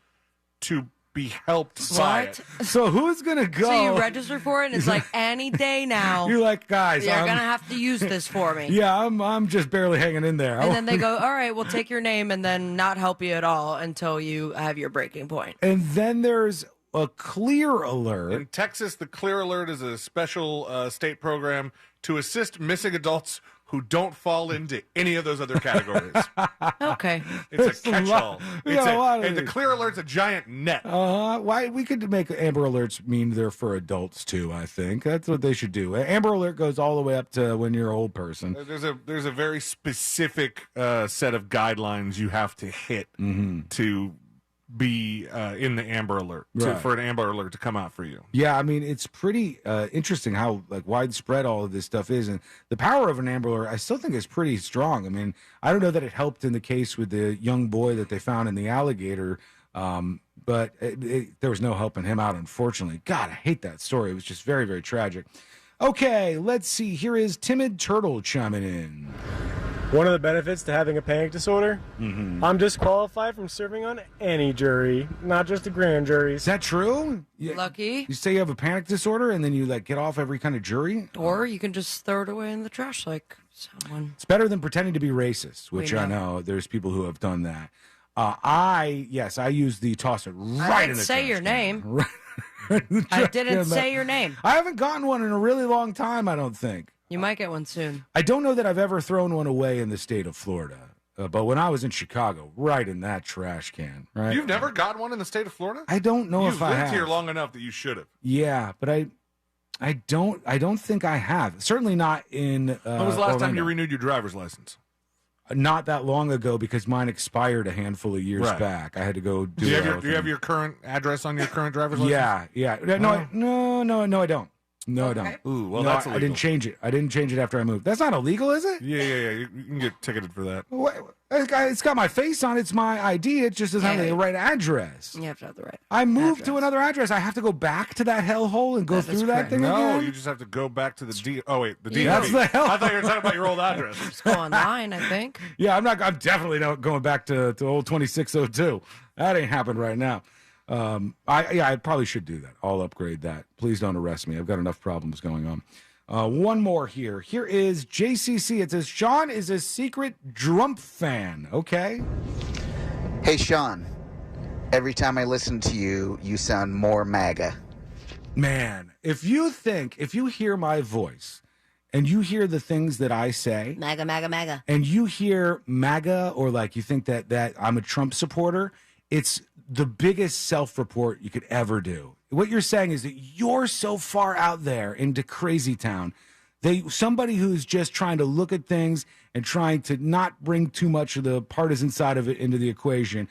to be helped by it. So who's going to go? So you register for it, and it's like any day now. You're like, guys, you're going to have to use this for me. Yeah, I'm just barely hanging in there. And then they go, all right, we'll take your name and then not help you at all until you have your breaking point. And then there's a Clear Alert. In Texas, the Clear Alert is a special state program to assist missing adults who don't fall into any of those other categories. Okay. It's a catch-all. And the Clear Alert's a giant net. Why we could make Amber Alerts mean they're for adults too, I think. That's what they should do. Amber Alert goes all the way up to when you're an old person. There's a very specific set of guidelines you have to hit to be in the Amber Alert, for an Amber Alert to come out for you. Yeah, I mean, it's pretty interesting how widespread all of this stuff is. And the power of an Amber Alert, I still think is pretty strong. I mean, I don't know that it helped in the case with the young boy that they found in the alligator, but there was no helping him out, unfortunately. God, I hate that story. It was just very, very tragic. Okay, let's see. Here is Timid Turtle chiming in. One of the benefits to having a panic disorder, I'm disqualified from serving on any jury, not just the grand juries. Is that true? Lucky. You say you have a panic disorder and then you get off every kind of jury? Or you can just throw it away in the trash like someone. It's better than pretending to be racist, which We know. I know there's people who have done that. I use the toss it right I in didn't the say trash your can. name. I didn't say your name. I haven't gotten one in a really long time, I don't think. You might get one soon. I don't know that I've ever thrown one away in the state of Florida. But when I was in Chicago, right in that trash can. Right. You've never gotten one in the state of Florida? I don't know if I have. You've lived here long enough that you should have. Yeah, but I don't think I have. Certainly not in. When was the last time Orlando. you renewed your driver's license? Not that long ago, because mine expired a handful of years Right. back. I had to go do. Do you it. have your current address on your current driver's license? Yeah. No, I don't. No, I don't. Ooh, well, No, that's I illegal. didn't change it. I didn't change it after I moved. That's not illegal, is it? Yeah. You can get ticketed for that. It's got my face on it. It's my ID. It just doesn't have the right address. You have to have the right. I moved to another address. I have to go back to that hellhole and go through that thing No, again? you just have to go back to the D. Oh wait, the DMV. That's the hell. I thought you were talking about your old address. Just go online, I think. Yeah, I'm definitely not going back to old 2602. That ain't happened right now. I probably should do that. I'll upgrade that. Please don't arrest me. I've got enough problems going on. One more here. Here is JCC. It says, Sean is a secret Trump fan. Okay. Hey, Sean. Every time I listen to you, you sound more MAGA. Man, if you hear my voice and you hear the things that I say, MAGA, MAGA, MAGA. and you hear MAGA, or you think that I'm a Trump supporter, it's the biggest self-report you could ever do. What you're saying is that you're so far out there into crazy town. Somebody who's just trying to look at things and trying to not bring too much of the partisan side of it into the equation.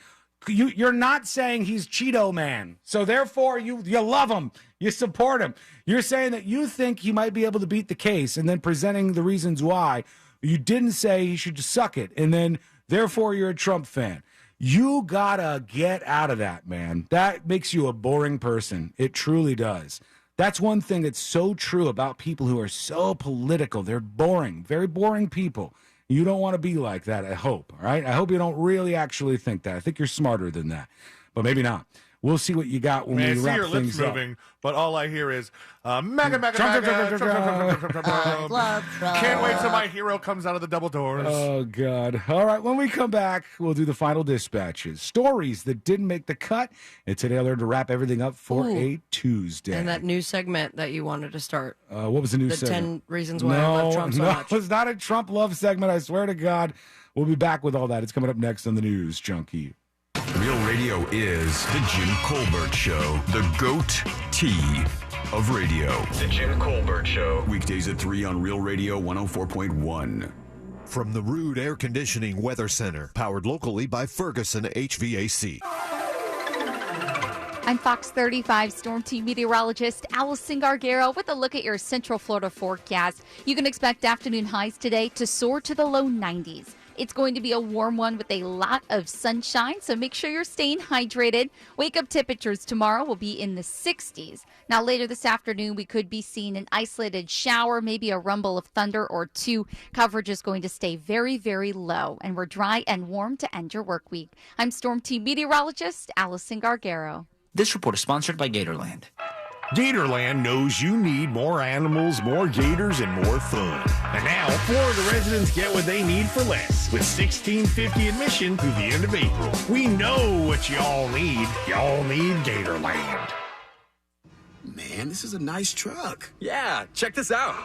You're not saying he's Cheeto Man, so therefore you love him, you support him. You're saying that you think he might be able to beat the case, and then presenting the reasons why. You didn't say he should suck it, and then therefore you're a Trump fan. You gotta get out of that, man. That makes you a boring person. It truly does. That's one thing that's so true about people who are so political. They're boring, very boring people. You don't want to be like that, I hope, all right? I hope you don't really actually think that. I think you're smarter than that, but maybe not. We'll see what you got when we wrap things up. I see your lips moving, but all I hear is MAGA, MAGA, MAGA, Trump. Can't wait till my hero comes out of the double doors. Oh, God. All right, when we come back, we'll do the final dispatches. Stories that didn't make the cut. And today I learned to wrap everything up for a Tuesday. And that new segment that you wanted to start. What was the new segment? 10 reasons why I love Trump so much. No, it's not a Trump love segment, I swear to God. We'll be back with all that. It's coming up next on the News Junkie. Real radio is the Jim Colbert Show, the GOAT T of radio. The Jim Colbert Show. Weekdays at 3 on Real Radio 104.1. From the Rude Air Conditioning Weather Center, powered locally by Ferguson HVAC. I'm Fox 35 Storm Team meteorologist Allison Gargaro with a look at your Central Florida forecast. You can expect afternoon highs today to soar to the low 90s. It's going to be a warm one with a lot of sunshine, so make sure you're staying hydrated. Wake-up temperatures tomorrow will be in the 60s. Now, later this afternoon, we could be seeing an isolated shower, maybe a rumble of thunder or two. Coverage is going to stay very, very low, and we're dry and warm to end your work week. I'm Storm Team meteorologist Allison Gargaro. This report is sponsored by Gatorland. Gatorland knows you need more animals, more gators, and more fun. And now, Florida residents get what they need for less with $16.50 admission through the end of April. We know what y'all need. Y'all need Gatorland. Man, this is a nice truck. Yeah, check this out.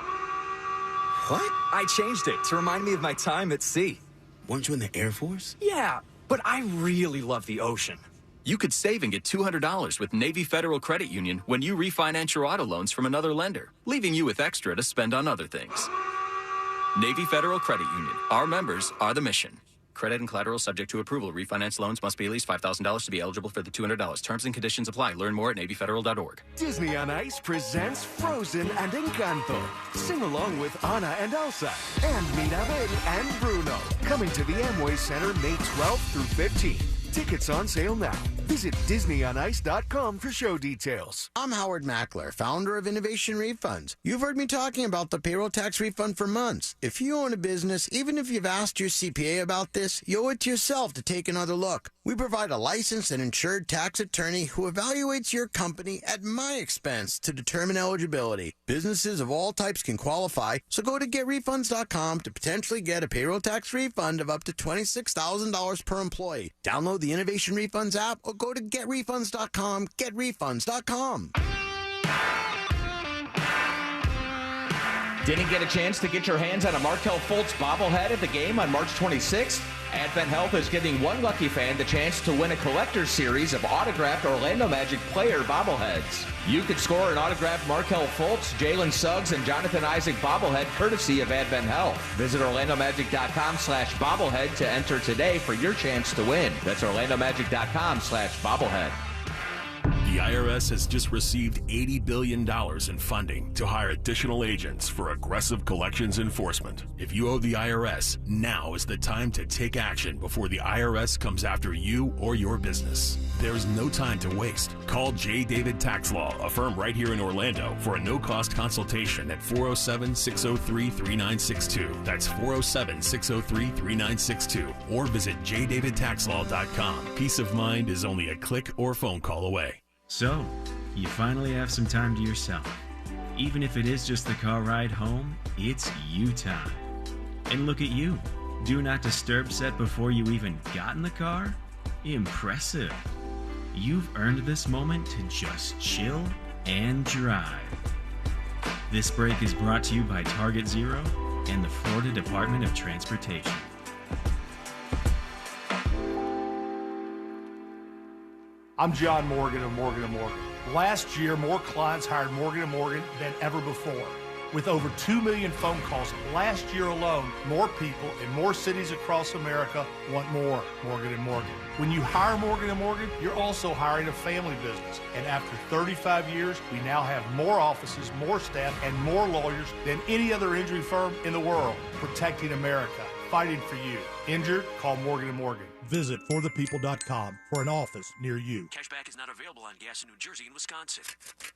What? I changed it to remind me of my time at sea. Weren't you in the Air Force? Yeah, but I really love the ocean. You could save and get $200 with Navy Federal Credit Union when you refinance your auto loans from another lender, leaving you with extra to spend on other things. Navy Federal Credit Union. Our members are the mission. Credit and collateral subject to approval. Refinance loans must be at least $5,000 to be eligible for the $200. Terms and conditions apply. Learn more at NavyFederal.org. Disney on Ice presents Frozen and Encanto. Sing along with Anna and Elsa and Mirabel and Bruno. Coming to the Amway Center May 12th through 15th. Tickets on sale now. Visit DisneyOnIce.com for show details. I'm Howard Mackler, founder of Innovation Refunds. You've heard me talking about the payroll tax refund for months. If you own a business, even if you've asked your CPA about this, you owe it to yourself to take another look. We provide a licensed and insured tax attorney who evaluates your company at my expense to determine eligibility. Businesses of all types can qualify, so go to GetRefunds.com to potentially get a payroll tax refund of up to $26,000 per employee. Download the Innovation Refunds app or go to GetRefunds.com, GetRefunds.com. Didn't get a chance to get your hands on a Markelle Fultz bobblehead at the game on March 26th? Advent Health is giving one lucky fan the chance to win a collector's series of autographed Orlando Magic player bobbleheads. You could score an autographed Markelle Fultz, Jalen Suggs, and Jonathan Isaac bobblehead courtesy of Advent Health. Visit OrlandoMagic.com/bobblehead to enter today for your chance to win. That's OrlandoMagic.com/bobblehead. The IRS has just received $80 billion in funding to hire additional agents for aggressive collections enforcement. If you owe the IRS, now is the time to take action before the IRS comes after you or your business. There's no time to waste. Call J. David Tax Law, a firm right here in Orlando, for a no-cost consultation at 407-603-3962. That's 407-603-3962. Or visit jdavidtaxlaw.com. Peace of mind is only a click or phone call away. So, you finally have some time to yourself. Even if it is just the car ride home, it's you time. And look at you. Do not disturb set before you even got in the car? Impressive. You've earned this moment to just chill and drive. This break is brought to you by Target Zero and the Florida Department of Transportation. I'm John Morgan of Morgan & Morgan. Last year, more clients hired Morgan & Morgan than ever before. With over 2 million phone calls last year alone, more people in more cities across America want more Morgan & Morgan. When you hire Morgan & Morgan, you're also hiring a family business. And after 35 years, we now have more offices, more staff, and more lawyers than any other injury firm in the world, protecting America, fighting for you. Injured? Call Morgan & Morgan. Visit forthepeople.com for an office near you. Cashback is not available on gas in New Jersey and Wisconsin.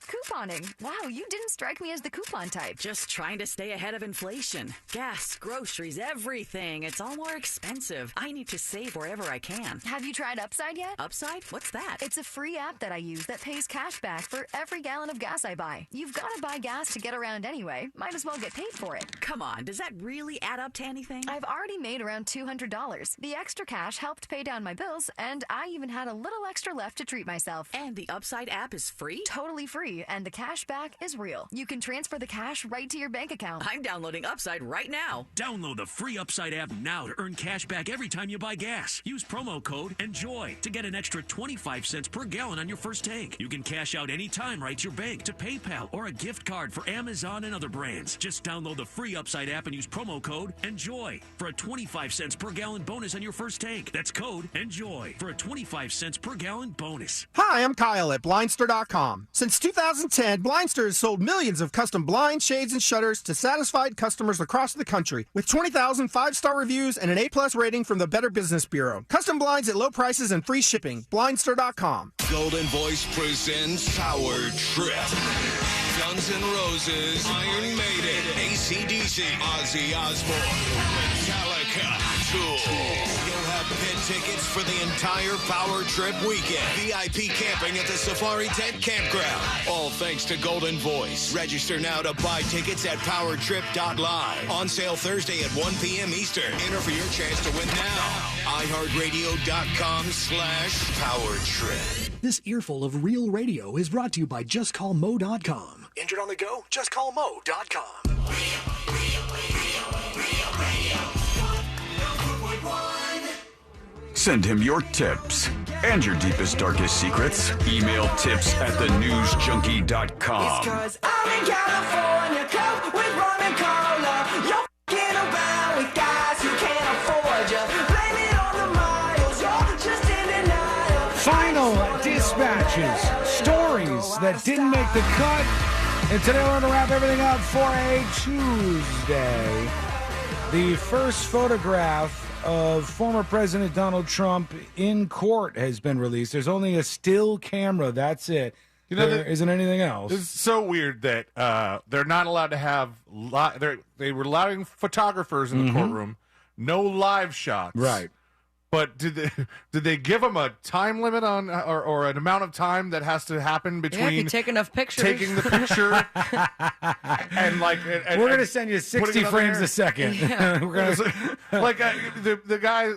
Couponing. Wow, you didn't strike me as the coupon type. Just trying to stay ahead of inflation. Gas, groceries, everything. It's all more expensive. I need to save wherever I can. Have you tried Upside yet? Upside? What's that? It's a free app that I use that pays cash back for every gallon of gas I buy. You've got to buy gas to get around anyway. Might as well get paid for it. Come on, does that really add up to anything? I've already made around $200. The extra cash helped pay down my bills, and I even had a little extra left to treat myself. And the Upside app is free? Totally free, and the cash back is real. You can transfer the cash right to your bank account. I'm downloading Upside right now. Download the free Upside app now to earn cash back every time you buy gas. Use promo code ENJOY to get an extra 25 cents per gallon on your first tank. You can cash out anytime right to your bank, to PayPal, or a gift card for Amazon and other brands. Just download the free Upside app and use promo code ENJOY for a 25 cents per gallon bonus on your first tank. That's code ENJOY for a 25 cents per gallon bonus. Hi, I'm Kyle at Blindster.com. Since 2010, Blindster has sold millions of custom blinds, shades, and shutters to satisfied customers across the country with 20,000 five-star reviews and an A+ rating from the Better Business Bureau. Custom blinds at low prices and free shipping. Blindster.com. Golden Voice presents Power Trip. Guns N' Roses, Iron Maiden, AC/DC, Ozzy Osbourne, Metallica, Tool. You'll have pit tickets for the entire Power Trip weekend. VIP camping at the Safari Tent Campground. All thanks to Golden Voice. Register now to buy tickets at powertrip.live. On sale Thursday at 1 p.m. Eastern. Enter for your chance to win now. iHeartRadio.com/Power Trip. This earful of real radio is brought to you by JustCallMo.com. Injured on the go? JustCallMo.com. Send him your tips and your deepest, darkest secrets. Email tips@thenewsjunkie.com. It's 'cause I'm in California, coke with rum and cola. You're f***ing around with guys who can't afford you. Blame it on the miles, you're just in denial. Final dispatches, stories that didn't make the cut. And today we're going to wrap everything up for a Tuesday. The first photograph of former President Donald Trump in court has been released. There's only a still camera. That's it. You know, there isn't anything else. It's so weird that they're not allowed to have they were allowing photographers in the courtroom, no live shots. Right. But did they give them a time limit on or an amount of time that has to happen between if you take enough pictures, taking the picture and we're going to send you 60 frames a second. Yeah. We're gonna, the guy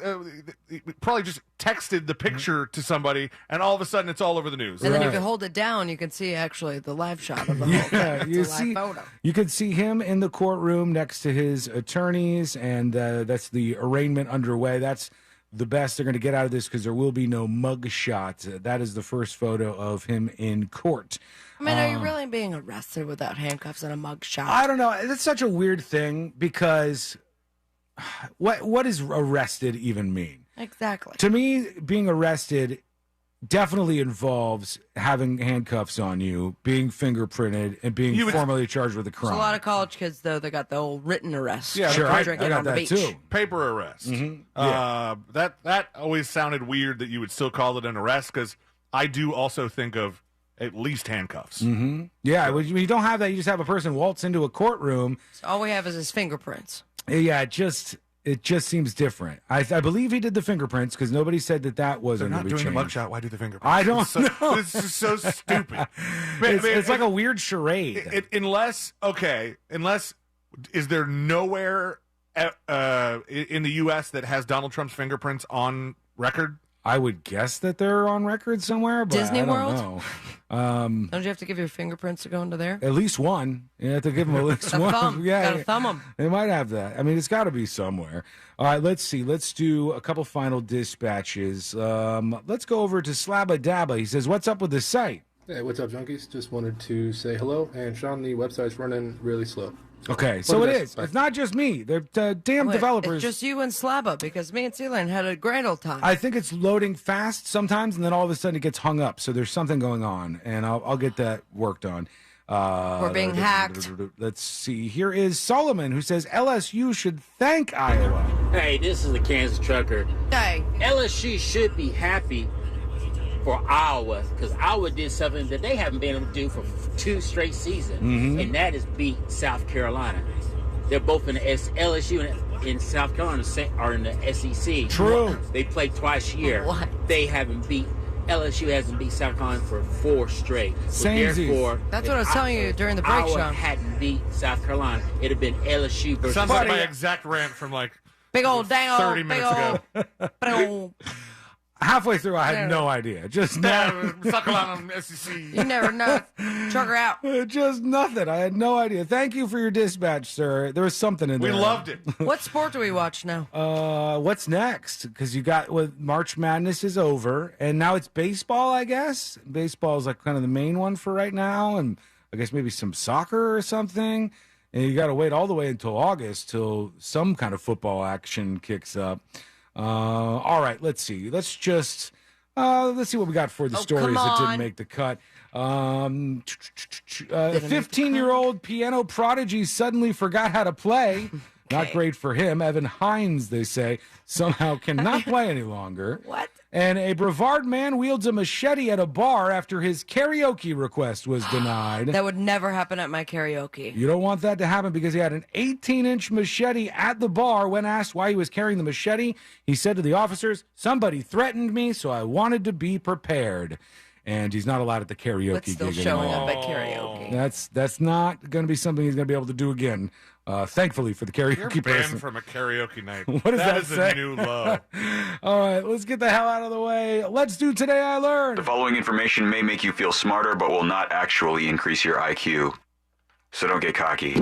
probably just texted the picture to somebody, and all of a sudden it's all over the news. And then if you hold it down, you can see actually the live shot of the whole thing. You it's a see, live photo. you can see him in the courtroom next to his attorneys, and that's the arraignment underway. That's the best they're going to get out of this because there will be no mug shot. That is the first photo of him in court. I mean, are you really being arrested without handcuffs and a mug shot? I don't know. That's such a weird thing because what does arrested even mean? Exactly. To me, being arrested definitely involves having handcuffs on you, being fingerprinted, and being formally charged with a crime. There's a lot of college kids, though, they got the old written arrest. Yeah, sure. I drinking got on the that beach. too. Paper arrest. Yeah. That always sounded weird that you would still call it an arrest because I do also think of at least handcuffs. Mm-hmm. Yeah, when you don't have that, you just have a person waltz into a courtroom. So all we have is his fingerprints. Yeah, it just seems different. I believe he did the fingerprints because nobody said that wasn't They're not doing changed. the mugshot. Why do the fingerprints? I don't know. This is so stupid. It's like a weird charade. Unless is there nowhere in the U.S. that has Donald Trump's fingerprints on record? I would guess that they're on record somewhere, but Disney I don't World? know. Don't you have to give your fingerprints to go into there? At least one. You have to give them at least one. Thumb. Yeah, Gotta thumb them. They might have that. I mean, it's got to be somewhere. All right, let's see. Let's do a couple final dispatches. Let's go over to Slabba Dabba. He says, "What's up with the site?" Hey, what's up, junkies? Just wanted to say hello. And Sean, the website's running really slow. Okay, so it is. It's not just me. They're damn developers. It's just you and Slabba because me and Celine had a grand old time. I think it's loading fast sometimes, and then all of a sudden it gets hung up. So there's something going on, and I'll get that worked on. We're being hacked. Let's see. Here is Solomon, who says LSU should thank Iowa. Hey, this is the Kansas Trucker. Hey. LSU should be happy for Iowa because Iowa did something that they haven't been able to do for 2 straight seasons, and that is beat South Carolina. They're both in the LSU and South Carolina are in the SEC. True. They play twice a year. What? They haven't beat. LSU hasn't beat South Carolina for 4 straight. So therefore, that's what I was telling you during the break, Iowa Sean. hadn't beat South Carolina, it'd have been LSU versus. Sounds like my exact rant from like big old dang old 30 minutes ago. Halfway through, I had no idea. Just no. South Carolina SEC. You never know. Trucker out. Just nothing. I had no idea. Thank you for your dispatch, sir. There was something in there. We loved it. What sport do we watch now? What's next? Because you got March Madness is over, and now it's baseball, I guess. Baseball is like kind of the main one for right now, and I guess maybe some soccer or something. And you got to wait all the way until August till some kind of football action kicks up. All right, let's see. Let's see what we got for the stories that didn't make the cut. 15-year-old piano prodigy suddenly forgot how to play. Not great for him. Evan Hines, they say, somehow cannot play any longer. What? And a Brevard man wields a machete at a bar after his karaoke request was denied. That would never happen at my karaoke. You don't want that to happen because he had an 18-inch machete at the bar. When asked why he was carrying the machete, he said to the officers, "Somebody threatened me, so I wanted to be prepared." And he's not allowed at the karaoke But still gig showing anymore. up at karaoke. That's not going to be something he's going to be able to do again. Thankfully for the karaoke You're person. banned from a karaoke night. What does that say? is a new low. All right, let's get the hell out of the way. Let's do Today I Learned. The following information may make you feel smarter, but will not actually increase your IQ. So don't get cocky.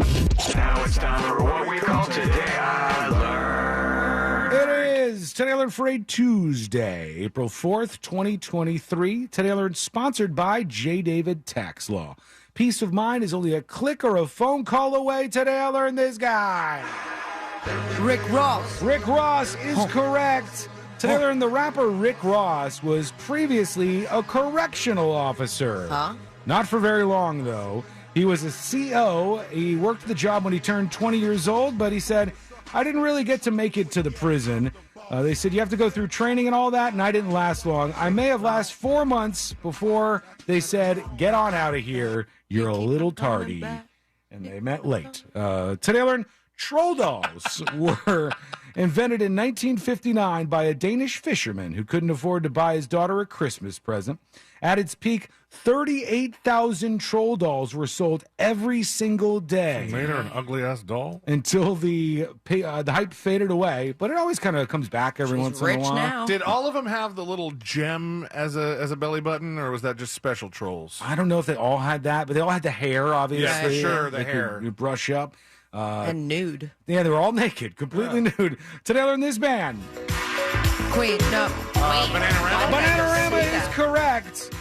Now it's time for what we call Today I Learned. It is Today I Learned for a Tuesday, April 4th, 2023. Today I Learned sponsored by J. David Tax Law. Peace of mind is only a click or a phone call away. Today I learned this guy. Rick Ross. Rick Ross is correct. Today I learned the rapper Rick Ross was previously a correctional officer. Huh? Not for very long, though. He was a CO. He worked the job when he turned 20 years old, but he said, I didn't really get to make it to the prison. They said you have to go through training and all that, and I didn't last long. I may have lasted 4 months before they said, get on out of here. You're a little tardy. And they meant late. Today I learned troll dolls were invented in 1959 by a Danish fisherman who couldn't afford to buy his daughter a Christmas present. At its peak, 38,000 troll dolls were sold every single day. Made her an ugly-ass doll? Until the hype faded away, but it always kind of comes back every once in a while. Now. Did all of them have the little gem as a belly button, or was that just special trolls? I don't know if they all had that, but they all had the hair, obviously. Yeah, for sure, the They hair. could brush up. And nude. Yeah, they were all naked, completely nude. Today I learned this band. Queen, no. Bananarama is correct.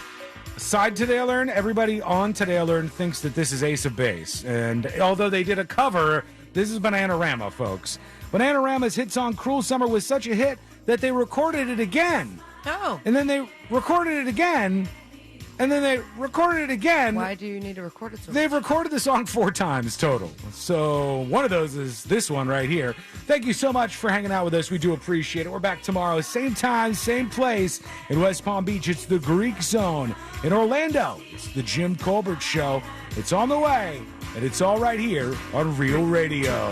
Side Today I Learned, everybody on Today I Learned thinks that this is Ace of Base. And although they did a cover, this is Bananarama, folks. Bananarama's hit song Cruel Summer was such a hit that they recorded it again. Oh. And then they recorded it again. And then they recorded it again. Why do you need to record it so They've recorded the song 4 times total. So one of those is this one right here. Thank you so much for hanging out with us. We do appreciate it. We're back tomorrow, same time, same place. In West Palm Beach, it's the Greek Zone. In Orlando, it's the Jim Colbert Show. It's on the way, and it's all right here on Real Radio.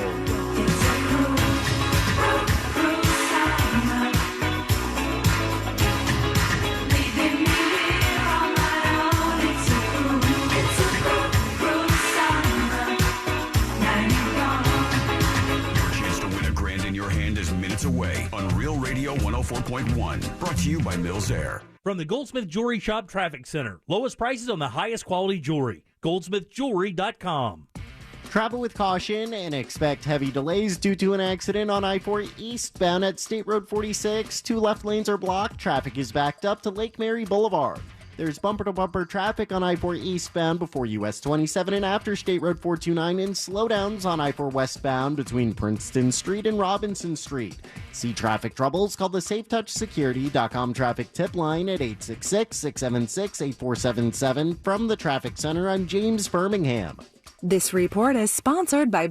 Away on Real Radio 104.1. Brought to you by Mills Air. From the Goldsmith Jewelry Shop Traffic Center. Lowest prices on the highest quality jewelry. GoldsmithJewelry.com. Travel with caution and expect heavy delays due to an accident on I-4 eastbound at State Road 46. 2 left lanes are blocked. Traffic is backed up to Lake Mary Boulevard. There's bumper-to-bumper traffic on I-4 eastbound before US 27 and after State Road 429, and slowdowns on I-4 westbound between Princeton Street and Robinson Street. See traffic troubles? Call the SafeTouchSecurity.com traffic tip line at 866-676-8477. From the Traffic Center, I'm James Birmingham. This report is sponsored by